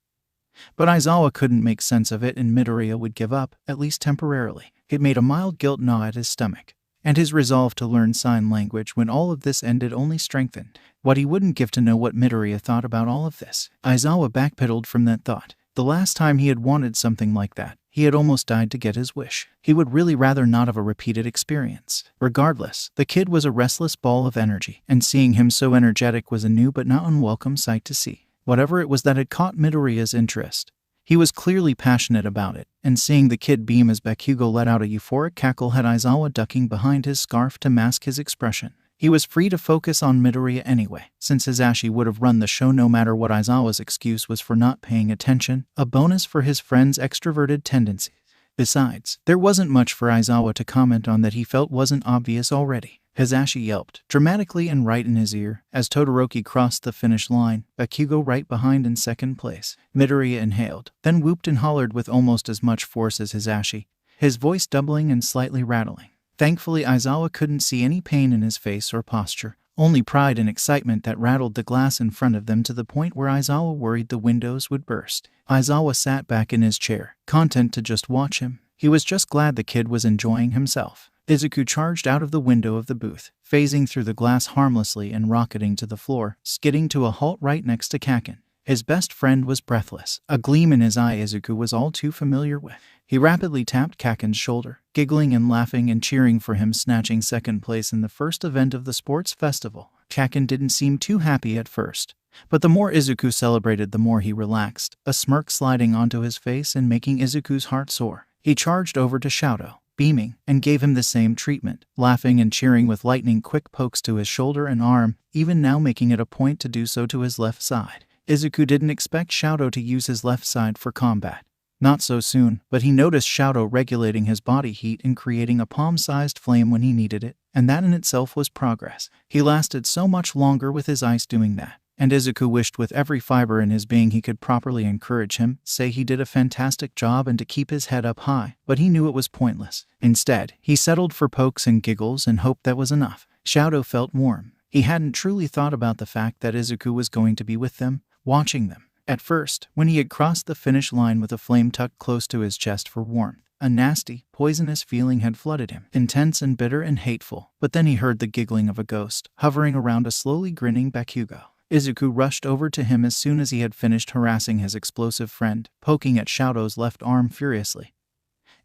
but Aizawa couldn't make sense of it and Midoriya would give up, at least temporarily. It made a mild guilt gnaw at his stomach, and his resolve to learn sign language when all of this ended only strengthened. What he wouldn't give to know what Midoriya thought about all of this. Aizawa backpedaled from that thought. The last time he had wanted something like that, he had almost died to get his wish. He would really rather not have a repeated experience. Regardless, the kid was a restless ball of energy, and seeing him so energetic was a new but not unwelcome sight to see. Whatever it was that had caught Midoriya's interest, he was clearly passionate about it, and seeing the kid beam as Bakugo let out a euphoric cackle had Aizawa ducking behind his scarf to mask his expression. He was free to focus on Midoriya anyway, since Hisashi would have run the show no matter what Aizawa's excuse was for not paying attention, a bonus for his friend's extroverted tendencies. Besides, there wasn't much for Aizawa to comment on that he felt wasn't obvious already. Hisashi yelped, dramatically and right in his ear, as Todoroki crossed the finish line, Bakugo right behind in second place. Midoriya inhaled, then whooped and hollered with almost as much force as Hisashi, his voice doubling and slightly rattling. Thankfully, Aizawa couldn't see any pain in his face or posture, only pride and excitement that rattled the glass in front of them to the point where Aizawa worried the windows would burst. Aizawa sat back in his chair, content to just watch him. He was just glad the kid was enjoying himself. Izuku charged out of the window of the booth, phasing through the glass harmlessly and rocketing to the floor, skidding to a halt right next to Kaken. His best friend was breathless, a gleam in his eye Izuku was all too familiar with. He rapidly tapped Kaken's shoulder, giggling and laughing and cheering for him, snatching second place in the first event of the sports festival. Kaken didn't seem too happy at first, but the more Izuku celebrated the more he relaxed, a smirk sliding onto his face and making Izuku's heart soar. He charged over to Shoto, beaming, and gave him the same treatment, laughing and cheering with lightning-quick pokes to his shoulder and arm, even now making it a point to do so to his left side. Izuku didn't expect Shoto to use his left side for combat. Not so soon, but he noticed Shoto regulating his body heat and creating a palm-sized flame when he needed it, and that in itself was progress. He lasted so much longer with his ice doing that, and Izuku wished with every fiber in his being he could properly encourage him, say he did a fantastic job and to keep his head up high, but he knew it was pointless. Instead, he settled for pokes and giggles and hoped that was enough. Shoto felt warm. He hadn't truly thought about the fact that Izuku was going to be with them, watching them. At first, when he had crossed the finish line with a flame tucked close to his chest for warmth, a nasty, poisonous feeling had flooded him, intense and bitter and hateful. But then he heard the giggling of a ghost, hovering around a slowly grinning Bakugo. Izuku rushed over to him as soon as he had finished harassing his explosive friend, poking at Shoto's left arm furiously,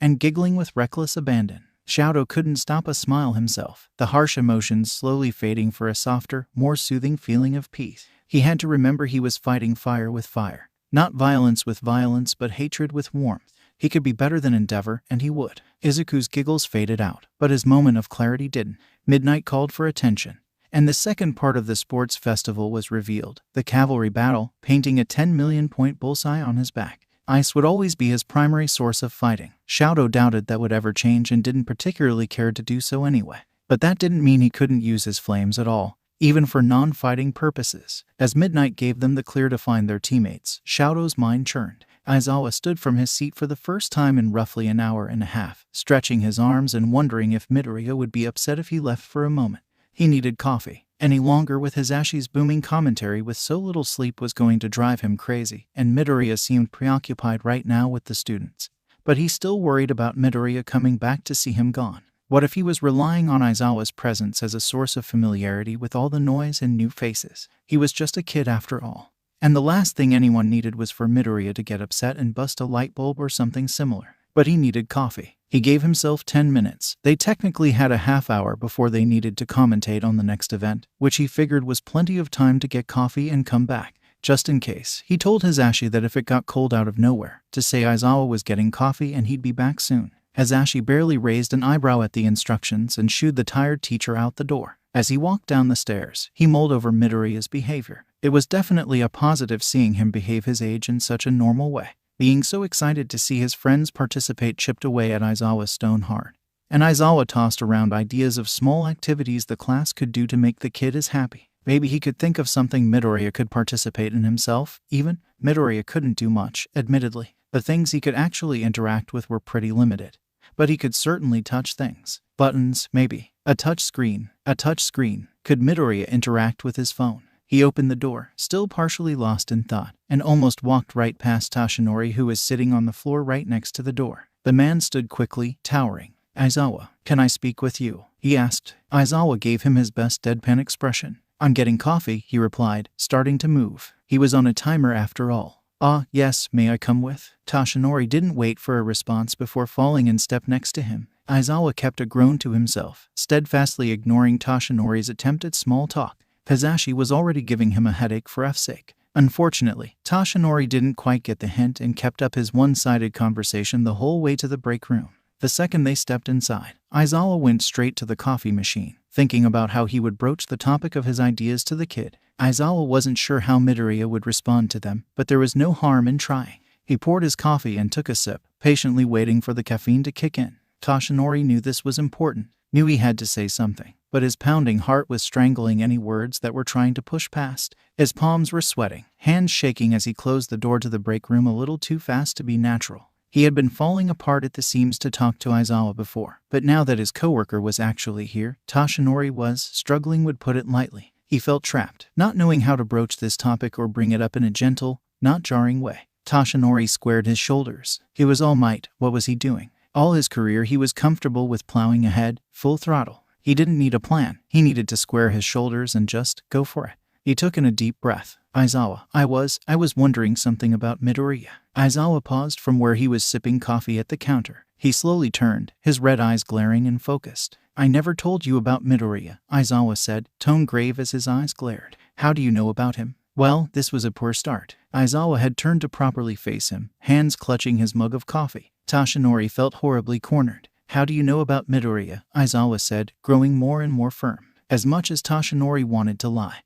and giggling with reckless abandon. Shoto couldn't stop a smile himself, the harsh emotions slowly fading for a softer, more soothing feeling of peace. He had to remember he was fighting fire with fire. Not violence with violence, but hatred with warmth. He could be better than Endeavor, and he would. Izuku's giggles faded out, but his moment of clarity didn't. Midnight called for attention, and the second part of the sports festival was revealed, the cavalry battle, painting a 10 million point bullseye on his back. Ice would always be his primary source of fighting. Shoto doubted that would ever change and didn't particularly care to do so anyway. But that didn't mean he couldn't use his flames at all, even for non-fighting purposes. As Midnight gave them the clear to find their teammates, Shoto's mind churned. Aizawa stood from his seat for the first time in roughly an hour and a half, stretching his arms and wondering if Midoriya would be upset if he left for a moment. He needed coffee. Any longer with Hisashi's booming commentary with so little sleep was going to drive him crazy, and Midoriya seemed preoccupied right now with the students. But he still worried about Midoriya coming back to see him gone. What if he was relying on Aizawa's presence as a source of familiarity with all the noise and new faces? He was just a kid after all. And the last thing anyone needed was for Midoriya to get upset and bust a light bulb or something similar. But he needed coffee. He gave himself 10 minutes. They technically had a half hour before they needed to commentate on the next event, which he figured was plenty of time to get coffee and come back. Just in case, he told Hisashi that if it got cold out of nowhere, to say Aizawa was getting coffee and he'd be back soon. Hisashi barely raised an eyebrow at the instructions and shooed the tired teacher out the door. As he walked down the stairs, he mulled over Midoriya's behavior. It was definitely a positive seeing him behave his age in such a normal way. Being so excited to see his friends participate chipped away at Aizawa's stone hard. And Aizawa tossed around ideas of small activities the class could do to make the kid as happy. Maybe he could think of something Midoriya could participate in himself, even. Midoriya couldn't do much, admittedly. The things he could actually interact with were pretty limited. But he could certainly touch things. Buttons, maybe. A touch screen. Could Midoriya interact with his phone? He opened the door, still partially lost in thought, and almost walked right past Tashinori, who was sitting on the floor right next to the door. The man stood quickly, towering. Aizawa, can I speak with you? He asked. Aizawa gave him his best deadpan expression. I'm getting coffee, he replied, starting to move. He was on a timer after all. "Ah, yes, may I come with?" Toshinori didn't wait for a response before falling in step next to him. Aizawa kept a groan to himself, steadfastly ignoring Toshinori's attempt at small talk. Hazashi was already giving him a headache for F's sake. Unfortunately, Toshinori didn't quite get the hint and kept up his one-sided conversation the whole way to the break room. The second they stepped inside, Aizawa went straight to the coffee machine, thinking about how he would broach the topic of his ideas to the kid. Aizawa wasn't sure how Midoriya would respond to them, but there was no harm in trying. He poured his coffee and took a sip, patiently waiting for the caffeine to kick in. Toshinori knew this was important, knew he had to say something, but his pounding heart was strangling any words that were trying to push past. His palms were sweating, hands shaking as he closed the door to the break room a little too fast to be natural. He had been falling apart at the seams to talk to Aizawa before, but now that his coworker was actually here, Toshinori was, struggling would put it lightly. He felt trapped, not knowing how to broach this topic or bring it up in a gentle, not jarring way. Toshinori squared his shoulders. He was all might. What was he doing? All his career he was comfortable with plowing ahead, full throttle. He didn't need a plan. He needed to square his shoulders and just go for it. He took in a deep breath. Aizawa, I was wondering something about Midoriya. Aizawa paused from where he was sipping coffee at the counter. He slowly turned, his red eyes glaring and focused. I never told you about Midoriya, Aizawa said, tone grave as his eyes glared. How do you know about him? Well, this was a poor start. Aizawa had turned to properly face him, hands clutching his mug of coffee. Toshinori felt horribly cornered. How do you know about Midoriya? Aizawa said, growing more and more firm. As much as Toshinori wanted to lie,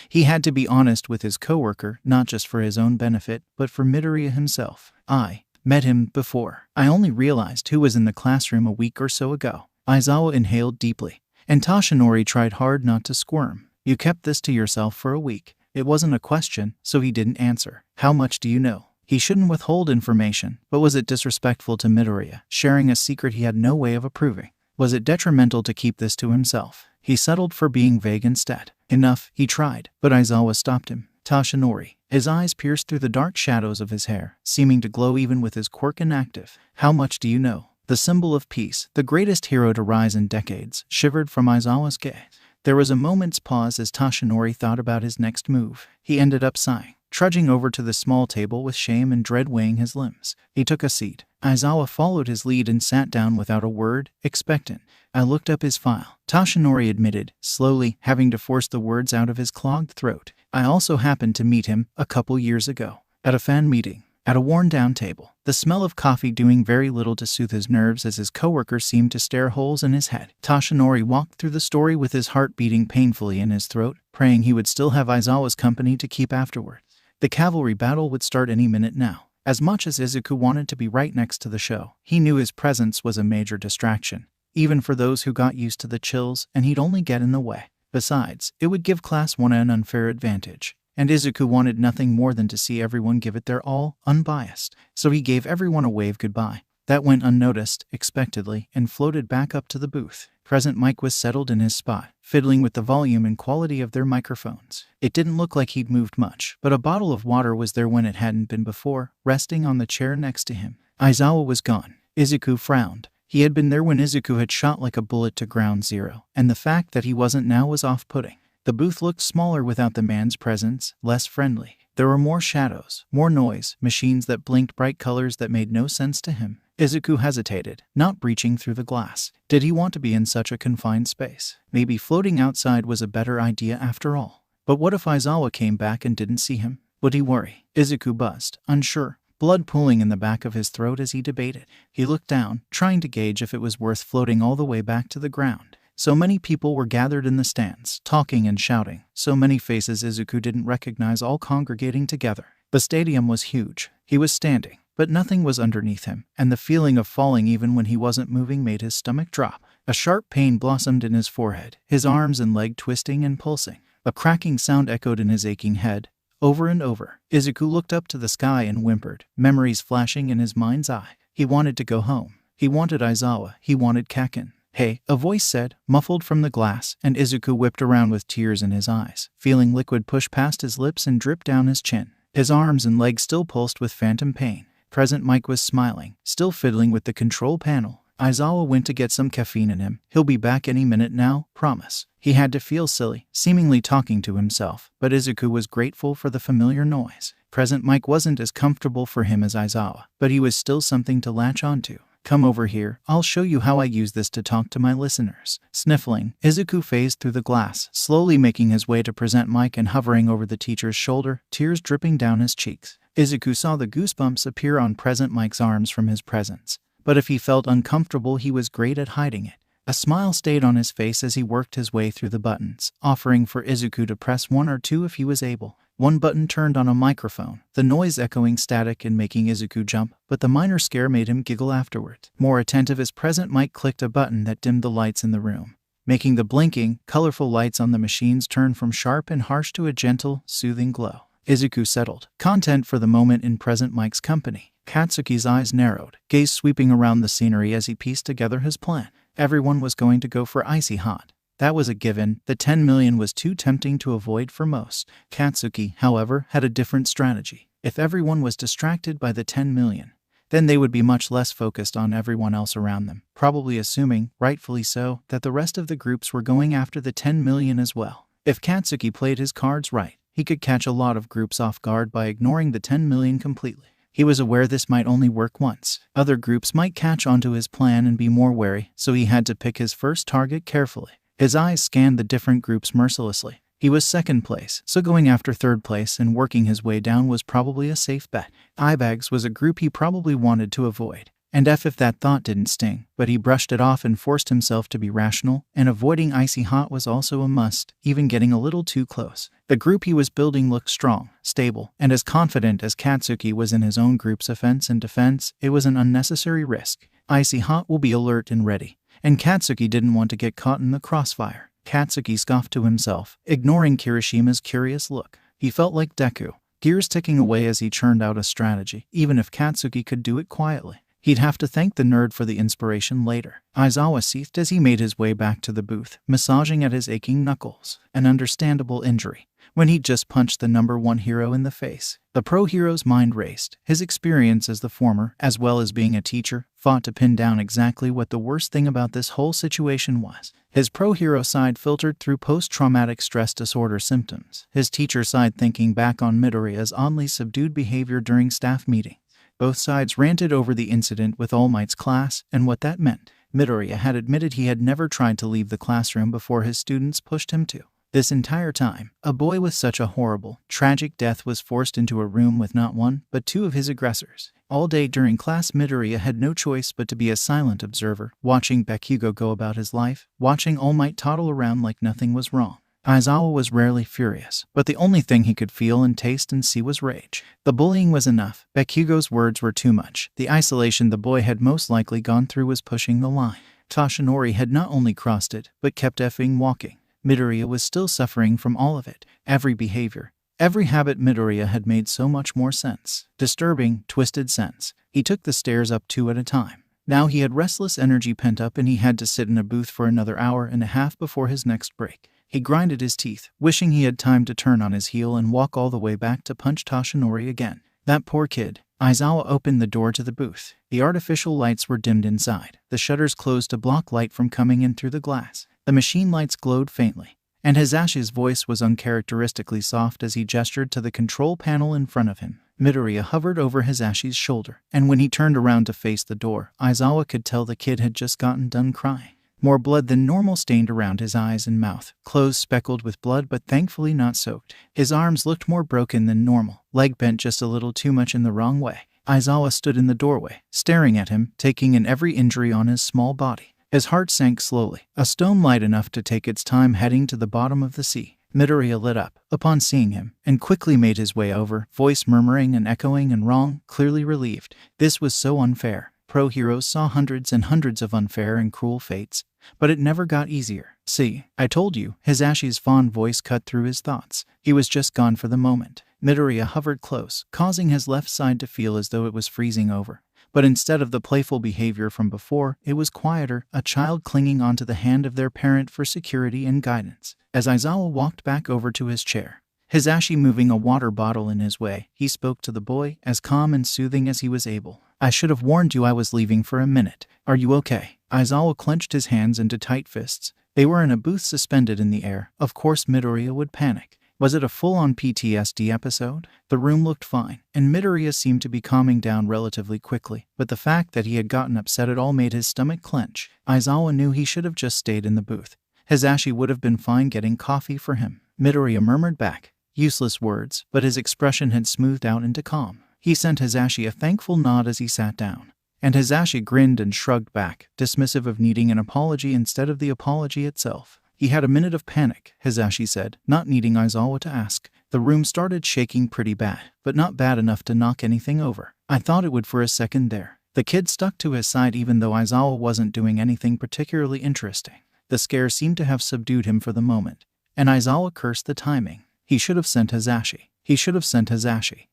he had to be honest with his coworker, not just for his own benefit, but for Midoriya himself. I met him before. I only realized who was in the classroom a week or so ago. Aizawa inhaled deeply, and Toshinori tried hard not to squirm. You kept this to yourself for a week. It wasn't a question, so he didn't answer. How much do you know? He shouldn't withhold information, but was it disrespectful to Midoriya, sharing a secret he had no way of approving? Was it detrimental to keep this to himself? He settled for being vague instead. Enough, he tried, but Aizawa stopped him. Toshinori. His eyes pierced through the dark shadows of his hair, seeming to glow even with his quirk inactive. How much do you know? The symbol of peace, the greatest hero to rise in decades, shivered from Aizawa's gaze. There was a moment's pause as Toshinori thought about his next move. He ended up sighing, trudging over to the small table with shame and dread weighing his limbs. He took a seat. Aizawa followed his lead and sat down without a word, expectant. I looked up his file, Toshinori admitted, slowly, having to force the words out of his clogged throat. I also happened to meet him a couple years ago, at a fan meeting, at a worn-down table, the smell of coffee doing very little to soothe his nerves as his coworker seemed to stare holes in his head. Toshinori walked through the story with his heart beating painfully in his throat, praying he would still have Aizawa's company to keep afterward. The cavalry battle would start any minute now. As much as Izuku wanted to be right next to the show, he knew his presence was a major distraction, even for those who got used to the chills, and he'd only get in the way. Besides, it would give Class 1 an unfair advantage, and Izuku wanted nothing more than to see everyone give it their all, unbiased. So he gave everyone a wave goodbye. That went unnoticed, expectedly, and floated back up to the booth. Present Mike was settled in his spot, fiddling with the volume and quality of their microphones. It didn't look like he'd moved much, but a bottle of water was there when it hadn't been before, resting on the chair next to him. Aizawa was gone. Izuku frowned. He had been there when Izuku had shot like a bullet to ground zero, and the fact that he wasn't now was off-putting. The booth looked smaller without the man's presence, less friendly. There were more shadows, more noise, machines that blinked bright colors that made no sense to him. Izuku hesitated, not breaching through the glass. Did he want to be in such a confined space? Maybe floating outside was a better idea after all. But what if Aizawa came back and didn't see him? Would he worry? Izuku buzzed, unsure, blood pooling in the back of his throat as he debated. He looked down, trying to gauge if it was worth floating all the way back to the ground. So many people were gathered in the stands, talking and shouting. So many faces Izuku didn't recognize, all congregating together. The stadium was huge. He was standing, but nothing was underneath him, and the feeling of falling even when he wasn't moving made his stomach drop. A sharp pain blossomed in his forehead, his arms and leg twisting and pulsing. A cracking sound echoed in his aching head, over and over. Izuku looked up to the sky and whimpered, memories flashing in his mind's eye. He wanted to go home. He wanted Aizawa. He wanted Kaken. Hey, a voice said, muffled from the glass, and Izuku whipped around with tears in his eyes, feeling liquid push past his lips and drip down his chin. His arms and legs still pulsed with phantom pain. Present Mike was smiling, still fiddling with the control panel. Aizawa went to get some caffeine in him. He'll be back any minute now, promise. He had to feel silly, seemingly talking to himself, but Izuku was grateful for the familiar noise. Present Mike wasn't as comfortable for him as Aizawa, but he was still something to latch onto. Come over here, I'll show you how I use this to talk to my listeners. Sniffling, Izuku phased through the glass, slowly making his way to Present Mike and hovering over the teacher's shoulder, tears dripping down his cheeks. Izuku saw the goosebumps appear on Present Mike's arms from his presence. But if he felt uncomfortable, he was great at hiding it. A smile stayed on his face as he worked his way through the buttons, offering for Izuku to press 1 or 2 if he was able. One button turned on a microphone, the noise echoing static and making Izuku jump, but the minor scare made him giggle afterwards. More attentive as Present Mike clicked a button that dimmed the lights in the room, making the blinking, colorful lights on the machines turn from sharp and harsh to a gentle, soothing glow. Izuku settled, content for the moment in Present Mike's company. Katsuki's eyes narrowed, gaze sweeping around the scenery as he pieced together his plan. Everyone was going to go for icy hot. That was a given. The 10 million was too tempting to avoid for most. Katsuki, however, had a different strategy. If everyone was distracted by the 10 million, then they would be much less focused on everyone else around them, probably assuming, rightfully so, that the rest of the groups were going after the 10 million as well. If Katsuki played his cards right, he could catch a lot of groups off guard by ignoring the 10 million completely. He was aware this might only work once. Other groups might catch onto his plan and be more wary, so he had to pick his first target carefully. His eyes scanned the different groups mercilessly. He was second place, so going after third place and working his way down was probably a safe bet. Eyebags was a group he probably wanted to avoid. And if that thought didn't sting, but he brushed it off and forced himself to be rational, and avoiding icy hot was also a must, even getting a little too close. The group he was building looked strong, stable, and as confident as Katsuki was in his own group's offense and defense, it was an unnecessary risk. Icy hot will be alert and ready, and Katsuki didn't want to get caught in the crossfire. Katsuki scoffed to himself, ignoring Kirishima's curious look. He felt like Deku, gears ticking away as he churned out a strategy, even if Katsuki could do it quietly. He'd have to thank the nerd for the inspiration later. Aizawa seethed as he made his way back to the booth, massaging at his aching knuckles. An understandable injury, when he'd just punched the number 1 hero in the face. The pro hero's mind raced. His experience as the former, as well as being a teacher, fought to pin down exactly what the worst thing about this whole situation was. His pro hero side filtered through post-traumatic stress disorder symptoms. His teacher side thinking back on Midoriya's oddly subdued behavior during staff meeting. Both sides ranted over the incident with All Might's class and what that meant. Midoriya had admitted he had never tried to leave the classroom before his students pushed him to. This entire time, a boy with such a horrible, tragic death was forced into a room with not 1, but 2 of his aggressors. All day during class, Midoriya had no choice but to be a silent observer, watching Bakugo go about his life, watching All Might toddle around like nothing was wrong. Aizawa was rarely furious, but the only thing he could feel and taste and see was rage. The bullying was enough. Bakugo's words were too much. The isolation the boy had most likely gone through was pushing the line. Toshinori had not only crossed it, but kept effing walking. Midoriya was still suffering from all of it. Every behavior, every habit Midoriya had made so much more sense. Disturbing, twisted sense. He took the stairs up 2 at a time. Now he had restless energy pent up and he had to sit in a booth for another hour and a half before his next break. He grinded his teeth, wishing he had time to turn on his heel and walk all the way back to punch Toshinori again. That poor kid. Aizawa opened the door to the booth. The artificial lights were dimmed inside. The shutters closed to block light from coming in through the glass. The machine lights glowed faintly, and Hisashi's voice was uncharacteristically soft as he gestured to the control panel in front of him. Midoriya hovered over Hisashi's shoulder, and when he turned around to face the door, Aizawa could tell the kid had just gotten done crying. More blood than normal stained around his eyes and mouth, clothes speckled with blood but thankfully not soaked. His arms looked more broken than normal, leg bent just a little too much in the wrong way. Aizawa stood in the doorway, staring at him, taking in every injury on his small body. His heart sank slowly, a stone light enough to take its time heading to the bottom of the sea. Midoriya lit up upon seeing him, and quickly made his way over, voice murmuring and echoing and wrong, clearly relieved. This was so unfair. Pro heroes saw hundreds and hundreds of unfair and cruel fates, but it never got easier. See, I told you, Hisashi's fond voice cut through his thoughts. He was just gone for the moment. Midoriya hovered close, causing his left side to feel as though it was freezing over. But instead of the playful behavior from before, it was quieter, a child clinging onto the hand of their parent for security and guidance. As Aizawa walked back over to his chair, Hisashi moving a water bottle in his way, he spoke to the boy, as calm and soothing as he was able. I should have warned you I was leaving for a minute. Are you okay? Aizawa clenched his hands into tight fists. They were in a booth suspended in the air. Of course Midoriya would panic. Was it a full-on PTSD episode? The room looked fine, and Midoriya seemed to be calming down relatively quickly, but the fact that he had gotten upset at all made his stomach clench. Aizawa knew he should have just stayed in the booth. Hisashi would have been fine getting coffee for him. Midoriya murmured back, useless words, but his expression had smoothed out into calm. He sent Hisashi a thankful nod as he sat down, and Hisashi grinned and shrugged back, dismissive of needing an apology instead of the apology itself. He had a minute of panic, Hisashi said, not needing Aizawa to ask. The room started shaking pretty bad, but not bad enough to knock anything over. I thought it would for a second there. The kid stuck to his side even though Aizawa wasn't doing anything particularly interesting. The scare seemed to have subdued him for the moment, and Aizawa cursed the timing. He should have sent Hisashi.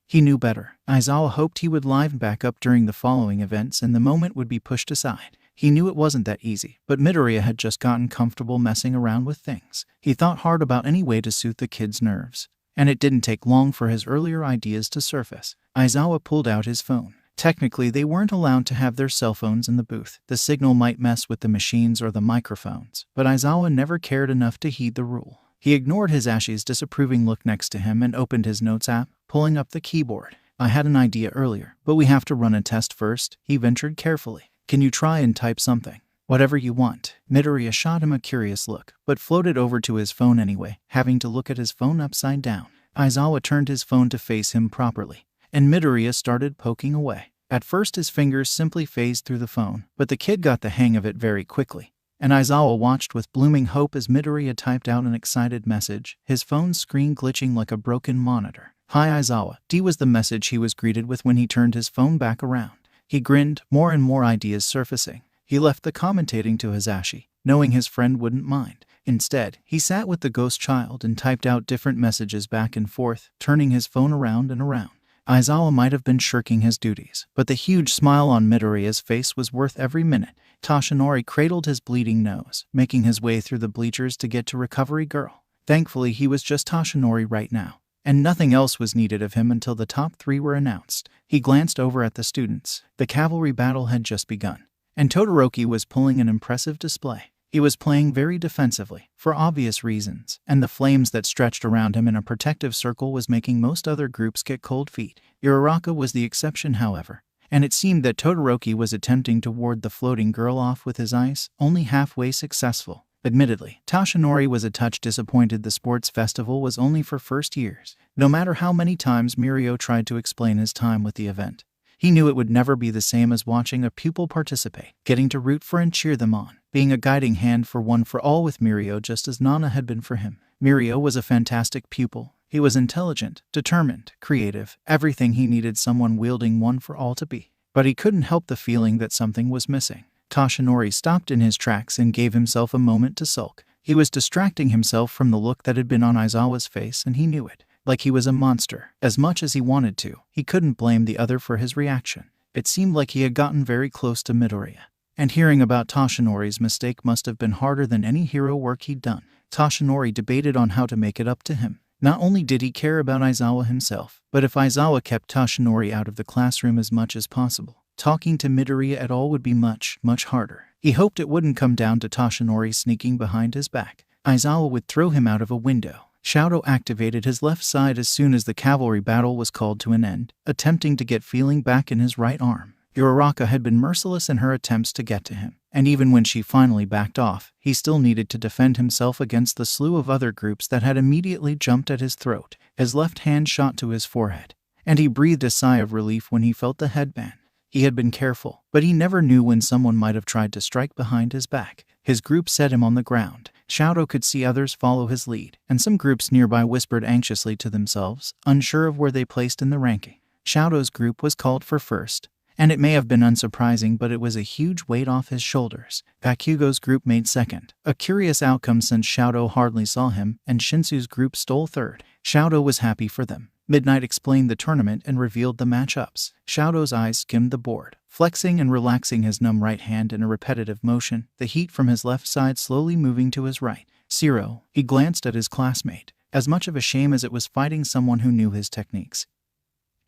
He knew better. Aizawa hoped he would liven back up during the following events and the moment would be pushed aside. He knew it wasn't that easy, but Midoriya had just gotten comfortable messing around with things. He thought hard about any way to soothe the kid's nerves, and it didn't take long for his earlier ideas to surface. Aizawa pulled out his phone. Technically, they weren't allowed to have their cell phones in the booth. The signal might mess with the machines or the microphones, but Aizawa never cared enough to heed the rule. He ignored Hisashi's disapproving look next to him and opened his notes app, pulling up the keyboard. I had an idea earlier, but we have to run a test first, he ventured carefully. Can you try and type something? Whatever you want. Midoriya shot him a curious look, but floated over to his phone anyway, having to look at his phone upside down. Aizawa turned his phone to face him properly, and Midoriya started poking away. At first his fingers simply phased through the phone, but the kid got the hang of it very quickly, and Aizawa watched with blooming hope as Midoriya typed out an excited message, his phone's screen glitching like a broken monitor. Hi Aizawa, D was the message he was greeted with when he turned his phone back around. He grinned, more and more ideas surfacing. He left the commentating to Hisashi, knowing his friend wouldn't mind. Instead, he sat with the ghost child and typed out different messages back and forth, turning his phone around and around. Aizawa might have been shirking his duties, but the huge smile on Midoriya's face was worth every minute. Toshinori cradled his bleeding nose, making his way through the bleachers to get to Recovery Girl. Thankfully, he was just Toshinori right now, and nothing else was needed of him until the top 3 were announced. He glanced over at the students. The cavalry battle had just begun, and Todoroki was pulling an impressive display. He was playing very defensively, for obvious reasons, and the flames that stretched around him in a protective circle was making most other groups get cold feet. Uraraka was the exception, however, and it seemed that Todoroki was attempting to ward the floating girl off with his ice, only halfway successful. Admittedly, Toshinori was a touch disappointed the sports festival was only for first years. No matter how many times Mirio tried to explain his time with the event, he knew it would never be the same as watching a pupil participate, getting to root for and cheer them on, being a guiding hand for one for all with Mirio just as Nana had been for him. Mirio was a fantastic pupil. He was intelligent, determined, creative, everything he needed someone wielding one for all to be. But he couldn't help the feeling that something was missing. Toshinori stopped in his tracks and gave himself a moment to sulk. He was distracting himself from the look that had been on Aizawa's face, and he knew it. Like he was a monster. As much as he wanted to, he couldn't blame the other for his reaction. It seemed like he had gotten very close to Midoriya, and hearing about Toshinori's mistake must have been harder than any hero work he'd done. Toshinori debated on how to make it up to him. Not only did he care about Aizawa himself, but if Aizawa kept Toshinori out of the classroom as much as possible, talking to Midoriya at all would be much, much harder. He hoped it wouldn't come down to Toshinori sneaking behind his back. Aizawa would throw him out of a window. Shadow activated his left side as soon as the cavalry battle was called to an end, attempting to get feeling back in his right arm. Uraraka had been merciless in her attempts to get to him, and even when she finally backed off, he still needed to defend himself against the slew of other groups that had immediately jumped at his throat. His left hand shot to his forehead, and he breathed a sigh of relief when he felt the headband. He had been careful, but he never knew when someone might have tried to strike behind his back. His group set him on the ground. Shadow could see others follow his lead, and some groups nearby whispered anxiously to themselves, unsure of where they placed in the ranking. Shadow's group was called for first, and it may have been unsurprising, but it was a huge weight off his shoulders. Bakugo's group made second, a curious outcome since Shadow hardly saw him, and Shinsu's group stole third. Shadow was happy for them. Midnight explained the tournament and revealed the matchups. Shadow's eyes skimmed the board, flexing and relaxing his numb right hand in a repetitive motion, the heat from his left side slowly moving to his right. Zero. He glanced at his classmate. As much of a shame as it was fighting someone who knew his techniques,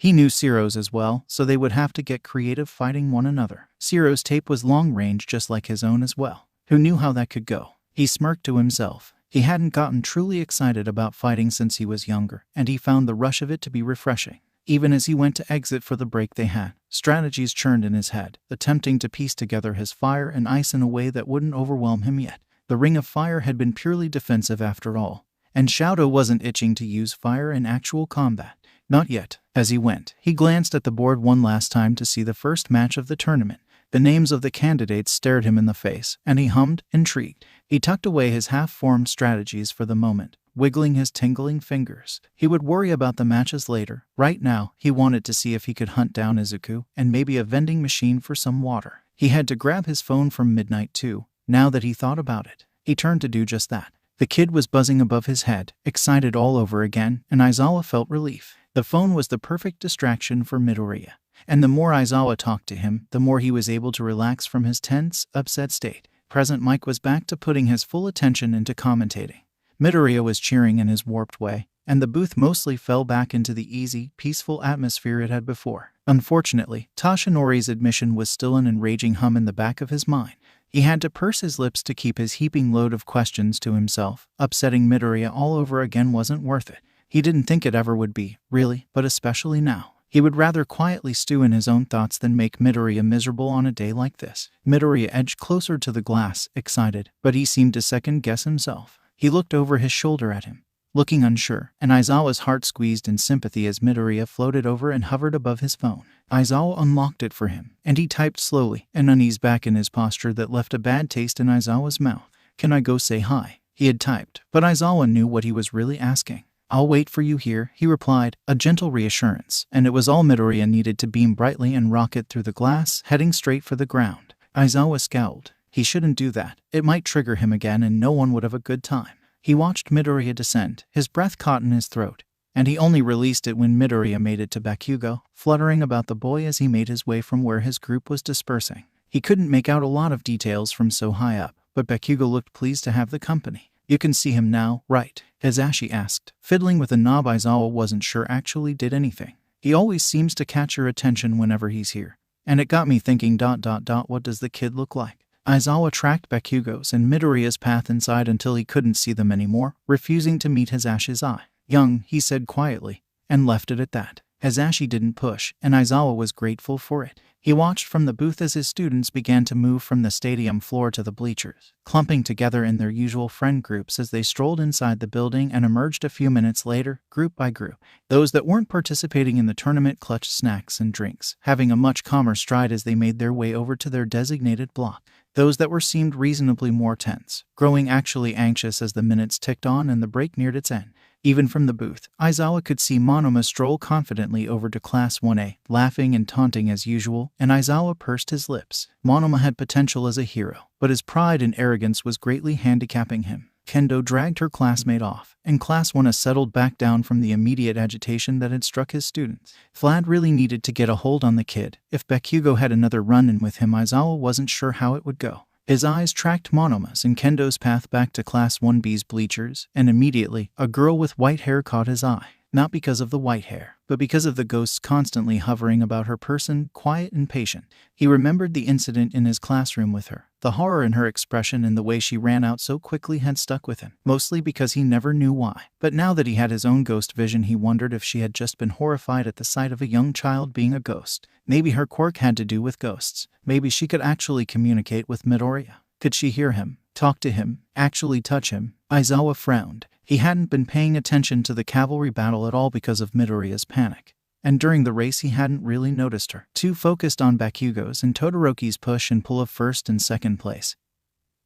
he knew Zero's as well, so they would have to get creative fighting one another. Zero's tape was long range just like his own as well. Who knew how that could go? He smirked to himself. He hadn't gotten truly excited about fighting since he was younger, and he found the rush of it to be refreshing. Even as he went to exit for the break they had, strategies churned in his head, attempting to piece together his fire and ice in a way that wouldn't overwhelm him yet. The Ring of Fire had been purely defensive after all, and Shadow wasn't itching to use fire in actual combat. Not yet. As he went, he glanced at the board one last time to see the first match of the tournament. The names of the candidates stared him in the face, and he hummed, intrigued. He tucked away his half-formed strategies for the moment, wiggling his tingling fingers. He would worry about the matches later. Right now, he wanted to see if he could hunt down Izuku and maybe a vending machine for some water. He had to grab his phone from midnight too, now that he thought about it. He turned to do just that. The kid was buzzing above his head, excited all over again, and Aizawa felt relief. The phone was the perfect distraction for Midoriya. And the more Aizawa talked to him, the more he was able to relax from his tense, upset state. Present Mike was back to putting his full attention into commentating. Midoriya was cheering in his warped way, and the booth mostly fell back into the easy, peaceful atmosphere it had before. Unfortunately, Tashinori's admission was still an enraging hum in the back of his mind. He had to purse his lips to keep his heaping load of questions to himself. Upsetting Midoriya all over again wasn't worth it. He didn't think it ever would be, really, but especially now. He would rather quietly stew in his own thoughts than make Midoriya miserable on a day like this. Midoriya edged closer to the glass, excited, but he seemed to second-guess himself. He looked over his shoulder at him, looking unsure, and Aizawa's heart squeezed in sympathy as Midoriya floated over and hovered above his phone. Aizawa unlocked it for him, and he typed slowly, an unease back in his posture that left a bad taste in Aizawa's mouth. "Can I go say hi?" he had typed, but Aizawa knew what he was really asking. "I'll wait for you here," he replied, a gentle reassurance, and it was all Midoriya needed to beam brightly and rocket through the glass, heading straight for the ground. Aizawa scowled. He shouldn't do that. It might trigger him again and no one would have a good time. He watched Midoriya descend, his breath caught in his throat, and he only released it when Midoriya made it to Bakugo, fluttering about the boy as he made his way from where his group was dispersing. He couldn't make out a lot of details from so high up, but Bakugo looked pleased to have the company. "You can see him now, right?" Hizashi asked, fiddling with a knob Aizawa wasn't sure actually did anything. "He always seems to catch your attention whenever he's here. And it got me thinking ... what does the kid look like?" Aizawa tracked Bakugo's and Midoriya's path inside until he couldn't see them anymore, refusing to meet Hizashi's eye. "Young," he said quietly, and left it at that. Hizashi didn't push, and Aizawa was grateful for it. He watched from the booth as his students began to move from the stadium floor to the bleachers, clumping together in their usual friend groups as they strolled inside the building and emerged a few minutes later, group by group. Those that weren't participating in the tournament clutched snacks and drinks, having a much calmer stride as they made their way over to their designated block. Those that were seemed reasonably more tense, growing actually anxious as the minutes ticked on and the break neared its end. Even from the booth, Aizawa could see Monoma stroll confidently over to Class 1A, laughing and taunting as usual, and Aizawa pursed his lips. Monoma had potential as a hero, but his pride and arrogance was greatly handicapping him. Kendo dragged her classmate off, and Class 1A settled back down from the immediate agitation that had struck his students. Vlad really needed to get a hold on the kid. If Bakugo had another run-in with him, Aizawa wasn't sure how it would go. His eyes tracked Monoma's and Kendo's path back to Class 1B's bleachers, and immediately, a girl with white hair caught his eye. Not because of the white hair, but because of the ghosts constantly hovering about her person, quiet and patient. He remembered the incident in his classroom with her. The horror in her expression and the way she ran out so quickly had stuck with him, mostly because he never knew why. But now that he had his own ghost vision, he wondered if she had just been horrified at the sight of a young child being a ghost. Maybe her quirk had to do with ghosts. Maybe she could actually communicate with Midoriya. Could she hear him, talk to him, actually touch him? Aizawa frowned. He hadn't been paying attention to the cavalry battle at all because of Midoriya's panic. And during the race he hadn't really noticed her, too focused on Bakugo's and Todoroki's push and pull of first and second place.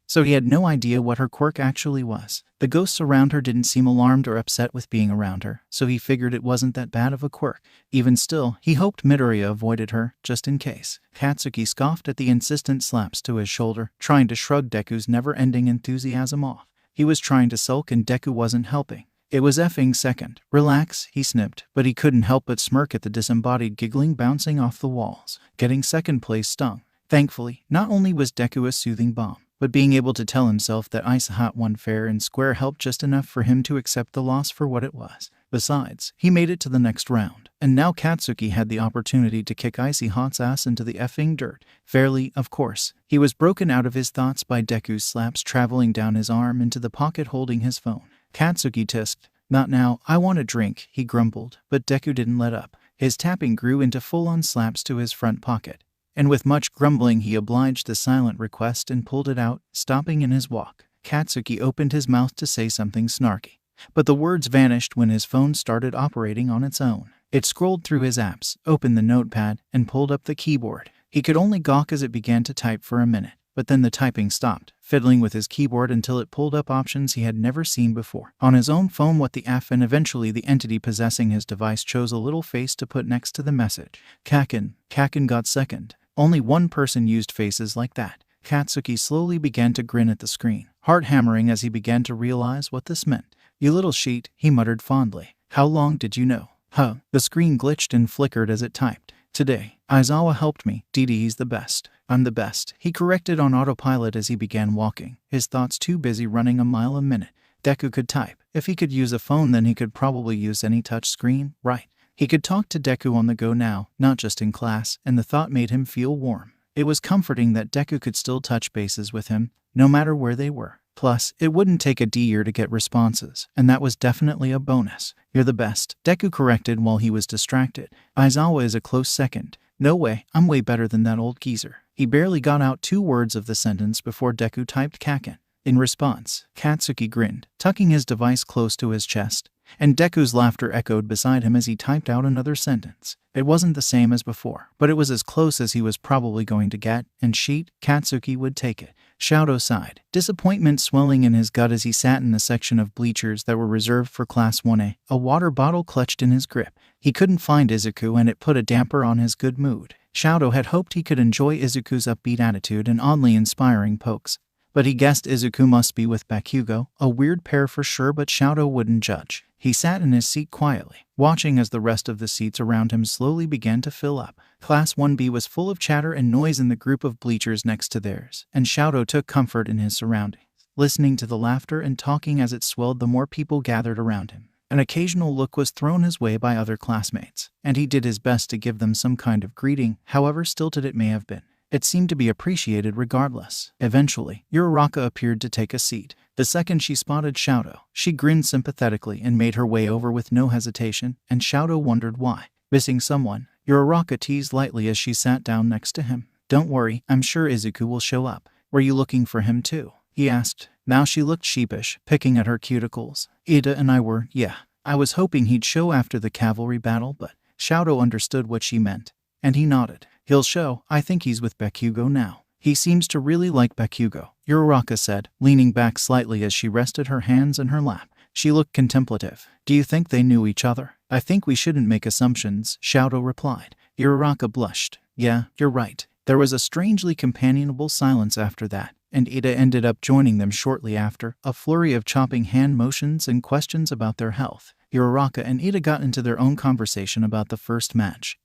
So he had no idea what her quirk actually was. The ghosts around her didn't seem alarmed or upset with being around her, so he figured it wasn't that bad of a quirk. Even still, he hoped Midoriya avoided her, just in case. Katsuki scoffed at the insistent slaps to his shoulder, trying to shrug Deku's never-ending enthusiasm off. He was trying to sulk and Deku wasn't helping. It was effing second. "Relax," he snipped, but he couldn't help but smirk at the disembodied giggling bouncing off the walls. Getting second place stung. Thankfully, not only was Deku a soothing balm, but being able to tell himself that Ice Hot won fair and square helped just enough for him to accept the loss for what it was. Besides, he made it to the next round, and now Katsuki had the opportunity to kick Icy Hot's ass into the effing dirt. Fairly, of course. He was broken out of his thoughts by Deku's slaps traveling down his arm into the pocket holding his phone. Katsuki tisked. "Not now, I want a drink," he grumbled, but Deku didn't let up. His tapping grew into full-on slaps to his front pocket, and with much grumbling he obliged the silent request and pulled it out, stopping in his walk. Katsuki opened his mouth to say something snarky, but the words vanished when his phone started operating on its own. It scrolled through his apps, opened the notepad, and pulled up the keyboard. He could only gawk as it began to type for a minute, but then the typing stopped, fiddling with his keyboard until it pulled up options he had never seen before. On his own phone, what the F, and eventually the entity possessing his device chose a little face to put next to the message. Kaken. Kaken got second. Only one person used faces like that. Katsuki slowly began to grin at the screen, heart hammering as he began to realize what this meant. "You little sheet," he muttered fondly. "How long did you know?" "Huh." The screen glitched and flickered as it typed. "Today. Aizawa helped me. He's the best." "I'm the best," he corrected on autopilot as he began walking, his thoughts too busy running a mile a minute. Deku could type. If he could use a phone, then he could probably use any touch screen, right? He could talk to Deku on the go now, not just in class, and the thought made him feel warm. It was comforting that Deku could still touch bases with him, no matter where they were. Plus, it wouldn't take a D-year to get responses, and that was definitely a bonus. "You're the best," Deku corrected while he was distracted. "Aizawa is a close second." "No way, I'm way better than that old geezer." He barely got out 2 words of the sentence before Deku typed Kaken. In response, Katsuki grinned, tucking his device close to his chest, and Deku's laughter echoed beside him as he typed out another sentence. It wasn't the same as before, but it was as close as he was probably going to get, and Katsuki would take it. Shadow sighed, disappointment swelling in his gut as he sat in the section of bleachers that were reserved for Class 1A, a water bottle clutched in his grip. He couldn't find Izuku, and it put a damper on his good mood. Shadow had hoped he could enjoy Izuku's upbeat attitude and oddly inspiring pokes, but he guessed Izuku must be with Bakugo, a weird pair for sure, but Shadow wouldn't judge. He sat in his seat quietly, watching as the rest of the seats around him slowly began to fill up. Class 1B was full of chatter and noise in the group of bleachers next to theirs, and Shadow took comfort in his surroundings, listening to the laughter and talking as it swelled the more people gathered around him. An occasional look was thrown his way by other classmates, and he did his best to give them some kind of greeting, however stilted it may have been. It seemed to be appreciated regardless. Eventually, Uraraka appeared to take a seat. The second she spotted Shadow, she grinned sympathetically and made her way over with no hesitation, and Shadow wondered why. "Missing someone?" Uraraka teased lightly as she sat down next to him. "Don't worry, I'm sure Izuku will show up." "Were you looking for him too?" he asked. Now she looked sheepish, picking at her cuticles. "Ida and I were, yeah. I was hoping he'd show after the cavalry battle, but..." Shadow understood what she meant, and he nodded. "He'll show. I think he's with Bakugo now. He seems to really like Bakugo," Uraraka said, leaning back slightly as she rested her hands in her lap. She looked contemplative. "Do you think they knew each other?" "I think we shouldn't make assumptions," Shadow replied. Uraraka blushed. "Yeah, you're right." There was a strangely companionable silence after that, and Ida ended up joining them shortly after, a flurry of chopping hand motions and questions about their health. Uraraka and Ida got into their own conversation about the first match,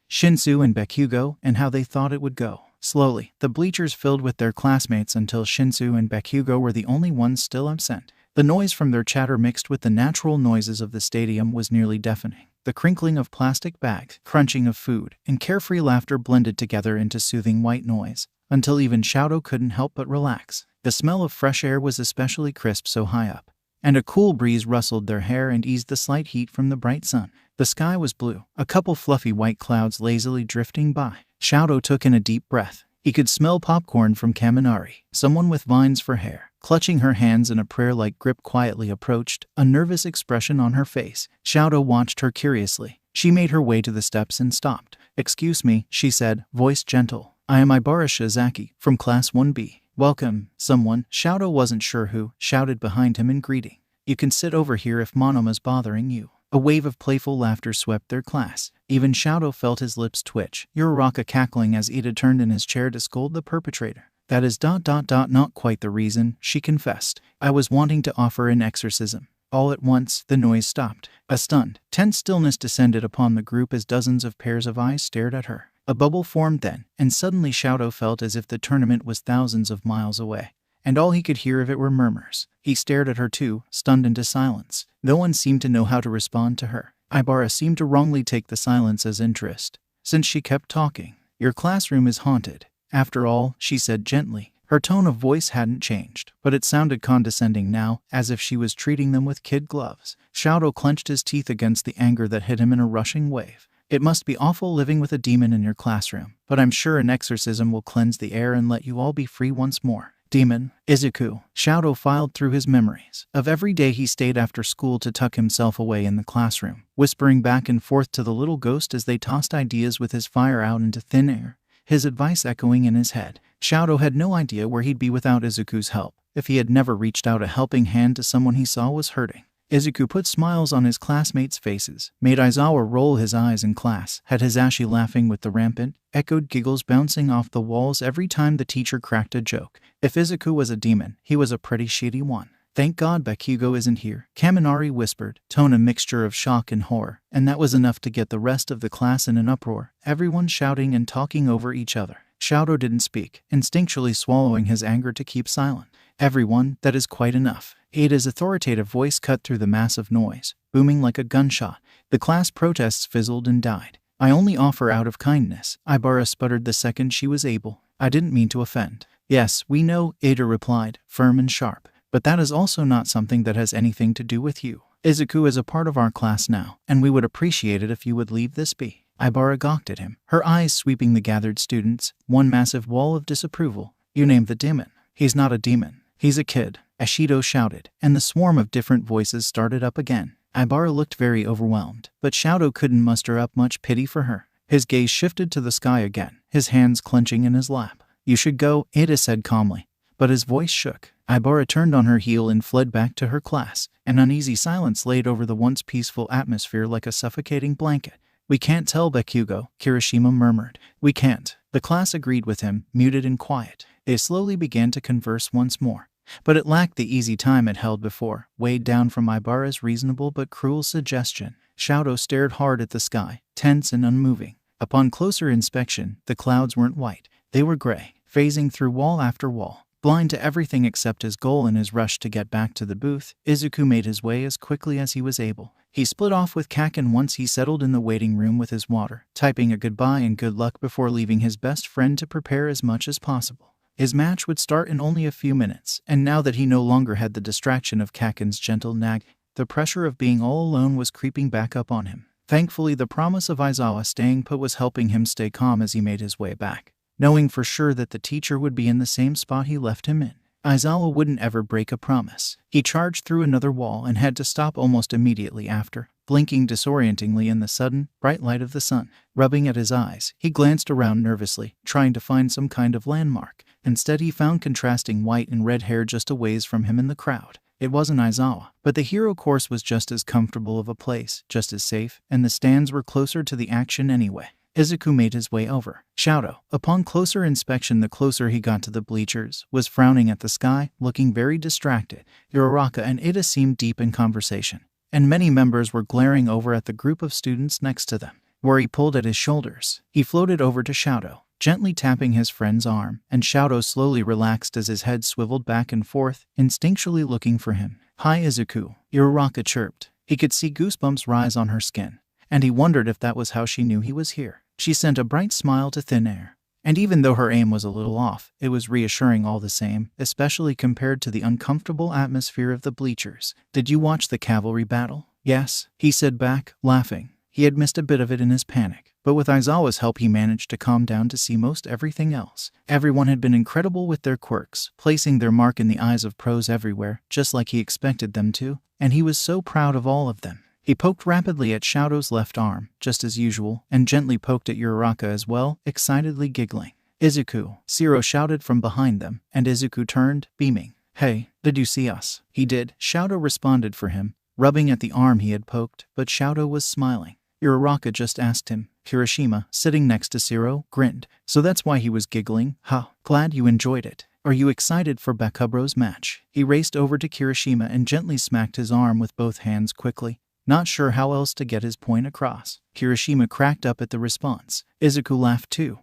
Shinsu and Bakugo, and how they thought it would go. Slowly, the bleachers filled with their classmates until Shinsu and Bakugo were the only ones still absent. The noise from their chatter mixed with the natural noises of the stadium was nearly deafening. The crinkling of plastic bags, crunching of food, and carefree laughter blended together into soothing white noise, until even Shadow couldn't help but relax. The smell of fresh air was especially crisp so high up, and a cool breeze rustled their hair and eased the slight heat from the bright sun. The sky was blue, a couple fluffy white clouds lazily drifting by. Shadow took in a deep breath. He could smell popcorn from Kaminari. Someone with vines for hair, clutching her hands in a prayer-like grip, quietly approached, a nervous expression on her face. Shadow watched her curiously. She made her way to the steps and stopped. "Excuse me," she said, voice gentle. "I am Ibara Shizaki, from Class 1B. Welcome." Someone, Shadow wasn't sure who, shouted behind him in greeting. "You can sit over here if Monoma's bothering you." A wave of playful laughter swept their class. Even Shadow felt his lips twitch, Uraraka cackling as Ida turned in his chair to scold the perpetrator. "That is not quite the reason," she confessed. "I was wanting to offer an exorcism." All at once, the noise stopped. A stunned, tense stillness descended upon the group as dozens of pairs of eyes stared at her. A bubble formed then, and suddenly Shadow felt as if the tournament was thousands of miles away, and all he could hear of it were murmurs. He stared at her too, stunned into silence. No one seemed to know how to respond to her. Ibara seemed to wrongly take the silence as interest, since she kept talking. Your classroom is haunted. After all, she said gently. Her tone of voice hadn't changed, but it sounded condescending now, as if she was treating them with kid gloves. Shadow clenched his teeth against the anger that hit him in a rushing wave. It must be awful living with a demon in your classroom, but I'm sure an exorcism will cleanse the air and let you all be free once more. Demon, Izuku. Shadow filed through his memories of every day he stayed after school to tuck himself away in the classroom, whispering back and forth to the little ghost as they tossed ideas with his fire out into thin air, his advice echoing in his head. Shadow had no idea where he'd be without Izuku's help, if he had never reached out a helping hand to someone he saw was hurting. Izuku put smiles on his classmates' faces, made Aizawa roll his eyes in class, had Hisashi laughing with the rampant, echoed giggles bouncing off the walls every time the teacher cracked a joke. If Izuku was a demon, he was a pretty shitty one. Thank God Bakugo isn't here, Kaminari whispered, tone a mixture of shock and horror, and that was enough to get the rest of the class in an uproar, everyone shouting and talking over each other. Shadow didn't speak, instinctually swallowing his anger to keep silent. Everyone, that is quite enough. Ada's authoritative voice cut through the massive noise, booming like a gunshot. The class protests fizzled and died. I only offer out of kindness, Ibara sputtered the second she was able. I didn't mean to offend. Yes, we know, Ada replied, firm and sharp. But that is also not something that has anything to do with you. Izuku is a part of our class now, and we would appreciate it if you would leave this be. Ibara gawked at him, her eyes sweeping the gathered students, one massive wall of disapproval. You named the demon. He's not a demon. He's a kid, Ashido shouted, and the swarm of different voices started up again. Ibara looked very overwhelmed, but Shadow couldn't muster up much pity for her. His gaze shifted to the sky again, his hands clenching in his lap. You should go, Ada said calmly, but his voice shook. Ibara turned on her heel and fled back to her class. An uneasy silence laid over the once peaceful atmosphere like a suffocating blanket. We can't tell Bakugo, Kirishima murmured. We can't. The class agreed with him, muted and quiet. They slowly began to converse once more. But it lacked the easy time it held before, weighed down from Ibara's reasonable but cruel suggestion. Shadow stared hard at the sky, tense and unmoving. Upon closer inspection, the clouds weren't white. They were gray, phasing through wall after wall. Blind to everything except his goal in his rush to get back to the booth, Izuku made his way as quickly as he was able. He split off with Kaken once he settled in the waiting room with his water, typing a goodbye and good luck before leaving his best friend to prepare as much as possible. His match would start in only a few minutes, and now that he no longer had the distraction of Kaken's gentle nag, the pressure of being all alone was creeping back up on him. Thankfully, the promise of Aizawa staying put was helping him stay calm as he made his way back, knowing for sure that the teacher would be in the same spot he left him in. Aizawa wouldn't ever break a promise. He charged through another wall and had to stop almost immediately after, blinking disorientingly in the sudden, bright light of the sun. Rubbing at his eyes, he glanced around nervously, trying to find some kind of landmark. Instead, he found contrasting white and red hair just a ways from him in the crowd. It wasn't Aizawa, but the hero course was just as comfortable of a place, just as safe, and the stands were closer to the action anyway. Izuku made his way over. Shadow, upon closer inspection the closer he got to the bleachers, was frowning at the sky, looking very distracted. Uraraka and Ida seemed deep in conversation, and many members were glaring over at the group of students next to them. Where he pulled at his shoulders, he floated over to Shadow, gently tapping his friend's arm, and Shadow slowly relaxed as his head swiveled back and forth, instinctually looking for him. Hi Izuku, Uraraka chirped. He could see goosebumps rise on her skin, and he wondered if that was how she knew he was here. She sent a bright smile to thin air, and even though her aim was a little off, it was reassuring all the same, especially compared to the uncomfortable atmosphere of the bleachers. Did you watch the cavalry battle? Yes, he said back, laughing. He had missed a bit of it in his panic, but with Aizawa's help he managed to calm down to see most everything else. Everyone had been incredible with their quirks, placing their mark in the eyes of pros everywhere, just like he expected them to, and he was so proud of all of them. He poked rapidly at Shadow's left arm, just as usual, and gently poked at Uraraka as well, excitedly giggling. Izuku, Shiro shouted from behind them, and Izuku turned, beaming. Hey, did you see us? He did, Shadow responded for him, rubbing at the arm he had poked, but Shadow was smiling. Uraraka just asked him. Kirishima, sitting next to Shiro, grinned. So that's why he was giggling? Huh, glad you enjoyed it. Are you excited for Bakubro's match? He raced over to Kirishima and gently smacked his arm with both hands quickly, not sure how else to get his point across. Kirishima cracked up at the response. Izuku laughed too.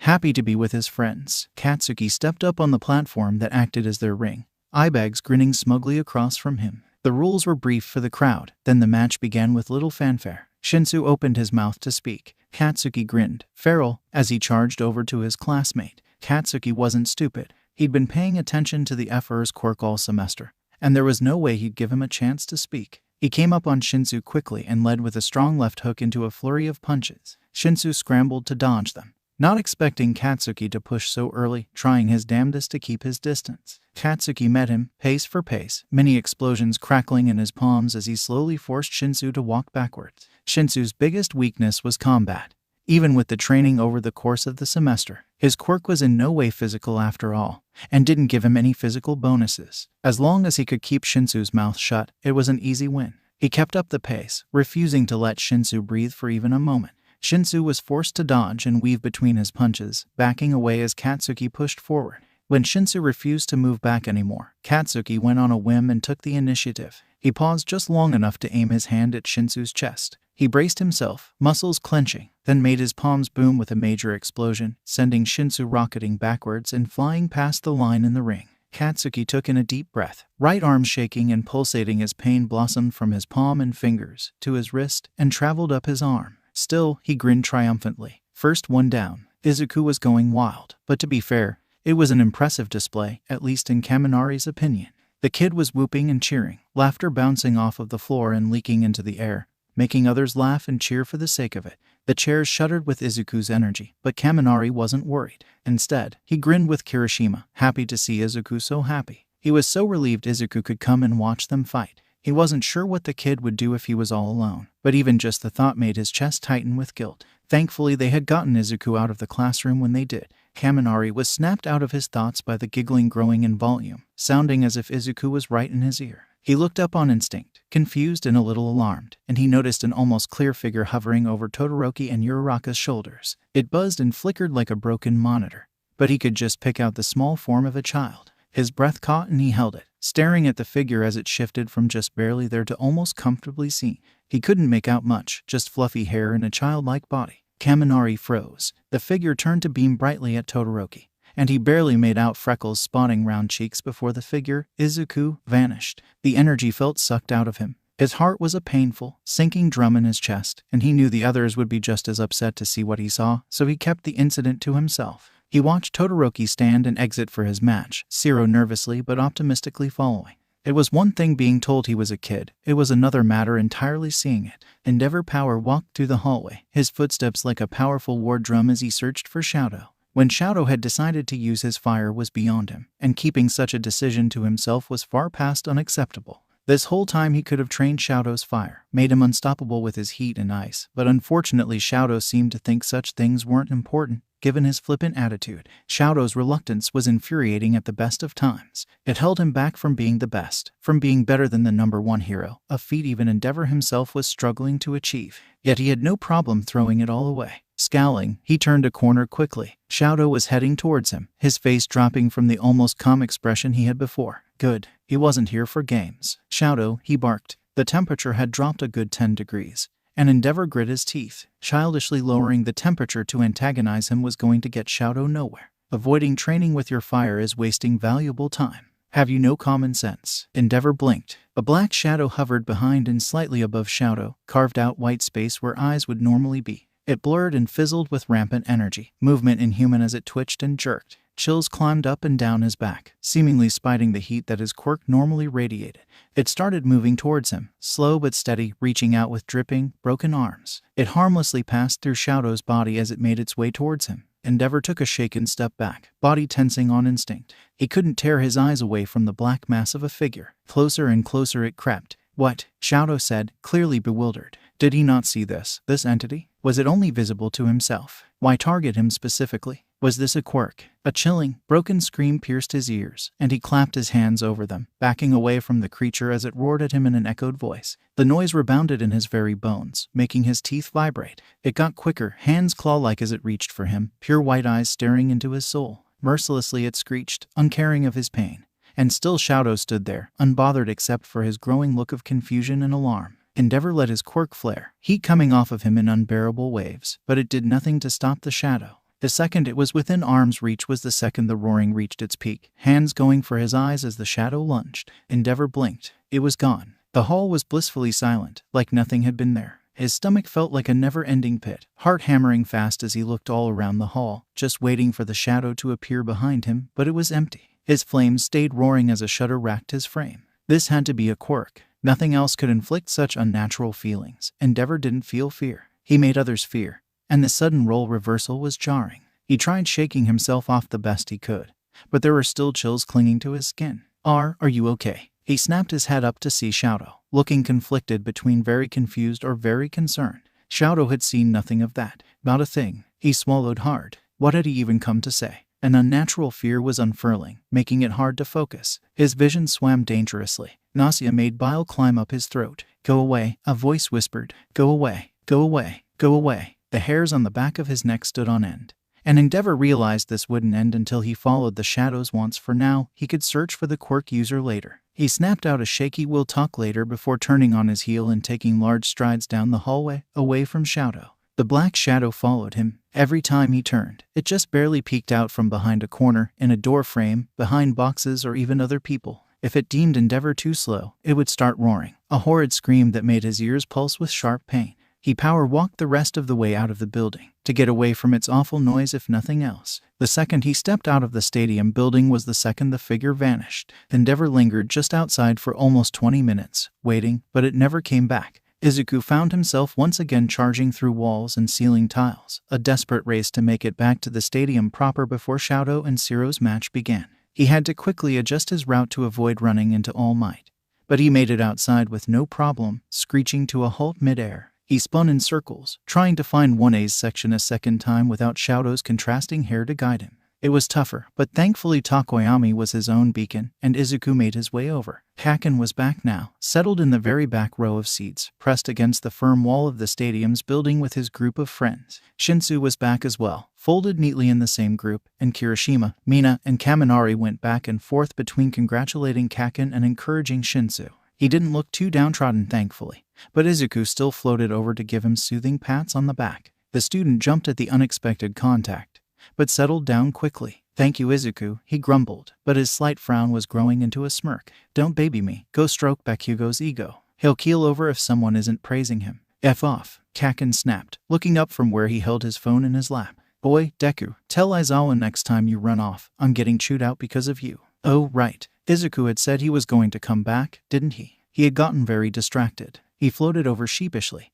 happy to be with his friends. Katsuki stepped up on the platform that acted as their ring, eyebags grinning smugly across from him. The rules were brief for the crowd, then the match began with little fanfare. Shinsu opened his mouth to speak. Katsuki grinned, feral, as he charged over to his classmate. Katsuki wasn't stupid. He'd been paying attention to the Emperor's quirk all semester, and there was no way he'd give him a chance to speak. He came up on Shinsu quickly and led with a strong left hook into a flurry of punches. Shinsu scrambled to dodge them, not expecting Katsuki to push so early, trying his damnedest to keep his distance. Katsuki met him, pace for pace, many explosions crackling in his palms as he slowly forced Shinsu to walk backwards. Shinsu's biggest weakness was combat. Even with the training over the course of the semester, his quirk was in no way physical after all, and didn't give him any physical bonuses. As long as he could keep Shinsu's mouth shut, it was an easy win. He kept up the pace, refusing to let Shinsu breathe for even a moment. Shinsu was forced to dodge and weave between his punches, backing away as Katsuki pushed forward. When Shinsu refused to move back anymore, Katsuki went on a whim and took the initiative. He paused just long enough to aim his hand at Shinsu's chest. He braced himself, muscles clenching, then made his palms boom with a major explosion, sending Shinsu rocketing backwards and flying past the line in the ring. Katsuki took in a deep breath, right arm shaking and pulsating as pain blossomed from his palm and fingers to his wrist and traveled up his arm. Still, he grinned triumphantly. First one down. Izuku was going wild, but to be fair, it was an impressive display, at least in Kaminari's opinion. The kid was whooping and cheering, laughter bouncing off of the floor and leaking into the air, making others laugh and cheer for the sake of it. The chairs shuddered with Izuku's energy, but Kaminari wasn't worried. Instead, he grinned with Kirishima, happy to see Izuku so happy. He was so relieved Izuku could come and watch them fight. He wasn't sure what the kid would do if he was all alone, but even just the thought made his chest tighten with guilt. Thankfully, they had gotten Izuku out of the classroom when they did. Kaminari was snapped out of his thoughts by the giggling growing in volume, sounding as if Izuku was right in his ear. He looked up on instinct, confused and a little alarmed, and he noticed an almost clear figure hovering over Todoroki and Uraraka's shoulders. It buzzed and flickered like a broken monitor, but he could just pick out the small form of a child. His breath caught and he held it, staring at the figure as it shifted from just barely there to almost comfortably seen. He couldn't make out much, just fluffy hair and a childlike body. Kaminari froze. The figure turned to beam brightly at Todoroki, and he barely made out freckles spotting round cheeks before the figure, Izuku, vanished. The energy felt sucked out of him. His heart was a painful, sinking drum in his chest, and he knew the others would be just as upset to see what he saw, so he kept the incident to himself. He watched Todoroki stand and exit for his match, Shiro nervously but optimistically following. It was one thing being told he was a kid, it was another matter entirely seeing it. Endeavor Power walked through the hallway, his footsteps like a powerful war drum as he searched for Shadow. When Shadow had decided to use his fire was beyond him, and keeping such a decision to himself was far past unacceptable. This whole time he could have trained Shadow's fire, made him unstoppable with his heat and ice, but unfortunately Shadow seemed to think such things weren't important. Given his flippant attitude, Shadow's reluctance was infuriating at the best of times. It held him back from being the best, from being better than the #1 hero, a feat even Endeavor himself was struggling to achieve. Yet he had no problem throwing it all away. Scowling, he turned a corner quickly. Shadow was heading towards him, his face dropping from the almost calm expression he had before. Good, he wasn't here for games. Shadow, he barked. The temperature had dropped a good 10 degrees. And Endeavor grit his teeth. Childishly lowering the temperature to antagonize him was going to get Shadow nowhere. Avoiding training with your fire is wasting valuable time. Have you no common sense? Endeavor blinked. A black shadow hovered behind and slightly above Shadow, carved out white space where eyes would normally be. It blurred and fizzled with rampant energy, movement inhuman as it twitched and jerked. Chills climbed up and down his back, seemingly spiting the heat that his quirk normally radiated. It started moving towards him, slow but steady, reaching out with dripping, broken arms. It harmlessly passed through Shadow's body as it made its way towards him. Endeavor took a shaken step back, body tensing on instinct. He couldn't tear his eyes away from the black mass of a figure. Closer and closer it crept. What? Shadow said, clearly bewildered. Did he not see this entity? Was it only visible to himself? Why target him specifically? Was this a quirk? A chilling, broken scream pierced his ears, and he clapped his hands over them, backing away from the creature as it roared at him in an echoed voice. The noise rebounded in his very bones, making his teeth vibrate. It got quicker, hands claw-like as it reached for him, pure white eyes staring into his soul. Mercilessly it screeched, uncaring of his pain. And still Shadow stood there, unbothered except for his growing look of confusion and alarm. Endeavor let his quirk flare, heat coming off of him in unbearable waves, but it did nothing to stop the shadow. The second it was within arm's reach was the second the roaring reached its peak, hands going for his eyes as the shadow lunged. Endeavor blinked. It was gone. The hall was blissfully silent, like nothing had been there. His stomach felt like a never-ending pit, heart hammering fast as he looked all around the hall, just waiting for the shadow to appear behind him, but it was empty. His flames stayed roaring as a shudder racked his frame. This had to be a quirk. Nothing else could inflict such unnatural feelings. Endeavor didn't feel fear. He made others fear, and the sudden role reversal was jarring. He tried shaking himself off the best he could, but there were still chills clinging to his skin. Are you okay? He snapped his head up to see Shadow, looking conflicted between very confused or very concerned. Shadow had seen nothing of that. Not a thing. He swallowed hard. What had he even come to say? An unnatural fear was unfurling, making it hard to focus. His vision swam dangerously. Nausea made bile climb up his throat. Go away, a voice whispered. Go away, go away, go away. The hairs on the back of his neck stood on end. And Endeavor realized this wouldn't end until he followed the shadows once. For now, he could search for the quirk user later. He snapped out a shaky "we'll talk later" before turning on his heel and taking large strides down the hallway, away from Shadow. The black shadow followed him. Every time he turned, it just barely peeked out from behind a corner, in a door frame, behind boxes, or even other people. If it deemed Endeavor too slow, it would start roaring, a horrid scream that made his ears pulse with sharp pain. He power walked the rest of the way out of the building, to get away from its awful noise if nothing else. The second he stepped out of the stadium building was the second the figure vanished. Endeavor lingered just outside for almost 20 minutes, waiting, but it never came back. Izuku found himself once again charging through walls and ceiling tiles, a desperate race to make it back to the stadium proper before Shadow and Zero's match began. He had to quickly adjust his route to avoid running into All Might, but he made it outside with no problem, screeching to a halt mid-air. He spun in circles, trying to find 1A's section a second time without Shadow's contrasting hair to guide him. It was tougher, but thankfully Takoyami was his own beacon, and Izuku made his way over. Kaken was back now, settled in the very back row of seats, pressed against the firm wall of the stadium's building with his group of friends. Shinsu was back as well, folded neatly in the same group, and Kirishima, Mina, and Kaminari went back and forth between congratulating Kaken and encouraging Shinsu. He didn't look too downtrodden, thankfully, but Izuku still floated over to give him soothing pats on the back. The student jumped at the unexpected contact, but settled down quickly. Thank you, Izuku, he grumbled, but his slight frown was growing into a smirk. Don't baby me. Go stroke Bakugo's ego. He'll keel over if someone isn't praising him. F off, Kaken snapped, looking up from where he held his phone in his lap. Boy, Deku, tell Aizawa next time you run off, I'm getting chewed out because of you. Oh, right. Izuku had said he was going to come back, didn't he? He had gotten very distracted. He floated over sheepishly,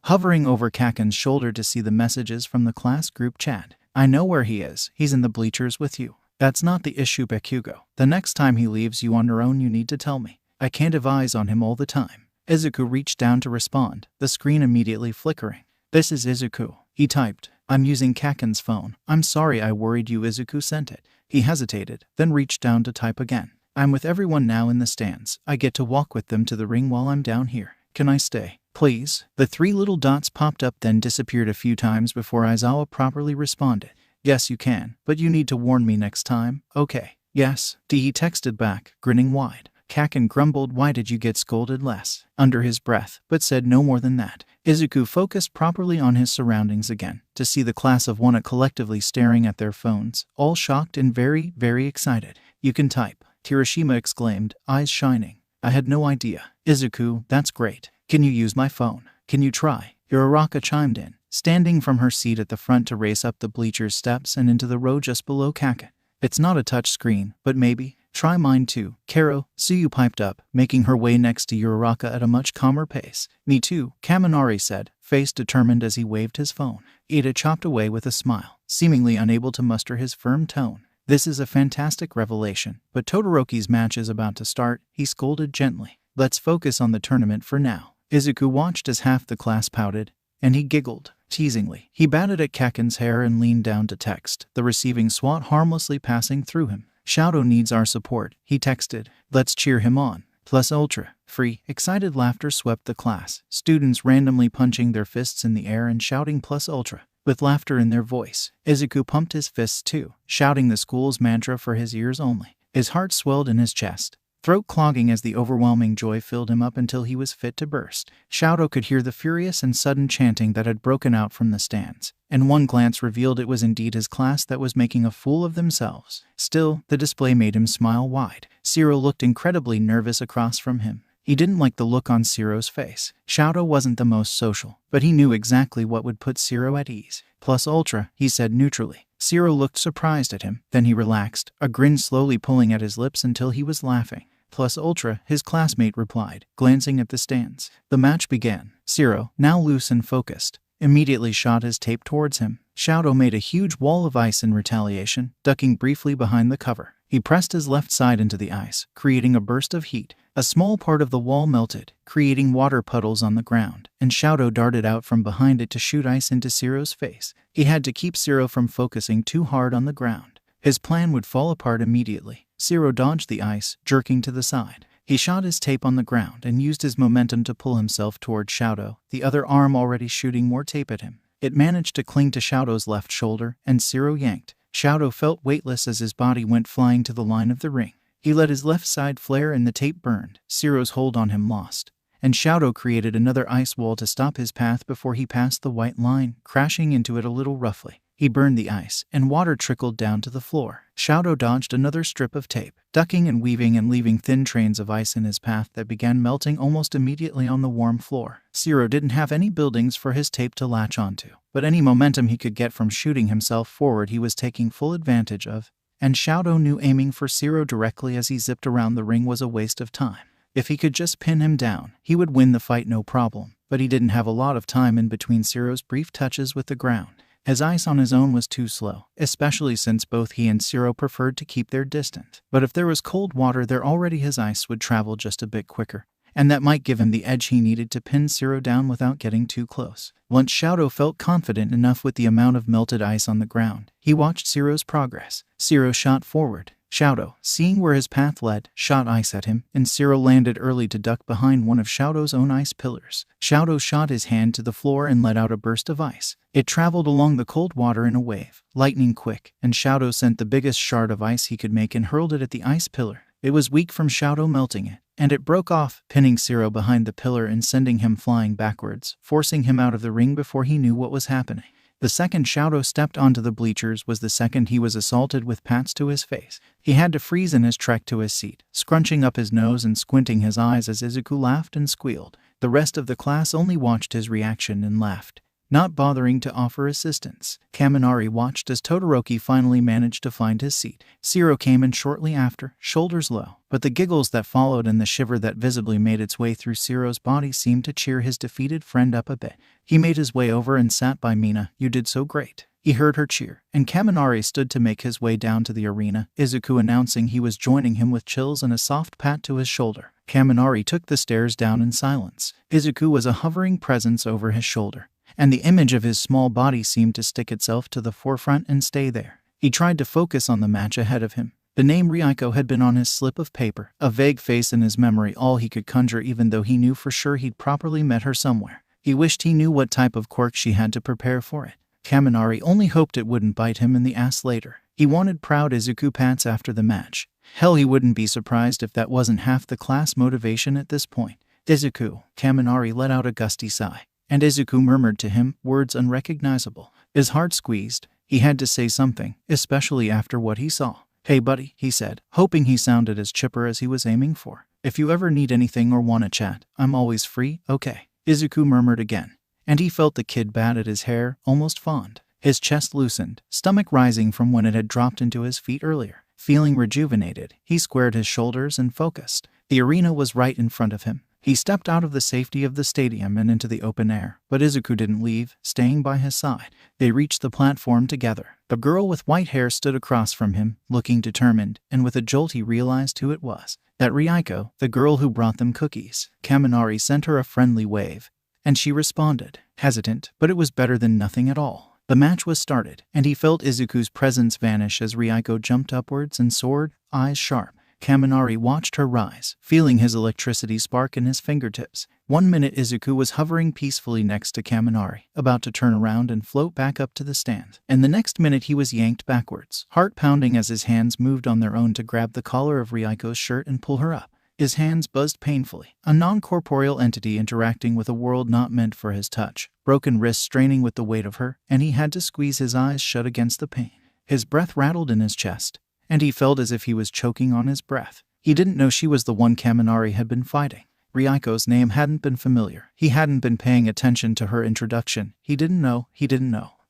hovering over Kaken's shoulder to see the messages from the class group chat. I know where he is. He's in the bleachers with you. That's not the issue, Bakugo. The next time he leaves you on your own, you need to tell me. I can't have eyes on him all the time. Izuku reached down to respond, the screen immediately flickering. This is Izuku, he typed. I'm using Kaken's phone. I'm sorry I worried you. Izuku sent it. He hesitated, then reached down to type again. I'm with everyone now in the stands. I get to walk with them to the ring while I'm down here. Can I stay? Please? The three little dots popped up then disappeared a few times before Aizawa properly responded. Yes, you can, but you need to warn me next time. Okay. Yes, he texted back, grinning wide. Kaken grumbled, why did you get scolded less? Under his breath, but said no more than that. Izuku focused properly on his surroundings again, to see the class of one collectively staring at their phones, all shocked and very, very excited. You can type, Kirishima exclaimed, eyes shining. I had no idea. Izuku, that's great. Can you use my phone? Can you try? Uraraka chimed in, standing from her seat at the front to race up the bleachers steps and into the row just below Kaken. It's not a touch screen, but maybe. Try mine too. Karo, Suyu piped up, making her way next to Uraraka at a much calmer pace. Me too, Kaminari said, face determined as he waved his phone. Ida chopped away with a smile, seemingly unable to muster his firm tone. This is a fantastic revelation, but Todoroki's match is about to start, he scolded gently. Let's focus on the tournament for now. Izuku watched as half the class pouted, and he giggled, teasingly. He batted at Kaken's hair and leaned down to text, the receiving swat harmlessly passing through him. Shadow needs our support, he texted. Let's cheer him on. Plus ultra. Free. Excited laughter swept the class, students randomly punching their fists in the air and shouting plus ultra, with laughter in their voice. Izuku pumped his fists too, shouting the school's mantra for his ears only. His heart swelled in his chest, throat clogging as the overwhelming joy filled him up until he was fit to burst. Shadow could hear the furious and sudden chanting that had broken out from the stands, and one glance revealed it was indeed his class that was making a fool of themselves. Still, the display made him smile wide. Zero looked incredibly nervous across from him. He didn't like the look on Zero's face. Shadow wasn't the most social, but he knew exactly what would put Zero at ease. Plus ultra, he said neutrally. Zero looked surprised at him, then he relaxed, a grin slowly pulling at his lips until he was laughing. Plus ultra, his classmate replied, glancing at the stands. The match began. Zero, now loose and focused, immediately shot his tape towards him. Shadow made a huge wall of ice in retaliation, ducking briefly behind the cover. He pressed his left side into the ice, creating a burst of heat. A small part of the wall melted, creating water puddles on the ground, and Shadow darted out from behind it to shoot ice into Zero's face. He had to keep Zero from focusing too hard on the ground. His plan would fall apart immediately. Zero dodged the ice, jerking to the side. He shot his tape on the ground and used his momentum to pull himself toward Shadow, the other arm already shooting more tape at him. It managed to cling to Shadow's left shoulder, and Zero yanked. Shadow felt weightless as his body went flying to the line of the ring. He let his left side flare and the tape burned. Zero's hold on him lost, and Shadow created another ice wall to stop his path before he passed the white line, crashing into it a little roughly. He burned the ice, and water trickled down to the floor. Shadow dodged another strip of tape, ducking and weaving and leaving thin trains of ice in his path that began melting almost immediately on the warm floor. Zero didn't have any buildings for his tape to latch onto, but any momentum he could get from shooting himself forward he was taking full advantage of, and Shadow knew aiming for Zero directly as he zipped around the ring was a waste of time. If he could just pin him down, he would win the fight no problem, but he didn't have a lot of time in between Zero's brief touches with the ground. His ice on his own was too slow, especially since both he and Zero preferred to keep their distance. But if there was cold water there already, his ice would travel just a bit quicker, and that might give him the edge he needed to pin Zero down without getting too close. Once Shadow felt confident enough with the amount of melted ice on the ground, he watched Zero's progress. Zero shot forward. Shadow, seeing where his path led, shot ice at him, and Zero landed early to duck behind one of Shadow's own ice pillars. Shadow shot his hand to the floor and let out a burst of ice. It traveled along the cold water in a wave, lightning quick, and Shadow sent the biggest shard of ice he could make and hurled it at the ice pillar. It was weak from Shadow melting it, and it broke off, pinning Zero behind the pillar and sending him flying backwards, forcing him out of the ring before he knew what was happening. The second Shadow stepped onto the bleachers was the second he was assaulted with pats to his face. He had to freeze in his trek to his seat, scrunching up his nose and squinting his eyes as Izuku laughed and squealed. The rest of the class only watched his reaction and laughed, not bothering to offer assistance. Kaminari watched as Todoroki finally managed to find his seat. Zero came in shortly after, shoulders low, but the giggles that followed and the shiver that visibly made its way through Zero's body seemed to cheer his defeated friend up a bit. He made his way over and sat by Mina. "You did so great." He heard her cheer, and Kaminari stood to make his way down to the arena, Izuku announcing he was joining him with chills and a soft pat to his shoulder. Kaminari took the stairs down in silence. Izuku was a hovering presence over his shoulder, and the image of his small body seemed to stick itself to the forefront and stay there. He tried to focus on the match ahead of him. The name Ryuko had been on his slip of paper, a vague face in his memory all he could conjure, even though he knew for sure he'd properly met her somewhere. He wished he knew what type of quirk she had to prepare for it. Kaminari only hoped it wouldn't bite him in the ass later. He wanted proud Izuku pats after the match. Hell, he wouldn't be surprised if that wasn't half the class motivation at this point. "Izuku," Kaminari let out a gusty sigh, and Izuku murmured to him, words unrecognizable. His heart squeezed. He had to say something, especially after what he saw. "Hey buddy," he said, hoping he sounded as chipper as he was aiming for. "If you ever need anything or want to chat, I'm always free, okay?" Izuku murmured again, and he felt the kid bat at his hair, almost fond. His chest loosened, stomach rising from when it had dropped into his feet earlier. Feeling rejuvenated, he squared his shoulders and focused. The arena was right in front of him. He stepped out of the safety of the stadium and into the open air, but Izuku didn't leave, staying by his side. They reached the platform together. The girl with white hair stood across from him, looking determined, and with a jolt he realized who it was. That Ryuko, the girl who brought them cookies. Kaminari sent her a friendly wave, and she responded, hesitant, but it was better than nothing at all. The match was started, and he felt Izuku's presence vanish as Ryuko jumped upwards and soared, eyes sharp. Kaminari watched her rise, feeling his electricity spark in his fingertips. 1 minute Izuku was hovering peacefully next to Kaminari, about to turn around and float back up to the stand. And the next minute he was yanked backwards, heart pounding as his hands moved on their own to grab the collar of Ryuko's shirt and pull her up. His hands buzzed painfully, a non-corporeal entity interacting with a world not meant for his touch. Broken wrists straining with the weight of her, and he had to squeeze his eyes shut against the pain. His breath rattled in his chest, and he felt as if he was choking on his breath. He didn't know she was the one Kaminari had been fighting. Ryuko's name hadn't been familiar. He hadn't been paying attention to her introduction. He didn't know.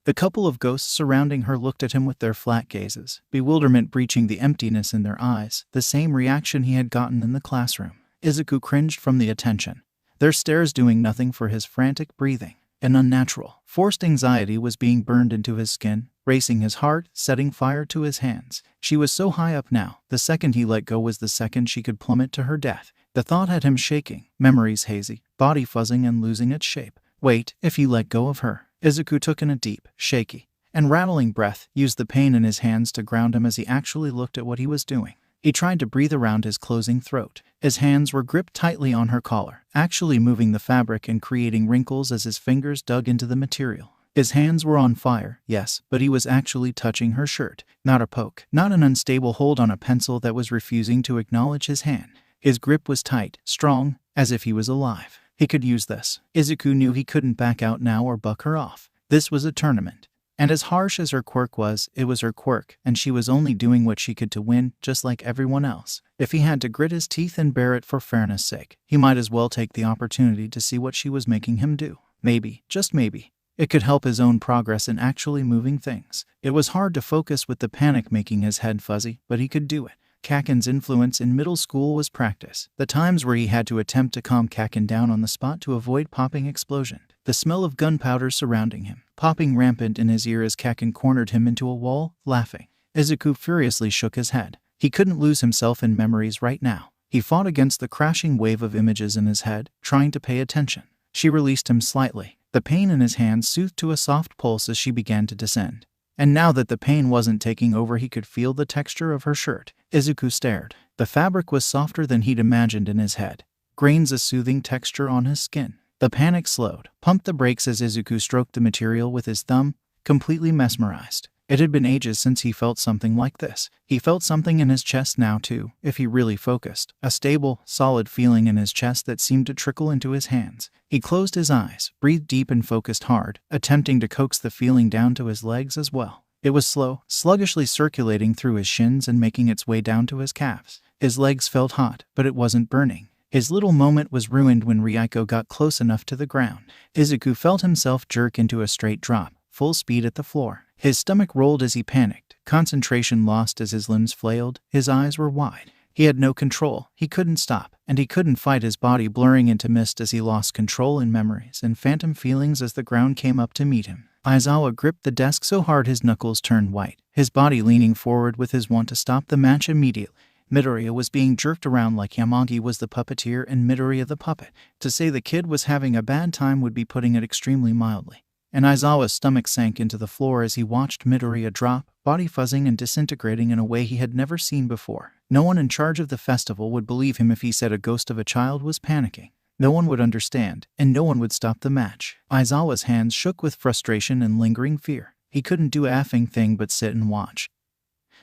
The couple of ghosts surrounding her looked at him with their flat gazes, bewilderment breaching the emptiness in their eyes, the same reaction he had gotten in the classroom. Izuku cringed from the attention, their stares doing nothing for his frantic breathing. An unnatural, forced anxiety was being burned into his skin, racing his heart, setting fire to his hands. She was so high up now, the second he let go was the second she could plummet to her death. The thought had him shaking, memories hazy, body fuzzing and losing its shape. Wait, if he let go of her? Izuku took in a deep, shaky, and rattling breath, used the pain in his hands to ground him as he actually looked at what he was doing. He tried to breathe around his closing throat. His hands were gripped tightly on her collar, actually moving the fabric and creating wrinkles as his fingers dug into the material. His hands were on fire, yes, but he was actually touching her shirt. Not a poke, not an unstable hold on a pencil that was refusing to acknowledge his hand. His grip was tight, strong, as if he was alive. He could use this. Izuku knew he couldn't back out now or buck her off. This was a tournament. And as harsh as her quirk was, it was her quirk, and she was only doing what she could to win, just like everyone else. If he had to grit his teeth and bear it for fairness' sake, he might as well take the opportunity to see what she was making him do. Maybe, just maybe, it could help his own progress in actually moving things. It was hard to focus with the panic making his head fuzzy, but he could do it. Kaken's influence in middle school was practice. The times where he had to attempt to calm Kaken down on the spot to avoid popping explosion. The smell of gunpowder surrounding him, popping rampant in his ear as Kaken cornered him into a wall, laughing. Izuku furiously shook his head. He couldn't lose himself in memories right now. He fought against the crashing wave of images in his head, trying to pay attention. She released him slightly. The pain in his hand soothed to a soft pulse as she began to descend. And now that the pain wasn't taking over, he could feel the texture of her shirt. Izuku stared. The fabric was softer than he'd imagined in his head. Grains a soothing texture on his skin. The panic slowed, pumped the brakes as Izuku stroked the material with his thumb, completely mesmerized. It had been ages since he felt something like this. He felt something in his chest now too, if he really focused. A stable, solid feeling in his chest that seemed to trickle into his hands. He closed his eyes, breathed deep and focused hard, attempting to coax the feeling down to his legs as well. It was slow, sluggishly circulating through his shins and making its way down to his calves. His legs felt hot, but it wasn't burning. His little moment was ruined when Ryuko got close enough to the ground. Izuku felt himself jerk into a straight drop, full speed at the floor. His stomach rolled as he panicked, concentration lost as his limbs flailed, his eyes were wide. He had no control, he couldn't stop, and he couldn't fight, his body blurring into mist as he lost control in memories and phantom feelings as the ground came up to meet him. Aizawa gripped the desk so hard his knuckles turned white, his body leaning forward with his want to stop the match immediately. Midoriya was being jerked around like Yamagi was the puppeteer and Midoriya the puppet. To say the kid was having a bad time would be putting it extremely mildly. And Aizawa's stomach sank into the floor as he watched Midoriya drop, body fuzzing and disintegrating in a way he had never seen before. No one in charge of the festival would believe him if he said a ghost of a child was panicking. No one would understand, and no one would stop the match. Aizawa's hands shook with frustration and lingering fear. He couldn't do a effing thing but sit and watch.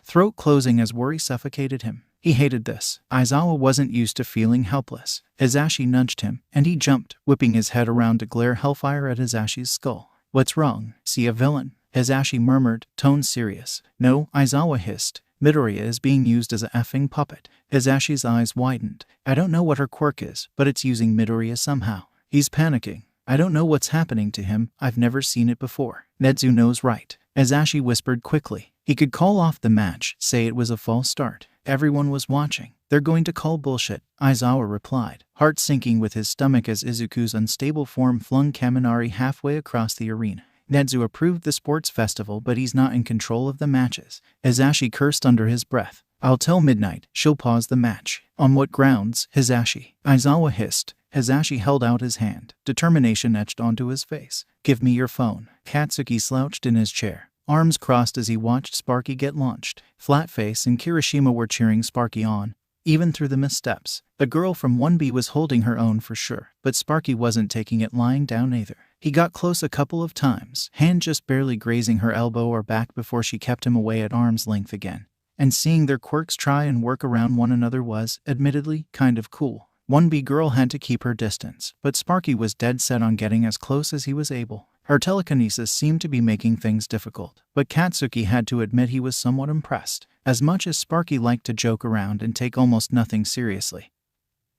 Throat closing as worry suffocated him. He hated this. Aizawa wasn't used to feeling helpless. Hizashi nudged him, and he jumped, whipping his head around to glare hellfire at Hizashi's skull. "What's wrong? See a villain?" Hizashi murmured, tone serious. "No," Aizawa hissed. "Midoriya is being used as a effing puppet." Hizashi's eyes widened. "I don't know what her quirk is, but it's using Midoriya somehow. He's panicking. I don't know what's happening to him. I've never seen it before." "Netsu knows right," Hizashi whispered quickly. He could call off the match, say it was a false start. Everyone was watching. "They're going to call bullshit," Aizawa replied, heart sinking with his stomach as Izuku's unstable form flung Kaminari halfway across the arena. Netsu approved the sports festival, but he's not in control of the matches. Hizashi cursed under his breath. "I'll tell Midnight. She'll pause the match." "On what grounds, Hizashi?" Aizawa hissed. Hizashi held out his hand. Determination etched onto his face. "Give me your phone." Katsuki slouched in his chair, arms crossed as he watched Sparky get launched. Flatface and Kirishima were cheering Sparky on, even through the missteps. The girl from 1B was holding her own for sure, but Sparky wasn't taking it lying down either. He got close a couple of times, hand just barely grazing her elbow or back before she kept him away at arm's length again. and seeing their quirks try and work around one another was, admittedly, kind of cool. 1B girl had to keep her distance, but Sparky was dead set on getting as close as he was able. Her telekinesis seemed to be making things difficult, but Katsuki had to admit he was somewhat impressed. As much as Sparky liked to joke around and take almost nothing seriously,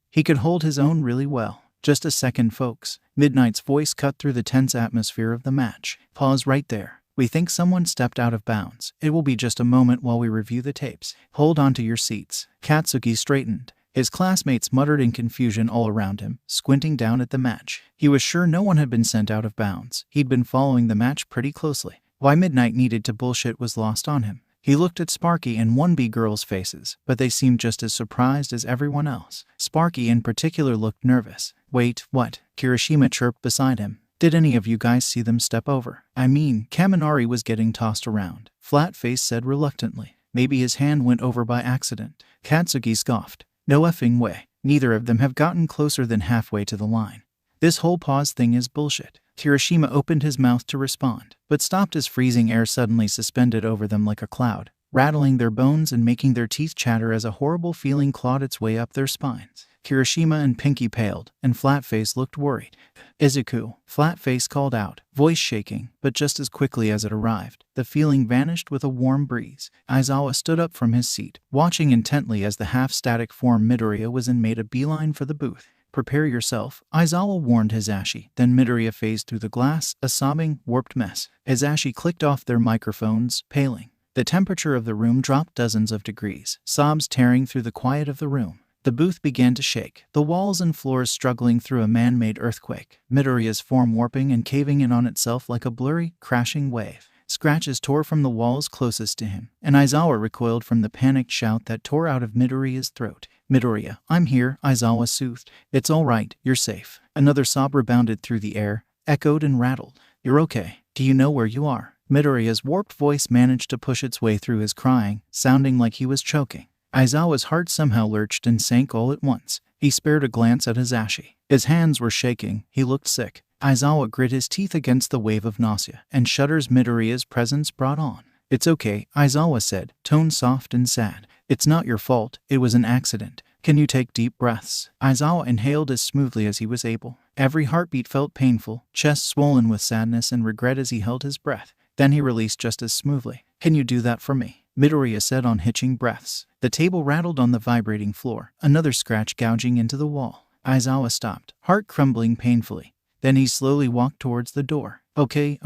he could hold his own really well. Just a second, folks. Midnight's voice cut through the tense atmosphere of the match. Pause right there. We think someone stepped out of bounds. It will be just a moment while we review the tapes. Hold on to your seats. Katsuki straightened. His classmates muttered in confusion all around him, squinting down at the match. He was sure no one had been sent out of bounds. He'd been following the match pretty closely. Why Midnight needed to bullshit was lost on him. He looked at Sparky and 1B girls' faces, but they seemed just as surprised as everyone else. Sparky in particular looked nervous. Wait, what? Kirishima chirped beside him. Did any of you guys see them step over? I mean, Kaminari was getting tossed around. Flatface said reluctantly. Maybe his hand went over by accident. Katsuki scoffed. No effing way. Neither of them have gotten closer than halfway to the line. This whole pause thing is bullshit. Kirishima opened his mouth to respond, but stopped as freezing air suddenly suspended over them like a cloud, rattling their bones and making their teeth chatter as a horrible feeling clawed its way up their spines. Kirishima and Pinky paled, and Flatface looked worried. Izuku, Flatface called out, voice shaking, but just as quickly as it arrived, the feeling vanished with a warm breeze. Aizawa stood up from his seat, watching intently as the half-static form Midoriya was in made a beeline for the booth. Prepare yourself, Aizawa warned Hisashi. Then Midoriya phased through the glass, a sobbing, warped mess. Hisashi clicked off their microphones, paling. The temperature of the room dropped dozens of degrees, sobs tearing through the quiet of the room. The booth began to shake, the walls and floors struggling through a man-made earthquake, Midoriya's form warping and caving in on itself like a blurry, crashing wave. Scratches tore from the walls closest to him, and Aizawa recoiled from the panicked shout that tore out of Midoriya's throat. Midoriya, I'm here, Aizawa soothed. It's all right, you're safe. Another sob rebounded through the air, echoed and rattled. You're okay. Do you know where you are? Midoriya's warped voice managed to push its way through his crying, sounding like he was choking. Aizawa's heart somehow lurched and sank all at once. He spared a glance at Hisashi. His hands were shaking, he looked sick. Aizawa grit his teeth against the wave of nausea and shudders Midoriya's presence brought on. It's okay, Aizawa said, tone soft and sad. It's not your fault, it was an accident. Can you take deep breaths? Aizawa inhaled as smoothly as he was able. Every heartbeat felt painful, chest swollen with sadness and regret as he held his breath. Then he released just as smoothly. Can you do that for me? Midoriya said on hitching breaths. The table rattled on the vibrating floor, another scratch gouging into the wall. Aizawa stopped, heart crumbling painfully. Then he slowly walked towards the door. Okay,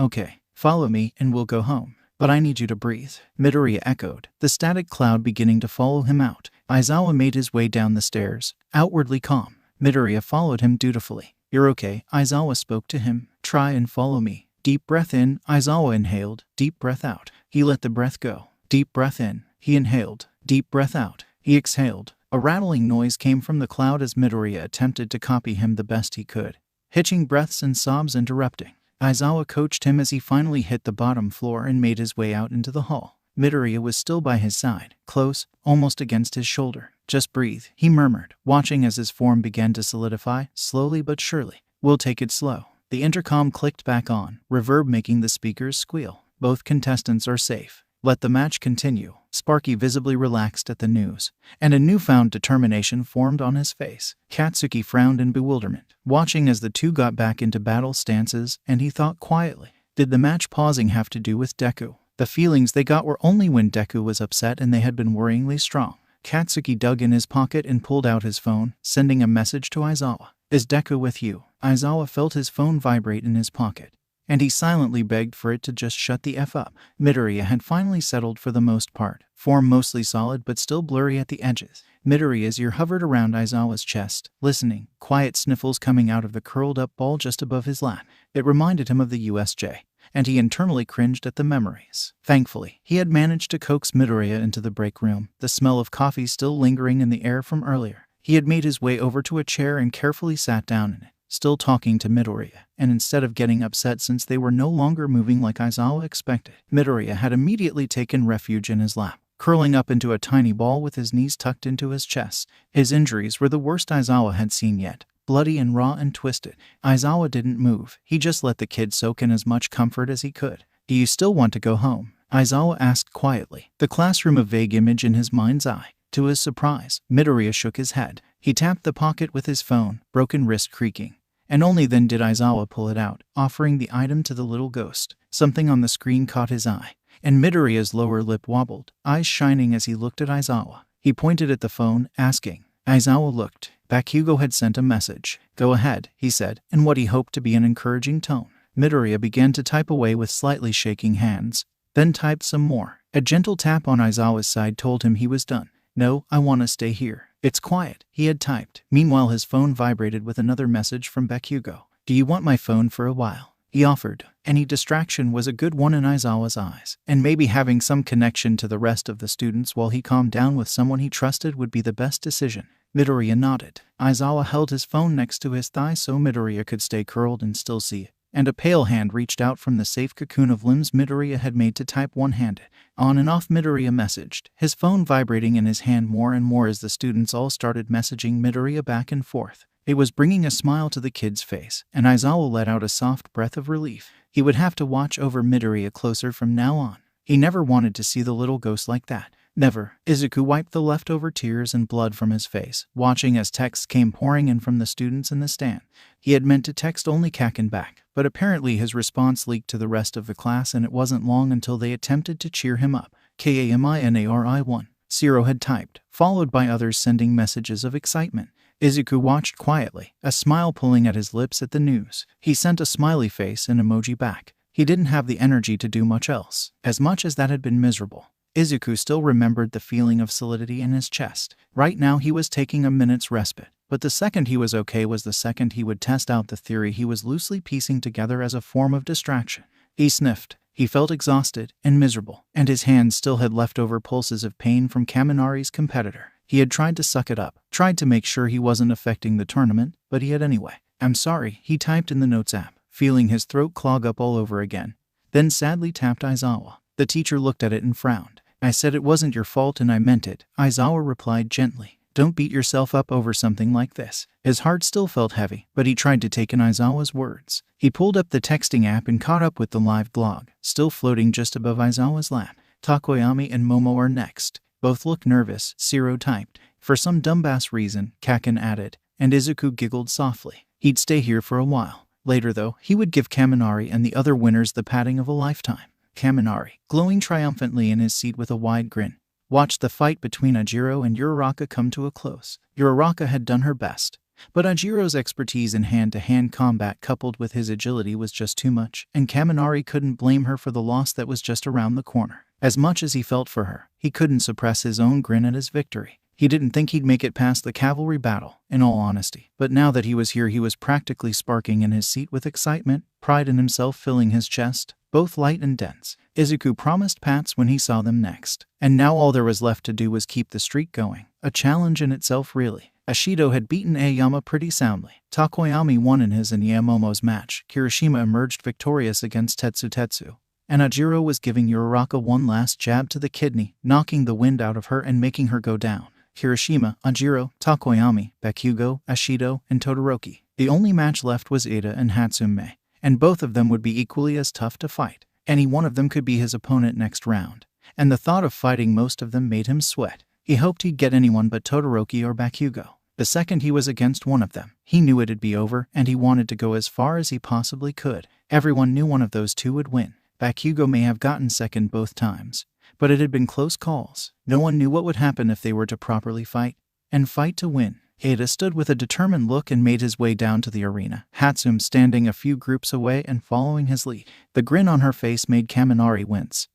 follow me and we'll go home. But I need you to breathe, Midoriya echoed, the static cloud beginning to follow him out. Aizawa made his way down the stairs, outwardly calm. Midoriya followed him dutifully. You're okay, Aizawa spoke to him. Try and follow me. Deep breath in, Aizawa inhaled. Deep breath out. He let the breath go. Deep breath in. He inhaled. Deep breath out. He exhaled. A rattling noise came from the cloud as Midoriya attempted to copy him the best he could, hitching breaths and sobs interrupting. Aizawa coached him as he finally hit the bottom floor and made his way out into the hall. Midoriya was still by his side, close, almost against his shoulder. Just breathe, he murmured, watching as his form began to solidify, slowly but surely. We'll take it slow. The intercom clicked back on, reverb making the speakers squeal. Both contestants are safe. Let the match continue. Sparky visibly relaxed at the news, and a newfound determination formed on his face. Katsuki frowned in bewilderment, watching as the two got back into battle stances, and he thought quietly, did the match pausing have to do with Deku? The feelings they got were only when Deku was upset and they had been worryingly strong. Katsuki dug in his pocket and pulled out his phone, sending a message to Aizawa. Is Deku with you? Aizawa felt his phone vibrate in his pocket, and he silently begged for it to just shut the F up. Midoriya had finally settled for the most part, form mostly solid but still blurry at the edges. Midoriya's ear hovered around Aizawa's chest, listening, quiet sniffles coming out of the curled-up ball just above his lap. It reminded him of the USJ, and he internally cringed at the memories. Thankfully, he had managed to coax Midoriya into the break room, the smell of coffee still lingering in the air from earlier. He had made his way over to a chair and carefully sat down in it, still talking to Midoriya, and instead of getting upset since they were no longer moving like Aizawa expected, Midoriya had immediately taken refuge in his lap, curling up into a tiny ball with his knees tucked into his chest. His injuries were the worst Aizawa had seen yet, bloody and raw and twisted. Aizawa didn't move, he just let the kid soak in as much comfort as he could. Do you still want to go home? Aizawa asked quietly, the classroom a vague image in his mind's eye. To his surprise, Midoriya shook his head. He tapped the pocket with his phone, broken wrist creaking. And only then did Aizawa pull it out, offering the item to the little ghost. Something on the screen caught his eye, and Midoriya's lower lip wobbled, eyes shining as he looked at Aizawa. He pointed at the phone, asking. Aizawa looked. Bakugo had sent a message. Go ahead, he said, in what he hoped to be an encouraging tone. Midoriya began to type away with slightly shaking hands, then typed some more. A gentle tap on Aizawa's side told him he was done. No, I want to stay here. It's quiet, he had typed. Meanwhile, his phone vibrated with another message from Bakugo. Do you want my phone for a while? He offered. Any distraction was a good one in Aizawa's eyes, and maybe having some connection to the rest of the students while he calmed down with someone he trusted would be the best decision. Midoriya nodded. Aizawa held his phone next to his thigh so Midoriya could stay curled and still see it, and a pale hand reached out from the safe cocoon of limbs Midoriya had made to type one-handed. On and off Midoriya messaged, his phone vibrating in his hand more and more as the students all started messaging Midoriya back and forth. It was bringing a smile to the kid's face, and Aizawa let out a soft breath of relief. He would have to watch over Midoriya closer from now on. He never wanted to see the little ghost like that. Never. Izuku wiped the leftover tears and blood from his face, watching as texts came pouring in from the students in the stand. He had meant to text only Kaken back, but apparently his response leaked to the rest of the class and it wasn't long until they attempted to cheer him up. KAMINARI1. Zero had typed, followed by others sending messages of excitement. Izuku watched quietly, a smile pulling at his lips at the news. He sent a smiley face and emoji back. He didn't have the energy to do much else. As much as that had been miserable, Izuku still remembered the feeling of solidity in his chest. Right now he was taking a minute's respite, but the second he was okay was the second he would test out the theory he was loosely piecing together as a form of distraction. He sniffed. He felt exhausted and miserable, and his hands still had leftover pulses of pain from Kaminari's competitor. He had tried to suck it up, tried to make sure he wasn't affecting the tournament, but he had anyway. I'm sorry, he typed in the notes app, feeling his throat clog up all over again. Then sadly tapped Aizawa. The teacher looked at it and frowned. I said it wasn't your fault and I meant it, Aizawa replied gently. Don't beat yourself up over something like this. His heart still felt heavy, but he tried to take in Aizawa's words. He pulled up the texting app and caught up with the live blog, still floating just above Aizawa's lap. Takoyami and Momo are next. Both look nervous, Zero typed. For some dumbass reason, Kaken added, and Izuku giggled softly. He'd stay here for a while. Later though, he would give Kaminari and the other winners the patting of a lifetime. Kaminari, glowing triumphantly in his seat with a wide grin, watched the fight between Ajiro and Uraraka come to a close. Uraraka had done her best, but Ajiro's expertise in hand-to-hand combat coupled with his agility was just too much, and Kaminari couldn't blame her for the loss that was just around the corner. As much as he felt for her, he couldn't suppress his own grin at his victory. He didn't think he'd make it past the cavalry battle, in all honesty. But now that he was here, he was practically sparking in his seat with excitement, pride in himself filling his chest, both light and dense. Izuku promised pats when he saw them next. And now all there was left to do was keep the streak going. A challenge in itself, really. Ashido had beaten Aoyama pretty soundly. Takoyami won in his and Yamomo's match. Kirishima emerged victorious against Tetsu. And Ajiro was giving Uraraka one last jab to the kidney, knocking the wind out of her and making her go down. Kirishima, Ajiro, Takoyami, Bakugo, Ashido, and Todoroki. The only match left was Ida and Hatsume, and both of them would be equally as tough to fight. Any one of them could be his opponent next round, and the thought of fighting most of them made him sweat. He hoped he'd get anyone but Todoroki or Bakugo. The second he was against one of them, he knew it'd be over, and he wanted to go as far as he possibly could. Everyone knew one of those two would win. Bakugo may have gotten second both times, but it had been close calls. No one knew what would happen if they were to properly fight, and fight to win. Ida stood with a determined look and made his way down to the arena, Hatsume standing a few groups away and following his lead. The grin on her face made Kaminari wince.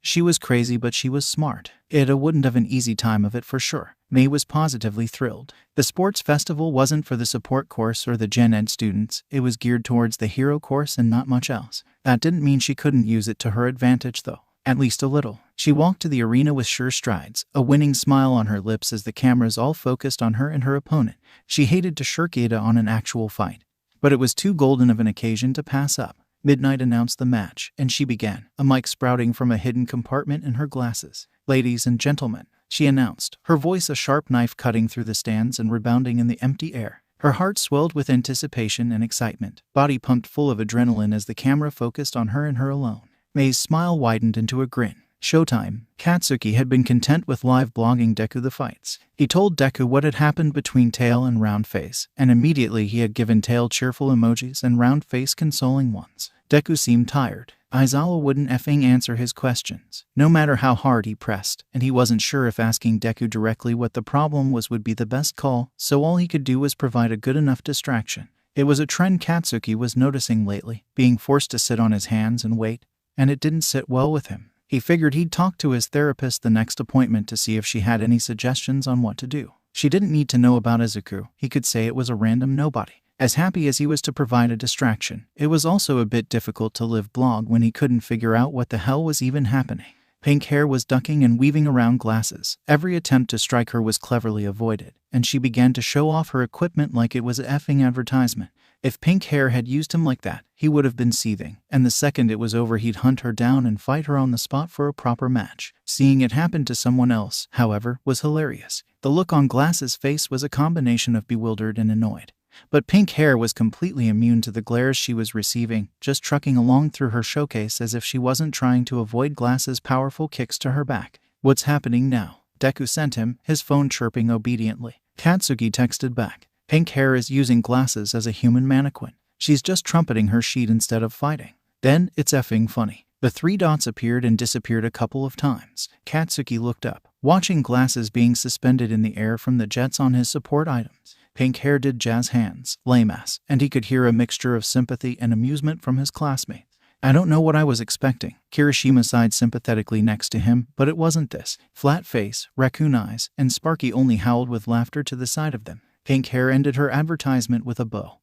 She was crazy, but she was smart. Ida wouldn't have an easy time of it for sure. May was positively thrilled. The sports festival wasn't for the support course or the Gen Ed students. It was geared towards the hero course and not much else. That didn't mean she couldn't use it to her advantage though. At least a little. She walked to the arena with sure strides, a winning smile on her lips as the cameras all focused on her and her opponent. She hated to shirk Ida on an actual fight, but it was too golden of an occasion to pass up. Midnight announced the match, and she began, a mic sprouting from a hidden compartment in her glasses. Ladies and gentlemen, she announced, her voice a sharp knife cutting through the stands and rebounding in the empty air. Her heart swelled with anticipation and excitement, body pumped full of adrenaline as the camera focused on her and her alone. Mei's smile widened into a grin. Showtime. Katsuki had been content with live blogging Deku the fights. He told Deku what had happened between Tail and Round Face, and immediately he had given Tail cheerful emojis and Round Face consoling ones. Deku seemed tired. Aizawa wouldn't effing answer his questions, no matter how hard he pressed, and he wasn't sure if asking Deku directly what the problem was would be the best call, so all he could do was provide a good enough distraction. It was a trend Katsuki was noticing lately, being forced to sit on his hands and wait, and it didn't sit well with him. He figured he'd talk to his therapist the next appointment to see if she had any suggestions on what to do. She didn't need to know about Izuku, he could say it was a random nobody. As happy as he was to provide a distraction, it was also a bit difficult to live blog when he couldn't figure out what the hell was even happening. Pink hair was ducking and weaving around glasses. Every attempt to strike her was cleverly avoided, and she began to show off her equipment like it was an effing advertisement. If Pink Hair had used him like that, he would have been seething, and the second it was over he'd hunt her down and fight her on the spot for a proper match. Seeing it happen to someone else, however, was hilarious. The look on Glass's face was a combination of bewildered and annoyed. But Pink Hair was completely immune to the glares she was receiving, just trucking along through her showcase as if she wasn't trying to avoid Glass's powerful kicks to her back. "What's happening now?" Deku sent him, his phone chirping obediently. Katsuki texted back. Pink Hair is using Glasses as a human mannequin. She's just trumpeting her sheet instead of fighting. Then, it's effing funny. The three dots appeared and disappeared a couple of times. Katsuki looked up, watching Glasses being suspended in the air from the jets on his support items. Pink Hair did jazz hands, lame ass, and he could hear a mixture of sympathy and amusement from his classmates. "I don't know what I was expecting." Kirishima sighed sympathetically next to him, but it wasn't this. Flat face, raccoon eyes, and Sparky only howled with laughter to the side of them. Pink Hair ended her advertisement with a bow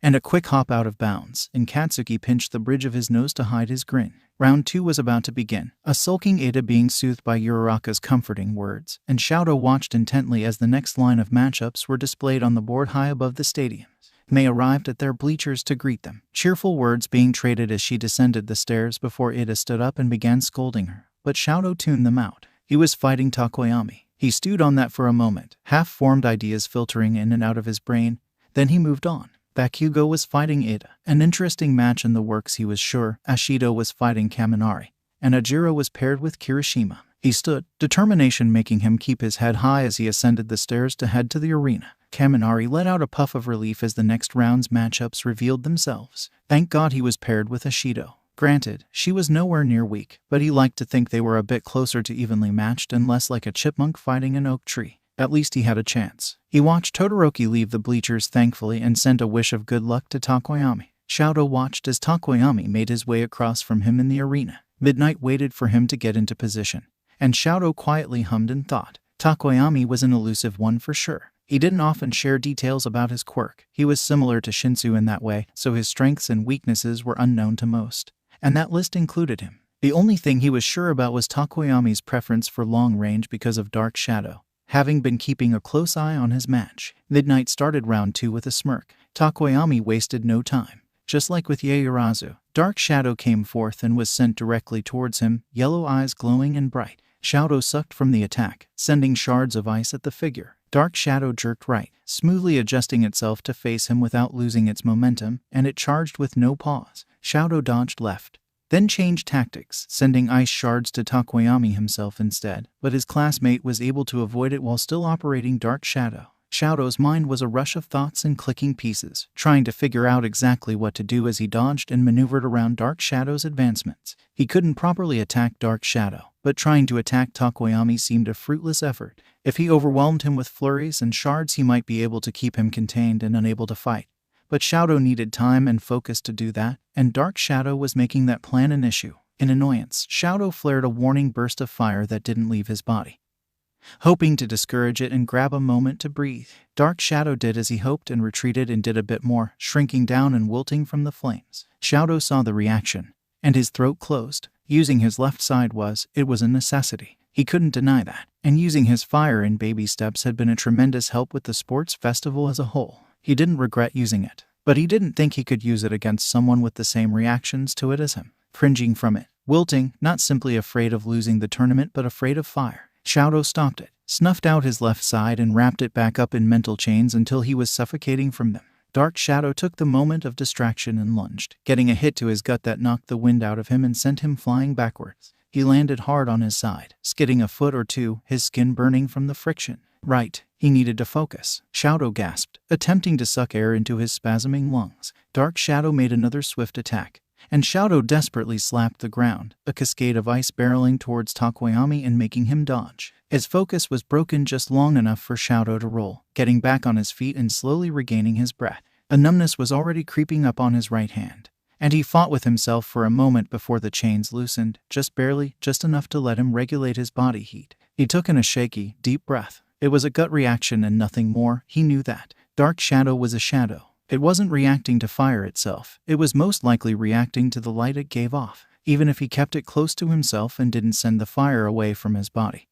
and a quick hop out of bounds, and Katsuki pinched the bridge of his nose to hide his grin. Round 2 was about to begin, a sulking Ada being soothed by Uraraka's comforting words, and Shoto watched intently as the next line of matchups were displayed on the board high above the stadium. Mei arrived at their bleachers to greet them, cheerful words being traded as she descended the stairs before Ada stood up and began scolding her, but Shoto tuned them out. He was fighting Takoyami. He stewed on that for a moment, half-formed ideas filtering in and out of his brain, then he moved on. Bakugo was fighting Ada, an interesting match in the works he was sure. Ashido was fighting Kaminari, and Ajiro was paired with Kirishima. He stood, determination making him keep his head high as he ascended the stairs to head to the arena. Kaminari let out a puff of relief as the next round's matchups revealed themselves. Thank God he was paired with Ashido. Granted, she was nowhere near weak, but he liked to think they were a bit closer to evenly matched and less like a chipmunk fighting an oak tree. At least he had a chance. He watched Todoroki leave the bleachers thankfully and sent a wish of good luck to Takoyami. Shoto watched as Takoyami made his way across from him in the arena. Midnight waited for him to get into position, and Shoto quietly hummed and thought. Takoyami was an elusive one for sure. He didn't often share details about his quirk. He was similar to Shinsu in that way, so his strengths and weaknesses were unknown to most. And that list included him. The only thing he was sure about was Takoyami's preference for long range because of Dark Shadow, having been keeping a close eye on his match. Midnight started round 2 with a smirk. Takoyami wasted no time. Just like with Yaoyorozu, Dark Shadow came forth and was sent directly towards him, yellow eyes glowing and bright. Shoto sucked from the attack, sending shards of ice at the figure. Dark Shadow jerked right, smoothly adjusting itself to face him without losing its momentum, and it charged with no pause. Shoto dodged left, then changed tactics, sending ice shards to Takoyami himself instead, but his classmate was able to avoid it while still operating Dark Shadow. Shoto's mind was a rush of thoughts and clicking pieces, trying to figure out exactly what to do as he dodged and maneuvered around Dark Shadow's advancements. He couldn't properly attack Dark Shadow, but trying to attack Takoyami seemed a fruitless effort. If he overwhelmed him with flurries and shards, he might be able to keep him contained and unable to fight. But Shoto needed time and focus to do that, and Dark Shadow was making that plan an issue. In annoyance, Shoto flared a warning burst of fire that didn't leave his body, hoping to discourage it and grab a moment to breathe. Dark Shadow did as he hoped and retreated and did a bit more, shrinking down and wilting from the flames. Shoto saw the reaction, and his throat closed. Using his left side was a necessity. He couldn't deny that, and using his fire in baby steps had been a tremendous help with the sports festival as a whole. He didn't regret using it, but he didn't think he could use it against someone with the same reactions to it as him. Cringing from it, wilting, not simply afraid of losing the tournament but afraid of fire, Shoto stopped it, snuffed out his left side and wrapped it back up in mental chains until he was suffocating from them. Dark Shadow took the moment of distraction and lunged, getting a hit to his gut that knocked the wind out of him and sent him flying backwards. He landed hard on his side, skidding a foot or two, his skin burning from the friction. Right, he needed to focus. Shadow gasped, attempting to suck air into his spasming lungs. Dark Shadow made another swift attack, and Shadow desperately slapped the ground, a cascade of ice barreling towards Takoyami and making him dodge. His focus was broken just long enough for Shadow to roll, getting back on his feet and slowly regaining his breath. A numbness was already creeping up on his right hand, and he fought with himself for a moment before the chains loosened, just barely, just enough to let him regulate his body heat. He took in a shaky, deep breath. It was a gut reaction and nothing more, he knew that. Dark Shadow was a shadow. It wasn't reacting to fire itself. It was most likely reacting to the light it gave off, even if he kept it close to himself and didn't send the fire away from his body.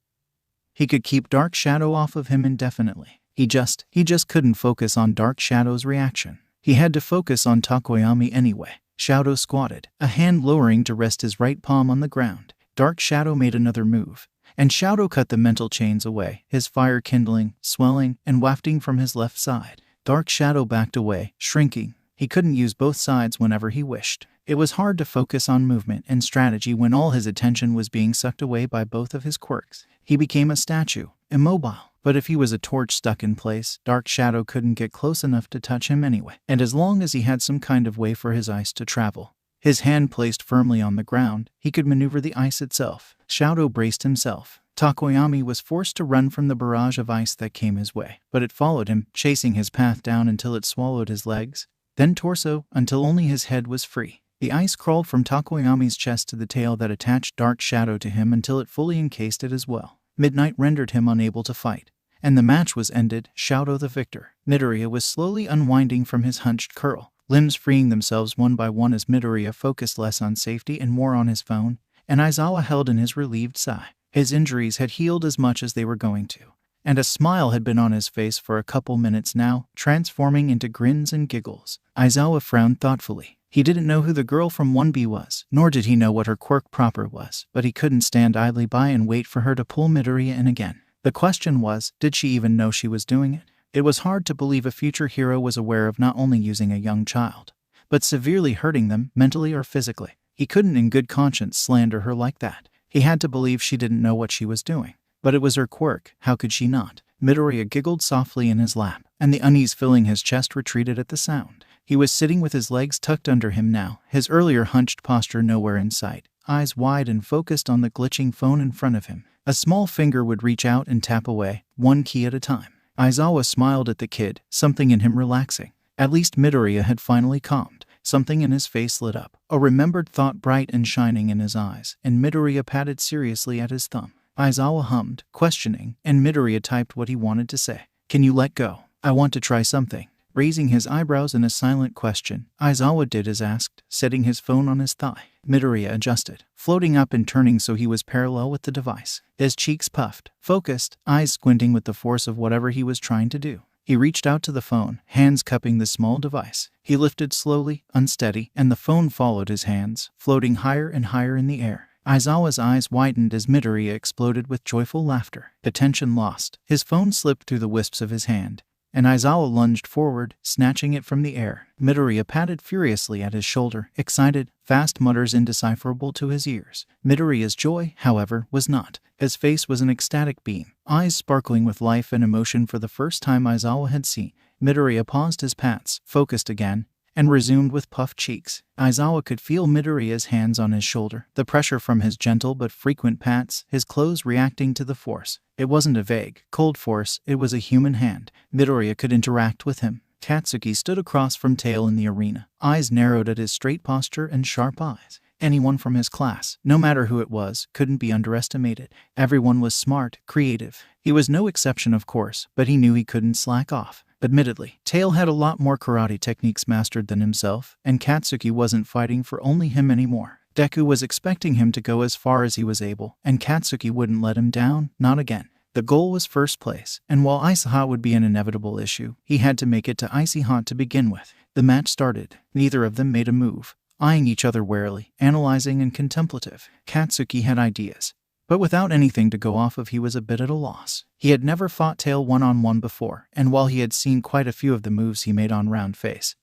He could keep Dark Shadow off of him indefinitely. He just couldn't focus on Dark Shadow's reaction. He had to focus on Takoyami anyway. Shadow squatted, a hand lowering to rest his right palm on the ground. Dark Shadow made another move, and Shadow cut the mental chains away, his fire kindling, swelling, and wafting from his left side. Dark Shadow backed away, shrinking. He couldn't use both sides whenever he wished. It was hard to focus on movement and strategy when all his attention was being sucked away by both of his quirks. He became a statue, immobile. But if he was a torch stuck in place, Dark Shadow couldn't get close enough to touch him anyway. And as long as he had some kind of way for his ice to travel, his hand placed firmly on the ground, he could maneuver the ice itself. Shadow braced himself. Takoyami was forced to run from the barrage of ice that came his way, but it followed him, chasing his path down until it swallowed his legs, then torso, until only his head was free. The ice crawled from Takoyami's chest to the tail that attached Dark Shadow to him until it fully encased it as well. Midnight rendered him unable to fight, and the match was ended, Shadow the victor. Midoriya was slowly unwinding from his hunched curl, limbs freeing themselves one by one as Midoriya focused less on safety and more on his phone, and Aizawa held in his relieved sigh. His injuries had healed as much as they were going to, and a smile had been on his face for a couple minutes now, transforming into grins and giggles. Aizawa frowned thoughtfully. He didn't know who the girl from 1B was, nor did he know what her quirk proper was, but he couldn't stand idly by and wait for her to pull Midoriya in again. The question was, did she even know she was doing it? It was hard to believe a future hero was aware of not only using a young child, but severely hurting them, mentally or physically. He couldn't in good conscience slander her like that. He had to believe she didn't know what she was doing. But it was her quirk, how could she not? Midoriya giggled softly in his lap, and the unease filling his chest retreated at the sound. He was sitting with his legs tucked under him now, his earlier hunched posture nowhere in sight, eyes wide and focused on the glitching phone in front of him. A small finger would reach out and tap away, one key at a time. Aizawa smiled at the kid, something in him relaxing. At least Midoriya had finally calmed. Something in his face lit up, a remembered thought bright and shining in his eyes, and Midoriya patted seriously at his thumb. Aizawa hummed, questioning, and Midoriya typed what he wanted to say. "Can you let go? I want to try something." Raising his eyebrows in a silent question, Aizawa did as asked, setting his phone on his thigh. Midoriya adjusted, floating up and turning so he was parallel with the device. His cheeks puffed, focused, eyes squinting with the force of whatever he was trying to do. He reached out to the phone, hands cupping the small device. He lifted slowly, unsteady, and the phone followed his hands, floating higher and higher in the air. Aizawa's eyes widened as Midoriya exploded with joyful laughter. Attention lost, his phone slipped through the wisps of his hand, and Aizawa lunged forward, snatching it from the air. Midoriya patted furiously at his shoulder, excited, fast mutters indecipherable to his ears. Midoriya's joy, however, was not. His face was an ecstatic beam, eyes sparkling with life and emotion for the first time Aizawa had seen. Midoriya paused his pats, focused again, and resumed with puffed cheeks. Aizawa could feel Midoriya's hands on his shoulder, the pressure from his gentle but frequent pats, his clothes reacting to the force. It wasn't a vague, cold force, it was a human hand. Midoriya could interact with him. Katsuki stood across from Tail in the arena, eyes narrowed at his straight posture and sharp eyes. Anyone from his class, no matter who it was, couldn't be underestimated. Everyone was smart, creative. He was no exception, of course, but he knew he couldn't slack off. Admittedly, Tail had a lot more karate techniques mastered than himself, and Katsuki wasn't fighting for only him anymore. Deku was expecting him to go as far as he was able, and Katsuki wouldn't let him down, not again. The goal was first place, and while Icy Hot would be an inevitable issue, he had to make it to Icy Hot to begin with. The match started. Neither of them made a move, eyeing each other warily, analyzing and contemplative. Katsuki had ideas, But without anything to go off of, he was a bit at a loss. He had never fought Tail one-on-one before, and while he had seen quite a few of the moves he made on Round Face,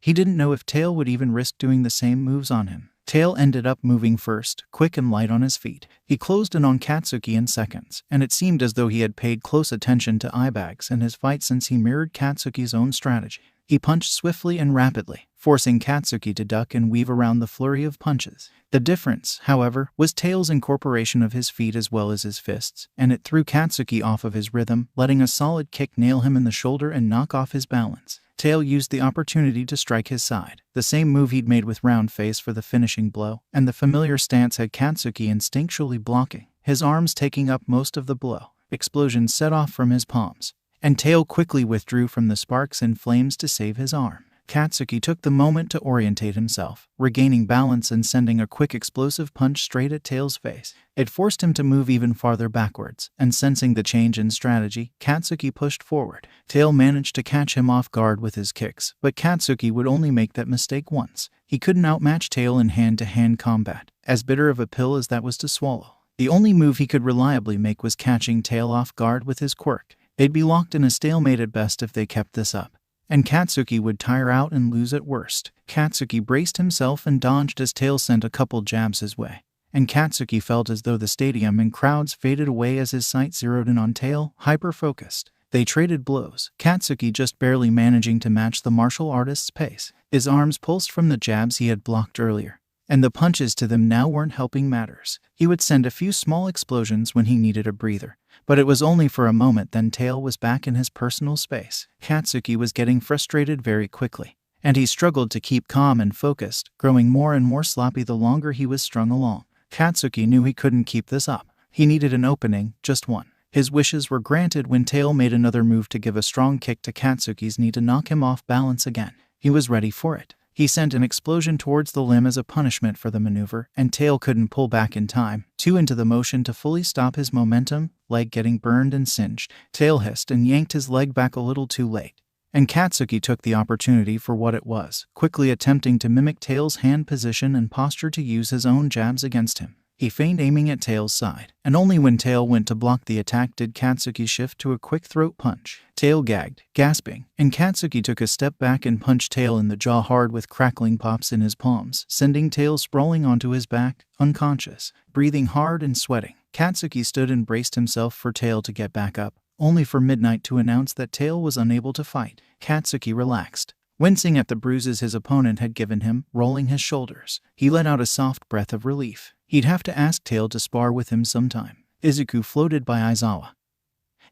he didn't know if Tail would even risk doing the same moves on him. Tail ended up moving first, quick and light on his feet. He closed in on Katsuki in seconds, and it seemed as though he had paid close attention to eyebags in his fight since he mirrored Katsuki's own strategy. He punched swiftly and rapidly, forcing Katsuki to duck and weave around the flurry of punches. The difference, however, was Tail's incorporation of his feet as well as his fists, and it threw Katsuki off of his rhythm, letting a solid kick nail him in the shoulder and knock off his balance. Tail used the opportunity to strike his side, the same move he'd made with Round Face for the finishing blow, and the familiar stance had Katsuki instinctually blocking, his arms taking up most of the blow. Explosions set off from his palms, and Tail quickly withdrew from the sparks and flames to save his arm. Katsuki took the moment to orientate himself, regaining balance and sending a quick explosive punch straight at Tail's face. It forced him to move even farther backwards, and sensing the change in strategy, Katsuki pushed forward. Tail managed to catch him off guard with his kicks, but Katsuki would only make that mistake once. He couldn't outmatch Tail in hand-to-hand combat, as bitter of a pill as that was to swallow. The only move he could reliably make was catching Tail off guard with his quirk. They'd be locked in a stalemate at best if they kept this up, and Katsuki would tire out and lose at worst. Katsuki braced himself and dodged as Tail sent a couple jabs his way, and Katsuki felt as though the stadium and crowds faded away as his sight zeroed in on Tail, hyper-focused. They traded blows, Katsuki just barely managing to match the martial artist's pace. His arms pulsed from the jabs he had blocked earlier, and the punches to them now weren't helping matters. He would send a few small explosions when he needed a breather, but it was only for a moment, then Tail was back in his personal space. Katsuki was getting frustrated very quickly, and he struggled to keep calm and focused, growing more and more sloppy the longer he was strung along. Katsuki knew he couldn't keep this up. He needed an opening, just one. His wishes were granted when Tail made another move to give a strong kick to Katsuki's knee to knock him off balance again. He was ready for it. He sent an explosion towards the limb as a punishment for the maneuver, and Tail couldn't pull back in time, too into the motion to fully stop his momentum, leg getting burned and singed. Tail hissed and yanked his leg back a little too late, and Katsuki took the opportunity for what it was, quickly attempting to mimic Tail's hand position and posture to use his own jabs against him. He feigned aiming at Tail's side, and only when Tail went to block the attack did Katsuki shift to a quick throat punch. Tail gagged, gasping, and Katsuki took a step back and punched Tail in the jaw hard with crackling pops in his palms, sending Tail sprawling onto his back, unconscious. Breathing hard and sweating, Katsuki stood and braced himself for Tail to get back up, only for Midnight to announce that Tail was unable to fight. Katsuki relaxed, wincing at the bruises his opponent had given him, rolling his shoulders. He let out a soft breath of relief. He'd have to ask Tail to spar with him sometime. Izuku floated by Aizawa,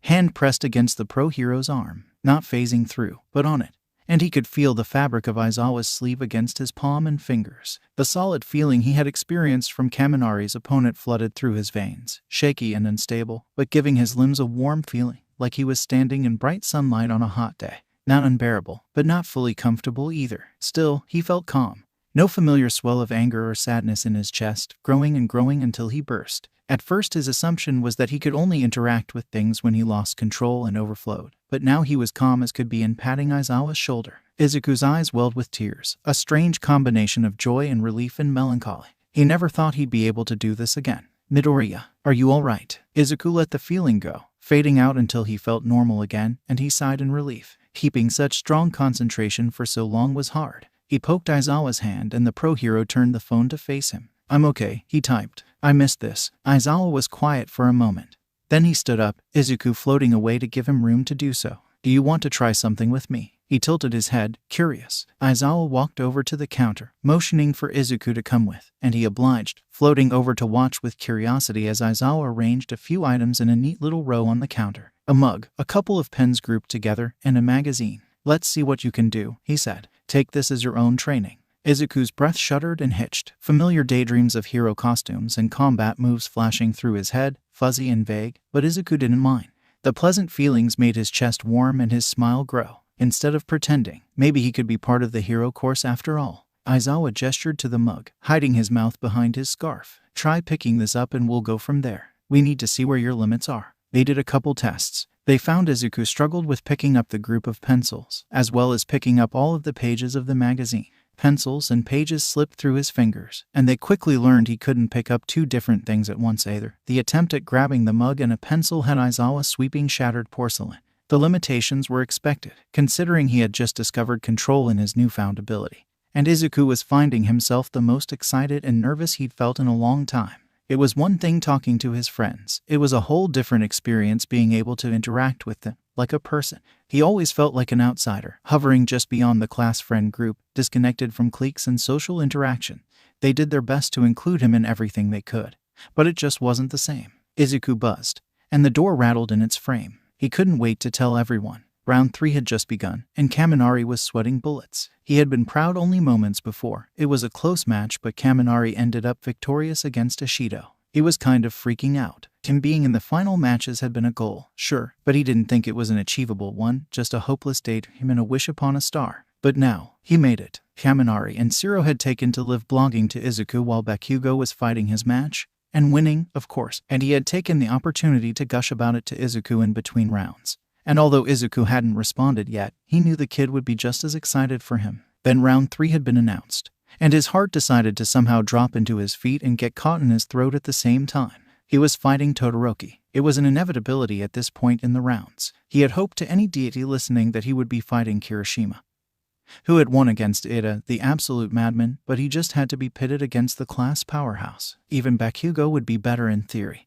hand pressed against the pro hero's arm, not phasing through, but on it, and he could feel the fabric of Aizawa's sleeve against his palm and fingers. The solid feeling he had experienced from Kaminari's opponent flooded through his veins, shaky and unstable, but giving his limbs a warm feeling, like he was standing in bright sunlight on a hot day. Not unbearable, but not fully comfortable either. Still, he felt calm. No familiar swell of anger or sadness in his chest, growing and growing until he burst. At first his assumption was that he could only interact with things when he lost control and overflowed, but now he was calm as could be and patting Aizawa's shoulder. Izuku's eyes welled with tears, a strange combination of joy and relief and melancholy. He never thought he'd be able to do this again. Midoriya, are you all right? Izuku let the feeling go, fading out until he felt normal again, and he sighed in relief. Keeping such strong concentration for so long was hard. He poked Aizawa's hand and the pro hero turned the phone to face him. I'm okay, he typed. I missed this. Aizawa was quiet for a moment. Then he stood up, Izuku floating away to give him room to do so. Do you want to try something with me? He tilted his head, curious. Aizawa walked over to the counter, motioning for Izuku to come with, and he obliged, floating over to watch with curiosity as Aizawa arranged a few items in a neat little row on the counter. A mug, a couple of pens grouped together, and a magazine. Let's see what you can do, he said. Take this as your own training. Izuku's breath shuddered and hitched, familiar daydreams of hero costumes and combat moves flashing through his head, fuzzy and vague, but Izuku didn't mind. The pleasant feelings made his chest warm and his smile grow. Instead of pretending, maybe he could be part of the hero course after all. Aizawa gestured to the mug, hiding his mouth behind his scarf. Try picking this up and we'll go from there. We need to see where your limits are. They did a couple tests. They found Izuku struggled with picking up the group of pencils, as well as picking up all of the pages of the magazine. Pencils and pages slipped through his fingers, and they quickly learned he couldn't pick up two different things at once either. The attempt at grabbing the mug and a pencil had Aizawa sweeping shattered porcelain. The limitations were expected, considering he had just discovered control in his newfound ability. And Izuku was finding himself the most excited and nervous he'd felt in a long time. It was one thing talking to his friends. It was a whole different experience being able to interact with them, like a person. He always felt like an outsider, hovering just beyond the class friend group, disconnected from cliques and social interaction. They did their best to include him in everything they could, but it just wasn't the same. Izuku buzzed, and the door rattled in its frame. He couldn't wait to tell everyone. Round 3 had just begun, and Kaminari was sweating bullets. He had been proud only moments before. It was a close match, but Kaminari ended up victorious against Ishido. He was kind of freaking out. Him being in the final matches had been a goal, sure, but he didn't think it was an achievable one, just a hopeless daydream and a wish upon a star. But now, he made it. Kaminari and Shiro had taken to live blogging to Izuku while Bakugo was fighting his match, and winning, of course, and he had taken the opportunity to gush about it to Izuku in between rounds. And although Izuku hadn't responded yet, he knew the kid would be just as excited for him. Then round 3 had been announced, and his heart decided to somehow drop into his feet and get caught in his throat at the same time. He was fighting Todoroki. It was an inevitability at this point in the rounds. He had hoped to any deity listening that he would be fighting Kirishima, who had won against Ida, the absolute madman, but he just had to be pitted against the class powerhouse. Even Bakugo would be better in theory.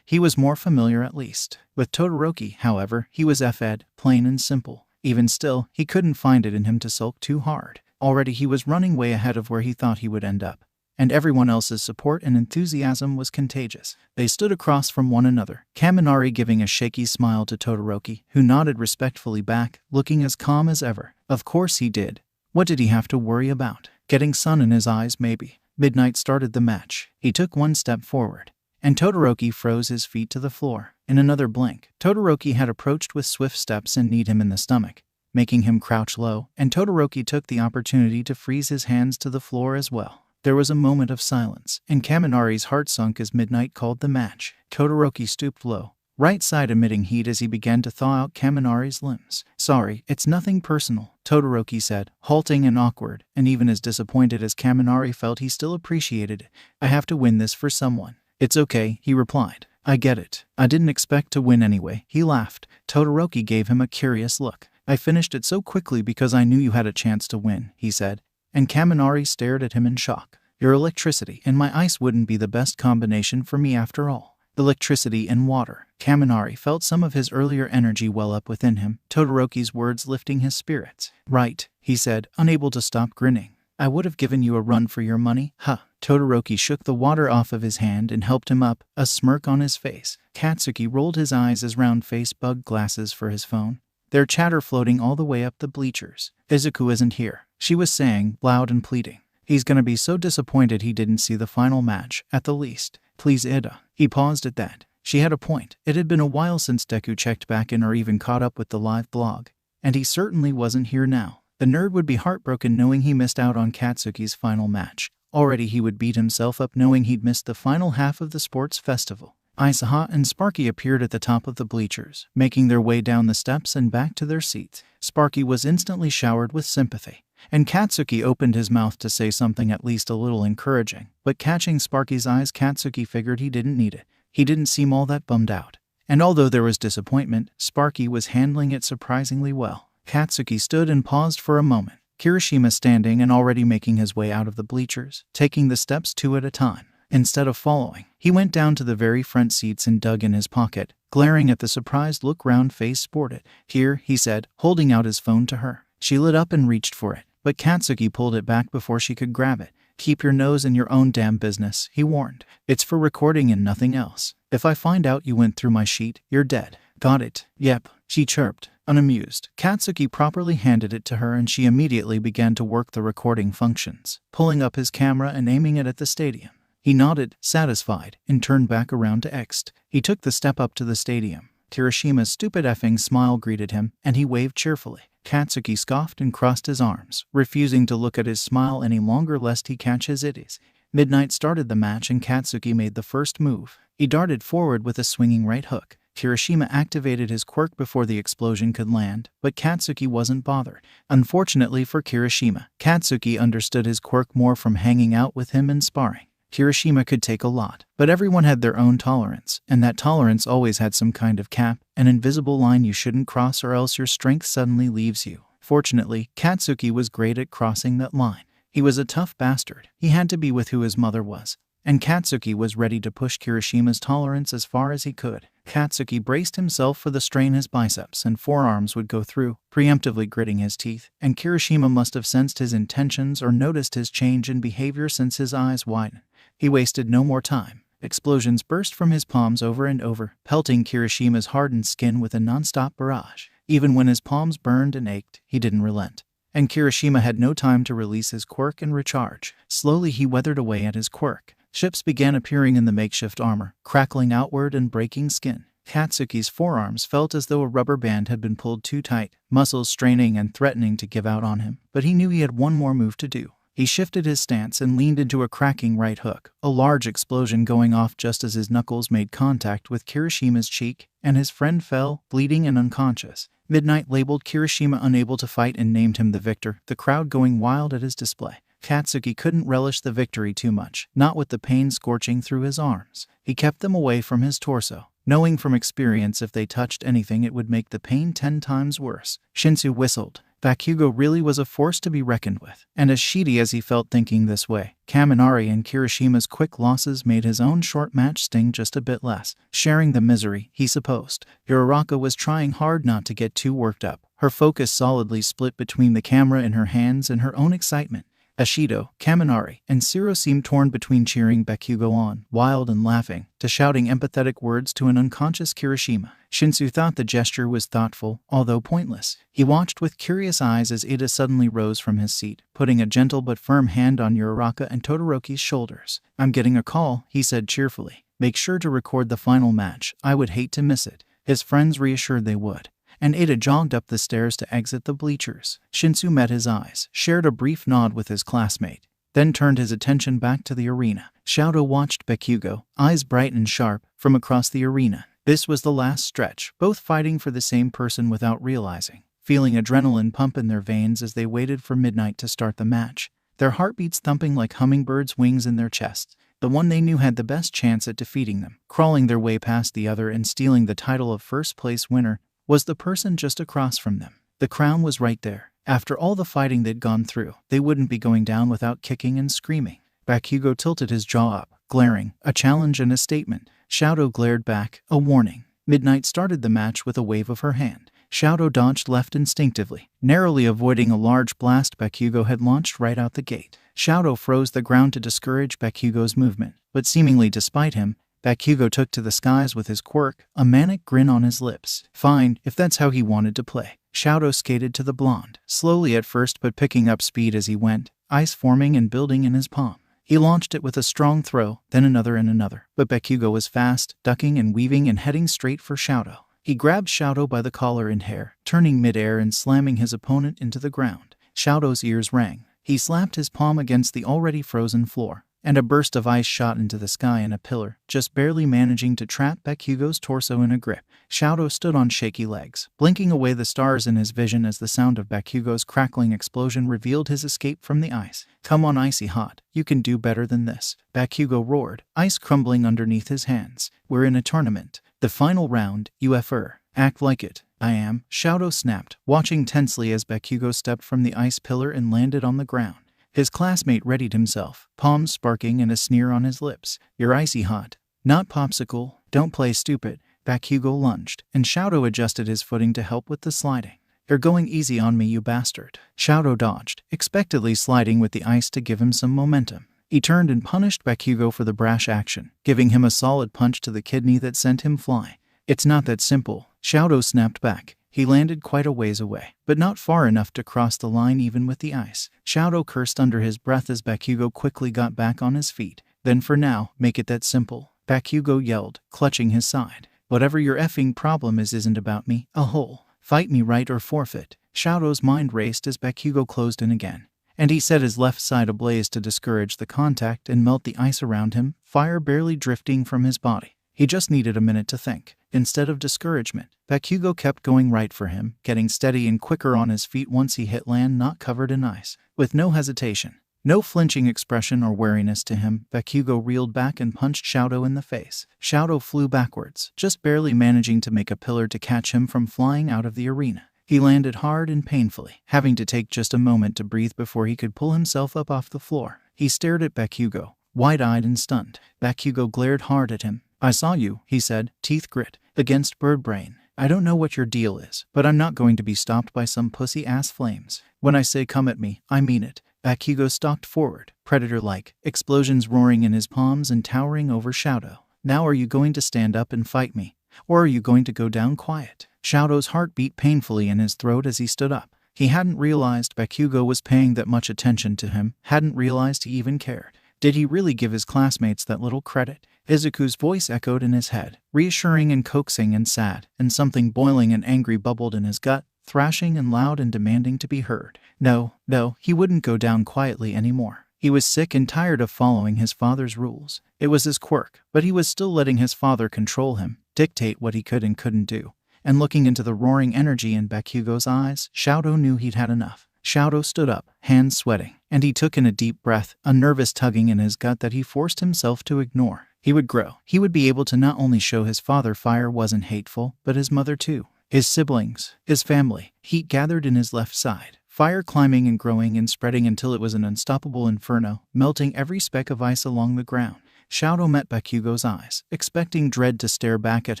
He was more familiar at least. With Todoroki, however, he was F-ed, plain and simple. Even still, he couldn't find it in him to sulk too hard. Already he was running way ahead of where he thought he would end up. And everyone else's support and enthusiasm was contagious. They stood across from one another, Kaminari giving a shaky smile to Todoroki, who nodded respectfully back, looking as calm as ever. Of course he did. What did he have to worry about? Getting sun in his eyes, maybe. Midnight started the match. He took one step forward, and Todoroki froze his feet to the floor. In another blink, Todoroki had approached with swift steps and kneed him in the stomach, making him crouch low, and Todoroki took the opportunity to freeze his hands to the floor as well. There was a moment of silence, and Kaminari's heart sunk as Midnight called the match. Todoroki stooped low, right side emitting heat as he began to thaw out Kaminari's limbs. "Sorry, it's nothing personal," Todoroki said, halting and awkward, and even as disappointed as Kaminari felt, he still appreciated it. "I have to win this for someone." "It's okay," he replied. "I get it. I didn't expect to win anyway." He laughed. Todoroki gave him a curious look. "I finished it so quickly because I knew you had a chance to win," he said, and Kaminari stared at him in shock. "Your electricity and my ice wouldn't be the best combination for me after all." Electricity and water. Kaminari felt some of his earlier energy well up within him, Todoroki's words lifting his spirits. "Right," he said, unable to stop grinning. "I would have given you a run for your money, huh?" Todoroki shook the water off of his hand and helped him up, a smirk on his face. Katsuki rolled his eyes as round-face bugged glasses for his phone, their chatter floating all the way up the bleachers. "Izuku isn't here," she was saying, loud and pleading. "He's gonna be so disappointed he didn't see the final match, at the least. Please, Ida." He paused at that. She had a point. It had been a while since Deku checked back in or even caught up with the live blog, and he certainly wasn't here now. The nerd would be heartbroken knowing he missed out on Katsuki's final match. Already he would beat himself up knowing he'd missed the final half of the sports festival. Isaha and Sparky appeared at the top of the bleachers, making their way down the steps and back to their seats. Sparky was instantly showered with sympathy, and Katsuki opened his mouth to say something at least a little encouraging, but catching Sparky's eyes, Katsuki figured he didn't need it. He didn't seem all that bummed out. And although there was disappointment, Sparky was handling it surprisingly well. Katsuki stood and paused for a moment, Kirishima standing and already making his way out of the bleachers, taking the steps 2 at a time. Instead of following, he went down to the very front seats and dug in his pocket, glaring at the surprised look round face sported. "Here," he said, holding out his phone to her. She lit up and reached for it, but Katsuki pulled it back before she could grab it. "Keep your nose in your own damn business," he warned. "It's for recording and nothing else. If I find out you went through my sheet, you're dead." "Got it." "Yep," she chirped, unamused. Katsuki properly handed it to her and she immediately began to work the recording functions, pulling up his camera and aiming it at the stadium. He nodded, satisfied, and turned back around to Ext. He took the step up to the stadium. Kirishima's stupid effing smile greeted him, and he waved cheerfully. Katsuki scoffed and crossed his arms, refusing to look at his smile any longer lest he catch his itties. Midnight started the match and Katsuki made the first move. He darted forward with a swinging right hook. Kirishima activated his quirk before the explosion could land, but Katsuki wasn't bothered. Unfortunately for Kirishima, Katsuki understood his quirk more from hanging out with him and sparring. Kirishima could take a lot, but everyone had their own tolerance, and that tolerance always had some kind of cap, an invisible line you shouldn't cross or else your strength suddenly leaves you. Fortunately, Katsuki was great at crossing that line. He was a tough bastard. He had to be with who his mother was. And Katsuki was ready to push Kirishima's tolerance as far as he could. Katsuki braced himself for the strain his biceps and forearms would go through, preemptively gritting his teeth, and Kirishima must have sensed his intentions or noticed his change in behavior since his eyes widened. He wasted no more time. Explosions burst from his palms over and over, pelting Kirishima's hardened skin with a non-stop barrage. Even when his palms burned and ached, he didn't relent. And Kirishima had no time to release his quirk and recharge. Slowly he weathered away at his quirk. Ships began appearing in the makeshift armor, crackling outward and breaking skin. Katsuki's forearms felt as though a rubber band had been pulled too tight, muscles straining and threatening to give out on him. But he knew he had one more move to do. He shifted his stance and leaned into a cracking right hook, a large explosion going off just as his knuckles made contact with Kirishima's cheek, and his friend fell, bleeding and unconscious. Midnight labeled Kirishima unable to fight and named him the victor, the crowd going wild at his display. Katsuki couldn't relish the victory too much, not with the pain scorching through his arms. He kept them away from his torso, knowing from experience if they touched anything it would make the pain 10 times worse. Shinsu whistled. Bakugo really was a force to be reckoned with, and as shitty as he felt thinking this way, Kaminari and Kirishima's quick losses made his own short match sting just a bit less. Sharing the misery, he supposed. Uraraka was trying hard not to get too worked up, her focus solidly split between the camera in her hands and her own excitement. Ashido, Kaminari, and Siro seemed torn between cheering Bakugo on, wild and laughing, to shouting empathetic words to an unconscious Kirishima. Shinsu thought the gesture was thoughtful, although pointless. He watched with curious eyes as Ida suddenly rose from his seat, putting a gentle but firm hand on Uraraka and Todoroki's shoulders. "I'm getting a call," he said cheerfully. "Make sure to record the final match. I would hate to miss it." His friends reassured they would. And Ada jogged up the stairs to exit the bleachers. Shinsu met his eyes, shared a brief nod with his classmate, then turned his attention back to the arena. Shoto watched Bakugo, eyes bright and sharp, from across the arena. This was the last stretch, both fighting for the same person without realizing, feeling adrenaline pump in their veins as they waited for midnight to start the match, their heartbeats thumping like hummingbirds' wings in their chests. The one they knew had the best chance at defeating them, crawling their way past the other and stealing the title of first-place winner, was the person just across from them. The crown was right there. After all the fighting they'd gone through, they wouldn't be going down without kicking and screaming. Bakugo tilted his jaw up, glaring, a challenge and a statement. Shoto glared back, a warning. Midnight started the match with a wave of her hand. Shoto dodged left instinctively, narrowly avoiding a large blast Bakugo had launched right out the gate. Shoto froze the ground to discourage Bakugo's movement, but seemingly despite him, Bakugo took to the skies with his quirk, a manic grin on his lips. Fine, if that's how he wanted to play. Shoto skated to the blonde, slowly at first but picking up speed as he went, ice forming and building in his palm. He launched it with a strong throw, then another and another, but Bakugo was fast, ducking and weaving and heading straight for Shoto. He grabbed Shoto by the collar and hair, turning midair and slamming his opponent into the ground. Shoto's ears rang. He slapped his palm against the already frozen floor, and a burst of ice shot into the sky in a pillar, just barely managing to trap Bakugo's torso in a grip. Shoto stood on shaky legs, blinking away the stars in his vision as the sound of Bakugo's crackling explosion revealed his escape from the ice. "Come on, Icy Hot, you can do better than this," Bakugo roared, ice crumbling underneath his hands. "We're in a tournament. The final round, UFR. Act like it." "I am," Shoto snapped, watching tensely as Bakugo stepped from the ice pillar and landed on the ground. His classmate readied himself, palms sparking and a sneer on his lips. "You're icy hot. Not popsicle. Don't play stupid." Bakugo lunged, and Shoto adjusted his footing to help with the sliding. "You're going easy on me, you bastard." Shoto dodged, expectedly sliding with the ice to give him some momentum. He turned and punished Bakugo for the brash action, giving him a solid punch to the kidney that sent him flying. "It's not that simple," Shoto snapped back. He landed quite a ways away, but not far enough to cross the line even with the ice. Shoto cursed under his breath as Bakugo quickly got back on his feet. "Then for now, make it that simple," Bakugo yelled, clutching his side. "Whatever your effing problem is isn't about me, a hole. Fight me right or forfeit." Shoto's mind raced as Bakugo closed in again, and he set his left side ablaze to discourage the contact and melt the ice around him, fire barely drifting from his body. He just needed a minute to think. instead of discouragement. Bakugo kept going right for him, getting steady and quicker on his feet once he hit land not covered in ice. With no hesitation, no flinching expression or wariness to him, Bakugo reeled back and punched Shadow in the face. Shadow flew backwards, just barely managing to make a pillar to catch him from flying out of the arena. He landed hard and painfully, having to take just a moment to breathe before he could pull himself up off the floor. He stared at Bakugo, wide-eyed and stunned. Bakugo glared hard at him. "I saw you," he said, teeth grit, against bird brain. "I don't know what your deal is, but I'm not going to be stopped by some pussy-ass flames. When I say come at me, I mean it." Bakugo stalked forward, predator-like, explosions roaring in his palms and towering over Shadow. "Now are you going to stand up and fight me? Or are you going to go down quiet?" Shadow's heart beat painfully in his throat as he stood up. He hadn't realized Bakugo was paying that much attention to him, hadn't realized he even cared. Did he really give his classmates that little credit? Izuku's voice echoed in his head, reassuring and coaxing and sad, and something boiling and angry bubbled in his gut, thrashing and loud and demanding to be heard. No, he wouldn't go down quietly anymore. He was sick and tired of following his father's rules. It was his quirk, but he was still letting his father control him, dictate what he could and couldn't do. And looking into the roaring energy in Bakugo's eyes, Shadow knew he'd had enough. Shadow stood up, hands sweating, and he took in a deep breath, a nervous tugging in his gut that he forced himself to ignore. He would grow. He would be able to not only show his father fire wasn't hateful, but his mother too. His siblings, his family. Heat gathered in his left side, fire climbing and growing and spreading until it was an unstoppable inferno, melting every speck of ice along the ground. Shadow met Bakugo's eyes, expecting dread to stare back at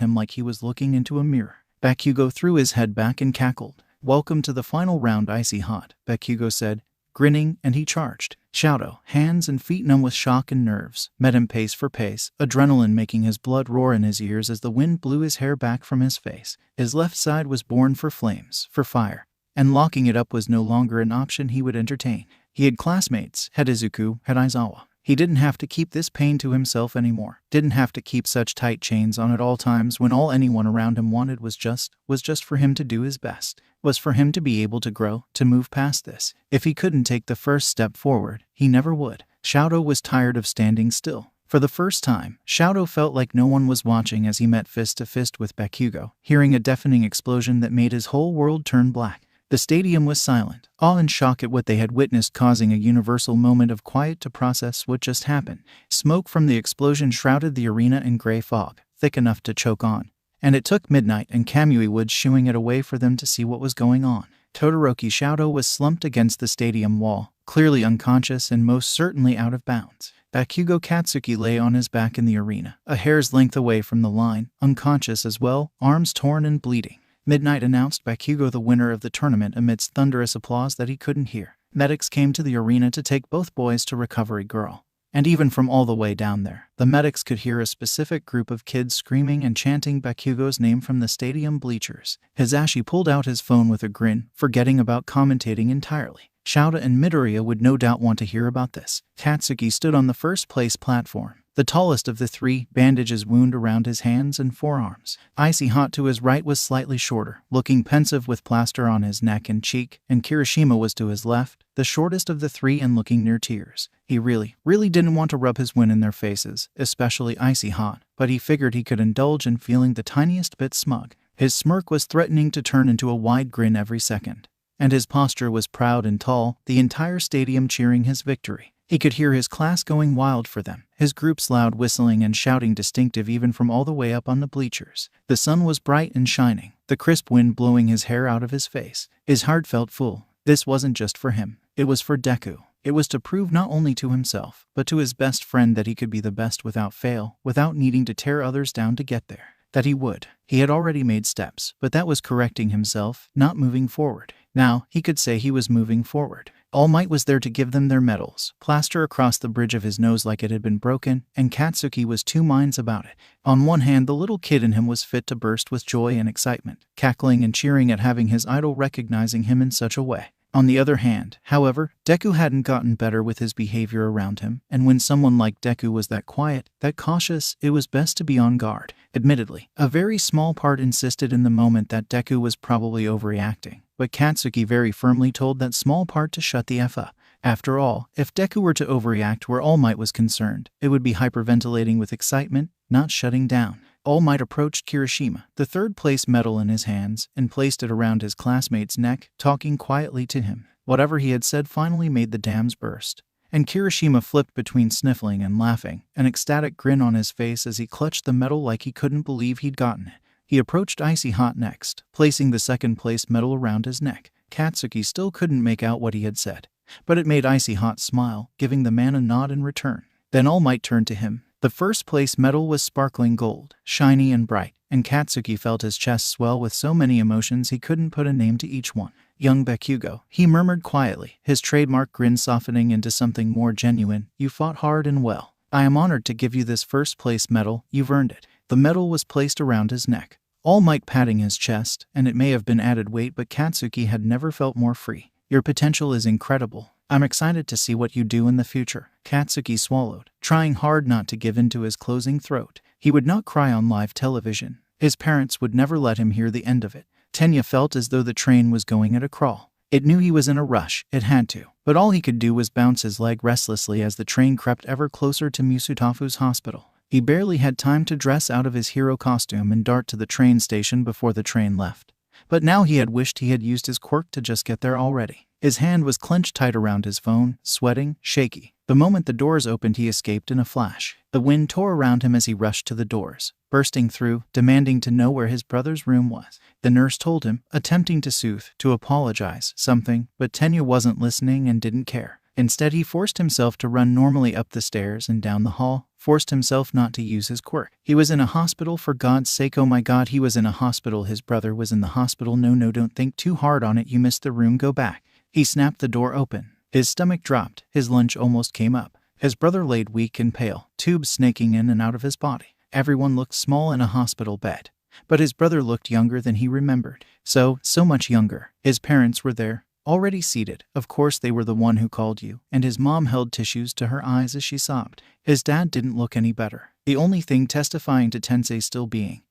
him like he was looking into a mirror. Bakugo threw his head back and cackled. "Welcome to the final round, icy hot," Bakugo said, grinning, and he charged. Shadow, hands and feet numb with shock and nerves, met him pace for pace, adrenaline making his blood roar in his ears as the wind blew his hair back from his face. His left side was born for flames, for fire, and locking it up was no longer an option he would entertain. He had classmates, had Izuku, had Aizawa. He didn't have to keep this pain to himself anymore. Didn't have to keep such tight chains on at all times when all anyone around him wanted was just for him to do his best. Was for him to be able to grow, to move past this. If he couldn't take the first step forward, he never would. Shadow was tired of standing still. For the first time, Shadow felt like no one was watching as he met fist to fist with Bakugo, hearing a deafening explosion that made his whole world turn black. The stadium was silent, awe and shock at what they had witnessed causing a universal moment of quiet to process what just happened. Smoke from the explosion shrouded the arena in gray fog, thick enough to choke on. And it took midnight and Kamui Woods shooing it away for them to see what was going on. Todoroki Shadow was slumped against the stadium wall, clearly unconscious and most certainly out of bounds. Bakugo Katsuki lay on his back in the arena, a hair's length away from the line, unconscious as well, arms torn and bleeding. Midnight announced Bakugo the winner of the tournament amidst thunderous applause that he couldn't hear. Medics came to the arena to take both boys to Recovery Girl. And even from all the way down there, the medics could hear a specific group of kids screaming and chanting Bakugo's name from the stadium bleachers. Hisashi pulled out his phone with a grin, forgetting about commentating entirely. Shouta and Midoriya would no doubt want to hear about this. Katsuki stood on the first place platform, the tallest of the three, bandages wound around his hands and forearms. Icy Hot to his right was slightly shorter, looking pensive with plaster on his neck and cheek, and Kirishima was to his left, the shortest of the three and looking near tears. He really didn't want to rub his win in their faces, especially Icy Hot, but he figured he could indulge in feeling the tiniest bit smug. His smirk was threatening to turn into a wide grin every second. And his posture was proud and tall, the entire stadium cheering his victory. He could hear his class going wild for them, his group's loud whistling and shouting distinctive even from all the way up on the bleachers. The sun was bright and shining, the crisp wind blowing his hair out of his face. His heart felt full. This wasn't just for him. It was for Deku. It was to prove not only to himself, but to his best friend that he could be the best without fail, without needing to tear others down to get there. That he would. He had already made steps, but that was correcting himself, not moving forward. Now, he could say he was moving forward. All Might was there to give them their medals, plaster across the bridge of his nose like it had been broken, and Katsuki was two minds about it. On one hand, the little kid in him was fit to burst with joy and excitement, cackling and cheering at having his idol recognizing him in such a way. On the other hand, however, Deku hadn't gotten better with his behavior around him, and when someone like Deku was that quiet, that cautious, it was best to be on guard. Admittedly, a very small part insisted in the moment that Deku was probably overreacting, but Katsuki very firmly told that small part to shut the F up. After all, if Deku were to overreact where All Might was concerned, it would be hyperventilating with excitement, not shutting down. All Might approached Kirishima, the third-place medal in his hands, and placed it around his classmate's neck, talking quietly to him. Whatever he had said finally made the dams burst, and Kirishima flipped between sniffling and laughing, an ecstatic grin on his face as he clutched the medal like he couldn't believe he'd gotten it. He approached Icy Hot next, placing the second-place medal around his neck. Katsuki still couldn't make out what he had said, but it made Icy Hot smile, giving the man a nod in return. Then All Might turned to him. The first-place medal was sparkling gold, shiny and bright, and Katsuki felt his chest swell with so many emotions he couldn't put a name to each one. Young Bakugo, he murmured quietly, his trademark grin softening into something more genuine. You fought hard and well. I am honored to give you this first-place medal. You've earned it. The medal was placed around his neck, All Might patting his chest, and it may have been added weight, but Katsuki had never felt more free. Your potential is incredible. I'm excited to see what you do in the future. Katsuki swallowed, trying hard not to give in to his closing throat. He would not cry on live television. His parents would never let him hear the end of it. Tenya felt as though the train was going at a crawl. It knew he was in a rush, it had to. But all he could do was bounce his leg restlessly as the train crept ever closer to Musutafu's hospital. He barely had time to dress out of his hero costume and dart to the train station before the train left. But now he had wished he had used his quirk to just get there already. His hand was clenched tight around his phone, sweating, shaky. The moment the doors opened, he escaped in a flash. The wind tore around him as he rushed to the doors, bursting through, demanding to know where his brother's room was. The nurse told him, attempting to soothe, to apologize, something, but Tenya wasn't listening and didn't care. Instead, he forced himself to run normally up the stairs and down the hall, forced himself not to use his quirk. He was in a hospital, for God's sake. Oh my God, he was in a hospital. His brother was in the hospital. No, don't think too hard on it. You missed the room. Go back. He snapped the door open. His stomach dropped. His lunch almost came up. His brother laid weak and pale, tubes snaking in and out of his body. Everyone looked small in a hospital bed, but his brother looked younger than he remembered. So much younger. His parents were there, already seated. Of course they were the one who called you, and his mom held tissues to her eyes as she sobbed. His dad didn't look any better. The only thing testifying to Tensei still being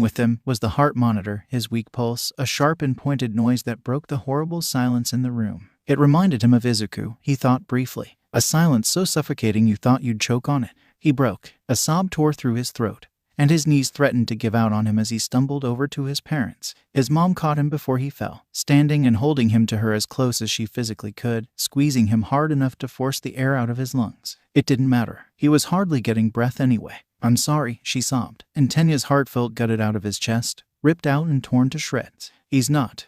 with them was the heart monitor, his weak pulse, a sharp and pointed noise that broke the horrible silence in the room. It reminded him of Izuku, he thought briefly. A silence so suffocating you thought you'd choke on it. He broke. A sob tore through his throat, and his knees threatened to give out on him as he stumbled over to his parents. His mom caught him before he fell, standing and holding him to her as close as she physically could, squeezing him hard enough to force the air out of his lungs. It didn't matter. He was hardly getting breath anyway. I'm sorry, she sobbed, and Tenya's heart felt gutted out of his chest, ripped out and torn to shreds. He's not.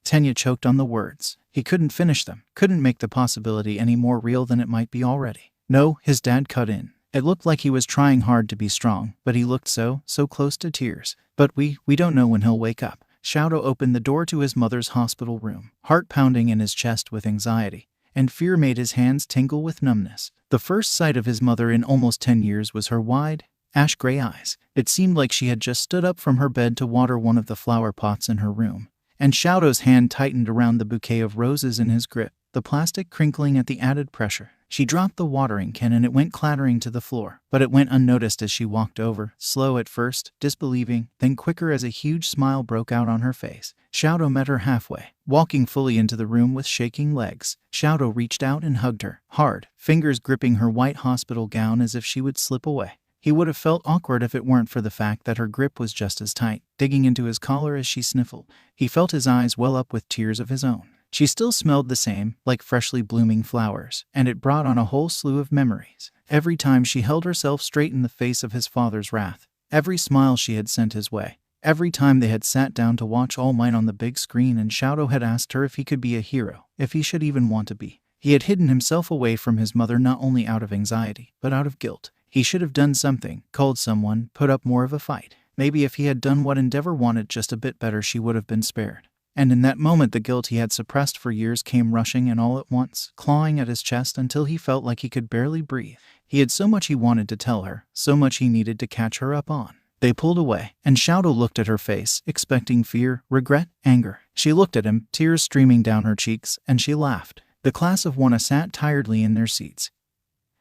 Tenya choked on the words. He couldn't finish them, couldn't make the possibility any more real than it might be already. No, his dad cut in. It looked like he was trying hard to be strong, but he looked so close to tears. But we don't know when he'll wake up. Shadow opened the door to his mother's hospital room, heart pounding in his chest with anxiety, and fear made his hands tingle with numbness. The first sight of his mother in almost 10 years was her wide, ash-gray eyes. It seemed like she had just stood up from her bed to water one of the flower pots in her room, and Shadow's hand tightened around the bouquet of roses in his grip, the plastic crinkling at the added pressure. She dropped the watering can and it went clattering to the floor, but it went unnoticed as she walked over, slow at first, disbelieving, then quicker as a huge smile broke out on her face. Shadow met her halfway, walking fully into the room with shaking legs. Shadow reached out and hugged her, hard, fingers gripping her white hospital gown as if she would slip away. He would have felt awkward if it weren't for the fact that her grip was just as tight, digging into his collar as she sniffled. He felt his eyes well up with tears of his own. She still smelled the same, like freshly blooming flowers, and it brought on a whole slew of memories. Every time she held herself straight in the face of his father's wrath, every smile she had sent his way, every time they had sat down to watch All Might on the big screen and Shadow had asked her if he could be a hero, if he should even want to be. He had hidden himself away from his mother not only out of anxiety, but out of guilt. He should have done something, called someone, put up more of a fight. Maybe if he had done what Endeavor wanted just a bit better, she would have been spared. And in that moment the guilt he had suppressed for years came rushing and all at once, clawing at his chest until he felt like he could barely breathe. He had so much he wanted to tell her, so much he needed to catch her up on. They pulled away, and Shadow looked at her face, expecting fear, regret, anger. She looked at him, tears streaming down her cheeks, and she laughed. The class of one sat tiredly in their seats.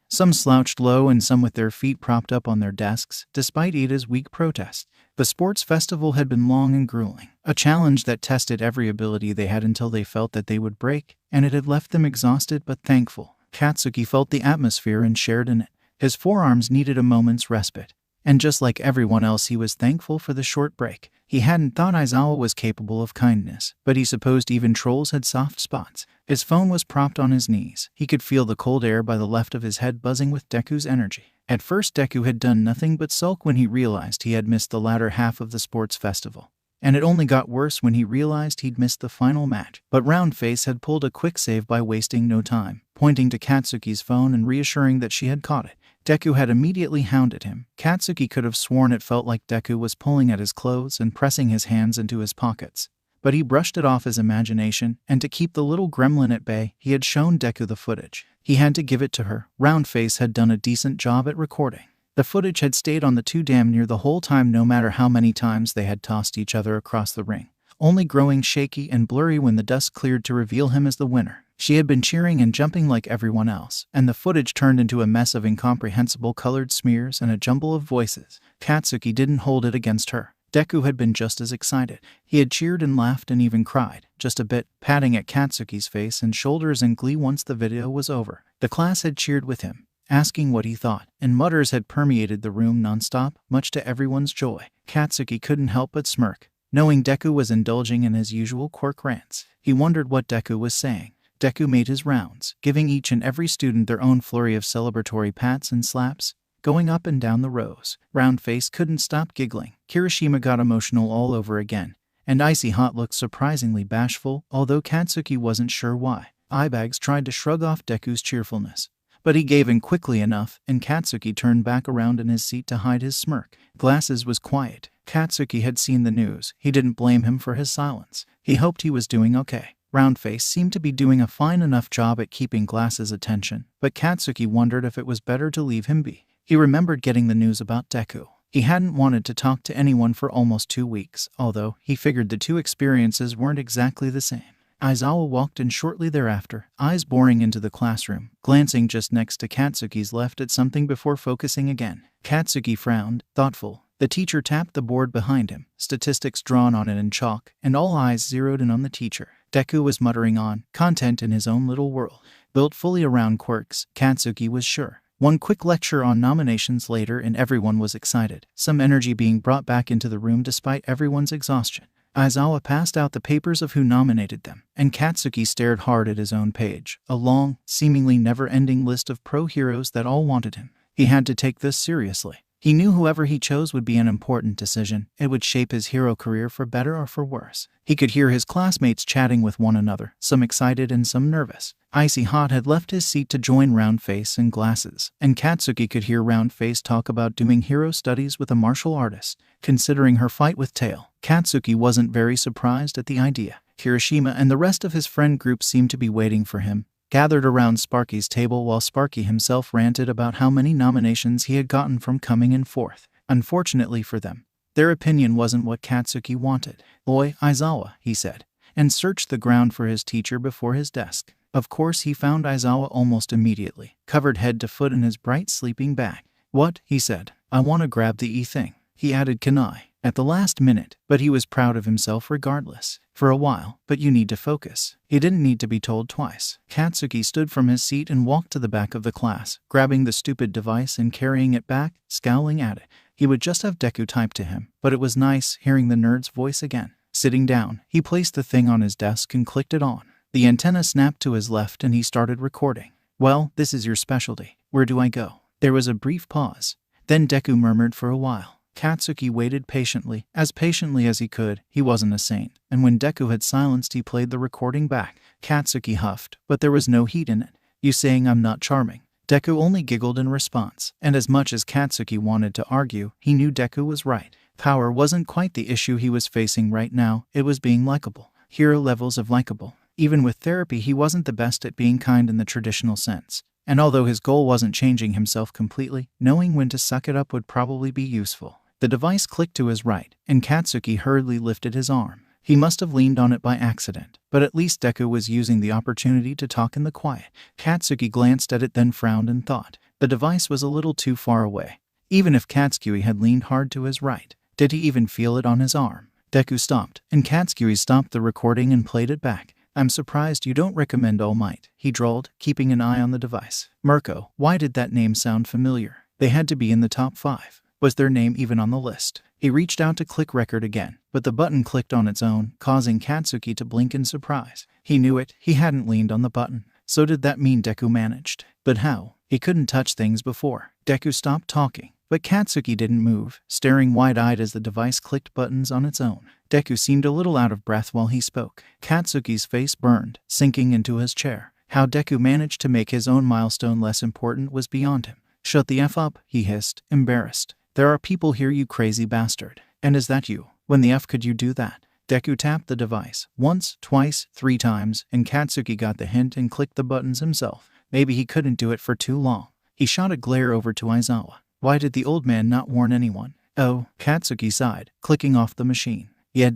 Some slouched low and some with their feet propped up on their desks, despite Ida's weak protest. The sports festival had been long and grueling, a challenge that tested every ability they had until they felt that they would break, and it had left them exhausted but thankful. Katsuki felt the atmosphere and shared in it. His forearms needed a moment's respite. And just like everyone else, he was thankful for the short break. He hadn't thought Aizawa was capable of kindness, but he supposed even trolls had soft spots. His phone was propped on his knees. He could feel the cold air by the left of his head buzzing with Deku's energy. At first, Deku had done nothing but sulk when he realized he had missed the latter half of the sports festival. And it only got worse when he realized he'd missed the final match. But Roundface had pulled a quick save by wasting no time, pointing to Katsuki's phone and reassuring that she had caught it. Deku had immediately hounded him. Katsuki could have sworn it felt like Deku was pulling at his clothes and pressing his hands into his pockets. But he brushed it off his imagination, and to keep the little gremlin at bay, he had shown Deku the footage. He had to give it to her. Roundface had done a decent job at recording. The footage had stayed on the two damn near the whole time, no matter how many times they had tossed each other across the ring, only growing shaky and blurry when the dust cleared to reveal him as the winner. She had been cheering and jumping like everyone else, and the footage turned into a mess of incomprehensible colored smears and a jumble of voices. Katsuki didn't hold it against her. Deku had been just as excited. He had cheered and laughed and even cried, just a bit, patting at Katsuki's face and shoulders in glee once the video was over. The class had cheered with him, asking what he thought, and mutters had permeated the room nonstop, much to everyone's joy. Katsuki couldn't help but smirk, knowing Deku was indulging in his usual quirk rants. He wondered what Deku was saying. Deku made his rounds, giving each and every student their own flurry of celebratory pats and slaps, going up and down the rows. Roundface couldn't stop giggling. Kirishima got emotional all over again, and Icy Hot looked surprisingly bashful, although Katsuki wasn't sure why. Eyebags tried to shrug off Deku's cheerfulness, but he gave in quickly enough, and Katsuki turned back around in his seat to hide his smirk. Glasses was quiet. Katsuki had seen the news. He didn't blame him for his silence. He hoped he was doing okay. Roundface seemed to be doing a fine enough job at keeping Glass's attention, but Katsuki wondered if it was better to leave him be. He remembered getting the news about Deku. He hadn't wanted to talk to anyone for almost 2 weeks, although he figured the two experiences weren't exactly the same. Aizawa walked in shortly thereafter, eyes boring into the classroom, glancing just next to Katsuki's left at something before focusing again. Katsuki frowned, thoughtful. The teacher tapped the board behind him, statistics drawn on it in chalk, and all eyes zeroed in on the teacher. Deku was muttering on, content in his own little world. Built fully around quirks, Katsuki was sure. One quick lecture on nominations later and everyone was excited, some energy being brought back into the room despite everyone's exhaustion. Aizawa passed out the papers of who nominated them, and Katsuki stared hard at his own page, a long, seemingly never-ending list of pro-heroes that all wanted him. He had to take this seriously. He knew whoever he chose would be an important decision. It would shape his hero career for better or for worse. He could hear his classmates chatting with one another, some excited and some nervous. Icy Hot had left his seat to join Roundface and Glasses, and Katsuki could hear Roundface talk about doing hero studies with a martial artist. Considering her fight with Tail, Katsuki wasn't very surprised at the idea. Kirishima and the rest of his friend group seemed to be waiting for him, gathered around Sparky's table while Sparky himself ranted about how many nominations he had gotten from coming in fourth. Unfortunately for them, their opinion wasn't what Katsuki wanted. "Oi, Aizawa," he said, and searched the ground for his teacher before his desk. Of course he found Aizawa almost immediately, covered head to foot in his bright sleeping bag. "What?" he said. "I want to grab the thing." He added "Kanai" at the last minute, but he was proud of himself regardless. "For a while, but you need to focus." He didn't need to be told twice. Katsuki stood from his seat and walked to the back of the class, grabbing the stupid device and carrying it back, scowling at it. He would just have Deku type to him, but it was nice hearing the nerd's voice again. Sitting down, he placed the thing on his desk and clicked it on. The antenna snapped to his left and he started recording. "Well, this is your specialty. Where do I go?" There was a brief pause. Then Deku murmured for a while. Katsuki waited patiently as he could. He wasn't a saint, and when Deku had silenced, he played the recording back. Katsuki huffed, but there was no heat in it. "You saying I'm not charming?" Deku only giggled in response, and as much as Katsuki wanted to argue, he knew Deku was right. Power wasn't quite the issue he was facing right now, it was being likable. Hero levels of likable. Even with therapy, he wasn't the best at being kind in the traditional sense. And although his goal wasn't changing himself completely, knowing when to suck it up would probably be useful. The device clicked to his right, and Katsuki hurriedly lifted his arm. He must have leaned on it by accident, but at least Deku was using the opportunity to talk in the quiet. Katsuki glanced at it, then frowned and thought. The device was a little too far away. Even if Katsuki had leaned hard to his right, did he even feel it on his arm? Deku stopped, and Katsuki stopped the recording and played it back. "I'm surprised you don't recommend All Might," he drawled, keeping an eye on the device. "Mirko, why did that name sound familiar? They had to be in the top 5. Was their name even on the list? He reached out to click record again, but the button clicked on its own, causing Katsuki to blink in surprise. He knew it, he hadn't leaned on the button. So did that mean Deku managed? But how? He couldn't touch things before. Deku stopped talking, but Katsuki didn't move, staring wide-eyed as the device clicked buttons on its own. Deku seemed a little out of breath while he spoke. Katsuki's face burned, sinking into his chair. How Deku managed to make his own milestone less important was beyond him. "Shut the F up," he hissed, embarrassed. "There are people here, you crazy bastard. And is that you? When the F could you do that?" Deku tapped the device, once, twice, 3 times, and Katsuki got the hint and clicked the buttons himself. Maybe he couldn't do it for too long. He shot a glare over to Aizawa. Why did the old man not warn anyone? Oh, Katsuki sighed, clicking off the machine. Yeah,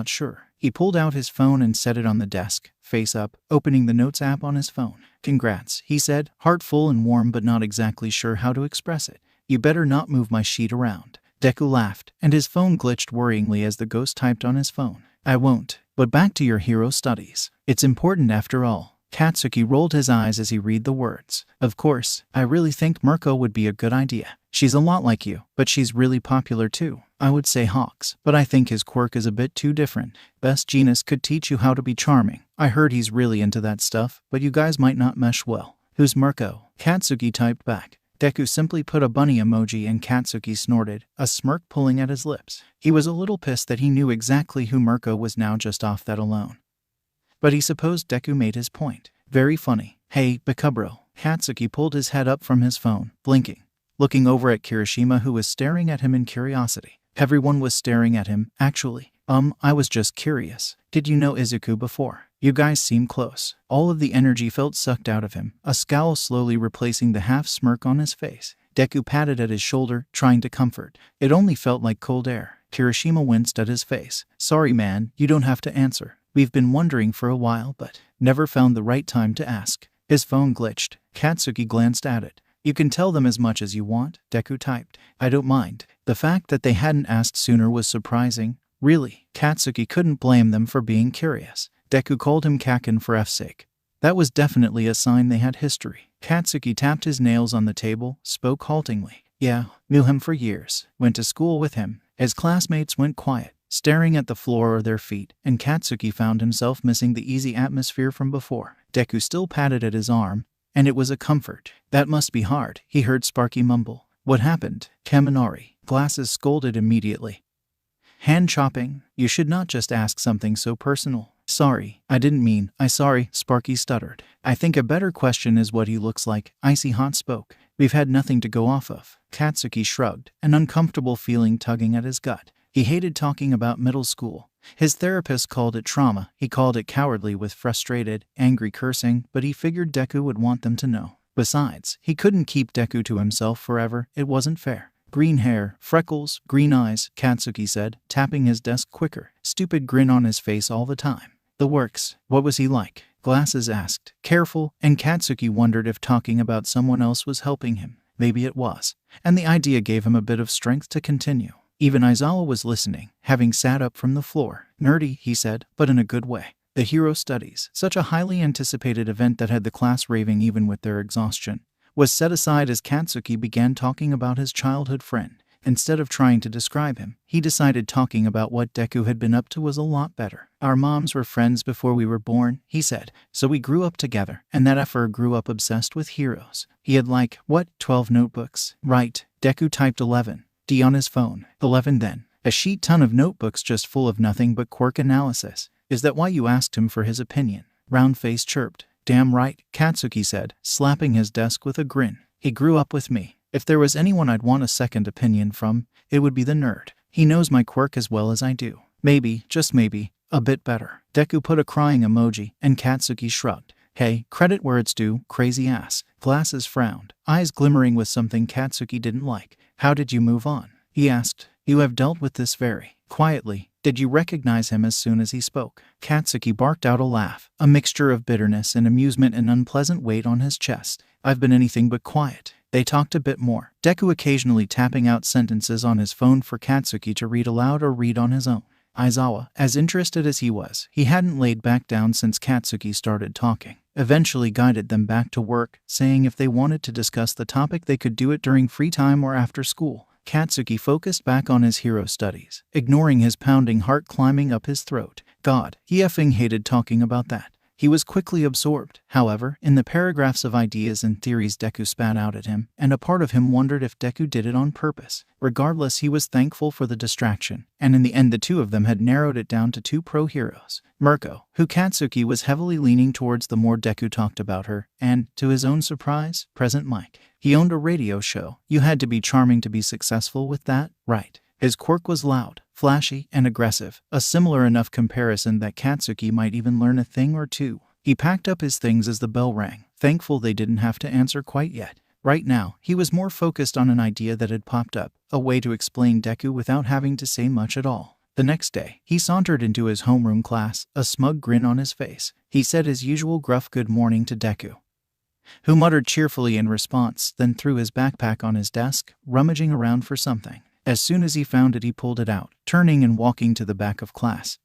sure. He pulled out his phone and set it on the desk, face up, opening the Notes app on his phone. "Congrats," he said, heart full and warm but not exactly sure how to express it. "You better not move my sheet around." Deku laughed, and his phone glitched worryingly as the ghost typed on his phone. "I won't. But back to your hero studies. It's important after all." Katsuki rolled his eyes as he read the words. "Of course, I really think Mirko would be a good idea. She's a lot like you, but she's really popular too. I would say Hawks, but I think his quirk is a bit too different. Best Genus could teach you how to be charming. I heard he's really into that stuff, but you guys might not mesh well." "Who's Mirko?" Katsuki typed back. Deku simply put a bunny emoji and Katsuki snorted, a smirk pulling at his lips. He was a little pissed that he knew exactly who Mirko was now just off that alone. But he supposed Deku made his point. "Very funny. Hey, Bakubro." Katsuki pulled his head up from his phone, blinking, looking over at Kirishima who was staring at him in curiosity. Everyone was staring at him, actually. I was just curious. Did you know Izuku before? You guys seem close." All of the energy felt sucked out of him, a scowl slowly replacing the half-smirk on his face. Deku patted at his shoulder, trying to comfort. It only felt like cold air. Kirishima winced at his face. "Sorry man, you don't have to answer. We've been wondering for a while but never found the right time to ask." His phone glitched. Katsuki glanced at it. "You can tell them as much as you want," Deku typed. "I don't mind." The fact that they hadn't asked sooner was surprising. Really, Katsuki couldn't blame them for being curious. Deku called him Kakin for F's sake. That was definitely a sign they had history. Katsuki tapped his nails on the table, spoke haltingly. "Yeah, knew him for years. Went to school with him." His classmates went quiet, staring at the floor or their feet, and Katsuki found himself missing the easy atmosphere from before. Deku still patted at his arm, and it was a comfort. "That must be hard," he heard Sparky mumble. "What happened?" Kaminari. Glasses scolded immediately. "Hand chopping? You should not just ask something so personal." "Sorry, I didn't mean." Sorry," Sparky stuttered. "I think a better question is what he looks like." Icy Hot spoke. "We've had nothing to go off of." Katsuki shrugged, an uncomfortable feeling tugging at his gut. He hated talking about middle school. His therapist called it trauma. He called it cowardly with frustrated, angry cursing, but he figured Deku would want them to know. Besides, he couldn't keep Deku to himself forever. It wasn't fair. "Green hair, freckles, green eyes," Katsuki said, tapping his desk quicker. "Stupid grin on his face all the time. The works." "What was he like?" Glasses asked. "Careful," and Katsuki wondered if talking about someone else was helping him. Maybe it was. And the idea gave him a bit of strength to continue. Even Aizawa was listening, having sat up from the floor. "Nerdy," he said, but in a good way. The hero studies, such a highly anticipated event that had the class raving even with their exhaustion, was set aside as Katsuki began talking about his childhood friend. Instead of trying to describe him, he decided talking about what Deku had been up to was a lot better. "Our moms were friends before we were born," he said. "So we grew up together, and that effer grew up obsessed with heroes. He had 12 notebooks?" "Right." Deku typed 11. D on his phone. 11 then. A sheet ton of notebooks just full of nothing but quirk analysis. "Is that why you asked him for his opinion?" Roundface chirped. "Damn right," Katsuki said, slapping his desk with a grin. "He grew up with me. If there was anyone I'd want a second opinion from, it would be the nerd. He knows my quirk as well as I do. Maybe, just maybe, a bit better." Deku put a crying emoji, and Katsuki shrugged. "Hey, credit where it's due, crazy ass." Glasses frowned, eyes glimmering with something Katsuki didn't like. "How did you move on?" he asked. "You have dealt with this very quietly. Did you recognize him as soon as he spoke?" Katsuki barked out a laugh, a mixture of bitterness and amusement and unpleasant weight on his chest. "I've been anything but quiet." They talked a bit more, Deku occasionally tapping out sentences on his phone for Katsuki to read aloud or read on his own. Aizawa, as interested as he was, he hadn't laid back down since Katsuki started talking, eventually guided them back to work, saying if they wanted to discuss the topic they could do it during free time or after school. Katsuki focused back on his hero studies, ignoring his pounding heart climbing up his throat. God, he effing hated talking about that. He was quickly absorbed, however, in the paragraphs of ideas and theories Deku spat out at him, and a part of him wondered if Deku did it on purpose. Regardless, he was thankful for the distraction, and in the end the two of them had narrowed it down to two pro-heroes. Mirko, who Katsuki was heavily leaning towards the more Deku talked about her, and, to his own surprise, Present Mike. He owned a radio show. You had to be charming to be successful with that, right? His quirk was loud, flashy, and aggressive, a similar enough comparison that Katsuki might even learn a thing or two. He packed up his things as the bell rang, thankful they didn't have to answer quite yet. Right now, he was more focused on an idea that had popped up, a way to explain Deku without having to say much at all. The next day, he sauntered into his homeroom class, a smug grin on his face. He said his usual gruff good morning to Deku, who muttered cheerfully in response, then threw his backpack on his desk, rummaging around for something. As soon as he found it, he pulled it out, turning and walking to the back of class,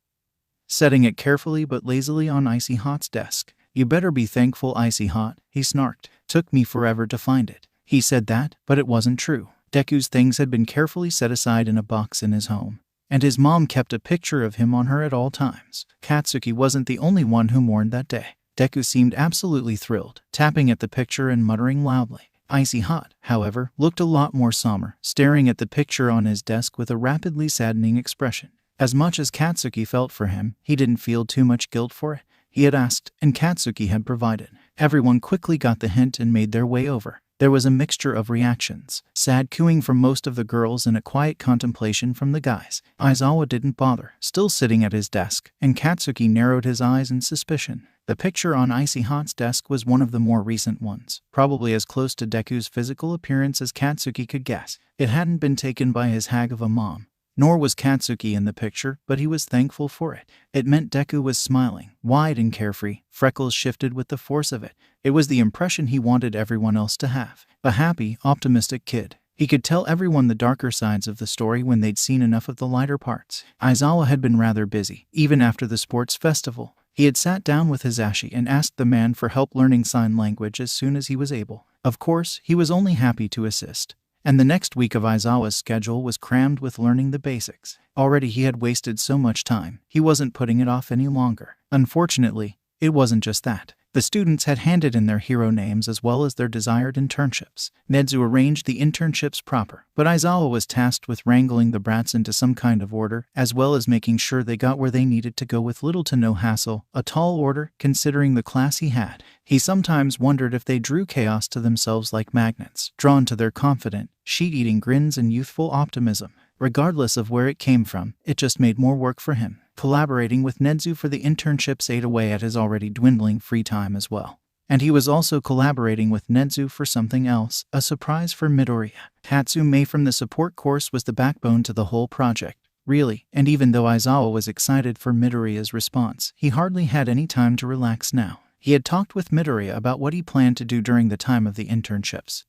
setting it carefully but lazily on Icy Hot's desk. You better be thankful, Icy Hot, he snarked. Took me forever to find it. He said that, but it wasn't true. Deku's things had been carefully set aside in a box in his home, and his mom kept a picture of him on her at all times. Katsuki wasn't the only one who mourned that day. Deku seemed absolutely thrilled, tapping at the picture and muttering loudly. Icy Hot, however, looked a lot more somber, staring at the picture on his desk with a rapidly saddening expression. As much as Katsuki felt for him, he didn't feel too much guilt for it. He had asked, and Katsuki had provided. Everyone quickly got the hint and made their way over. There was a mixture of reactions, sad cooing from most of the girls and a quiet contemplation from the guys. Aizawa didn't bother, still sitting at his desk, and Katsuki narrowed his eyes in suspicion. The picture on Icy Hot's desk was one of the more recent ones, probably as close to Deku's physical appearance as Katsuki could guess. It hadn't been taken by his hag of a mom, nor was Katsuki in the picture, but he was thankful for it. It meant Deku was smiling, wide and carefree, freckles shifted with the force of it. It was the impression he wanted everyone else to have. A happy, optimistic kid. He could tell everyone the darker sides of the story when they'd seen enough of the lighter parts. Aizawa had been rather busy, even after the sports festival. He had sat down with Hisashi and asked the man for help learning sign language as soon as he was able. Of course, he was only happy to assist. And the next week of Aizawa's schedule was crammed with learning the basics. Already he had wasted so much time, he wasn't putting it off any longer. Unfortunately, it wasn't just that. The students had handed in their hero names as well as their desired internships. Nezu arranged the internships proper, but Aizawa was tasked with wrangling the brats into some kind of order, as well as making sure they got where they needed to go with little to no hassle, a tall order, considering the class he had. He sometimes wondered if they drew chaos to themselves like magnets, drawn to their confident, sheet-eating grins and youthful optimism. Regardless of where it came from, it just made more work for him. Collaborating with Nezu for the internships ate away at his already dwindling free time as well. And he was also collaborating with Nezu for something else, a surprise for Midoriya. Hatsume from the support course was the backbone to the whole project, really, and even though Aizawa was excited for Midoriya's response, he hardly had any time to relax now. He had talked with Midoriya about what he planned to do during the time of the internships,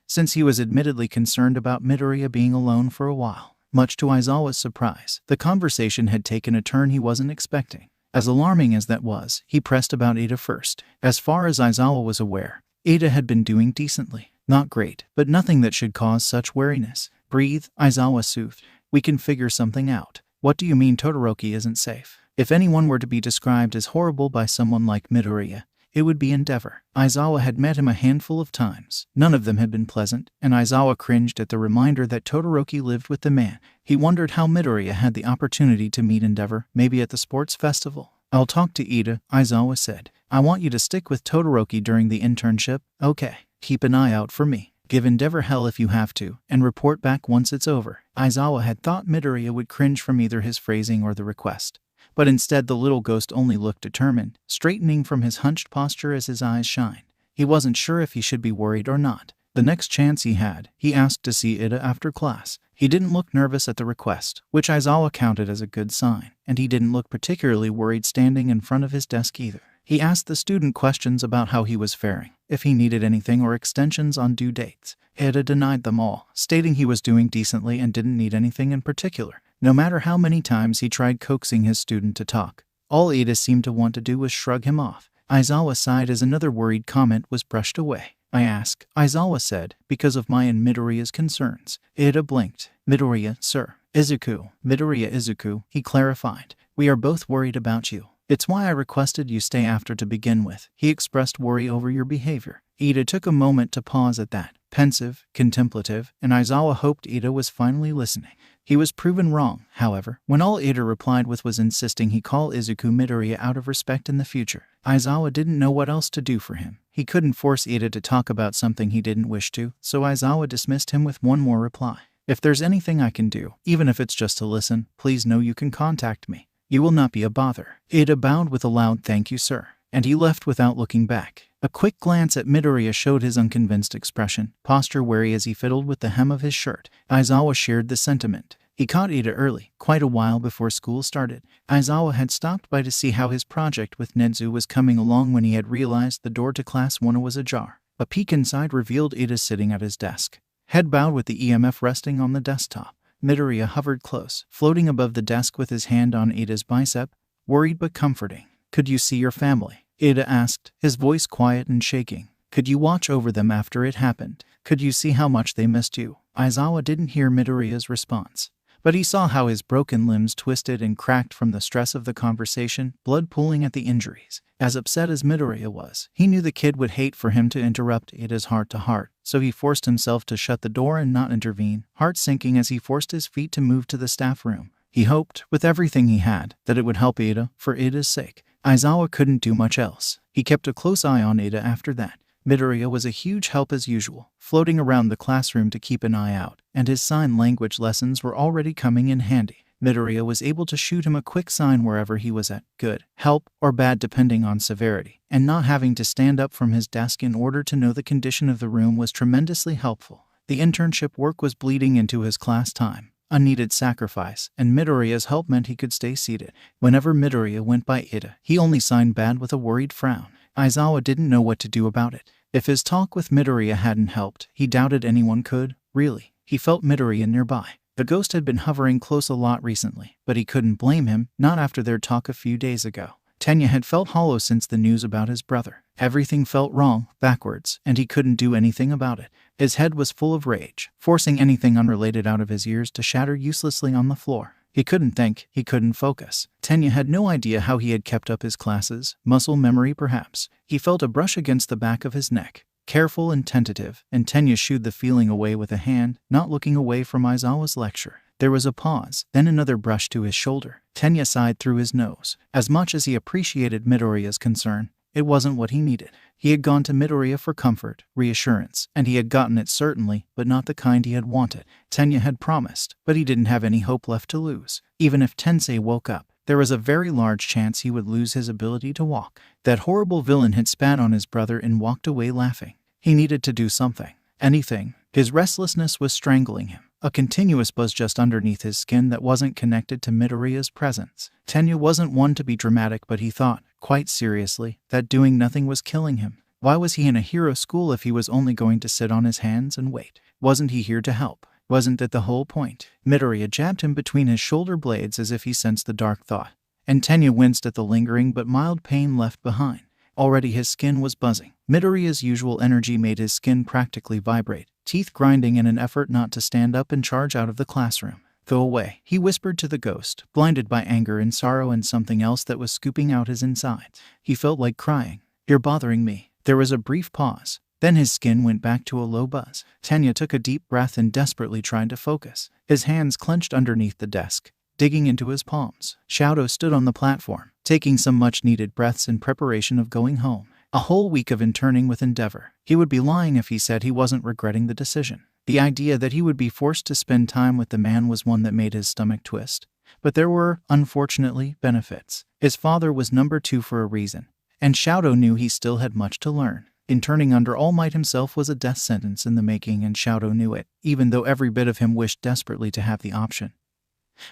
since he was admittedly concerned about Midoriya being alone for a while. Much to Aizawa's surprise, the conversation had taken a turn he wasn't expecting. As alarming as that was, he pressed about Ada first. As far as Aizawa was aware, Ada had been doing decently. Not great, but nothing that should cause such wariness. Breathe, Aizawa soothed. We can figure something out. What do you mean Todoroki isn't safe? If anyone were to be described as horrible by someone like Midoriya, it would be Endeavor. Aizawa had met him a handful of times. None of them had been pleasant, and Aizawa cringed at the reminder that Todoroki lived with the man. He wondered how Midoriya had the opportunity to meet Endeavor, maybe at the sports festival. I'll talk to Ida, Aizawa said. I want you to stick with Todoroki during the internship. Okay. Keep an eye out for me. Give Endeavor hell if you have to, and report back once it's over. Aizawa had thought Midoriya would cringe from either his phrasing or the request. But instead the little ghost only looked determined, straightening from his hunched posture as his eyes shined. He wasn't sure if he should be worried or not. The next chance he had, he asked to see Ida after class. He didn't look nervous at the request, which Aizawa counted as a good sign, and he didn't look particularly worried standing in front of his desk either. He asked the student questions about how he was faring, if he needed anything or extensions on due dates. Ida denied them all, stating he was doing decently and didn't need anything in particular. No matter how many times he tried coaxing his student to talk, all Ada seemed to want to do was shrug him off. Aizawa sighed as another worried comment was brushed away. I ask, Aizawa said, because of my and Midoriya's concerns. Ida blinked. Midoriya, sir. Izuku. Midoriya Izuku, he clarified. We are both worried about you. It's why I requested you stay after to begin with. He expressed worry over your behavior. Ida took a moment to pause at that, pensive, contemplative, and Aizawa hoped Ida was finally listening. He was proven wrong, however, when all Ida replied with was insisting he call Izuku Midoriya out of respect in the future. Aizawa didn't know what else to do for him. He couldn't force Ida to talk about something he didn't wish to, so Aizawa dismissed him with one more reply. If there's anything I can do, even if it's just to listen, please know you can contact me. You will not be a bother. Ida bowed with a loud thank you, sir, and he left without looking back. A quick glance at Midoriya showed his unconvinced expression, posture wary as he fiddled with the hem of his shirt. Aizawa shared the sentiment. He caught Ida early, quite a while before school started. Aizawa had stopped by to see how his project with Nedzu was coming along when he had realized the door to Class 1 was ajar. A peek inside revealed Ida sitting at his desk, head bowed with the EMF resting on the desktop. Midoriya hovered close, floating above the desk with his hand on Ida's bicep, worried but comforting. Could you see your family? Ida asked, his voice quiet and shaking. Could you watch over them after it happened? Could you see how much they missed you? Aizawa didn't hear Midoriya's response, but he saw how his broken limbs twisted and cracked from the stress of the conversation, blood pooling at the injuries. As upset as Midoriya was, he knew the kid would hate for him to interrupt Ida's heart-to-heart, so he forced himself to shut the door and not intervene, heart sinking as he forced his feet to move to the staff room. He hoped, with everything he had, that it would help Ida, for Ida's sake. Aizawa couldn't do much else. He kept a close eye on Ida after that. Midoriya was a huge help as usual, floating around the classroom to keep an eye out, and his sign language lessons were already coming in handy. Midoriya was able to shoot him a quick sign wherever he was at, good, help, or bad depending on severity, and not having to stand up from his desk in order to know the condition of the room was tremendously helpful. The internship work was bleeding into his class time, a needed sacrifice, and Midoriya's help meant he could stay seated. Whenever Midoriya went by Ida, he only signed bad with a worried frown. Aizawa didn't know what to do about it. If his talk with Midoriya hadn't helped, he doubted anyone could, really. He felt Midoriya nearby. The ghost had been hovering close a lot recently, but he couldn't blame him, not after their talk a few days ago. Tenya had felt hollow since the news about his brother. Everything felt wrong, backwards, and he couldn't do anything about it. His head was full of rage, forcing anything unrelated out of his ears to shatter uselessly on the floor. He couldn't think, he couldn't focus. Tenya had no idea how he had kept up his classes, muscle memory perhaps. He felt a brush against the back of his neck, careful and tentative, and Tenya shooed the feeling away with a hand, not looking away from Aizawa's lecture. There was a pause, then another brush to his shoulder. Tenya sighed through his nose. As much as he appreciated Midoriya's concern, it wasn't what he needed. He had gone to Midoriya for comfort, reassurance, and he had gotten it certainly, but not the kind he had wanted. Tenya had promised, but he didn't have any hope left to lose. Even if Tensei woke up, there was a very large chance he would lose his ability to walk. That horrible villain had spat on his brother and walked away laughing. He needed to do something. Anything. His restlessness was strangling him. A continuous buzz just underneath his skin that wasn't connected to Midoriya's presence. Tenya wasn't one to be dramatic, but he thought, quite seriously, that doing nothing was killing him. Why was he in a hero school if he was only going to sit on his hands and wait? Wasn't he here to help? Wasn't that the whole point? Midoriya jabbed him between his shoulder blades as if he sensed the dark thought, and Tenya winced at the lingering but mild pain left behind. Already his skin was buzzing. Midoriya's usual energy made his skin practically vibrate, teeth grinding in an effort not to stand up and charge out of the classroom. Go away, he whispered to the ghost, blinded by anger and sorrow and something else that was scooping out his insides. He felt like crying. You're bothering me. There was a brief pause. Then his skin went back to a low buzz. Tenya took a deep breath and desperately tried to focus. His hands clenched underneath the desk, digging into his palms. Shadow stood on the platform, taking some much-needed breaths in preparation of going home. A whole week of interning with Endeavor. He would be lying if he said he wasn't regretting the decision. The idea that he would be forced to spend time with the man was one that made his stomach twist. But there were, unfortunately, benefits. His father was number 2 for a reason, and Shadow knew he still had much to learn. Interning under All Might himself was a death sentence in the making, and Shadow knew it, even though every bit of him wished desperately to have the option.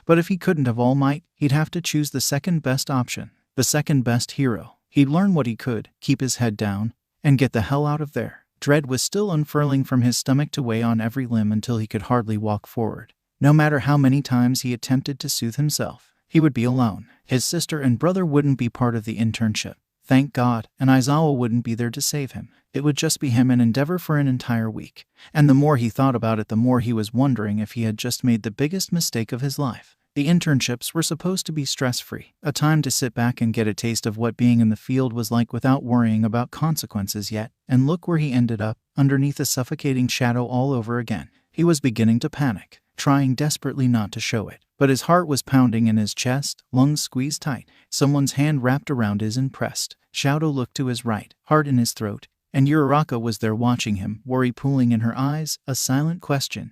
But if he couldn't have All Might, he'd have to choose the second best option, the second best hero. He'd learn what he could, keep his head down, and get the hell out of there. Dread was still unfurling from his stomach to weigh on every limb until he could hardly walk forward. No matter how many times he attempted to soothe himself, he would be alone. His sister and brother wouldn't be part of the internship. Thank God, and Aizawa wouldn't be there to save him. It would just be him and Endeavor for an entire week. And the more he thought about it, the more he was wondering if he had just made the biggest mistake of his life. The internships were supposed to be stress-free, a time to sit back and get a taste of what being in the field was like without worrying about consequences yet, and look where he ended up, underneath a suffocating shadow all over again. He was beginning to panic, trying desperately not to show it, but his heart was pounding in his chest, lungs squeezed tight. Someone's hand wrapped around his and pressed. Shadow looked to his right, heart in his throat, and Uraraka was there watching him, worry pooling in her eyes, a silent question.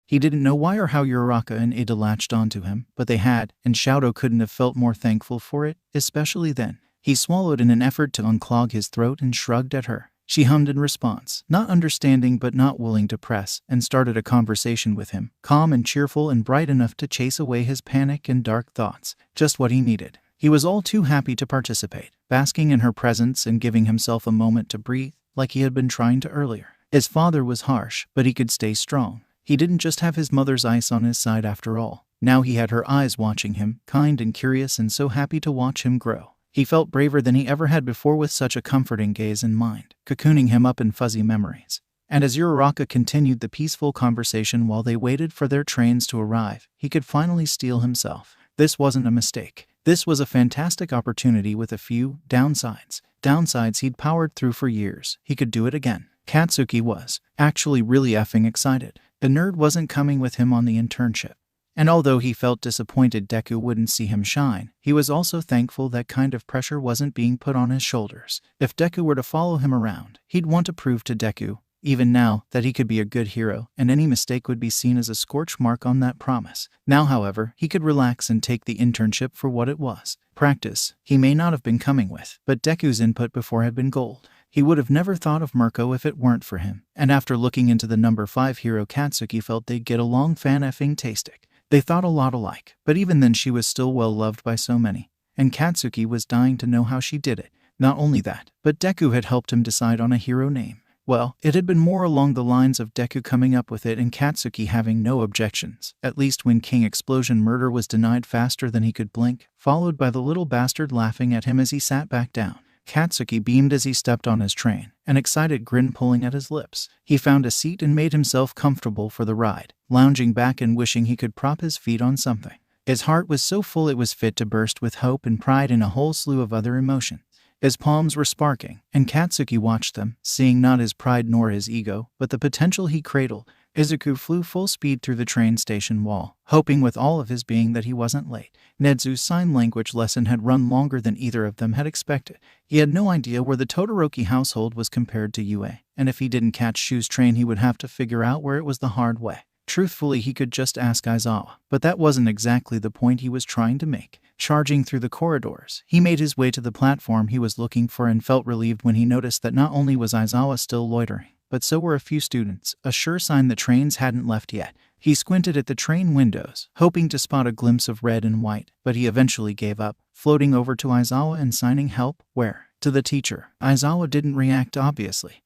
He didn't know why or how Uraraka and Ada latched onto him, but they had, and Shadow couldn't have felt more thankful for it, especially then. He swallowed in an effort to unclog his throat and shrugged at her. She hummed in response, not understanding but not willing to press, and started a conversation with him, calm and cheerful and bright enough to chase away his panic and dark thoughts. Just what he needed. He was all too happy to participate, basking in her presence and giving himself a moment to breathe, like he had been trying to earlier. His father was harsh, but he could stay strong. He didn't just have his mother's ice on his side after all. Now he had her eyes watching him, kind and curious and so happy to watch him grow. He felt braver than he ever had before with such a comforting gaze in mind, cocooning him up in fuzzy memories. And as Uraraka continued the peaceful conversation while they waited for their trains to arrive, he could finally steel himself. This wasn't a mistake. This was a fantastic opportunity with a few downsides. Downsides he'd powered through for years. He could do it again. Katsuki was actually really effing excited. The nerd wasn't coming with him on the internship. And although he felt disappointed Deku wouldn't see him shine, he was also thankful that kind of pressure wasn't being put on his shoulders. If Deku were to follow him around, he'd want to prove to Deku, even now, that he could be a good hero, and any mistake would be seen as a scorch mark on that promise. Now, however, he could relax and take the internship for what it was. Practice, he may not have been coming with, but Deku's input before had been gold. He would have never thought of Mirko if it weren't for him. And after looking into the number 5 hero, Katsuki felt they'd get along fan-effing-tastic. They thought a lot alike, but even then she was still well loved by so many. And Katsuki was dying to know how she did it. Not only that, but Deku had helped him decide on a hero name. Well, it had been more along the lines of Deku coming up with it and Katsuki having no objections, at least when King Explosion Murder was denied faster than he could blink, followed by the little bastard laughing at him as he sat back down. Katsuki beamed as he stepped on his train, an excited grin pulling at his lips. He found a seat and made himself comfortable for the ride, lounging back and wishing he could prop his feet on something. His heart was so full it was fit to burst with hope and pride and a whole slew of other emotions. His palms were sparking, and Katsuki watched them, seeing not his pride nor his ego, but the potential he cradled. Izuku flew full speed through the train station wall, hoping with all of his being that he wasn't late. Nedzu's sign language lesson had run longer than either of them had expected. He had no idea where the Todoroki household was compared to UA, and if he didn't catch Shu's train he would have to figure out where it was the hard way. Truthfully, he could just ask Aizawa, but that wasn't exactly the point he was trying to make. Charging through the corridors, he made his way to the platform he was looking for and felt relieved when he noticed that not only was Aizawa still loitering, but so were a few students, a sure sign the trains hadn't left yet. He squinted at the train windows, hoping to spot a glimpse of red and white, but he eventually gave up, floating over to Aizawa and signing help, where? To the teacher. Aizawa didn't react obviously.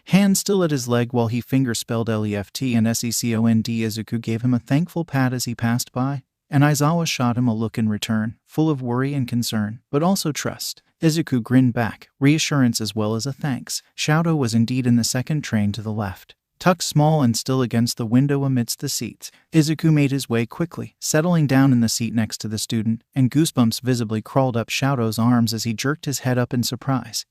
Hand still at his leg while he finger-spelled LEFT and SECOND. Izuku gave him a thankful pat as he passed by, and Aizawa shot him a look in return, full of worry and concern, but also trust. Izuku grinned back, reassurance as well as a thanks. Shadow was indeed in the second train to the left, tucked small and still against the window amidst the seats. Izuku made his way quickly, settling down in the seat next to the student, and goosebumps visibly crawled up Shadow's arms as he jerked his head up in surprise.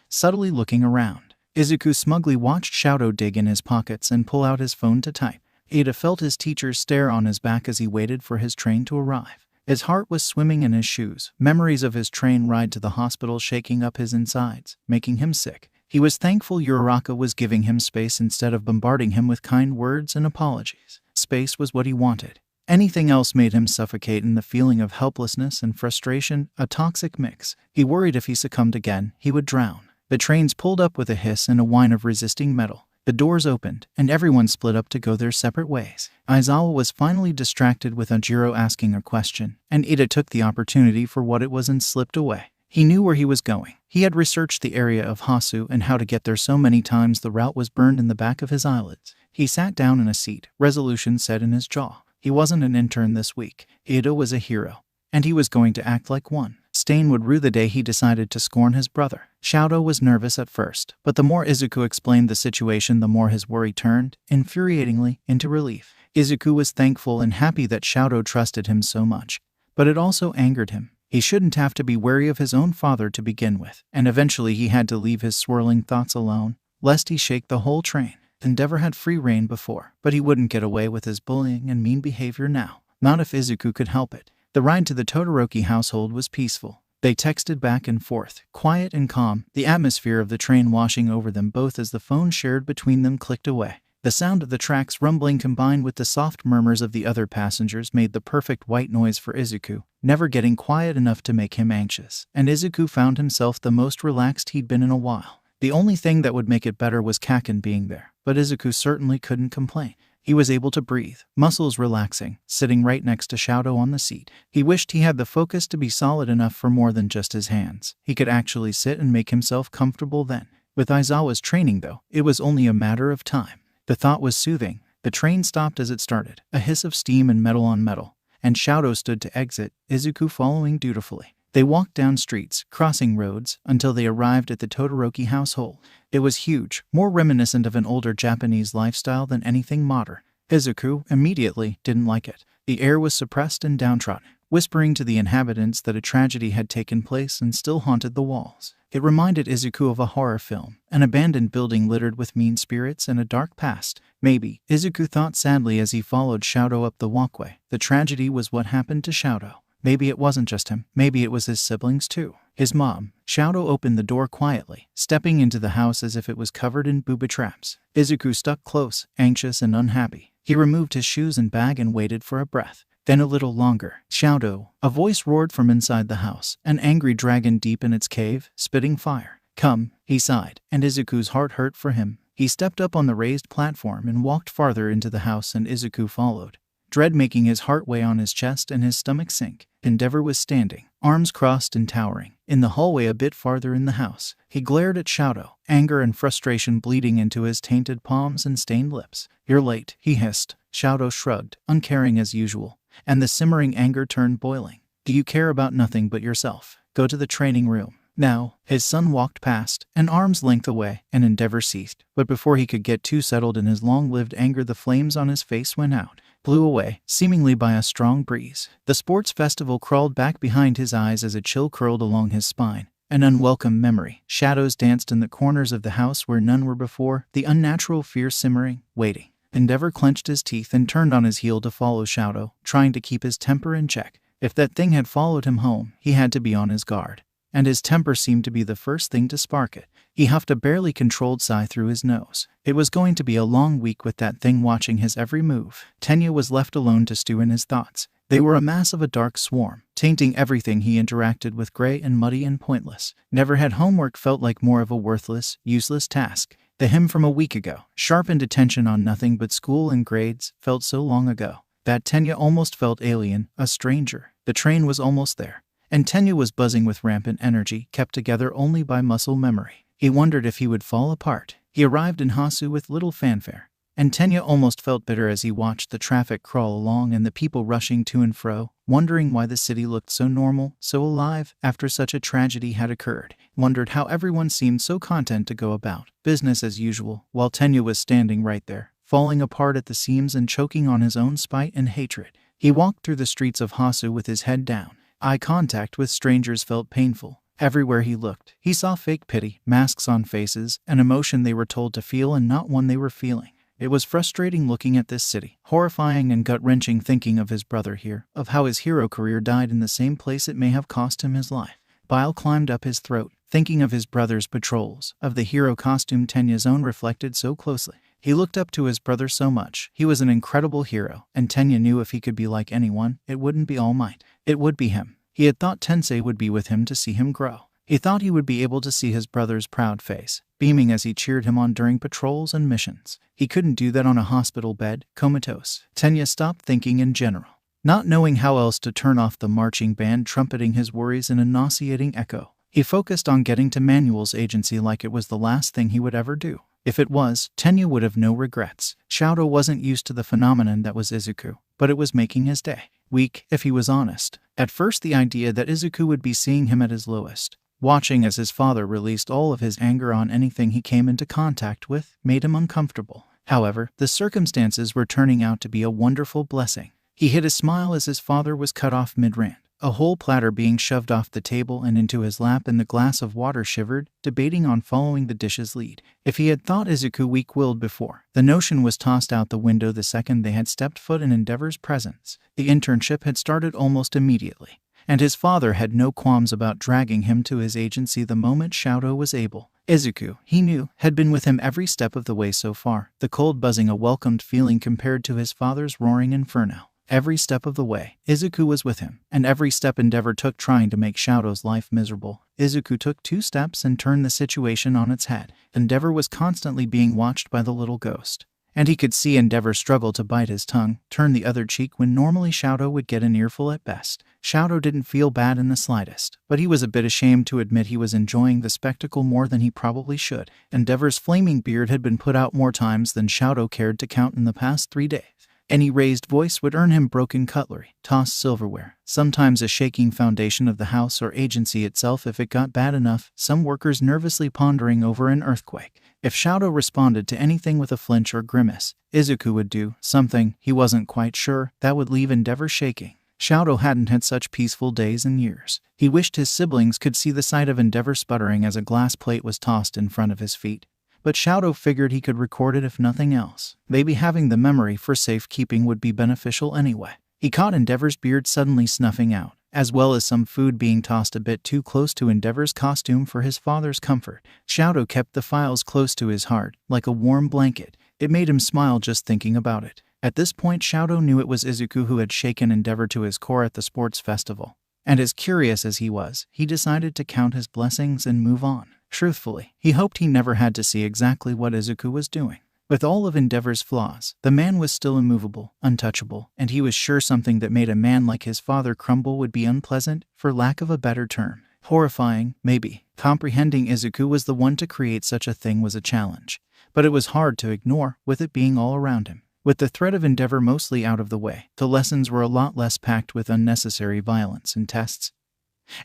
Subtly looking around, Izuku smugly watched Shadow dig in his pockets and pull out his phone to type. Ada felt his teacher's stare on his back as he waited for his train to arrive. His heart was swimming in his shoes, memories of his train ride to the hospital shaking up his insides, making him sick. He was thankful Uraraka was giving him space instead of bombarding him with kind words and apologies. Space was what he wanted. Anything else made him suffocate in the feeling of helplessness and frustration, a toxic mix. He worried if he succumbed again, he would drown. The trains pulled up with a hiss and a whine of resisting metal. The doors opened, and everyone split up to go their separate ways. Aizawa was finally distracted with Ajiro asking a question, and Ida took the opportunity for what it was and slipped away. He knew where he was going. He had researched the area of Hasu and how to get there so many times the route was burned in the back of his eyelids. He sat down in a seat, resolution set in his jaw. He wasn't an intern this week. Ida was a hero, and he was going to act like one. Stain would rue the day he decided to scorn his brother. Shoto was nervous at first, but the more Izuku explained the situation, the more his worry turned, infuriatingly, into relief. Izuku was thankful and happy that Shoto trusted him so much, but it also angered him. He shouldn't have to be wary of his own father to begin with, and eventually he had to leave his swirling thoughts alone, lest he shake the whole train. Endeavor had free rein before, but he wouldn't get away with his bullying and mean behavior now. Not if Izuku could help it. The ride to the Todoroki household was peaceful. They texted back and forth, quiet and calm, the atmosphere of the train washing over them both as the phone shared between them clicked away. The sound of the tracks rumbling combined with the soft murmurs of the other passengers made the perfect white noise for Izuku, never getting quiet enough to make him anxious. And Izuku found himself the most relaxed he'd been in a while. The only thing that would make it better was Kaken being there, but Izuku certainly couldn't complain. He was able to breathe, muscles relaxing, sitting right next to Shoto on the seat. He wished he had the focus to be solid enough for more than just his hands. He could actually sit and make himself comfortable then. With Aizawa's training, though, it was only a matter of time. The thought was soothing. The train stopped as it started, a hiss of steam and metal on metal, and Shoto stood to exit, Izuku following dutifully. They walked down streets, crossing roads, until they arrived at the Todoroki household. It was huge, more reminiscent of an older Japanese lifestyle than anything modern. Izuku immediately didn't like it. The air was suppressed and downtrodden, whispering to the inhabitants that a tragedy had taken place and still haunted the walls. It reminded Izuku of a horror film, an abandoned building littered with mean spirits and a dark past. Maybe, Izuku thought sadly as he followed Shoto up the walkway. The tragedy was what happened to Shoto. Maybe it wasn't just him. Maybe it was his siblings too. His mom. Shoto opened the door quietly, stepping into the house as if it was covered in booby traps. Izuku stuck close, anxious and unhappy. He removed his shoes and bag and waited for a breath. Then a little longer. Shoto. A voice roared from inside the house, an angry dragon deep in its cave, spitting fire. Come, he sighed, and Izuku's heart hurt for him. He stepped up on the raised platform and walked farther into the house, and Izuku followed, dread making his heart weigh on his chest and his stomach sink. Endeavor was standing, arms crossed and towering, in the hallway a bit farther in the house. He glared at Shoto, anger and frustration bleeding into his tainted palms and stained lips. "You're late," he hissed. Shoto shrugged, uncaring as usual, and the simmering anger turned boiling. "Do you care about nothing but yourself? Go to the training room now." His son walked past, an arm's length away, and Endeavor ceased. But before he could get too settled in his long-lived anger, the flames on his face went out, blew away, seemingly by a strong breeze. The sports festival crawled back behind his eyes as a chill curled along his spine. An unwelcome memory. Shadows danced in the corners of the house where none were before, the unnatural fear simmering, waiting. Endeavor clenched his teeth and turned on his heel to follow Shoto, trying to keep his temper in check. If that thing had followed him home, he had to be on his guard. And his temper seemed to be the first thing to spark it. He huffed a barely controlled sigh through his nose. It was going to be a long week with that thing watching his every move. Tenya was left alone to stew in his thoughts. They were a mass of a dark swarm, tainting everything he interacted with, gray and muddy and pointless. Never had homework felt like more of a worthless, useless task. The him from a week ago, sharpened attention on nothing but school and grades, felt so long ago that Tenya almost felt alien, a stranger. The train was almost there, and Tenya was buzzing with rampant energy, kept together only by muscle memory. He wondered if he would fall apart. He arrived in Hasu with little fanfare, and Tenya almost felt bitter as he watched the traffic crawl along and the people rushing to and fro, wondering why the city looked so normal, so alive, after such a tragedy had occurred. Wondered how everyone seemed so content to go about business as usual, while Tenya was standing right there, falling apart at the seams and choking on his own spite and hatred. He walked through the streets of Hasu with his head down. Eye contact with strangers felt painful. Everywhere he looked, he saw fake pity, masks on faces, an emotion they were told to feel and not one they were feeling. It was frustrating looking at this city, horrifying and gut-wrenching thinking of his brother here, of how his hero career died in the same place it may have cost him his life. Bile climbed up his throat, thinking of his brother's patrols, of the hero costume Tenya's own reflected so closely. He looked up to his brother so much. He was an incredible hero, and Tenya knew if he could be like anyone, it wouldn't be All Might. It would be him. He had thought Tensei would be with him to see him grow. He thought he would be able to see his brother's proud face, beaming as he cheered him on during patrols and missions. He couldn't do that on a hospital bed, comatose. Tenya stopped thinking in general, not knowing how else to turn off the marching band trumpeting his worries in a nauseating echo. He focused on getting to Manuel's agency like it was the last thing he would ever do. If it was, Tenya would have no regrets. Shoto wasn't used to the phenomenon that was Izuku, but it was making his day. weak, if he was honest. At first, the idea that Izuku would be seeing him at his lowest, watching as his father released all of his anger on anything he came into contact with, made him uncomfortable. However, the circumstances were turning out to be a wonderful blessing. He hid a smile as his father was cut off mid-rant, a whole platter being shoved off the table and into his lap, and the glass of water shivered, debating on following the dish's lead. If he had thought Izuku weak-willed before, the notion was tossed out the window the second they had stepped foot in Endeavor's presence. The internship had started almost immediately, and his father had no qualms about dragging him to his agency the moment Shoto was able. Izuku, he knew, had been with him every step of the way so far, the cold buzzing a welcomed feeling compared to his father's roaring inferno. Every step of the way, Izuku was with him, and every step Endeavor took trying to make Shoto's life miserable. Izuku took 2 steps and turned the situation on its head. Endeavor was constantly being watched by the little ghost, and he could see Endeavor struggle to bite his tongue, turn the other cheek when normally Shoto would get an earful at best. Shoto didn't feel bad in the slightest, but he was a bit ashamed to admit he was enjoying the spectacle more than he probably should. Endeavor's flaming beard had been put out more times than Shoto cared to count in the past 3 days. Any raised voice would earn him broken cutlery, tossed silverware, sometimes a shaking foundation of the house or agency itself if it got bad enough, some workers nervously pondering over an earthquake. If Shoto responded to anything with a flinch or grimace, Izuku would do something, he wasn't quite sure, that would leave Endeavor shaking. Shoto hadn't had such peaceful days in years. He wished his siblings could see the sight of Endeavor sputtering as a glass plate was tossed in front of his feet. But Shoto figured he could record it if nothing else. Maybe having the memory for safekeeping would be beneficial anyway. He caught Endeavor's beard suddenly snuffing out, as well as some food being tossed a bit too close to Endeavor's costume for his father's comfort. Shoto kept the files close to his heart, like a warm blanket. It made him smile just thinking about it. At this point, Shoto knew it was Izuku who had shaken Endeavor to his core at the sports festival. And as curious as he was, he decided to count his blessings and move on. Truthfully, he hoped he never had to see exactly what Izuku was doing. With all of Endeavor's flaws, the man was still immovable, untouchable, and he was sure something that made a man like his father crumble would be unpleasant, for lack of a better term. Horrifying, maybe. Comprehending Izuku was the one to create such a thing was a challenge, but it was hard to ignore, with it being all around him. With the threat of Endeavor mostly out of the way, the lessons were a lot less packed with unnecessary violence and tests,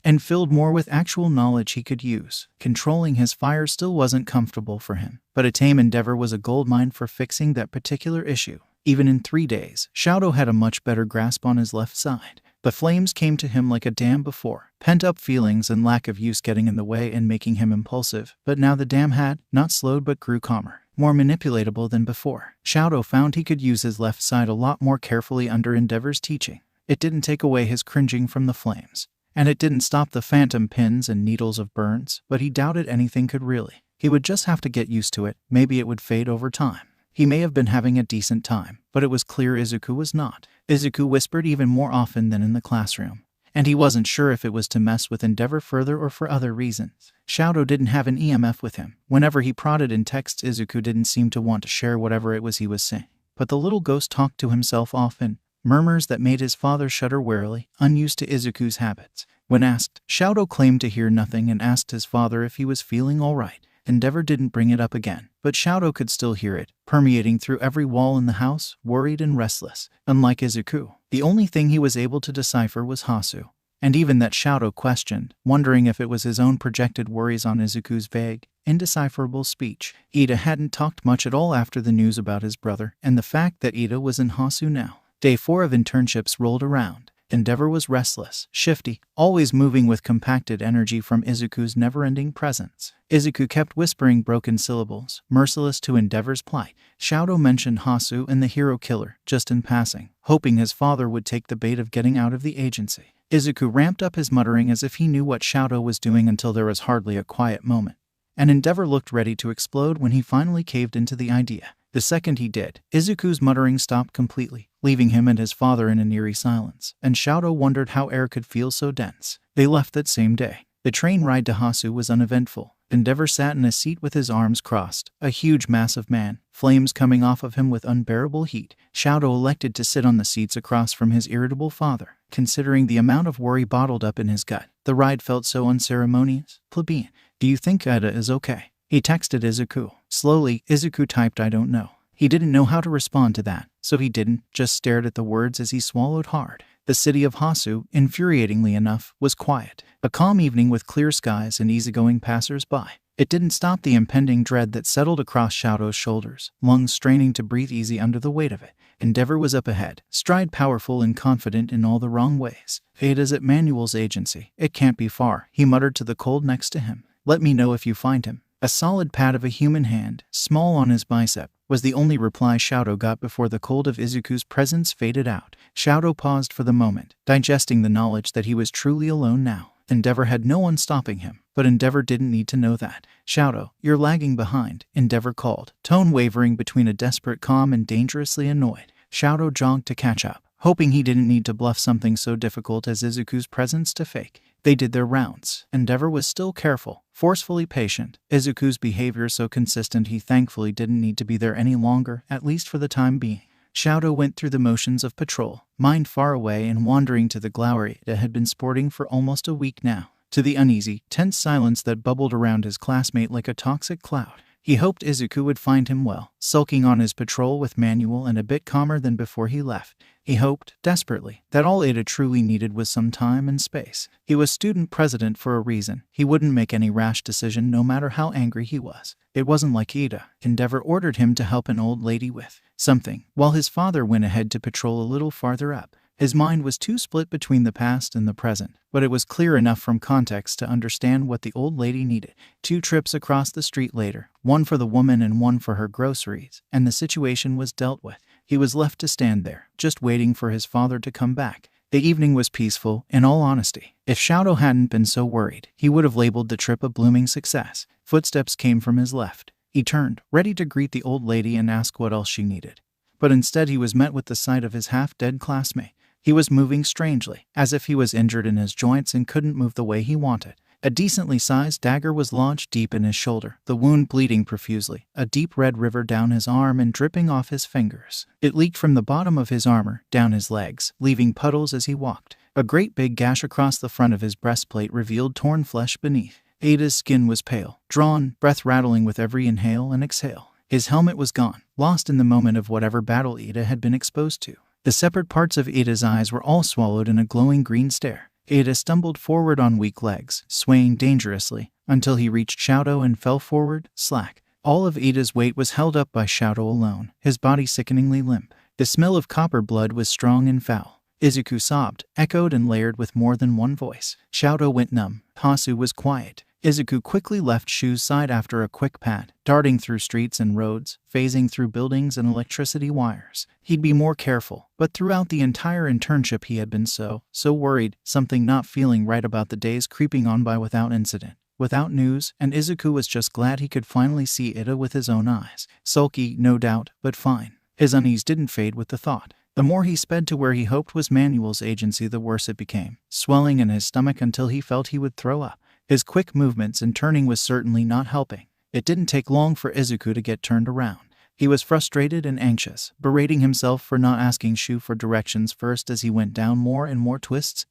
and filled more with actual knowledge he could use. Controlling his fire still wasn't comfortable for him, but a tame Endeavor was a goldmine for fixing that particular issue. Even in 3 days, Shoto had a much better grasp on his left side. The flames came to him like a dam before, pent-up feelings and lack of use getting in the way and making him impulsive, but now the dam had, not slowed but grew calmer, more manipulatable than before. Shoto found he could use his left side a lot more carefully under Endeavor's teaching. It didn't take away his cringing from the flames, and it didn't stop the phantom pins and needles of burns, but he doubted anything could really. He would just have to get used to it, maybe it would fade over time. He may have been having a decent time, but it was clear Izuku was not. Izuku whispered even more often than in the classroom, and he wasn't sure if it was to mess with Endeavor further or for other reasons. Shoto didn't have an EMF with him. Whenever he prodded in texts, Izuku didn't seem to want to share whatever it was he was saying. But the little ghost talked to himself often, murmurs that made his father shudder warily, unused to Izuku's habits. When asked, Shoto claimed to hear nothing and asked his father if he was feeling all right. Endeavor didn't bring it up again, but Shoto could still hear it, permeating through every wall in the house, worried and restless. Unlike Izuku, the only thing he was able to decipher was Hasu, and even that Shoto questioned, wondering if it was his own projected worries on Izuku's vague, indecipherable speech. Ida hadn't talked much at all after the news about his brother, and the fact that Ida was in Hasu now. Day 4 of internships rolled around. Endeavor was restless, shifty, always moving with compacted energy from Izuku's never-ending presence. Izuku kept whispering broken syllables, merciless to Endeavor's plight. Shoto mentioned Hasu and the hero killer, just in passing, hoping his father would take the bait of getting out of the agency. Izuku ramped up his muttering as if he knew what Shoto was doing until there was hardly a quiet moment, and Endeavor looked ready to explode when he finally caved into the idea. The second he did, Izuku's muttering stopped completely, leaving him and his father in an eerie silence, and Shoto wondered how air could feel so dense. They left that same day. The train ride to Hasu was uneventful. Endeavor sat in a seat with his arms crossed, a huge massive man, flames coming off of him with unbearable heat. Shoto elected to sit on the seats across from his irritable father. Considering the amount of worry bottled up in his gut, the ride felt so unceremonious. Plebeian, do you think Ida is okay? He texted Izuku. Slowly, Izuku typed I don't know. He didn't know how to respond to that, so he didn't, just stared at the words as he swallowed hard. The city of Hasu, infuriatingly enough, was quiet. A calm evening with clear skies and easygoing passers-by. It didn't stop the impending dread that settled across Shadow's shoulders, lungs straining to breathe easy under the weight of it. Endeavor was up ahead, stride powerful and confident in all the wrong ways. Ada's at Manuel's agency. It can't be far, he muttered to the cold next to him. Let me know if you find him. A solid pat of a human hand, small on his bicep, was the only reply Shadow got before the cold of Izuku's presence faded out. Shadow paused for the moment, digesting the knowledge that he was truly alone now. Endeavor had no one stopping him, but Endeavor didn't need to know that. Shadow, you're lagging behind, Endeavor called, tone wavering between a desperate calm and dangerously annoyed. Shadow jogged to catch up, hoping he didn't need to bluff something so difficult as Izuku's presence to fake. They did their rounds. Endeavor was still careful, forcefully patient. Izuku's behavior so consistent he thankfully didn't need to be there any longer, at least for the time being. Shadow went through the motions of patrol, mind far away and wandering to the glory that had been sporting for almost a week now, to the uneasy, tense silence that bubbled around his classmate like a toxic cloud. He hoped Izuku would find him well, sulking on his patrol with Manuel and a bit calmer than before he left. He hoped, desperately, that all Ada truly needed was some time and space. He was student president for a reason. He wouldn't make any rash decision no matter how angry he was. It wasn't like Ada. Endeavor ordered him to help an old lady with something, while his father went ahead to patrol a little farther up. His mind was too split between the past and the present, but it was clear enough from context to understand what the old lady needed. 2 trips across the street later, one for the woman and one for her groceries, and the situation was dealt with. He was left to stand there, just waiting for his father to come back. The evening was peaceful, in all honesty. If Shadow hadn't been so worried, he would have labeled the trip a blooming success. Footsteps came from his left. He turned, ready to greet the old lady and ask what else she needed. But instead he was met with the sight of his half-dead classmate. He was moving strangely, as if he was injured in his joints and couldn't move the way he wanted. A decently sized dagger was lodged deep in his shoulder, the wound bleeding profusely, a deep red river down his arm and dripping off his fingers. It leaked from the bottom of his armor, down his legs, leaving puddles as he walked. A great big gash across the front of his breastplate revealed torn flesh beneath. Ada's skin was pale, drawn, breath rattling with every inhale and exhale. His helmet was gone, lost in the moment of whatever battle Ada had been exposed to. The separate parts of Ada's eyes were all swallowed in a glowing green stare. Ada stumbled forward on weak legs, swaying dangerously, until he reached Shadow and fell forward, slack. All of Ada's weight was held up by Shadow alone, his body sickeningly limp. The smell of copper blood was strong and foul. Izuku sobbed, echoed and layered with more than one voice. Shadow went numb. Hasu was quiet. Izuku quickly left Shu's side after a quick pat, darting through streets and roads, phasing through buildings and electricity wires. He'd be more careful, but throughout the entire internship he had been so worried, something not feeling right about the days creeping on by without incident, without news, and Izuku was just glad he could finally see Ida with his own eyes. Sulky, no doubt, but fine. His unease didn't fade with the thought. The more he sped to where he hoped was Manuel's agency, the worse it became, swelling in his stomach until he felt he would throw up. His quick movements and turning was certainly not helping. It didn't take long for Izuku to get turned around. He was frustrated and anxious, berating himself for not asking Shu for directions first as he went down more and more twists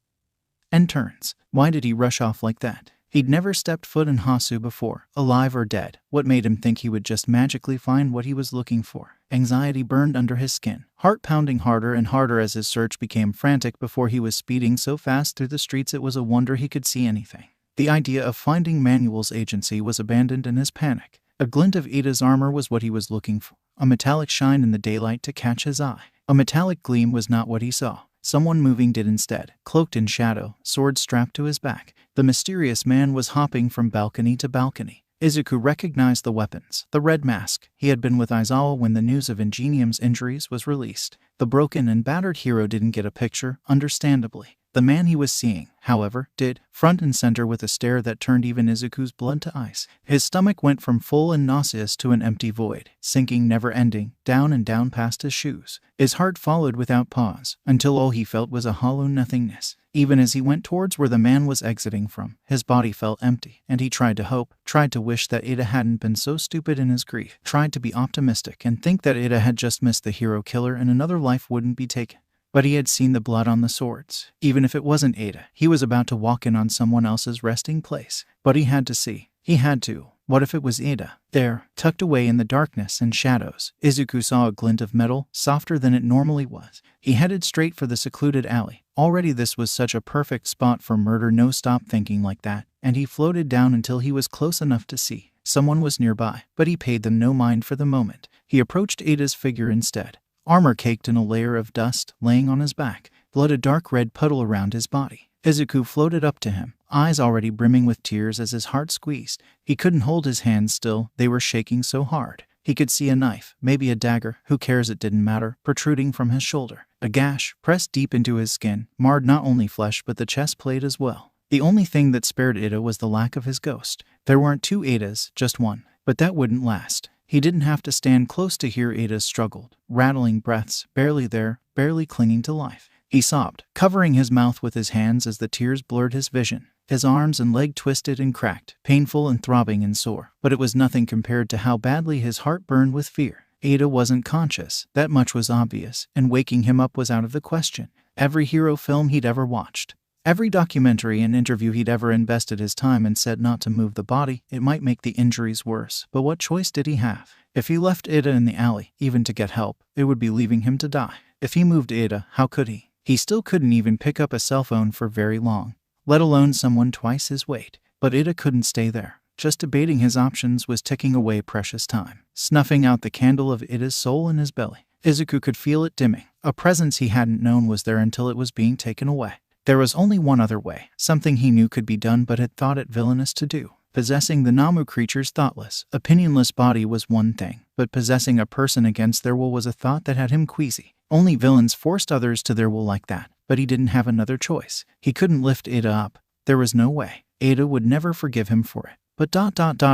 and turns. Why did he rush off like that? He'd never stepped foot in Hasu before, alive or dead. What made him think he would just magically find what he was looking for? Anxiety burned under his skin, heart pounding harder and harder as his search became frantic before he was speeding so fast through the streets it was a wonder he could see anything. The idea of finding Manuel's agency was abandoned in his panic. A glint of Ada's armor was what he was looking for, a metallic shine in the daylight to catch his eye. A metallic gleam was not what he saw. Someone moving did instead, cloaked in shadow, sword strapped to his back. The mysterious man was hopping from balcony to balcony. Izuku recognized the weapons. The red mask. He had been with Aizawa when the news of Ingenium's injuries was released. The broken and battered hero didn't get a picture, understandably. The man he was seeing, however, did, front and center with a stare that turned even Izuku's blood to ice. His stomach went from full and nauseous to an empty void, sinking never-ending, down and down past his shoes. His heart followed without pause, until all he felt was a hollow nothingness. Even as he went towards where the man was exiting from, his body felt empty, and he tried to hope, tried to wish that Ada hadn't been so stupid in his grief, tried to be optimistic and think that Ada had just missed the hero killer and another life wouldn't be taken. But he had seen the blood on the swords. Even if it wasn't Ada, he was about to walk in on someone else's resting place. But he had to see. He had to. What if it was Ada? There, tucked away in the darkness and shadows, Izuku saw a glint of metal, softer than it normally was. He headed straight for the secluded alley, Already this was such a perfect spot for murder. No, stop thinking like that. And he floated down until he was close enough to see someone was nearby, but he paid them no mind for the moment. He approached Ada's figure instead, armor caked in a layer of dust, laying on his back, blood a dark red puddle around his body. Izuku floated up to him, eyes already brimming with tears as his heart squeezed. He couldn't hold his hands still, they were shaking so hard. He could see a knife, maybe a dagger, who cares, it didn't matter, protruding from his shoulder. A gash, pressed deep into his skin, marred not only flesh but the chest plate as well. The only thing that spared Ada was the lack of his ghost. There weren't two Adas, just one. But that wouldn't last. He didn't have to stand close to hear Ada's struggled, rattling breaths, barely there, barely clinging to life. He sobbed, covering his mouth with his hands as the tears blurred his vision. His arms and leg twisted and cracked, painful and throbbing and sore. But it was nothing compared to how badly his heart burned with fear. Ada wasn't conscious, that much was obvious, and waking him up was out of the question. Every hero film he'd ever watched, every documentary and interview he'd ever invested his time in said not to move the body, it might make the injuries worse. But what choice did he have? If he left Ada in the alley, even to get help, it would be leaving him to die. If he moved Ada, how could he? He still couldn't even pick up a cell phone for very long, let alone someone twice his weight. But Ada couldn't stay there. Just debating his options was ticking away precious time, snuffing out the candle of Ida's soul in his belly. Izuku could feel it dimming. A presence he hadn't known was there until it was being taken away. There was only one other way, something he knew could be done but had thought it villainous to do. Possessing the Namu creature's thoughtless, opinionless body was one thing, but possessing a person against their will was a thought that had him queasy. Only villains forced others to their will like that, but he didn't have another choice. He couldn't lift Ada up. There was no way. Ada would never forgive him for it. But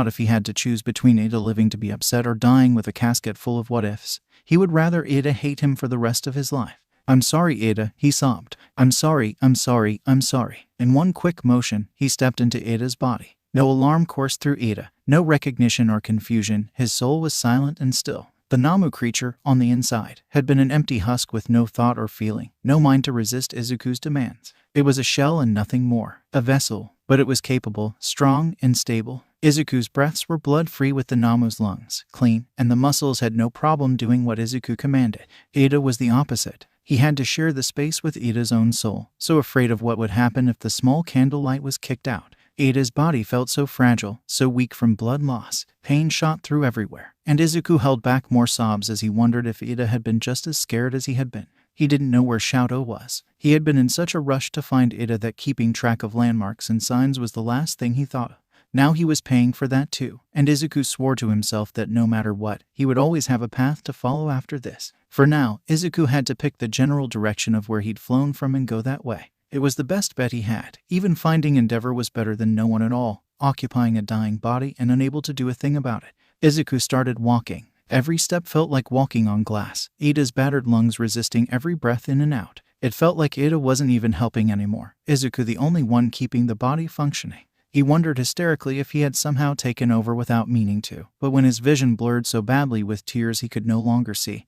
if he had to choose between Ada living to be upset or dying with a casket full of what-ifs, he would rather Ada hate him for the rest of his life. "I'm sorry, Ada," he sobbed. "I'm sorry, I'm sorry, I'm sorry." In one quick motion, he stepped into Ada's body. No alarm coursed through Ada, no recognition or confusion. His soul was silent and still. The Namu creature, on the inside, had been an empty husk with no thought or feeling, no mind to resist Izuku's demands. It was a shell and nothing more, a vessel, but it was capable, strong, and stable. Izuku's breaths were blood-free with the Namu's lungs, clean, and the muscles had no problem doing what Izuku commanded. Ada was the opposite. He had to share the space with Ada's own soul, so afraid of what would happen if the small candlelight was kicked out. Ada's body felt so fragile, so weak from blood loss. Pain shot through everywhere, and Izuku held back more sobs as he wondered if Ada had been just as scared as he had been. He didn't know where Shoto was. He had been in such a rush to find Ada that keeping track of landmarks and signs was the last thing he thought of. Now he was paying for that too, and Izuku swore to himself that no matter what, he would always have a path to follow after this. For now, Izuku had to pick the general direction of where he'd flown from and go that way. It was the best bet he had. Even finding Endeavor was better than no one at all, occupying a dying body and unable to do a thing about it. Izuku started walking. Every step felt like walking on glass, Ada's battered lungs resisting every breath in and out. It felt like Ada wasn't even helping anymore, Izuku the only one keeping the body functioning. He wondered hysterically if he had somehow taken over without meaning to, but when his vision blurred so badly with tears he could no longer see,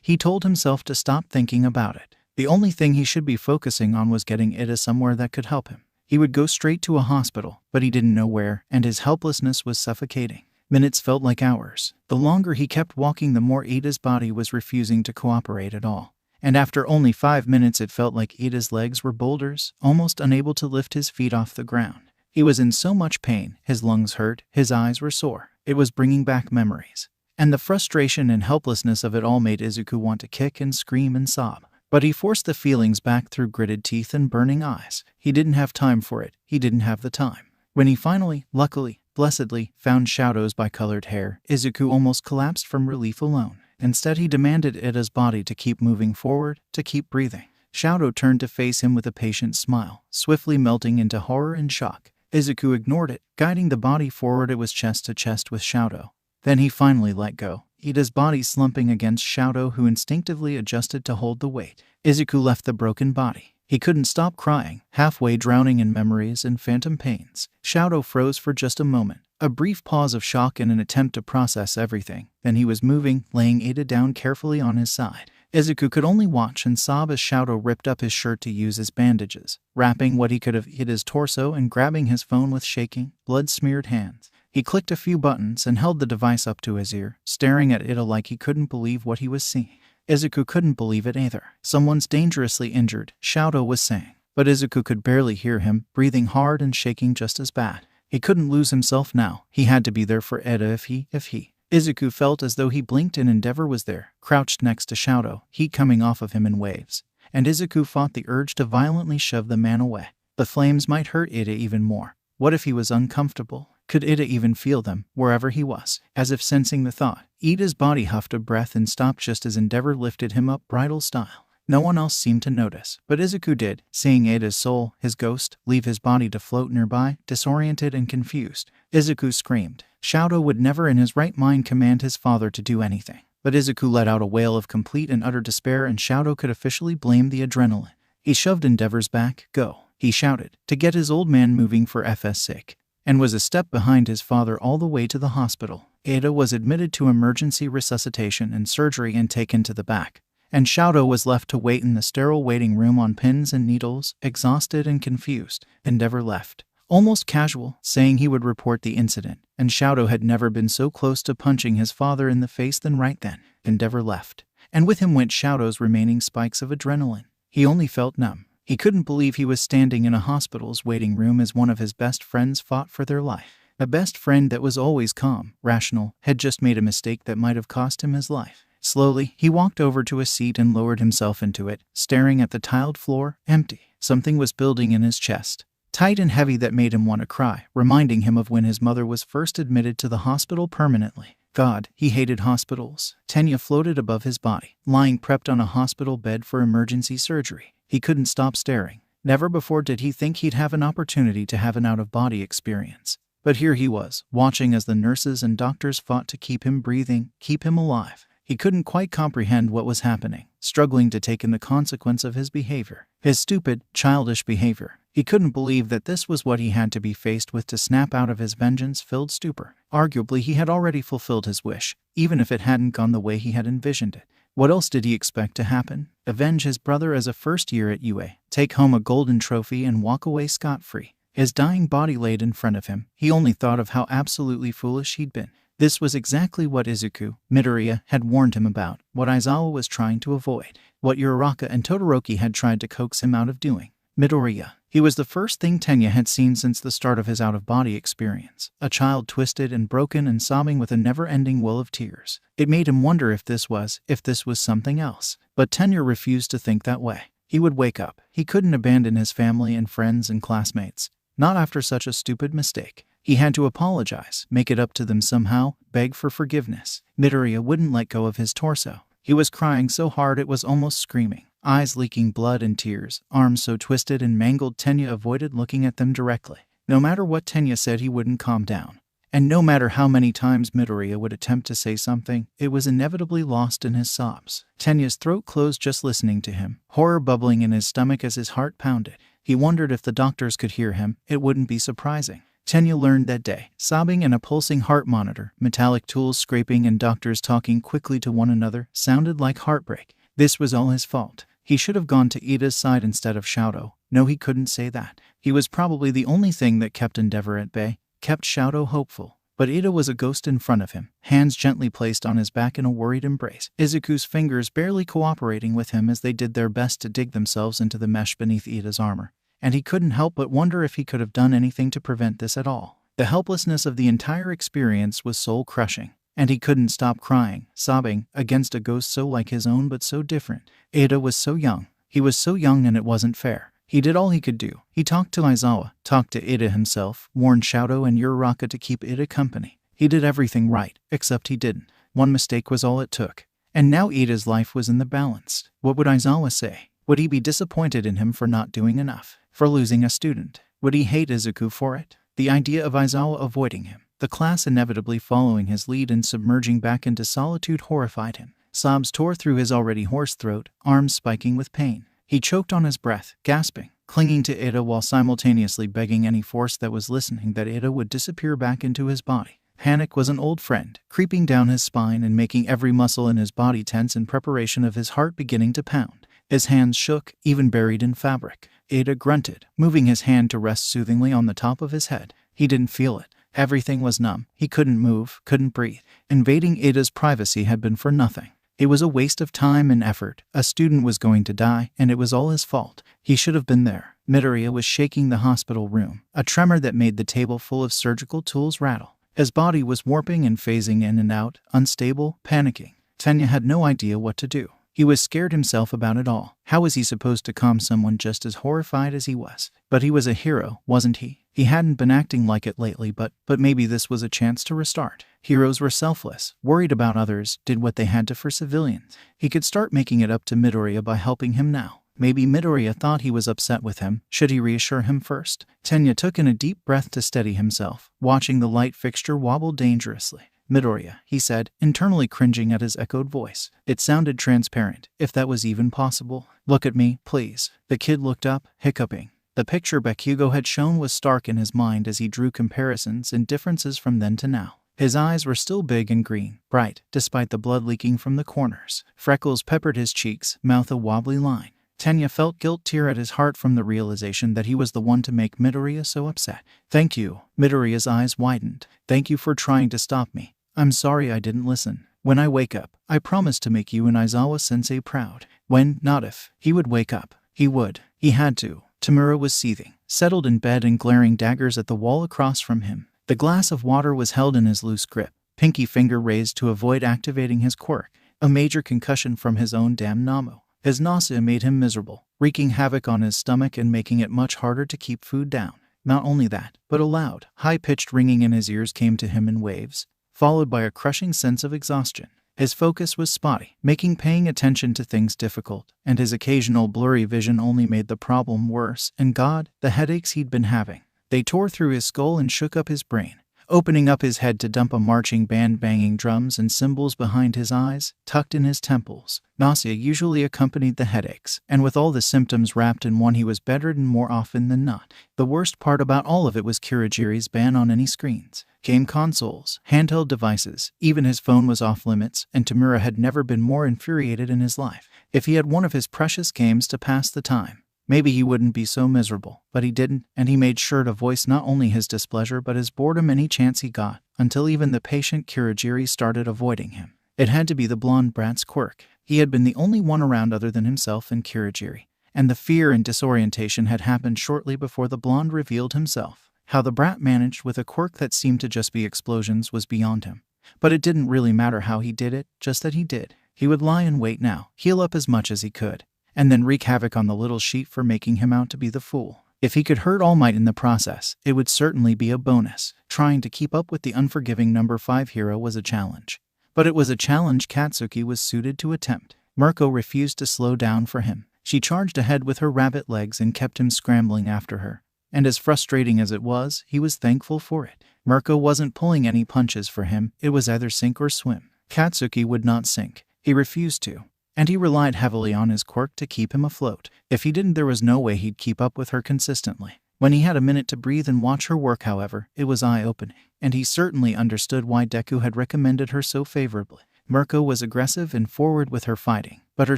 he told himself to stop thinking about it. The only thing he should be focusing on was getting Ada somewhere that could help him. He would go straight to a hospital, but he didn't know where, and his helplessness was suffocating. Minutes felt like hours. The longer he kept walking, the more Ada's body was refusing to cooperate at all. And after only 5 minutes it felt like Ada's legs were boulders, almost unable to lift his feet off the ground. He was in so much pain, his lungs hurt, his eyes were sore. It was bringing back memories. And the frustration and helplessness of it all made Izuku want to kick and scream and sob. But he forced the feelings back through gritted teeth and burning eyes. He didn't have time for it. He didn't have the time. When he finally, luckily, blessedly, found Shoto's bicolored hair, Izuku almost collapsed from relief alone. Instead, he demanded Ada's body to keep moving forward, to keep breathing. Shoto turned to face him with a patient smile, swiftly melting into horror and shock. Izuku ignored it, guiding the body forward. It was chest to chest with Shoto. Then he finally let go, Ada's body slumping against Shoto, who instinctively adjusted to hold the weight. Izuku left the broken body. He couldn't stop crying, halfway drowning in memories and phantom pains. Shoto froze for just a moment, a brief pause of shock in an attempt to process everything. Then he was moving, laying Ada down carefully on his side. Izuku could only watch and sob as Shoto ripped up his shirt to use as bandages, wrapping what he could have hit his torso and grabbing his phone with shaking, blood-smeared hands. He clicked a few buttons and held the device up to his ear, staring at Ada like he couldn't believe what he was seeing. Izuku couldn't believe it either. Someone's dangerously injured, Shadow was saying. But Izuku could barely hear him, breathing hard and shaking just as bad. He couldn't lose himself now. He had to be there for Eda if he. Izuku felt as though he blinked and Endeavor was there, crouched next to Shadow, heat coming off of him in waves. And Izuku fought the urge to violently shove the man away. The flames might hurt Ida even more. What if he was uncomfortable? Could Ida even feel them, wherever he was? As if sensing the thought, Ida's body huffed a breath and stopped just as Endeavor lifted him up bridal style. No one else seemed to notice, but Izuku did, seeing Ida's soul, his ghost, leave his body to float nearby, disoriented and confused. Izuku screamed. Shadow would never in his right mind command his father to do anything. But Izuku let out a wail of complete and utter despair, and Shadow could officially blame the adrenaline. He shoved Endeavor's back. Go, he shouted, to get his old man moving for FS sake, and was a step behind his father all the way to the hospital. Ida was admitted to emergency resuscitation and surgery and taken to the back, and Shadow was left to wait in the sterile waiting room on pins and needles, exhausted and confused. Endeavor left, almost casual, saying he would report the incident, and Shadow had never been so close to punching his father in the face than right then. Endeavor left, and with him went Shadow's remaining spikes of adrenaline. He only felt numb. He couldn't believe he was standing in a hospital's waiting room as one of his best friends fought for their life. A best friend that was always calm, rational, had just made a mistake that might have cost him his life. Slowly, he walked over to a seat and lowered himself into it, staring at the tiled floor, empty. Something was building in his chest, tight and heavy, that made him want to cry, reminding him of when his mother was first admitted to the hospital permanently. God, he hated hospitals. Tenya floated above his body, lying prepped on a hospital bed for emergency surgery. He couldn't stop staring. Never before did he think he'd have an opportunity to have an out-of-body experience. But here he was, watching as the nurses and doctors fought to keep him breathing, keep him alive. He couldn't quite comprehend what was happening, struggling to take in the consequence of his behavior. His stupid, childish behavior. He couldn't believe that this was what he had to be faced with to snap out of his vengeance-filled stupor. Arguably, he had already fulfilled his wish, even if it hadn't gone the way he had envisioned it. What else did he expect to happen? Avenge his brother as a first year at UA, take home a golden trophy and walk away scot-free. His dying body laid in front of him. He only thought of how absolutely foolish he'd been. This was exactly what Izuku, Midoriya, had warned him about, what Aizawa was trying to avoid, what Uraraka and Todoroki had tried to coax him out of doing. Midoriya. He was the first thing Tenya had seen since the start of his out-of-body experience. A child twisted and broken and sobbing with a never-ending well of tears. It made him wonder if this was something else. But Tenya refused to think that way. He would wake up. He couldn't abandon his family and friends and classmates. Not after such a stupid mistake. He had to apologize, make it up to them somehow, beg for forgiveness. Midoriya wouldn't let go of his torso. He was crying so hard it was almost screaming. Eyes leaking blood and tears, arms so twisted and mangled Tenya avoided looking at them directly. No matter what Tenya said, he wouldn't calm down. And no matter how many times Midoriya would attempt to say something, it was inevitably lost in his sobs. Tenya's throat closed just listening to him, horror bubbling in his stomach as his heart pounded. He wondered if the doctors could hear him. It wouldn't be surprising. Tenya learned that day, sobbing and a pulsing heart monitor, metallic tools scraping and doctors talking quickly to one another, sounded like heartbreak. This was all his fault. He should have gone to Ida's side instead of Shadow. No, he couldn't say that. He was probably the only thing that kept Endeavor at bay, kept Shadow hopeful. But Ida was a ghost in front of him, hands gently placed on his back in a worried embrace. Izuku's fingers barely cooperating with him as they did their best to dig themselves into the mesh beneath Ida's armor. And he couldn't help but wonder if he could have done anything to prevent this at all. The helplessness of the entire experience was soul-crushing. And he couldn't stop crying, sobbing, against a ghost so like his own but so different. Ida was so young. He was so young and it wasn't fair. He did all he could do. He talked to Aizawa, talked to Ida himself, warned Shadow and Uraraka to keep Ida company. He did everything right, except he didn't. One mistake was all it took. And now Ida's life was in the balance. What would Aizawa say? Would he be disappointed in him for not doing enough? For losing a student? Would he hate Izuku for it? The idea of Aizawa avoiding him, the class inevitably following his lead and submerging back into solitude horrified him. Sobs tore through his already hoarse throat, arms spiking with pain. He choked on his breath, gasping, clinging to Ida while simultaneously begging any force that was listening that Ida would disappear back into his body. Panic was an old friend, creeping down his spine and making every muscle in his body tense in preparation of his heart beginning to pound. His hands shook, even buried in fabric. Ida grunted, moving his hand to rest soothingly on the top of his head. He didn't feel it. Everything was numb. He couldn't move, couldn't breathe. Invading Ida's privacy had been for nothing. It was a waste of time and effort. A student was going to die, and it was all his fault. He should have been there. Midoriya was shaking the hospital room, a tremor that made the table full of surgical tools rattle. His body was warping and phasing in and out, unstable, panicking. Tenya had no idea what to do. He was scared himself about it all. How was he supposed to calm someone just as horrified as he was? But he was a hero, wasn't he? He hadn't been acting like it lately, but maybe this was a chance to restart. Heroes were selfless, worried about others, did what they had to for civilians. He could start making it up to Midoriya by helping him now. Maybe Midoriya thought he was upset with him. Should he reassure him first? Tenya took in a deep breath to steady himself, watching the light fixture wobble dangerously. Midoriya, he said, internally cringing at his echoed voice. It sounded transparent, if that was even possible. Look at me, please. The kid looked up, hiccuping. The picture Bakugo had shown was stark in his mind as he drew comparisons and differences from then to now. His eyes were still big and green, bright, despite the blood leaking from the corners. Freckles peppered his cheeks, mouth a wobbly line. Tenya felt guilt tear at his heart from the realization that he was the one to make Midoriya so upset. Thank you. Midoriya's eyes widened. Thank you for trying to stop me. I'm sorry I didn't listen. When I wake up, I promise to make you and Aizawa-sensei proud. When, not if, he would wake up. He would. He had to. Tamura was seething, settled in bed and glaring daggers at the wall across from him. The glass of water was held in his loose grip, pinky finger raised to avoid activating his quirk. A major concussion from his own damn Namu. His nausea made him miserable, wreaking havoc on his stomach and making it much harder to keep food down. Not only that, but a loud, high-pitched ringing in his ears came to him in waves, followed by a crushing sense of exhaustion. His focus was spotty, making paying attention to things difficult, and his occasional blurry vision only made the problem worse. And God, the headaches he'd been having. They tore through his skull and shook up his brain, opening up his head to dump a marching band banging drums and cymbals behind his eyes, tucked in his temples. Nausea usually accompanied the headaches, and with all the symptoms wrapped in one, he was bedridden more often than not. The worst part about all of it was Kurogiri's ban on any screens. Game consoles, handheld devices, even his phone was off limits, and Tamura had never been more infuriated in his life. If he had one of his precious games to pass the time, maybe he wouldn't be so miserable, but he didn't, and he made sure to voice not only his displeasure but his boredom any chance he got, until even the patient Kurogiri started avoiding him. It had to be the blonde brat's quirk. He had been the only one around other than himself and Kurogiri, and the fear and disorientation had happened shortly before the blonde revealed himself. How the brat managed with a quirk that seemed to just be explosions was beyond him. But it didn't really matter how he did it, just that he did. He would lie in wait now, heal up as much as he could, and then wreak havoc on the little sheep for making him out to be the fool. If he could hurt All Might in the process, it would certainly be a bonus. Trying to keep up with the unforgiving number 5 hero was a challenge. But it was a challenge Katsuki was suited to attempt. Mirko refused to slow down for him. She charged ahead with her rabbit legs and kept him scrambling after her. And as frustrating as it was, he was thankful for it. Mirko wasn't pulling any punches for him. It was either sink or swim. Katsuki would not sink. He refused to. And he relied heavily on his quirk to keep him afloat. If he didn't, there was no way he'd keep up with her consistently. When he had a minute to breathe and watch her work, however, it was eye-opening. And he certainly understood why Deku had recommended her so favorably. Mirko was aggressive and forward with her fighting, but her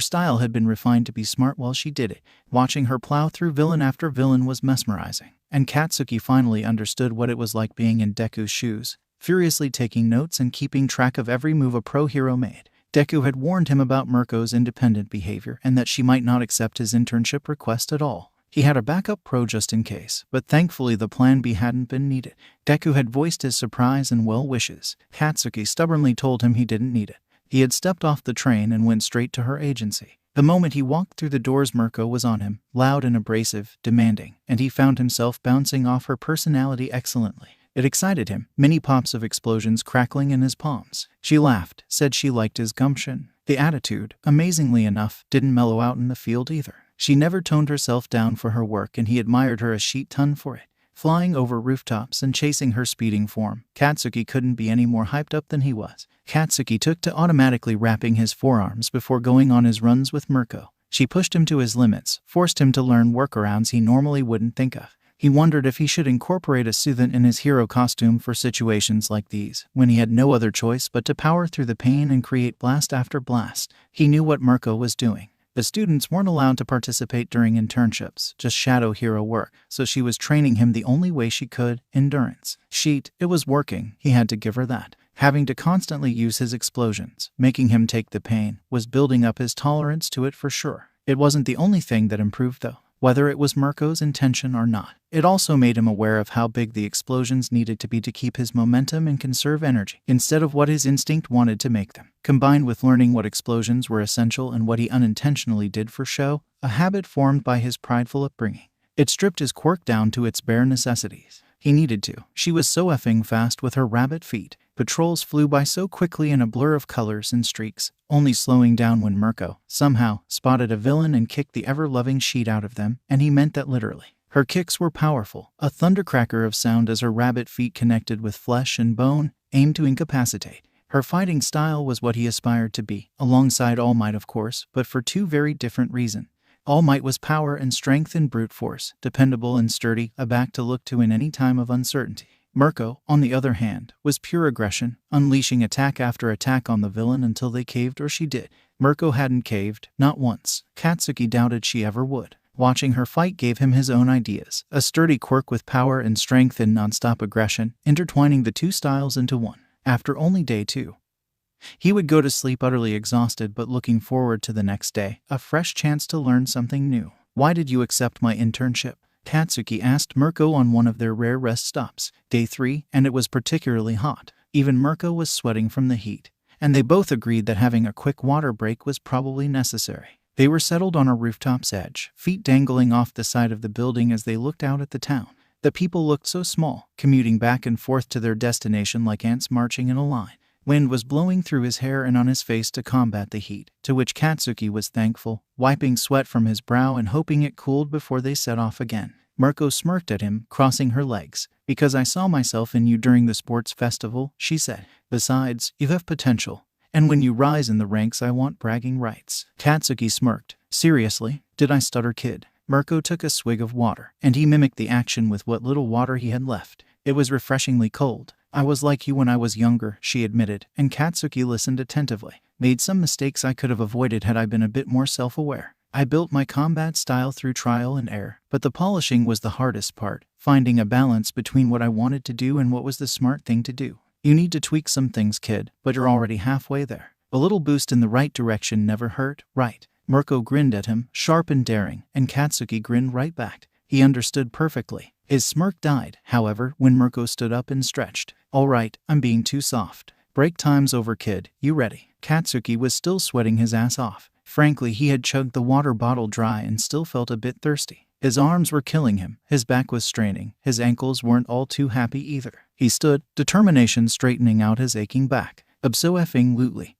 style had been refined to be smart while she did it. Watching her plow through villain after villain was mesmerizing, and Katsuki finally understood what it was like being in Deku's shoes, furiously taking notes and keeping track of every move a pro hero made. Deku had warned him about Mirko's independent behavior and that she might not accept his internship request at all. He had a backup pro just in case, but thankfully the plan B hadn't been needed. Deku had voiced his surprise and well wishes. Katsuki stubbornly told him he didn't need it. He had stepped off the train and went straight to her agency. The moment he walked through the doors, Mirko was on him, loud and abrasive, demanding, and he found himself bouncing off her personality excellently. It excited him, mini pops of explosions crackling in his palms. She laughed, said she liked his gumption. The attitude, amazingly enough, didn't mellow out in the field either. She never toned herself down for her work, and he admired her a sheet ton for it. Flying over rooftops and chasing her speeding form, Katsuki couldn't be any more hyped up than he was. Katsuki took to automatically wrapping his forearms before going on his runs with Mirko. She pushed him to his limits, forced him to learn workarounds he normally wouldn't think of. He wondered if he should incorporate a Suthan in his hero costume for situations like these, when he had no other choice but to power through the pain and create blast after blast. He knew what Mirko was doing. The students weren't allowed to participate during internships, just shadow hero work, so she was training him the only way she could, endurance. It was working, he had to give her that. Having to constantly use his explosions, making him take the pain, was building up his tolerance to it for sure. It wasn't the only thing that improved though. Whether it was Mirko's intention or not, it also made him aware of how big the explosions needed to be to keep his momentum and conserve energy, instead of what his instinct wanted to make them. Combined with learning what explosions were essential and what he unintentionally did for show, a habit formed by his prideful upbringing, it stripped his quirk down to its bare necessities. He needed to. She was so effing fast with her rabbit feet. Patrols flew by so quickly in a blur of colors and streaks, only slowing down when Mirko, somehow, spotted a villain and kicked the ever-loving sheet out of them, and he meant that literally. Her kicks were powerful, a thundercracker of sound as her rabbit feet connected with flesh and bone, aimed to incapacitate. Her fighting style was what he aspired to be, alongside All Might of course, but for two very different reasons. All Might was power and strength in brute force, dependable and sturdy, a back to look to in any time of uncertainty. Mirko, on the other hand, was pure aggression, unleashing attack after attack on the villain until they caved or she did. Mirko hadn't caved, not once. Katsuki doubted she ever would. Watching her fight gave him his own ideas, a sturdy quirk with power and strength and nonstop aggression, intertwining the two styles into one. After only day 2, he would go to sleep utterly exhausted but looking forward to the next day, a fresh chance to learn something new. "Why did you accept my internship?" Katsuki asked Mirko on one of their rare rest stops. Day 3, and it was particularly hot. Even Mirko was sweating from the heat, and they both agreed that having a quick water break was probably necessary. They were settled on a rooftop's edge, feet dangling off the side of the building as they looked out at the town. The people looked so small, commuting back and forth to their destination like ants marching in a line. Wind was blowing through his hair and on his face to combat the heat, to which Katsuki was thankful, wiping sweat from his brow and hoping it cooled before they set off again. Mirko smirked at him, crossing her legs. "Because I saw myself in you during the sports festival," she said. "Besides, you have potential. And when you rise in the ranks I want bragging rights." Katsuki smirked. "Seriously? Did I stutter, kid?" Mirko took a swig of water, and he mimicked the action with what little water he had left. It was refreshingly cold. "I was like you when I was younger," she admitted, and Katsuki listened attentively. "Made some mistakes I could have avoided had I been a bit more self-aware. I built my combat style through trial and error, but the polishing was the hardest part, finding a balance between what I wanted to do and what was the smart thing to do. You need to tweak some things, kid, but you're already halfway there. A little boost in the right direction never hurt, right?" Mirko grinned at him, sharp and daring, and Katsuki grinned right back. He understood perfectly. His smirk died, however, when Mirko stood up and stretched. "All right, I'm being too soft. Break time's over, kid. You ready?" Katsuki was still sweating his ass off. Frankly, he had chugged the water bottle dry and still felt a bit thirsty. His arms were killing him, his back was straining, his ankles weren't all too happy either. He stood, determination straightening out his aching back. "Abso-effing-lutely,"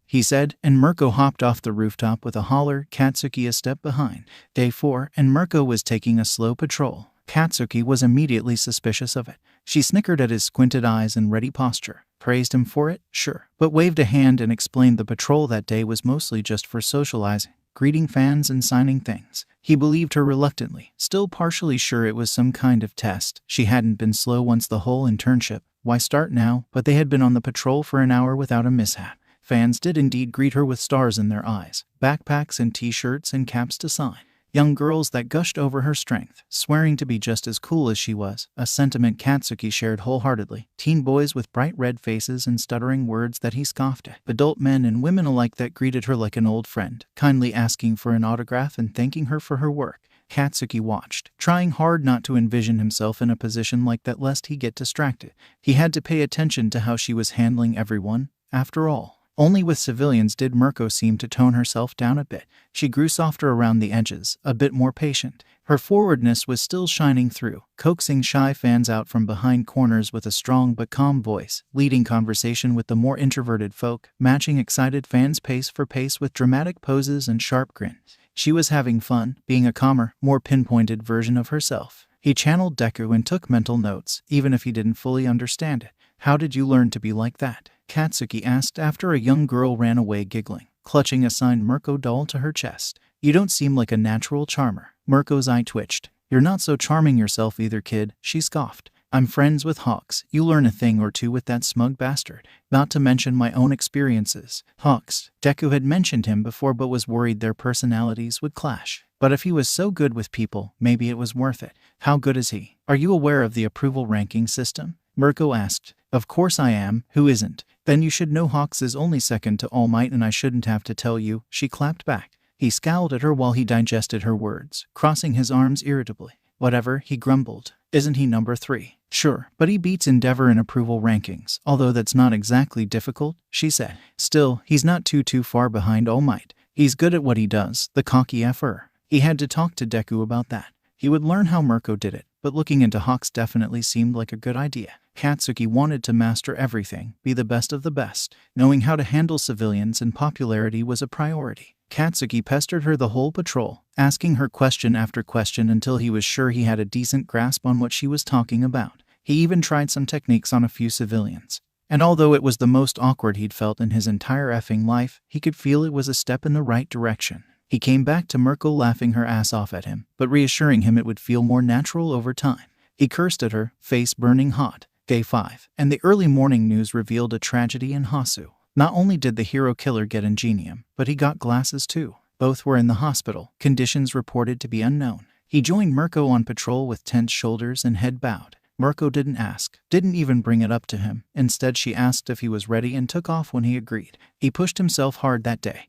he said, and Mirko hopped off the rooftop with a holler, Katsuki a step behind. Day 4, and Mirko was taking a slow patrol. Katsuki was immediately suspicious of it. She snickered at his squinted eyes and ready posture, praised him for it, sure, but waved a hand and explained the patrol that day was mostly just for socializing, greeting fans and signing things. He believed her reluctantly, still partially sure it was some kind of test. She hadn't been slow once the whole internship. Why start now? But they had been on the patrol for an hour without a mishap. Fans did indeed greet her with stars in their eyes, backpacks and t-shirts and caps to sign. Young girls that gushed over her strength, swearing to be just as cool as she was, a sentiment Katsuki shared wholeheartedly. Teen boys with bright red faces and stuttering words that he scoffed at. Adult men and women alike that greeted her like an old friend, kindly asking for an autograph and thanking her for her work. Katsuki watched, trying hard not to envision himself in a position like that lest he get distracted. He had to pay attention to how she was handling everyone, after all. Only with civilians did Mirko seem to tone herself down a bit. She grew softer around the edges, a bit more patient. Her forwardness was still shining through, coaxing shy fans out from behind corners with a strong but calm voice, leading conversation with the more introverted folk, matching excited fans pace for pace with dramatic poses and sharp grins. She was having fun, being a calmer, more pinpointed version of herself. He channeled Deku and took mental notes, even if he didn't fully understand it. "How did you learn to be like that?" Katsuki asked after a young girl ran away giggling, clutching a signed Mirko doll to her chest. "You don't seem like a natural charmer." Mirko's eye twitched. "You're not so charming yourself either, kid," she scoffed. "I'm friends with Hawks. You learn a thing or two with that smug bastard. Not to mention my own experiences." Hawks. Deku had mentioned him before but was worried their personalities would clash. But if he was so good with people, maybe it was worth it. "How good is he? Are you aware of the approval ranking system?" Mirko asked. Of course I am, who isn't? Then you should know Hawks is only second to All Might and I shouldn't have to tell you, she clapped back. He scowled at her while he digested her words, crossing his arms irritably. Whatever, he grumbled. Isn't he number 3? Sure, but he beats Endeavor in approval rankings, although that's not exactly difficult, she said. Still, he's not too far behind All Might. He's good at what he does, the cocky effer. He had to talk to Deku about that. He would learn how Mirko did it, but looking into Hawks definitely seemed like a good idea. Katsuki wanted to master everything, be the best of the best. Knowing how to handle civilians and popularity was a priority. Katsuki pestered her the whole patrol, asking her question after question until he was sure he had a decent grasp on what she was talking about. He even tried some techniques on a few civilians. And although it was the most awkward he'd felt in his entire effing life, he could feel it was a step in the right direction. He came back to Mirko laughing her ass off at him, but reassuring him it would feel more natural over time. He cursed at her, face burning hot. Day 5, and the early morning news revealed a tragedy in Hasu. Not only did the hero killer get Ingenium, but he got glasses too. Both were in the hospital, conditions reported to be unknown. He joined Mirko on patrol with tense shoulders and head bowed. Mirko didn't ask, didn't even bring it up to him. Instead, she asked if he was ready and took off when he agreed. He pushed himself hard that day.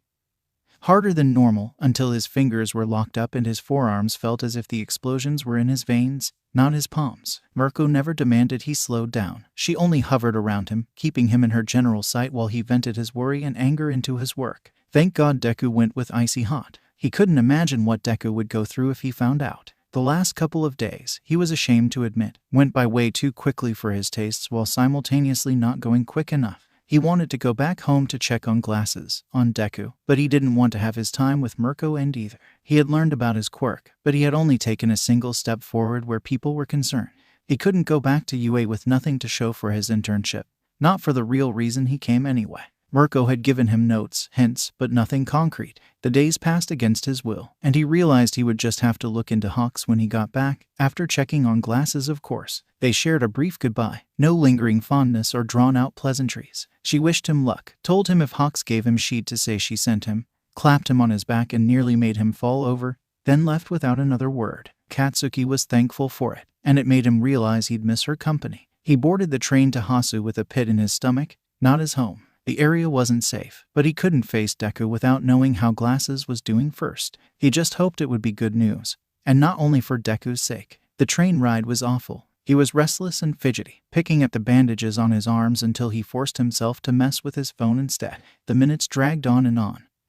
Harder than normal, until his fingers were locked up and his forearms felt as if the explosions were in his veins, not his palms. Mirko never demanded he slowed down. She only hovered around him, keeping him in her general sight while he vented his worry and anger into his work. Thank God Deku went with icy hot. He couldn't imagine what Deku would go through if he found out. The last couple of days, he was ashamed to admit, went by way too quickly for his tastes while simultaneously not going quick enough. He wanted to go back home to check on glasses, on Deku, but he didn't want to have his time with Mirko and either. He had learned about his quirk, but he had only taken a single step forward where people were concerned. He couldn't go back to UA with nothing to show for his internship. Not for the real reason he came anyway. Mirko had given him notes, hints, but nothing concrete. The days passed against his will, and he realized he would just have to look into Hawks when he got back, after checking on glasses of course. They shared a brief goodbye, no lingering fondness or drawn-out pleasantries. She wished him luck, told him if Hawks gave him sheet to say she sent him, clapped him on his back and nearly made him fall over, then left without another word. Katsuki was thankful for it, and it made him realize he'd miss her company. He boarded the train to Hasu with a pit in his stomach, not his home. The area wasn't safe, but he couldn't face Deku without knowing how Glasses was doing first. He just hoped it would be good news, and not only for Deku's sake. The train ride was awful. He was restless and fidgety, picking at the bandages on his arms until he forced himself to mess with his phone instead. The minutes dragged on,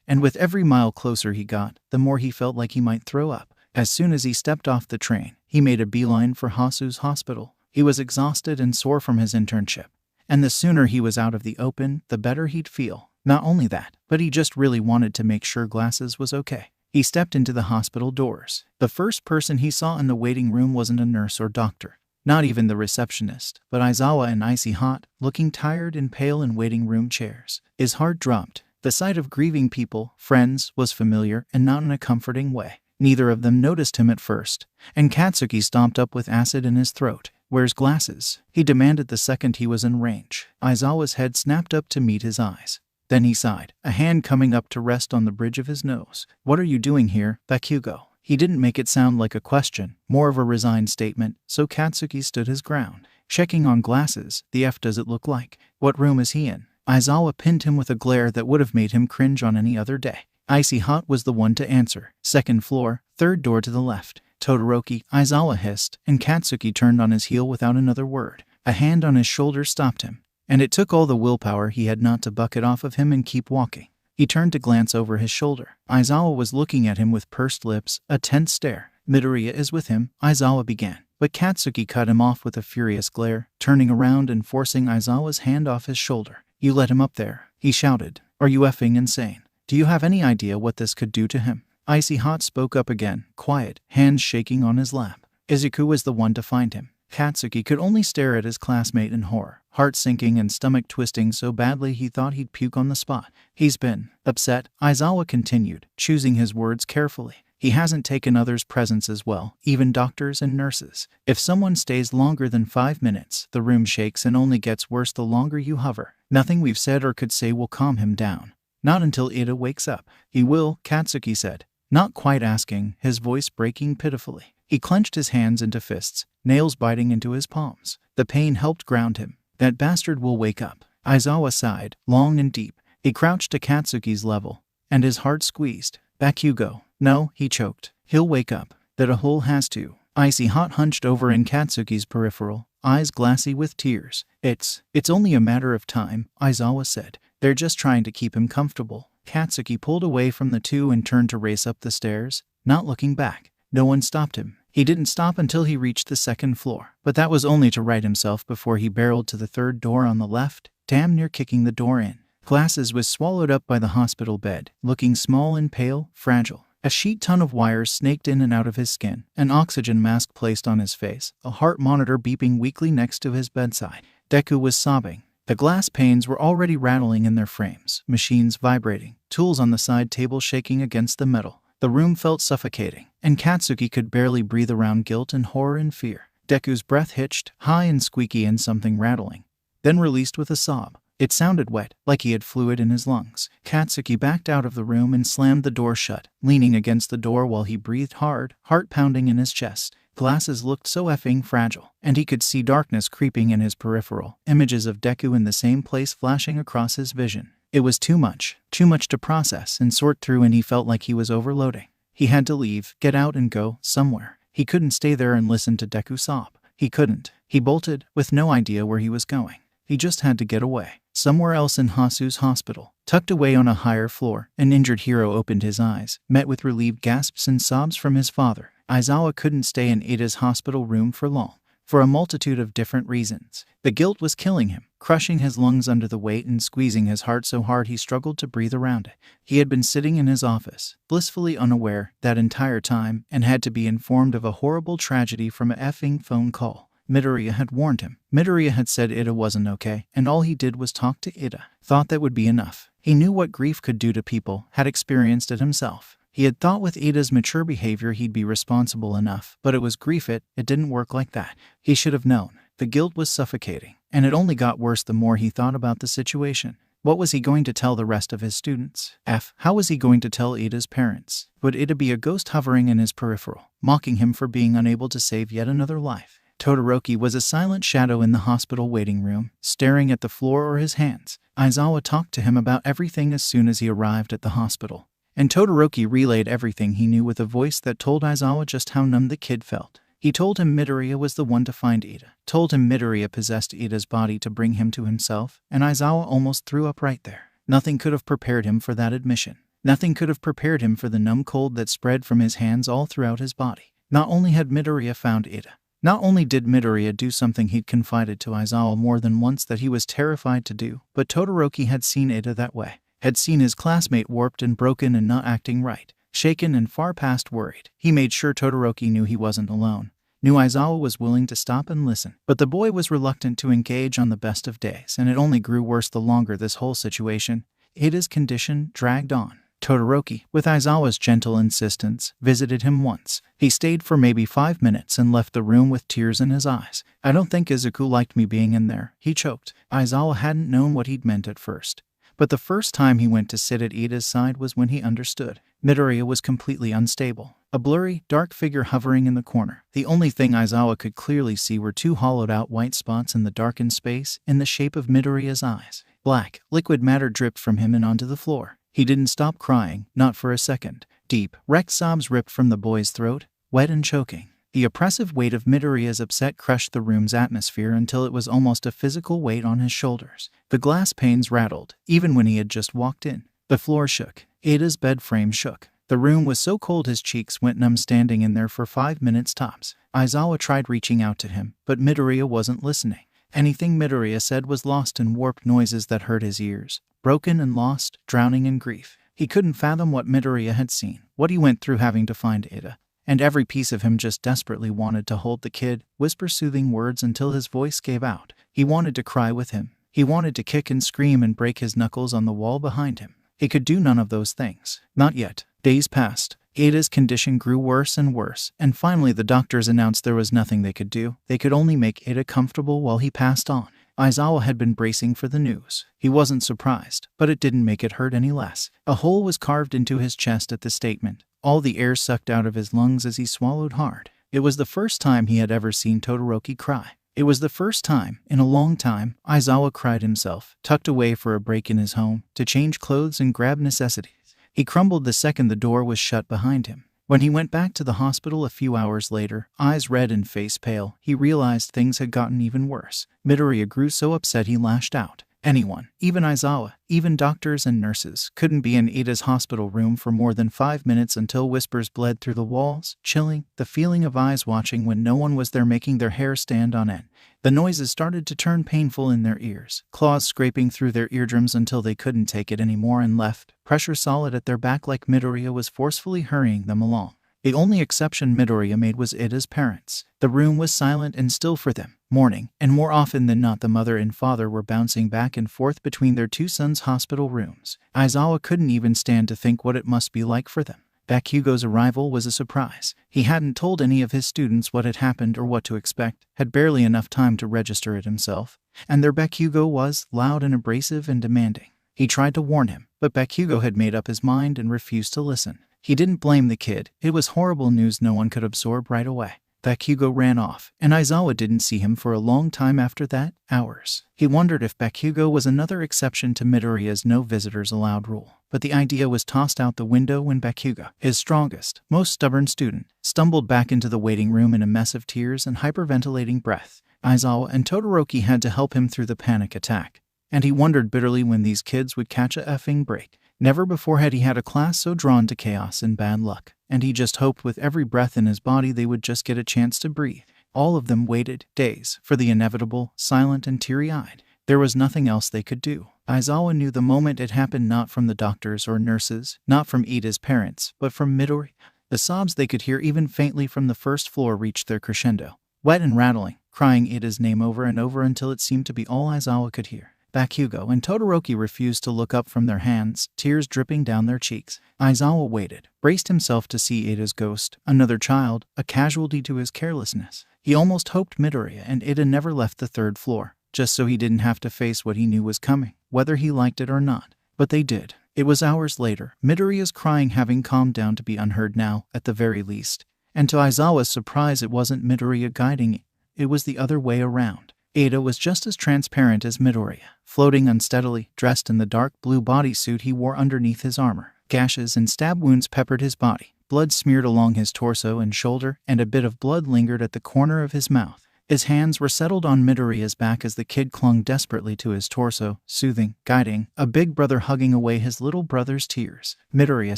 and with every mile closer he got, the more he felt like he might throw up. As soon as he stepped off the train, he made a beeline for Hasu's hospital. He was exhausted and sore from his internship, and the sooner he was out of the open, the better he'd feel. Not only that, but he just really wanted to make sure Glasses was okay. He stepped into the hospital doors. The first person he saw in the waiting room wasn't a nurse or doctor. Not even the receptionist, but Aizawa and Icy Hot, looking tired and pale in waiting room chairs. His heart dropped. The sight of grieving people, friends, was familiar and not in a comforting way. Neither of them noticed him at first, and Katsuki stomped up with acid in his throat. "Where's Glasses?" he demanded the second he was in range. Aizawa's head snapped up to meet his eyes. Then he sighed, a hand coming up to rest on the bridge of his nose. "What are you doing here, Bakugo?" He didn't make it sound like a question, more of a resigned statement, so Katsuki stood his ground. "Checking on Glasses. The F does it look like. What room is he in?" Aizawa pinned him with a glare that would have made him cringe on any other day. Icy Hot was the one to answer. "Second floor, third door to the left." "Todoroki," Aizawa hissed, and Katsuki turned on his heel without another word. A hand on his shoulder stopped him, and it took all the willpower he had not to buck it off of him and keep walking. He turned to glance over his shoulder. Aizawa was looking at him with pursed lips, a tense stare. "Midoriya is with him," Aizawa began, but Katsuki cut him off with a furious glare, turning around and forcing Aizawa's hand off his shoulder. "You let him up there," he shouted. "Are you effing insane? Do you have any idea what this could do to him?" Icy Hot spoke up again, quiet, hands shaking on his lap. "Izuku was the one to find him." Katsuki could only stare at his classmate in horror, heart sinking and stomach twisting so badly he thought he'd puke on the spot. "He's been upset," Aizawa continued, choosing his words carefully. "He hasn't taken others' presence as well, even doctors and nurses. If someone stays longer than 5 minutes, the room shakes and only gets worse the longer you hover. Nothing we've said or could say will calm him down. Not until Ida wakes up." "He will," Katsuki said, not quite asking, his voice breaking pitifully. He clenched his hands into fists, nails biting into his palms. The pain helped ground him. That bastard will wake up. Aizawa sighed, long and deep. He crouched to Katsuki's level, and his heart squeezed. Back you go. No, he choked. He'll wake up. That a hole has to. Icy hot hunched over in Katsuki's peripheral, eyes glassy with tears. It's only a matter of time, Aizawa said. They're just trying to keep him comfortable. Katsuki pulled away from the two and turned to race up the stairs, not looking back. No one stopped him. He didn't stop until he reached the second floor, but that was only to right himself before he barreled to the third door on the left, damn near kicking the door in. Glasses was swallowed up by the hospital bed, looking small and pale, fragile. A sheet ton of wires snaked in and out of his skin, an oxygen mask placed on his face, a heart monitor beeping weakly next to his bedside. Deku was sobbing. The glass panes were already rattling in their frames, machines vibrating, tools on the side table shaking against the metal. The room felt suffocating, and Katsuki could barely breathe around guilt and horror and fear. Deku's breath hitched, high and squeaky and something rattling, then released with a sob. It sounded wet, like he had fluid in his lungs. Katsuki backed out of the room and slammed the door shut, leaning against the door while he breathed hard, heart pounding in his chest. Glasses looked so effing fragile, and he could see darkness creeping in his peripheral, images of Deku in the same place flashing across his vision. It was too much to process and sort through, and he felt like he was overloading. He had to leave, get out and go, somewhere. He couldn't stay there and listen to Deku sob. He couldn't. He bolted, with no idea where he was going. He just had to get away. Somewhere else in Hasu's hospital. Tucked away on a higher floor, an injured hero opened his eyes, met with relieved gasps and sobs from his father. Aizawa couldn't stay in Ida's hospital room for long, for a multitude of different reasons. The guilt was killing him, crushing his lungs under the weight and squeezing his heart so hard he struggled to breathe around it. He had been sitting in his office, blissfully unaware, that entire time, and had to be informed of a horrible tragedy from a effing phone call. Midoriya had warned him. Midoriya had said Ida wasn't okay, and all he did was talk to Ida. Thought that would be enough. He knew what grief could do to people, had experienced it himself. He had thought with Ida's mature behavior he'd be responsible enough, but it was grief it didn't work like that. He should have known. The guilt was suffocating, and it only got worse the more he thought about the situation. What was he going to tell the rest of his students? How was he going to tell Ida's parents? Would Ida be a ghost hovering in his peripheral, mocking him for being unable to save yet another life? Todoroki was a silent shadow in the hospital waiting room, staring at the floor or his hands. Aizawa talked to him about everything as soon as he arrived at the hospital, and Todoroki relayed everything he knew with a voice that told Aizawa just how numb the kid felt. He told him Midoriya was the one to find Ida, told him Midoriya possessed Ida's body to bring him to himself, and Aizawa almost threw up right there. Nothing could have prepared him for that admission. Nothing could have prepared him for the numb cold that spread from his hands all throughout his body. Not only had Midoriya found Ida, not only did Midoriya do something he'd confided to Aizawa more than once that he was terrified to do, but Todoroki had seen Ida that way, had seen his classmate warped and broken and not acting right, shaken and far past worried. He made sure Todoroki knew he wasn't alone, knew Aizawa was willing to stop and listen. But the boy was reluctant to engage on the best of days, and it only grew worse the longer this whole situation, Ida's condition, dragged on. Todoroki, with Aizawa's gentle insistence, visited him once. He stayed for maybe 5 minutes and left the room with tears in his eyes. I don't think Izuku liked me being in there, he choked. Aizawa hadn't known what he'd meant at first, but the first time he went to sit at Ida's side was when he understood. Midoriya was completely unstable, a blurry, dark figure hovering in the corner. The only thing Aizawa could clearly see were two hollowed-out white spots in the darkened space, in the shape of Midoriya's eyes. Black, liquid matter dripped from him and onto the floor. He didn't stop crying, not for a second. Deep, wrecked sobs ripped from the boy's throat, wet and choking. The oppressive weight of Midoriya's upset crushed the room's atmosphere until it was almost a physical weight on his shoulders. The glass panes rattled, even when he had just walked in. The floor shook. Ida's bed frame shook. The room was so cold his cheeks went numb standing in there for 5 minutes tops. Aizawa tried reaching out to him, but Midoriya wasn't listening. Anything Midoriya said was lost in warped noises that hurt his ears. Broken and lost, drowning in grief. He couldn't fathom what Midoriya had seen, what he went through having to find Ida, and every piece of him just desperately wanted to hold the kid, whisper soothing words until his voice gave out. He wanted to cry with him. He wanted to kick and scream and break his knuckles on the wall behind him. He could do none of those things. Not yet. Days passed. Ida's condition grew worse and worse, and finally the doctors announced there was nothing they could do. They could only make Ida comfortable while he passed on. Aizawa had been bracing for the news. He wasn't surprised, but it didn't make it hurt any less. A hole was carved into his chest at the statement, all the air sucked out of his lungs as he swallowed hard. It was the first time he had ever seen Todoroki cry. It was the first time, in a long time, Aizawa cried himself, tucked away for a break in his home, to change clothes and grab necessities. He crumbled the second the door was shut behind him. When he went back to the hospital a few hours later, eyes red and face pale, he realized things had gotten even worse. Midoriya grew so upset he lashed out. Anyone, even Aizawa, even doctors and nurses, couldn't be in Ida's hospital room for more than 5 minutes until whispers bled through the walls, chilling, the feeling of eyes watching when no one was there making their hair stand on end. The noises started to turn painful in their ears, claws scraping through their eardrums until they couldn't take it anymore and left, pressure solid at their back like Midoriya was forcefully hurrying them along. The only exception Midoriya made was Ida's parents. The room was silent and still for them, mourning, and more often than not the mother and father were bouncing back and forth between their two sons' hospital rooms. Aizawa couldn't even stand to think what it must be like for them. Bakugo's arrival was a surprise. He hadn't told any of his students what had happened or what to expect, had barely enough time to register it himself, and their Bakugo was loud and abrasive and demanding. He tried to warn him, but Bakugo had made up his mind and refused to listen. He didn't blame the kid. It was horrible news no one could absorb right away. Bakugo ran off, and Aizawa didn't see him for a long time after that, hours. He wondered if Bakugo was another exception to Midoriya's no visitors allowed rule. But the idea was tossed out the window when Bakugo, his strongest, most stubborn student, stumbled back into the waiting room in a mess of tears and hyperventilating breath. Aizawa and Todoroki had to help him through the panic attack, and he wondered bitterly when these kids would catch a effing break. Never before had he had a class so drawn to chaos and bad luck, and he just hoped with every breath in his body they would just get a chance to breathe. All of them waited, days, for the inevitable, silent and teary-eyed. There was nothing else they could do. Aizawa knew the moment it happened, not from the doctors or nurses, not from Ida's parents, but from Midori. The sobs they could hear even faintly from the first floor reached their crescendo, wet and rattling, crying Ida's name over and over until it seemed to be all Aizawa could hear. Bakugo and Todoroki refused to look up from their hands, tears dripping down their cheeks. Aizawa waited, braced himself to see Ida's ghost, another child, a casualty to his carelessness. He almost hoped Midoriya and Ida never left the third floor, just so he didn't have to face what he knew was coming, whether he liked it or not. But they did. It was hours later, Midoriya's crying having calmed down to be unheard now, at the very least. And to Aizawa's surprise, it wasn't Midoriya guiding it was the other way around. Ida was just as transparent as Midoriya, floating unsteadily, dressed in the dark blue bodysuit he wore underneath his armor. Gashes and stab wounds peppered his body, blood smeared along his torso and shoulder, and a bit of blood lingered at the corner of his mouth. His hands were settled on Midoriya's back as the kid clung desperately to his torso, soothing, guiding, a big brother hugging away his little brother's tears. Midoriya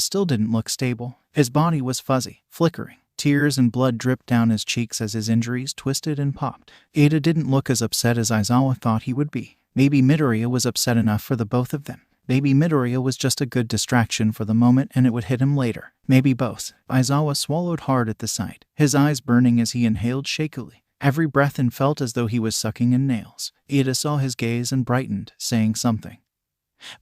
still didn't look stable. His body was fuzzy, flickering. Tears and blood dripped down his cheeks as his injuries twisted and popped. Ida didn't look as upset as Aizawa thought he would be. Maybe Midoriya was upset enough for the both of them. Maybe Midoriya was just a good distraction for the moment and it would hit him later. Maybe both. Aizawa swallowed hard at the sight, his eyes burning as he inhaled shakily. Every breath and felt as though he was sucking in nails. Ida saw his gaze and brightened, saying something.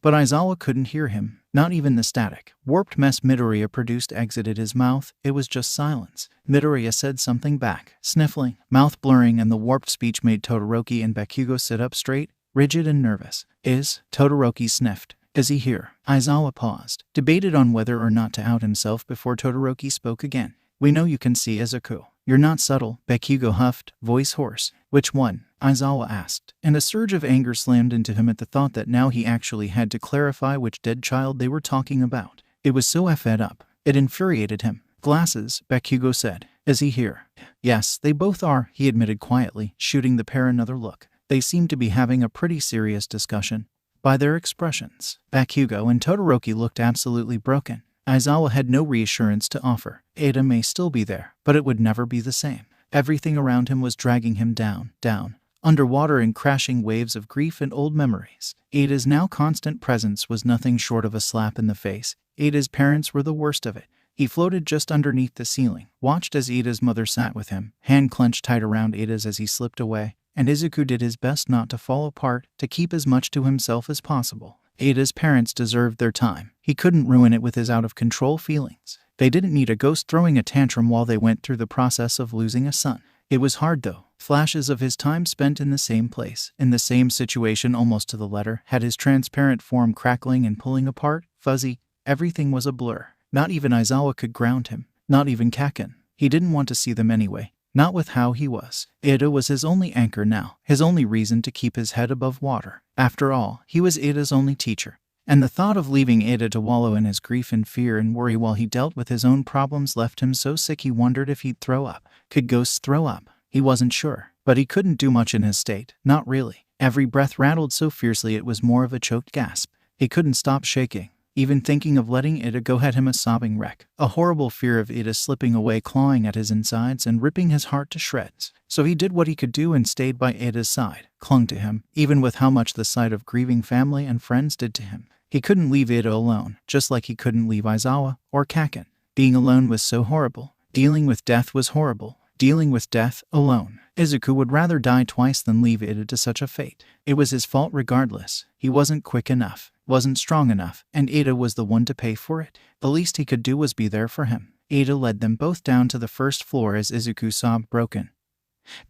But Aizawa couldn't hear him. Not even the static, warped mess Midoriya produced exited his mouth. It was just silence. Midoriya said something back, sniffling, mouth blurring, and the warped speech made Todoroki and Bakugo sit up straight, rigid and nervous. Todoroki sniffed. Is he here? Aizawa paused, debated on whether or not to out himself before Todoroki spoke again. We know you can see Izuku. You're not subtle, Bakugo huffed, voice hoarse. Which one? Aizawa asked, and a surge of anger slammed into him at the thought that now he actually had to clarify which dead child they were talking about. It was so effed up. It infuriated him. Glasses, Bakugo said. Is he here? Yes, they both are, he admitted quietly, shooting the pair another look. They seemed to be having a pretty serious discussion. By their expressions, Bakugo and Todoroki looked absolutely broken. Aizawa had no reassurance to offer. Ida may still be there, but it would never be the same. Everything around him was dragging him down, underwater in crashing waves of grief and old memories. Ida's now constant presence was nothing short of a slap in the face. Ida's parents were the worst of it. He floated just underneath the ceiling, watched as Ida's mother sat with him, hand clenched tight around Ida's as he slipped away, and Izuku did his best not to fall apart, to keep as much to himself as possible. Ida's parents deserved their time. He couldn't ruin it with his out-of-control feelings. They didn't need a ghost throwing a tantrum while they went through the process of losing a son. It was hard though. Flashes of his time spent in the same place, in the same situation almost to the letter, had his transparent form crackling and pulling apart, fuzzy. Everything was a blur. Not even Aizawa could ground him. Not even Kaken. He didn't want to see them anyway. Not with how he was. Ada was his only anchor now, his only reason to keep his head above water. After all, he was Ada's only teacher. And the thought of leaving Ada to wallow in his grief and fear and worry while he dealt with his own problems left him so sick he wondered if he'd throw up. Could ghosts throw up? He wasn't sure. But he couldn't do much in his state. Not really. Every breath rattled so fiercely it was more of a choked gasp. He couldn't stop shaking. Even thinking of letting Ada go had him a sobbing wreck. A horrible fear of Ada slipping away, clawing at his insides and ripping his heart to shreds. So he did what he could do and stayed by Ada's side, clung to him, even with how much the sight of grieving family and friends did to him. He couldn't leave Ada alone, just like he couldn't leave Aizawa or Kaken. Being alone was so horrible. Dealing with death was horrible. Dealing with death alone. Izuku would rather die twice than leave Ada to such a fate. It was his fault regardless. He wasn't quick enough, wasn't strong enough, and Ada was the one to pay for it. The least he could do was be there for him. Ada led them both down to the first floor as Izuku sobbed broken,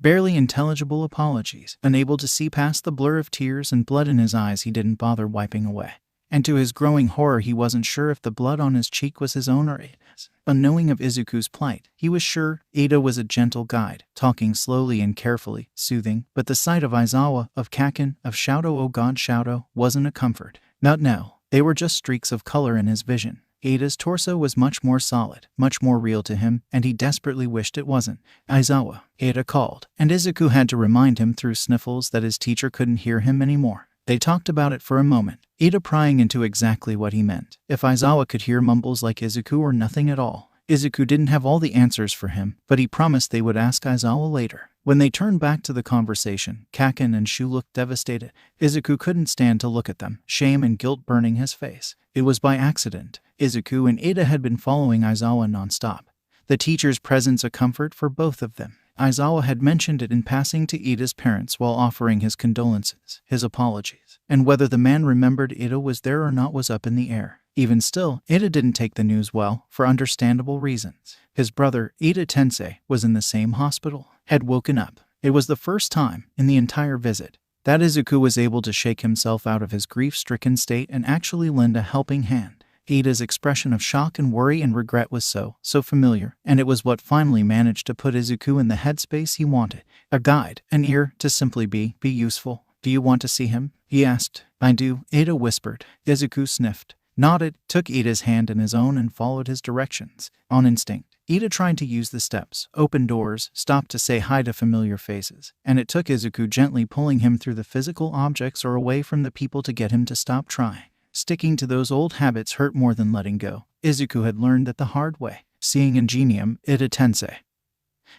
barely intelligible apologies. Unable to see past the blur of tears and blood in his eyes, he didn't bother wiping away. And to his growing horror, he wasn't sure if the blood on his cheek was his own or Ada's. Unknowing of Izuku's plight, he was sure Ada was a gentle guide, talking slowly and carefully, soothing, but the sight of Aizawa, of Kaken, of Shadow, oh God Shadow, wasn't a comfort. Not now. They were just streaks of color in his vision. Ada's torso was much more solid, much more real to him, and he desperately wished it wasn't. Aizawa, Ada called, and Izuku had to remind him through sniffles that his teacher couldn't hear him anymore. They talked about it for a moment, Ada prying into exactly what he meant. If Aizawa could hear mumbles like Izuku or nothing at all. Izuku didn't have all the answers for him, but he promised they would ask Aizawa later. When they turned back to the conversation, Kaken and Shu looked devastated. Izuku couldn't stand to look at them, shame and guilt burning his face. It was by accident. Izuku and Ada had been following Aizawa nonstop. The teacher's presence a comfort for both of them. Aizawa had mentioned it in passing to Ada's parents while offering his condolences, his apologies. And whether the man remembered Ada was there or not was up in the air. Even still, Ada didn't take the news well, for understandable reasons. His brother, Ida Tensei, was in the same hospital, had woken up. It was the first time, in the entire visit, that Izuku was able to shake himself out of his grief-stricken state and actually lend a helping hand. Ada's expression of shock and worry and regret was so familiar, and it was what finally managed to put Izuku in the headspace he wanted. A guide, an ear, to simply be useful. Do you want to see him? He asked. I do, Ada whispered. Izuku sniffed, nodded, took Ada's hand in his own and followed his directions. On instinct, Ada tried to use the steps, open doors, stopped to say hi to familiar faces, and it took Izuku gently pulling him through the physical objects or away from the people to get him to stop trying. Sticking to those old habits hurt more than letting go. Izuku had learned that the hard way. Seeing Ingenium, Ida Tensei,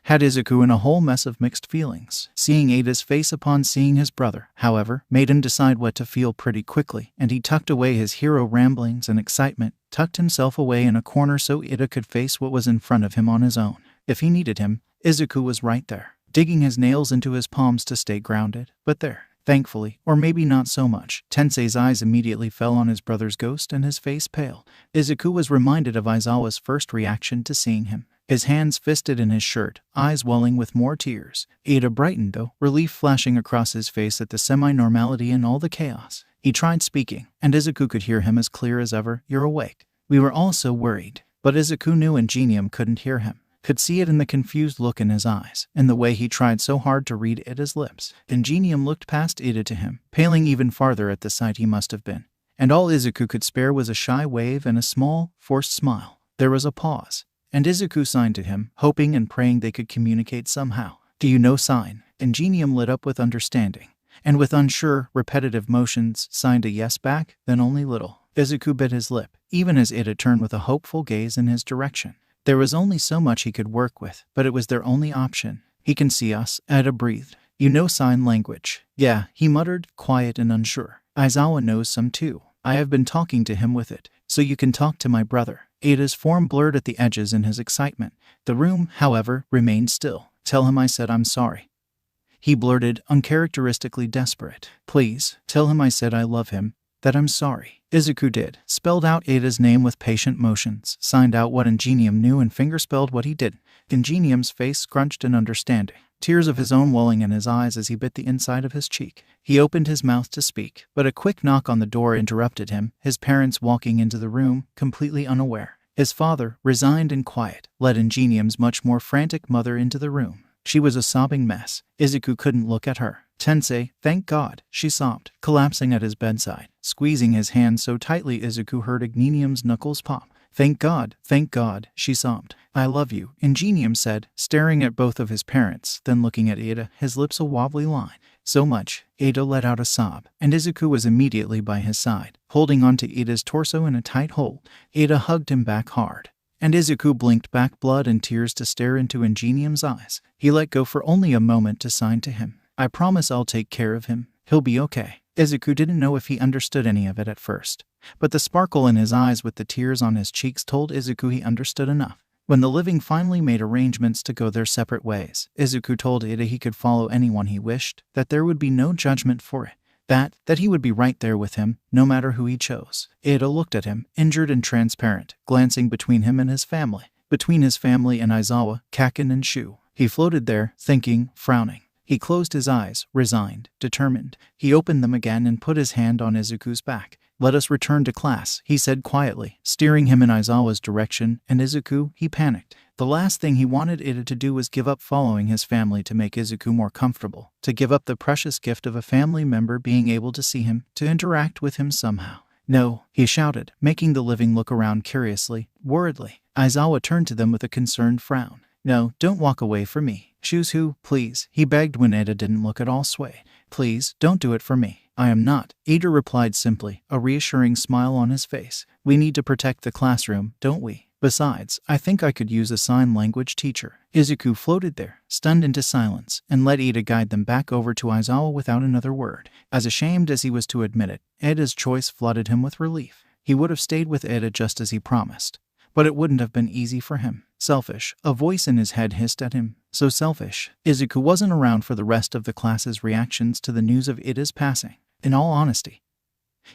had Izuku in a whole mess of mixed feelings. Seeing Ada's face upon seeing his brother, however, made him decide what to feel pretty quickly, and he tucked away his hero ramblings and excitement, tucked himself away in a corner so Ida could face what was in front of him on his own. If he needed him, Izuku was right there, digging his nails into his palms to stay grounded, but there. Thankfully, or maybe not so much, Tensei's eyes immediately fell on his brother's ghost and his face paled. Izuku was reminded of Aizawa's first reaction to seeing him. His hands fisted in his shirt, eyes welling with more tears. Ada brightened though, relief flashing across his face at the semi-normality in all the chaos. He tried speaking, and Izuku could hear him as clear as ever. You're awake. We were all so worried. But Izuku knew Ingenium couldn't hear him. Could see it in the confused look in his eyes, and the way he tried so hard to read Ida's lips. Ingenium looked past Ida to him, paling even farther at the sight he must have been. And all Izuku could spare was a shy wave and a small, forced smile. There was a pause, and Izuku signed to him, hoping and praying they could communicate somehow. Do you know sign? Ingenium lit up with understanding, and with unsure, repetitive motions, signed a yes back, then only little. Izuku bit his lip, even as Ida turned with a hopeful gaze in his direction. There was only so much he could work with, but it was their only option. He can see us, Ada breathed. You know sign language? Yeah, he muttered, quiet and unsure. Aizawa knows some too. I have been talking to him with it, so you can talk to my brother. Ada's form blurred at the edges in his excitement. The room, however, remained still. Tell him I said I'm sorry. He blurted, uncharacteristically desperate. Please, tell him I said I love him, that I'm sorry. Izuku did, spelled out Ada's name with patient motions, signed out what Ingenium knew and fingerspelled what he didn't. Ingenium's face scrunched in understanding, tears of his own welling in his eyes as he bit the inside of his cheek. He opened his mouth to speak, but a quick knock on the door interrupted him, his parents walking into the room, completely unaware. His father, resigned and quiet, led Ingenium's much more frantic mother into the room. She was a sobbing mess. Izuku couldn't look at her. Tensei, thank God, she sobbed, collapsing at his bedside. Squeezing his hand so tightly Izuku heard Ingenium's knuckles pop. Thank God, she sobbed. I love you, Ingenium said, staring at both of his parents, then looking at Ada, his lips a wobbly line. So much. Ada let out a sob, and Izuku was immediately by his side, holding onto Ada's torso in a tight hold. Ada hugged him back hard, and Izuku blinked back blood and tears to stare into Ingenium's eyes. He let go for only a moment to sign to him. I promise I'll take care of him. He'll be okay. Izuku didn't know if he understood any of it at first, but the sparkle in his eyes with the tears on his cheeks told Izuku he understood enough. When the living finally made arrangements to go their separate ways, Izuku told Ada he could follow anyone he wished, that there would be no judgment for it, that he would be right there with him, no matter who he chose. Ada looked at him, injured and transparent, glancing between him and his family, between his family and Aizawa, Kaken and Shu. He floated there, thinking, frowning. He closed his eyes, resigned, determined. He opened them again and put his hand on Izuku's back. Let us return to class, he said quietly, steering him in Aizawa's direction, and Izuku, he panicked. The last thing he wanted Ada to do was give up following his family to make Izuku more comfortable, to give up the precious gift of a family member being able to see him, to interact with him somehow. No, he shouted, making the living look around curiously, worriedly. Aizawa turned to them with a concerned frown. No, don't walk away from me. Shuzu, please, he begged when Ada didn't look at all swayed. Please, don't do it for me. I am not, Ada replied simply, a reassuring smile on his face. We need to protect the classroom, don't we? Besides, I think I could use a sign language teacher. Izuku floated there, stunned into silence, and let Ada guide them back over to Aizawa without another word. As ashamed as he was to admit it, Ada's choice flooded him with relief. He would have stayed with Ada just as he promised, but it wouldn't have been easy for him. Selfish, a voice in his head hissed at him. So selfish. Izuku wasn't around for the rest of the class's reactions to the news of Ada's passing. In all honesty,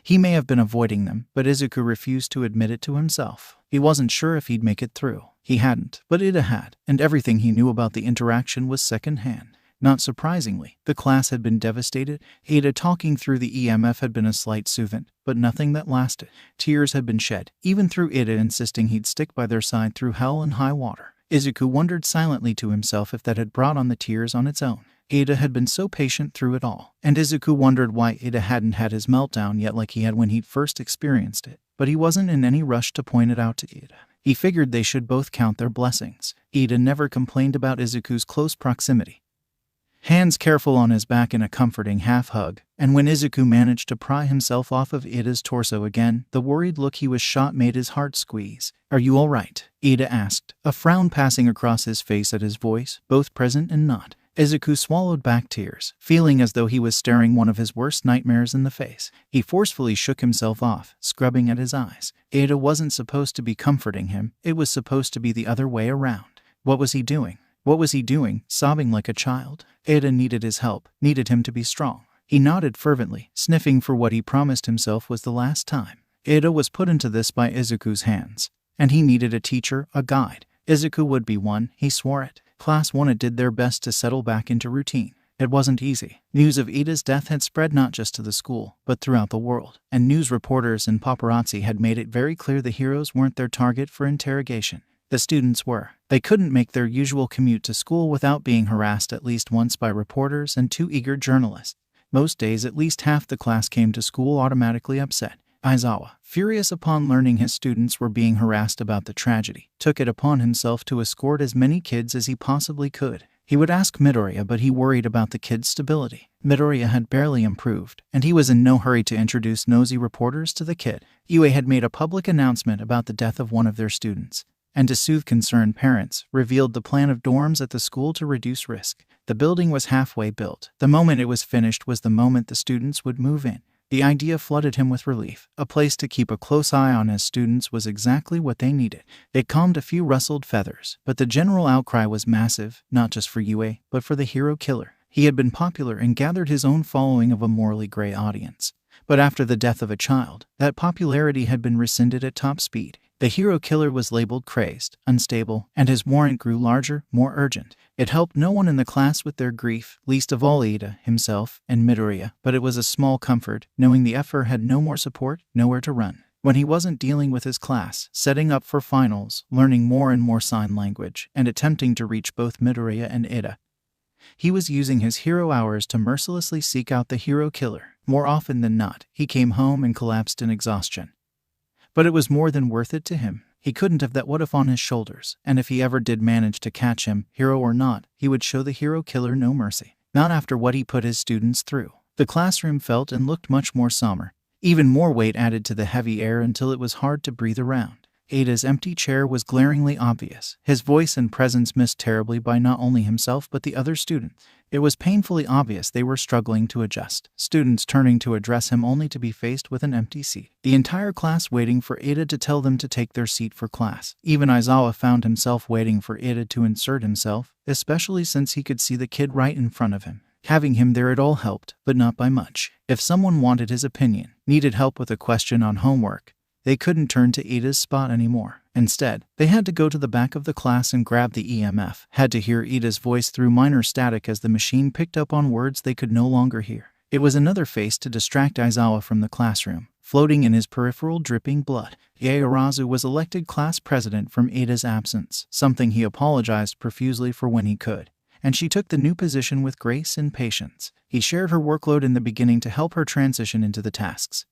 he may have been avoiding them, but Izuku refused to admit it to himself. He wasn't sure if he'd make it through. He hadn't, but Ada had, and everything he knew about the interaction was secondhand. Not surprisingly, the class had been devastated. Ada talking through the EMF had been a slight soothing, but nothing that lasted. Tears had been shed, even through Ada insisting he'd stick by their side through hell and high water. Izuku wondered silently to himself if that had brought on the tears on its own. Ada had been so patient through it all, and Izuku wondered why Ada hadn't had his meltdown yet like he had when he'd first experienced it. But he wasn't in any rush to point it out to Ada. He figured they should both count their blessings. Ada never complained about Izuku's close proximity, hands careful on his back in a comforting half-hug, and when Izuku managed to pry himself off of Ada's torso again, the worried look he was shot made his heart squeeze. Are you all right? Ada asked, a frown passing across his face at his voice, both present and not. Izuku swallowed back tears, feeling as though he was staring one of his worst nightmares in the face. He forcefully shook himself off, scrubbing at his eyes. Ada wasn't supposed to be comforting him, it was supposed to be the other way around. What was he doing? What was he doing, sobbing like a child? Ada needed his help, needed him to be strong. He nodded fervently, sniffing for what he promised himself was the last time. Ada was put into this by Izuku's hands, and he needed a teacher, a guide. Izuku would be one, he swore it. Class 1 did their best to settle back into routine. It wasn't easy. News of Ada's death had spread not just to the school, but throughout the world, and news reporters and paparazzi had made it very clear the heroes weren't their target for interrogation. The students were. They couldn't make their usual commute to school without being harassed at least once by reporters and 2 eager journalists. Most days at least half the class came to school automatically upset. Aizawa, furious upon learning his students were being harassed about the tragedy, took it upon himself to escort as many kids as he possibly could. He would ask Midoriya, but he worried about the kids' stability. Midoriya had barely improved, and he was in no hurry to introduce nosy reporters to the kid. UA had made a public announcement about the death of one of their students, and to soothe concerned parents, revealed the plan of dorms at the school to reduce risk. The building was halfway built. The moment it was finished was the moment the students would move in. The idea flooded him with relief. A place to keep a close eye on his students was exactly what they needed. It calmed a few rustled feathers, but the general outcry was massive, not just for UA, but for the hero killer. He had been popular and gathered his own following of a morally gray audience. But after the death of a child, that popularity had been rescinded at top speed. The hero killer was labeled crazed, unstable, and his warrant grew larger, more urgent. It helped no one in the class with their grief, least of all Ida, himself, and Midoriya, but it was a small comfort, knowing the FR had no more support, nowhere to run. When he wasn't dealing with his class, setting up for finals, learning more and more sign language, and attempting to reach both Midoriya and Ida, He was using his hero hours to mercilessly seek out the hero killer. More often than not, he came home and collapsed in exhaustion. But it was more than worth it to him. He couldn't have that what if on his shoulders, and if he ever did manage to catch him, hero or not, he would show the hero killer no mercy. Not after what he put his students through. The classroom felt and looked much more somber. Even more weight added to the heavy air until it was hard to breathe around. Ada's empty chair was glaringly obvious. His voice and presence missed terribly by not only himself but the other students. It was painfully obvious they were struggling to adjust. Students turning to address him only to be faced with an empty seat. The entire class waiting for Ada to tell them to take their seat for class. Even Aizawa found himself waiting for Ada to insert himself, especially since he could see the kid right in front of him. Having him there at all helped, but not by much. If someone wanted his opinion, needed help with a question on homework, they couldn't turn to Ida's spot anymore. Instead, they had to go to the back of the class and grab the EMF, had to hear Ida's voice through minor static as the machine picked up on words they could no longer hear. It was another face to distract Aizawa from the classroom, floating in his peripheral dripping blood. Yaoyorozu was elected class president from Ida's absence, something he apologized profusely for when he could, and she took the new position with grace and patience. He shared her workload in the beginning to help her transition into the tasks.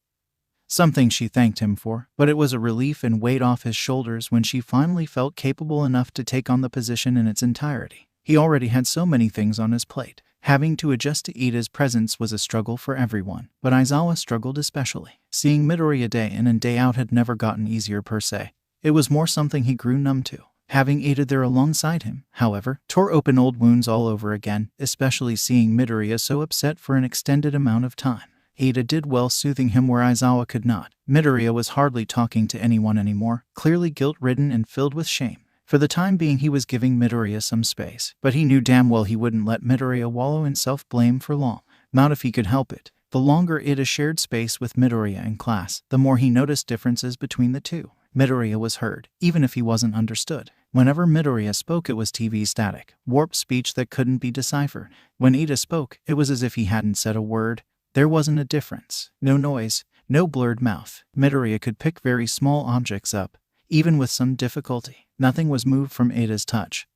Something she thanked him for, but it was a relief and weight off his shoulders when she finally felt capable enough to take on the position in its entirety. He already had so many things on his plate. Having to adjust to Ida's presence was a struggle for everyone, but Aizawa struggled especially. Seeing Midoriya day in and day out had never gotten easier per se. It was more something he grew numb to. Having Ada there alongside him, however, tore open old wounds all over again, especially seeing Midoriya so upset for an extended amount of time. Ada did well soothing him where Aizawa could not. Midoriya was hardly talking to anyone anymore, clearly guilt-ridden and filled with shame. For the time being he was giving Midoriya some space, but he knew damn well he wouldn't let Midoriya wallow in self-blame for long. Not if he could help it. The longer Ada shared space with Midoriya in class, the more he noticed differences between the two. Midoriya was heard, even if he wasn't understood. Whenever Midoriya spoke it was TV static, warped speech that couldn't be deciphered. When Ada spoke, it was as if he hadn't said a word. There wasn't a difference. No noise, no blurred mouth. Midoriya could pick very small objects up, even with some difficulty. Nothing was moved from Ada's touch.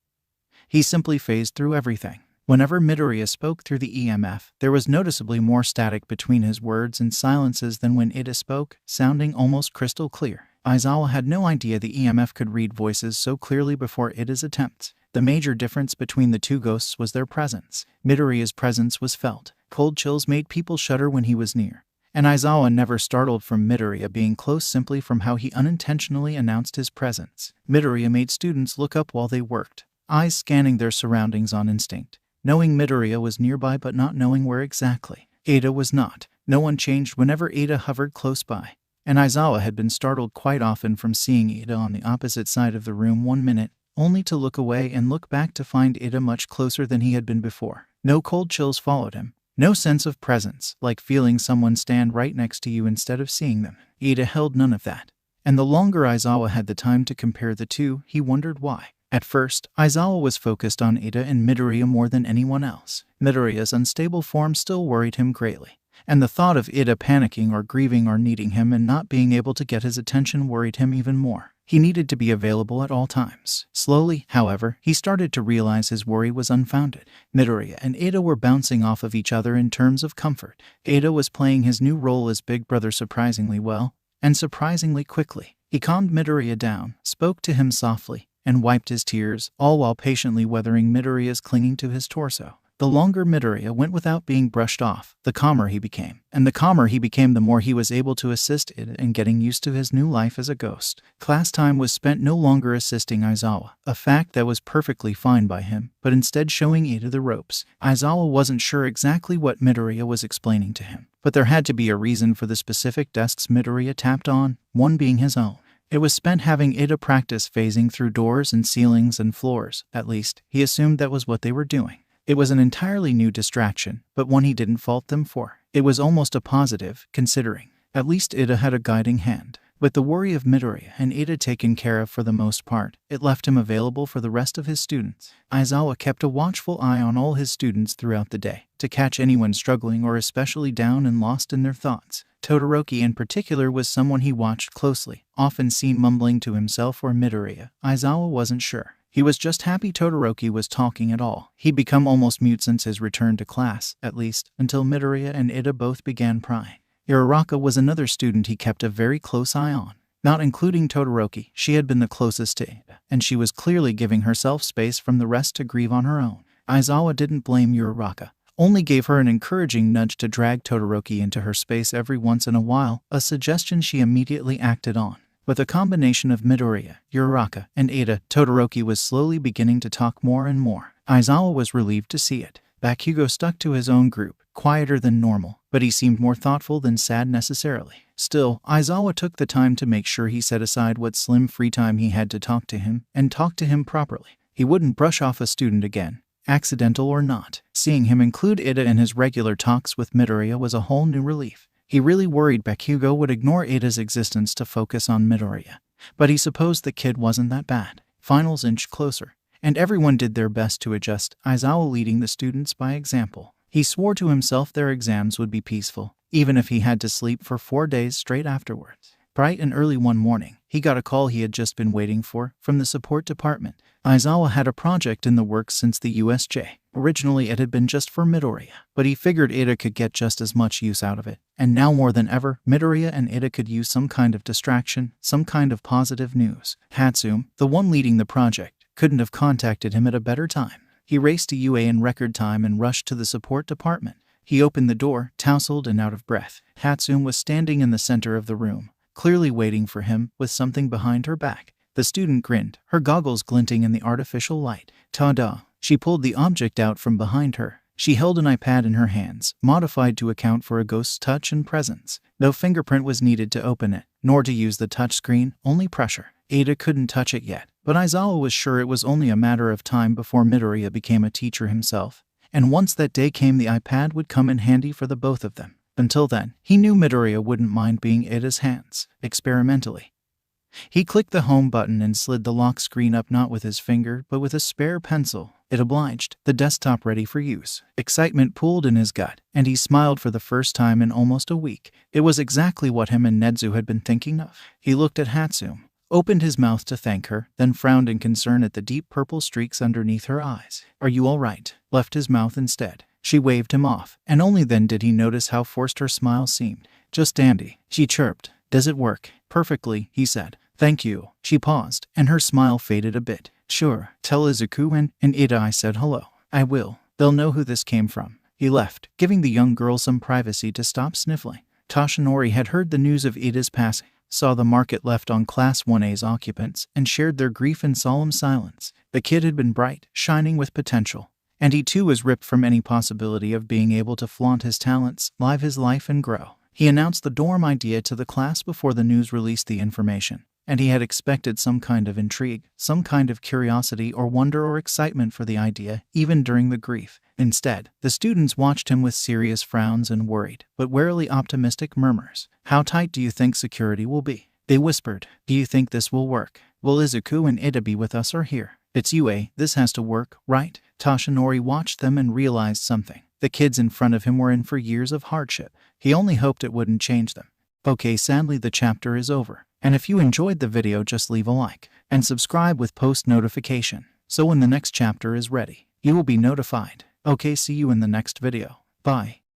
He simply phased through everything. Whenever Midoriya spoke through the EMF, there was noticeably more static between his words and silences than when Ada spoke, sounding almost crystal clear. Aizawa had no idea the EMF could read voices so clearly before Ada's attempts. The major difference between the two ghosts was their presence. Midoriya's presence was felt. Cold chills made people shudder when he was near, and Aizawa never startled from Midoriya being close simply from how he unintentionally announced his presence. Midoriya made students look up while they worked, eyes scanning their surroundings on instinct, knowing Midoriya was nearby but not knowing where exactly. Ada was not. No one changed whenever Ada hovered close by, and Aizawa had been startled quite often from seeing Ada on the opposite side of the room 1 minute, only to look away and look back to find Ada much closer than he had been before. No cold chills followed him. No sense of presence, like feeling someone stand right next to you instead of seeing them. Ada held none of that. And the longer Aizawa had the time to compare the two, he wondered why. At first, Aizawa was focused on Ada and Midoriya more than anyone else. Midoriya's unstable form still worried him greatly, and the thought of Ada panicking or grieving or needing him and not being able to get his attention worried him even more. He needed to be available at all times. Slowly, however, he started to realize his worry was unfounded. Midoriya and Ada were bouncing off of each other in terms of comfort. Ada was playing his new role as Big Brother surprisingly well, and surprisingly quickly. He calmed Midoriya down, spoke to him softly, and wiped his tears, all while patiently weathering Midoriya's clinging to his torso. The longer Midoriya went without being brushed off, the calmer he became. And the calmer he became, the more he was able to assist Ida in getting used to his new life as a ghost. Class time was spent no longer assisting Aizawa, a fact that was perfectly fine by him, but instead showing Ida the ropes. Aizawa wasn't sure exactly what Midoriya was explaining to him, but there had to be a reason for the specific desks Midoriya tapped on, one being his own. It was spent having Ida practice phasing through doors and ceilings and floors. At least, he assumed that was what they were doing. It was an entirely new distraction, but one he didn't fault them for. It was almost a positive, considering. At least Ida had a guiding hand. With the worry of Midoriya and Ida taken care of for the most part, it left him available for the rest of his students. Aizawa kept a watchful eye on all his students throughout the day, to catch anyone struggling or especially down and lost in their thoughts. Todoroki in particular was someone he watched closely, often seen mumbling to himself or Midoriya. Aizawa wasn't sure. He was just happy Todoroki was talking at all. He'd become almost mute since his return to class, at least, until Midoriya and Ida both began prying. Uraraka was another student he kept a very close eye on. Not including Todoroki, she had been the closest to Ida, and she was clearly giving herself space from the rest to grieve on her own. Aizawa didn't blame Uraraka, only gave her an encouraging nudge to drag Todoroki into her space every once in a while, a suggestion she immediately acted on. With a combination of Midoriya, Uraraka, and Ida, Todoroki was slowly beginning to talk more and more. Aizawa was relieved to see it. Bakugo stuck to his own group, quieter than normal, but he seemed more thoughtful than sad necessarily. Still, Aizawa took the time to make sure he set aside what slim free time he had to talk to him, and talk to him properly. He wouldn't brush off a student again, accidental or not. Seeing him include Ida in his regular talks with Midoriya was a whole new relief. He really worried Bakugo would ignore Ida's existence to focus on Midoriya, but he supposed the kid wasn't that bad. Finals inched closer, and everyone did their best to adjust, Aizawa leading the students by example. He swore to himself their exams would be peaceful, even if he had to sleep for 4 days straight afterwards. Bright and early one morning, he got a call he had just been waiting for from the support department. Aizawa had a project in the works since the USJ. Originally it had been just for Midoriya, but he figured Ida could get just as much use out of it. And now more than ever, Midoriya and Ida could use some kind of distraction, some kind of positive news. Hatsune, the one leading the project, couldn't have contacted him at a better time. He raced to UA in record time and rushed to the support department. He opened the door, tousled and out of breath. Hatsune was standing in the center of the room, clearly waiting for him, with something behind her back. The student grinned, her goggles glinting in the artificial light. Ta-da! She pulled the object out from behind her. She held an iPad in her hands, modified to account for a ghost's touch and presence. No fingerprint was needed to open it, nor to use the touchscreen, only pressure. Ada couldn't touch it yet, but Aizawa was sure it was only a matter of time before Midoriya became a teacher himself. And once that day came, the iPad would come in handy for the both of them. Until then, he knew Midoriya wouldn't mind being Ida's hands, experimentally. He clicked the home button and slid the lock screen up not with his finger, but with a spare pencil. It obliged, the desktop ready for use. Excitement pooled in his gut, and he smiled for the first time in almost a week. It was exactly what him and Nezu had been thinking of. He looked at Hatsune, opened his mouth to thank her, then frowned in concern at the deep purple streaks underneath her eyes. "Are you all right?" Left his mouth instead. She waved him off, and only then did he notice how forced her smile seemed. "Just dandy," she chirped. "Does it work?" "Perfectly," he said. "Thank you." She paused, and her smile faded a bit. "Sure. Tell Izuku and Ida I said hello." "I will. They'll know who this came from." He left, giving the young girl some privacy to stop sniffling. Toshinori had heard the news of Ida's passing, saw the market left on Class 1A's occupants, and shared their grief in solemn silence. The kid had been bright, shining with potential, and he too was ripped from any possibility of being able to flaunt his talents, live his life and grow. He announced the dorm idea to the class before the news released the information, and he had expected some kind of intrigue, some kind of curiosity or wonder or excitement for the idea, even during the grief. Instead, the students watched him with serious frowns and worried, but warily optimistic murmurs. "How tight do you think security will be?" They whispered. "Do you think this will work? Will Izuku and Ida be with us or here?" "It's UA, this has to work, right?" Toshinori watched them and realized something. The kids in front of him were in for years of hardship. He only hoped it wouldn't change them. Okay, sadly the chapter is over. And if you enjoyed the video, just leave a like and subscribe with post notification, so when the next chapter is ready, you will be notified. Okay, see you in the next video. Bye.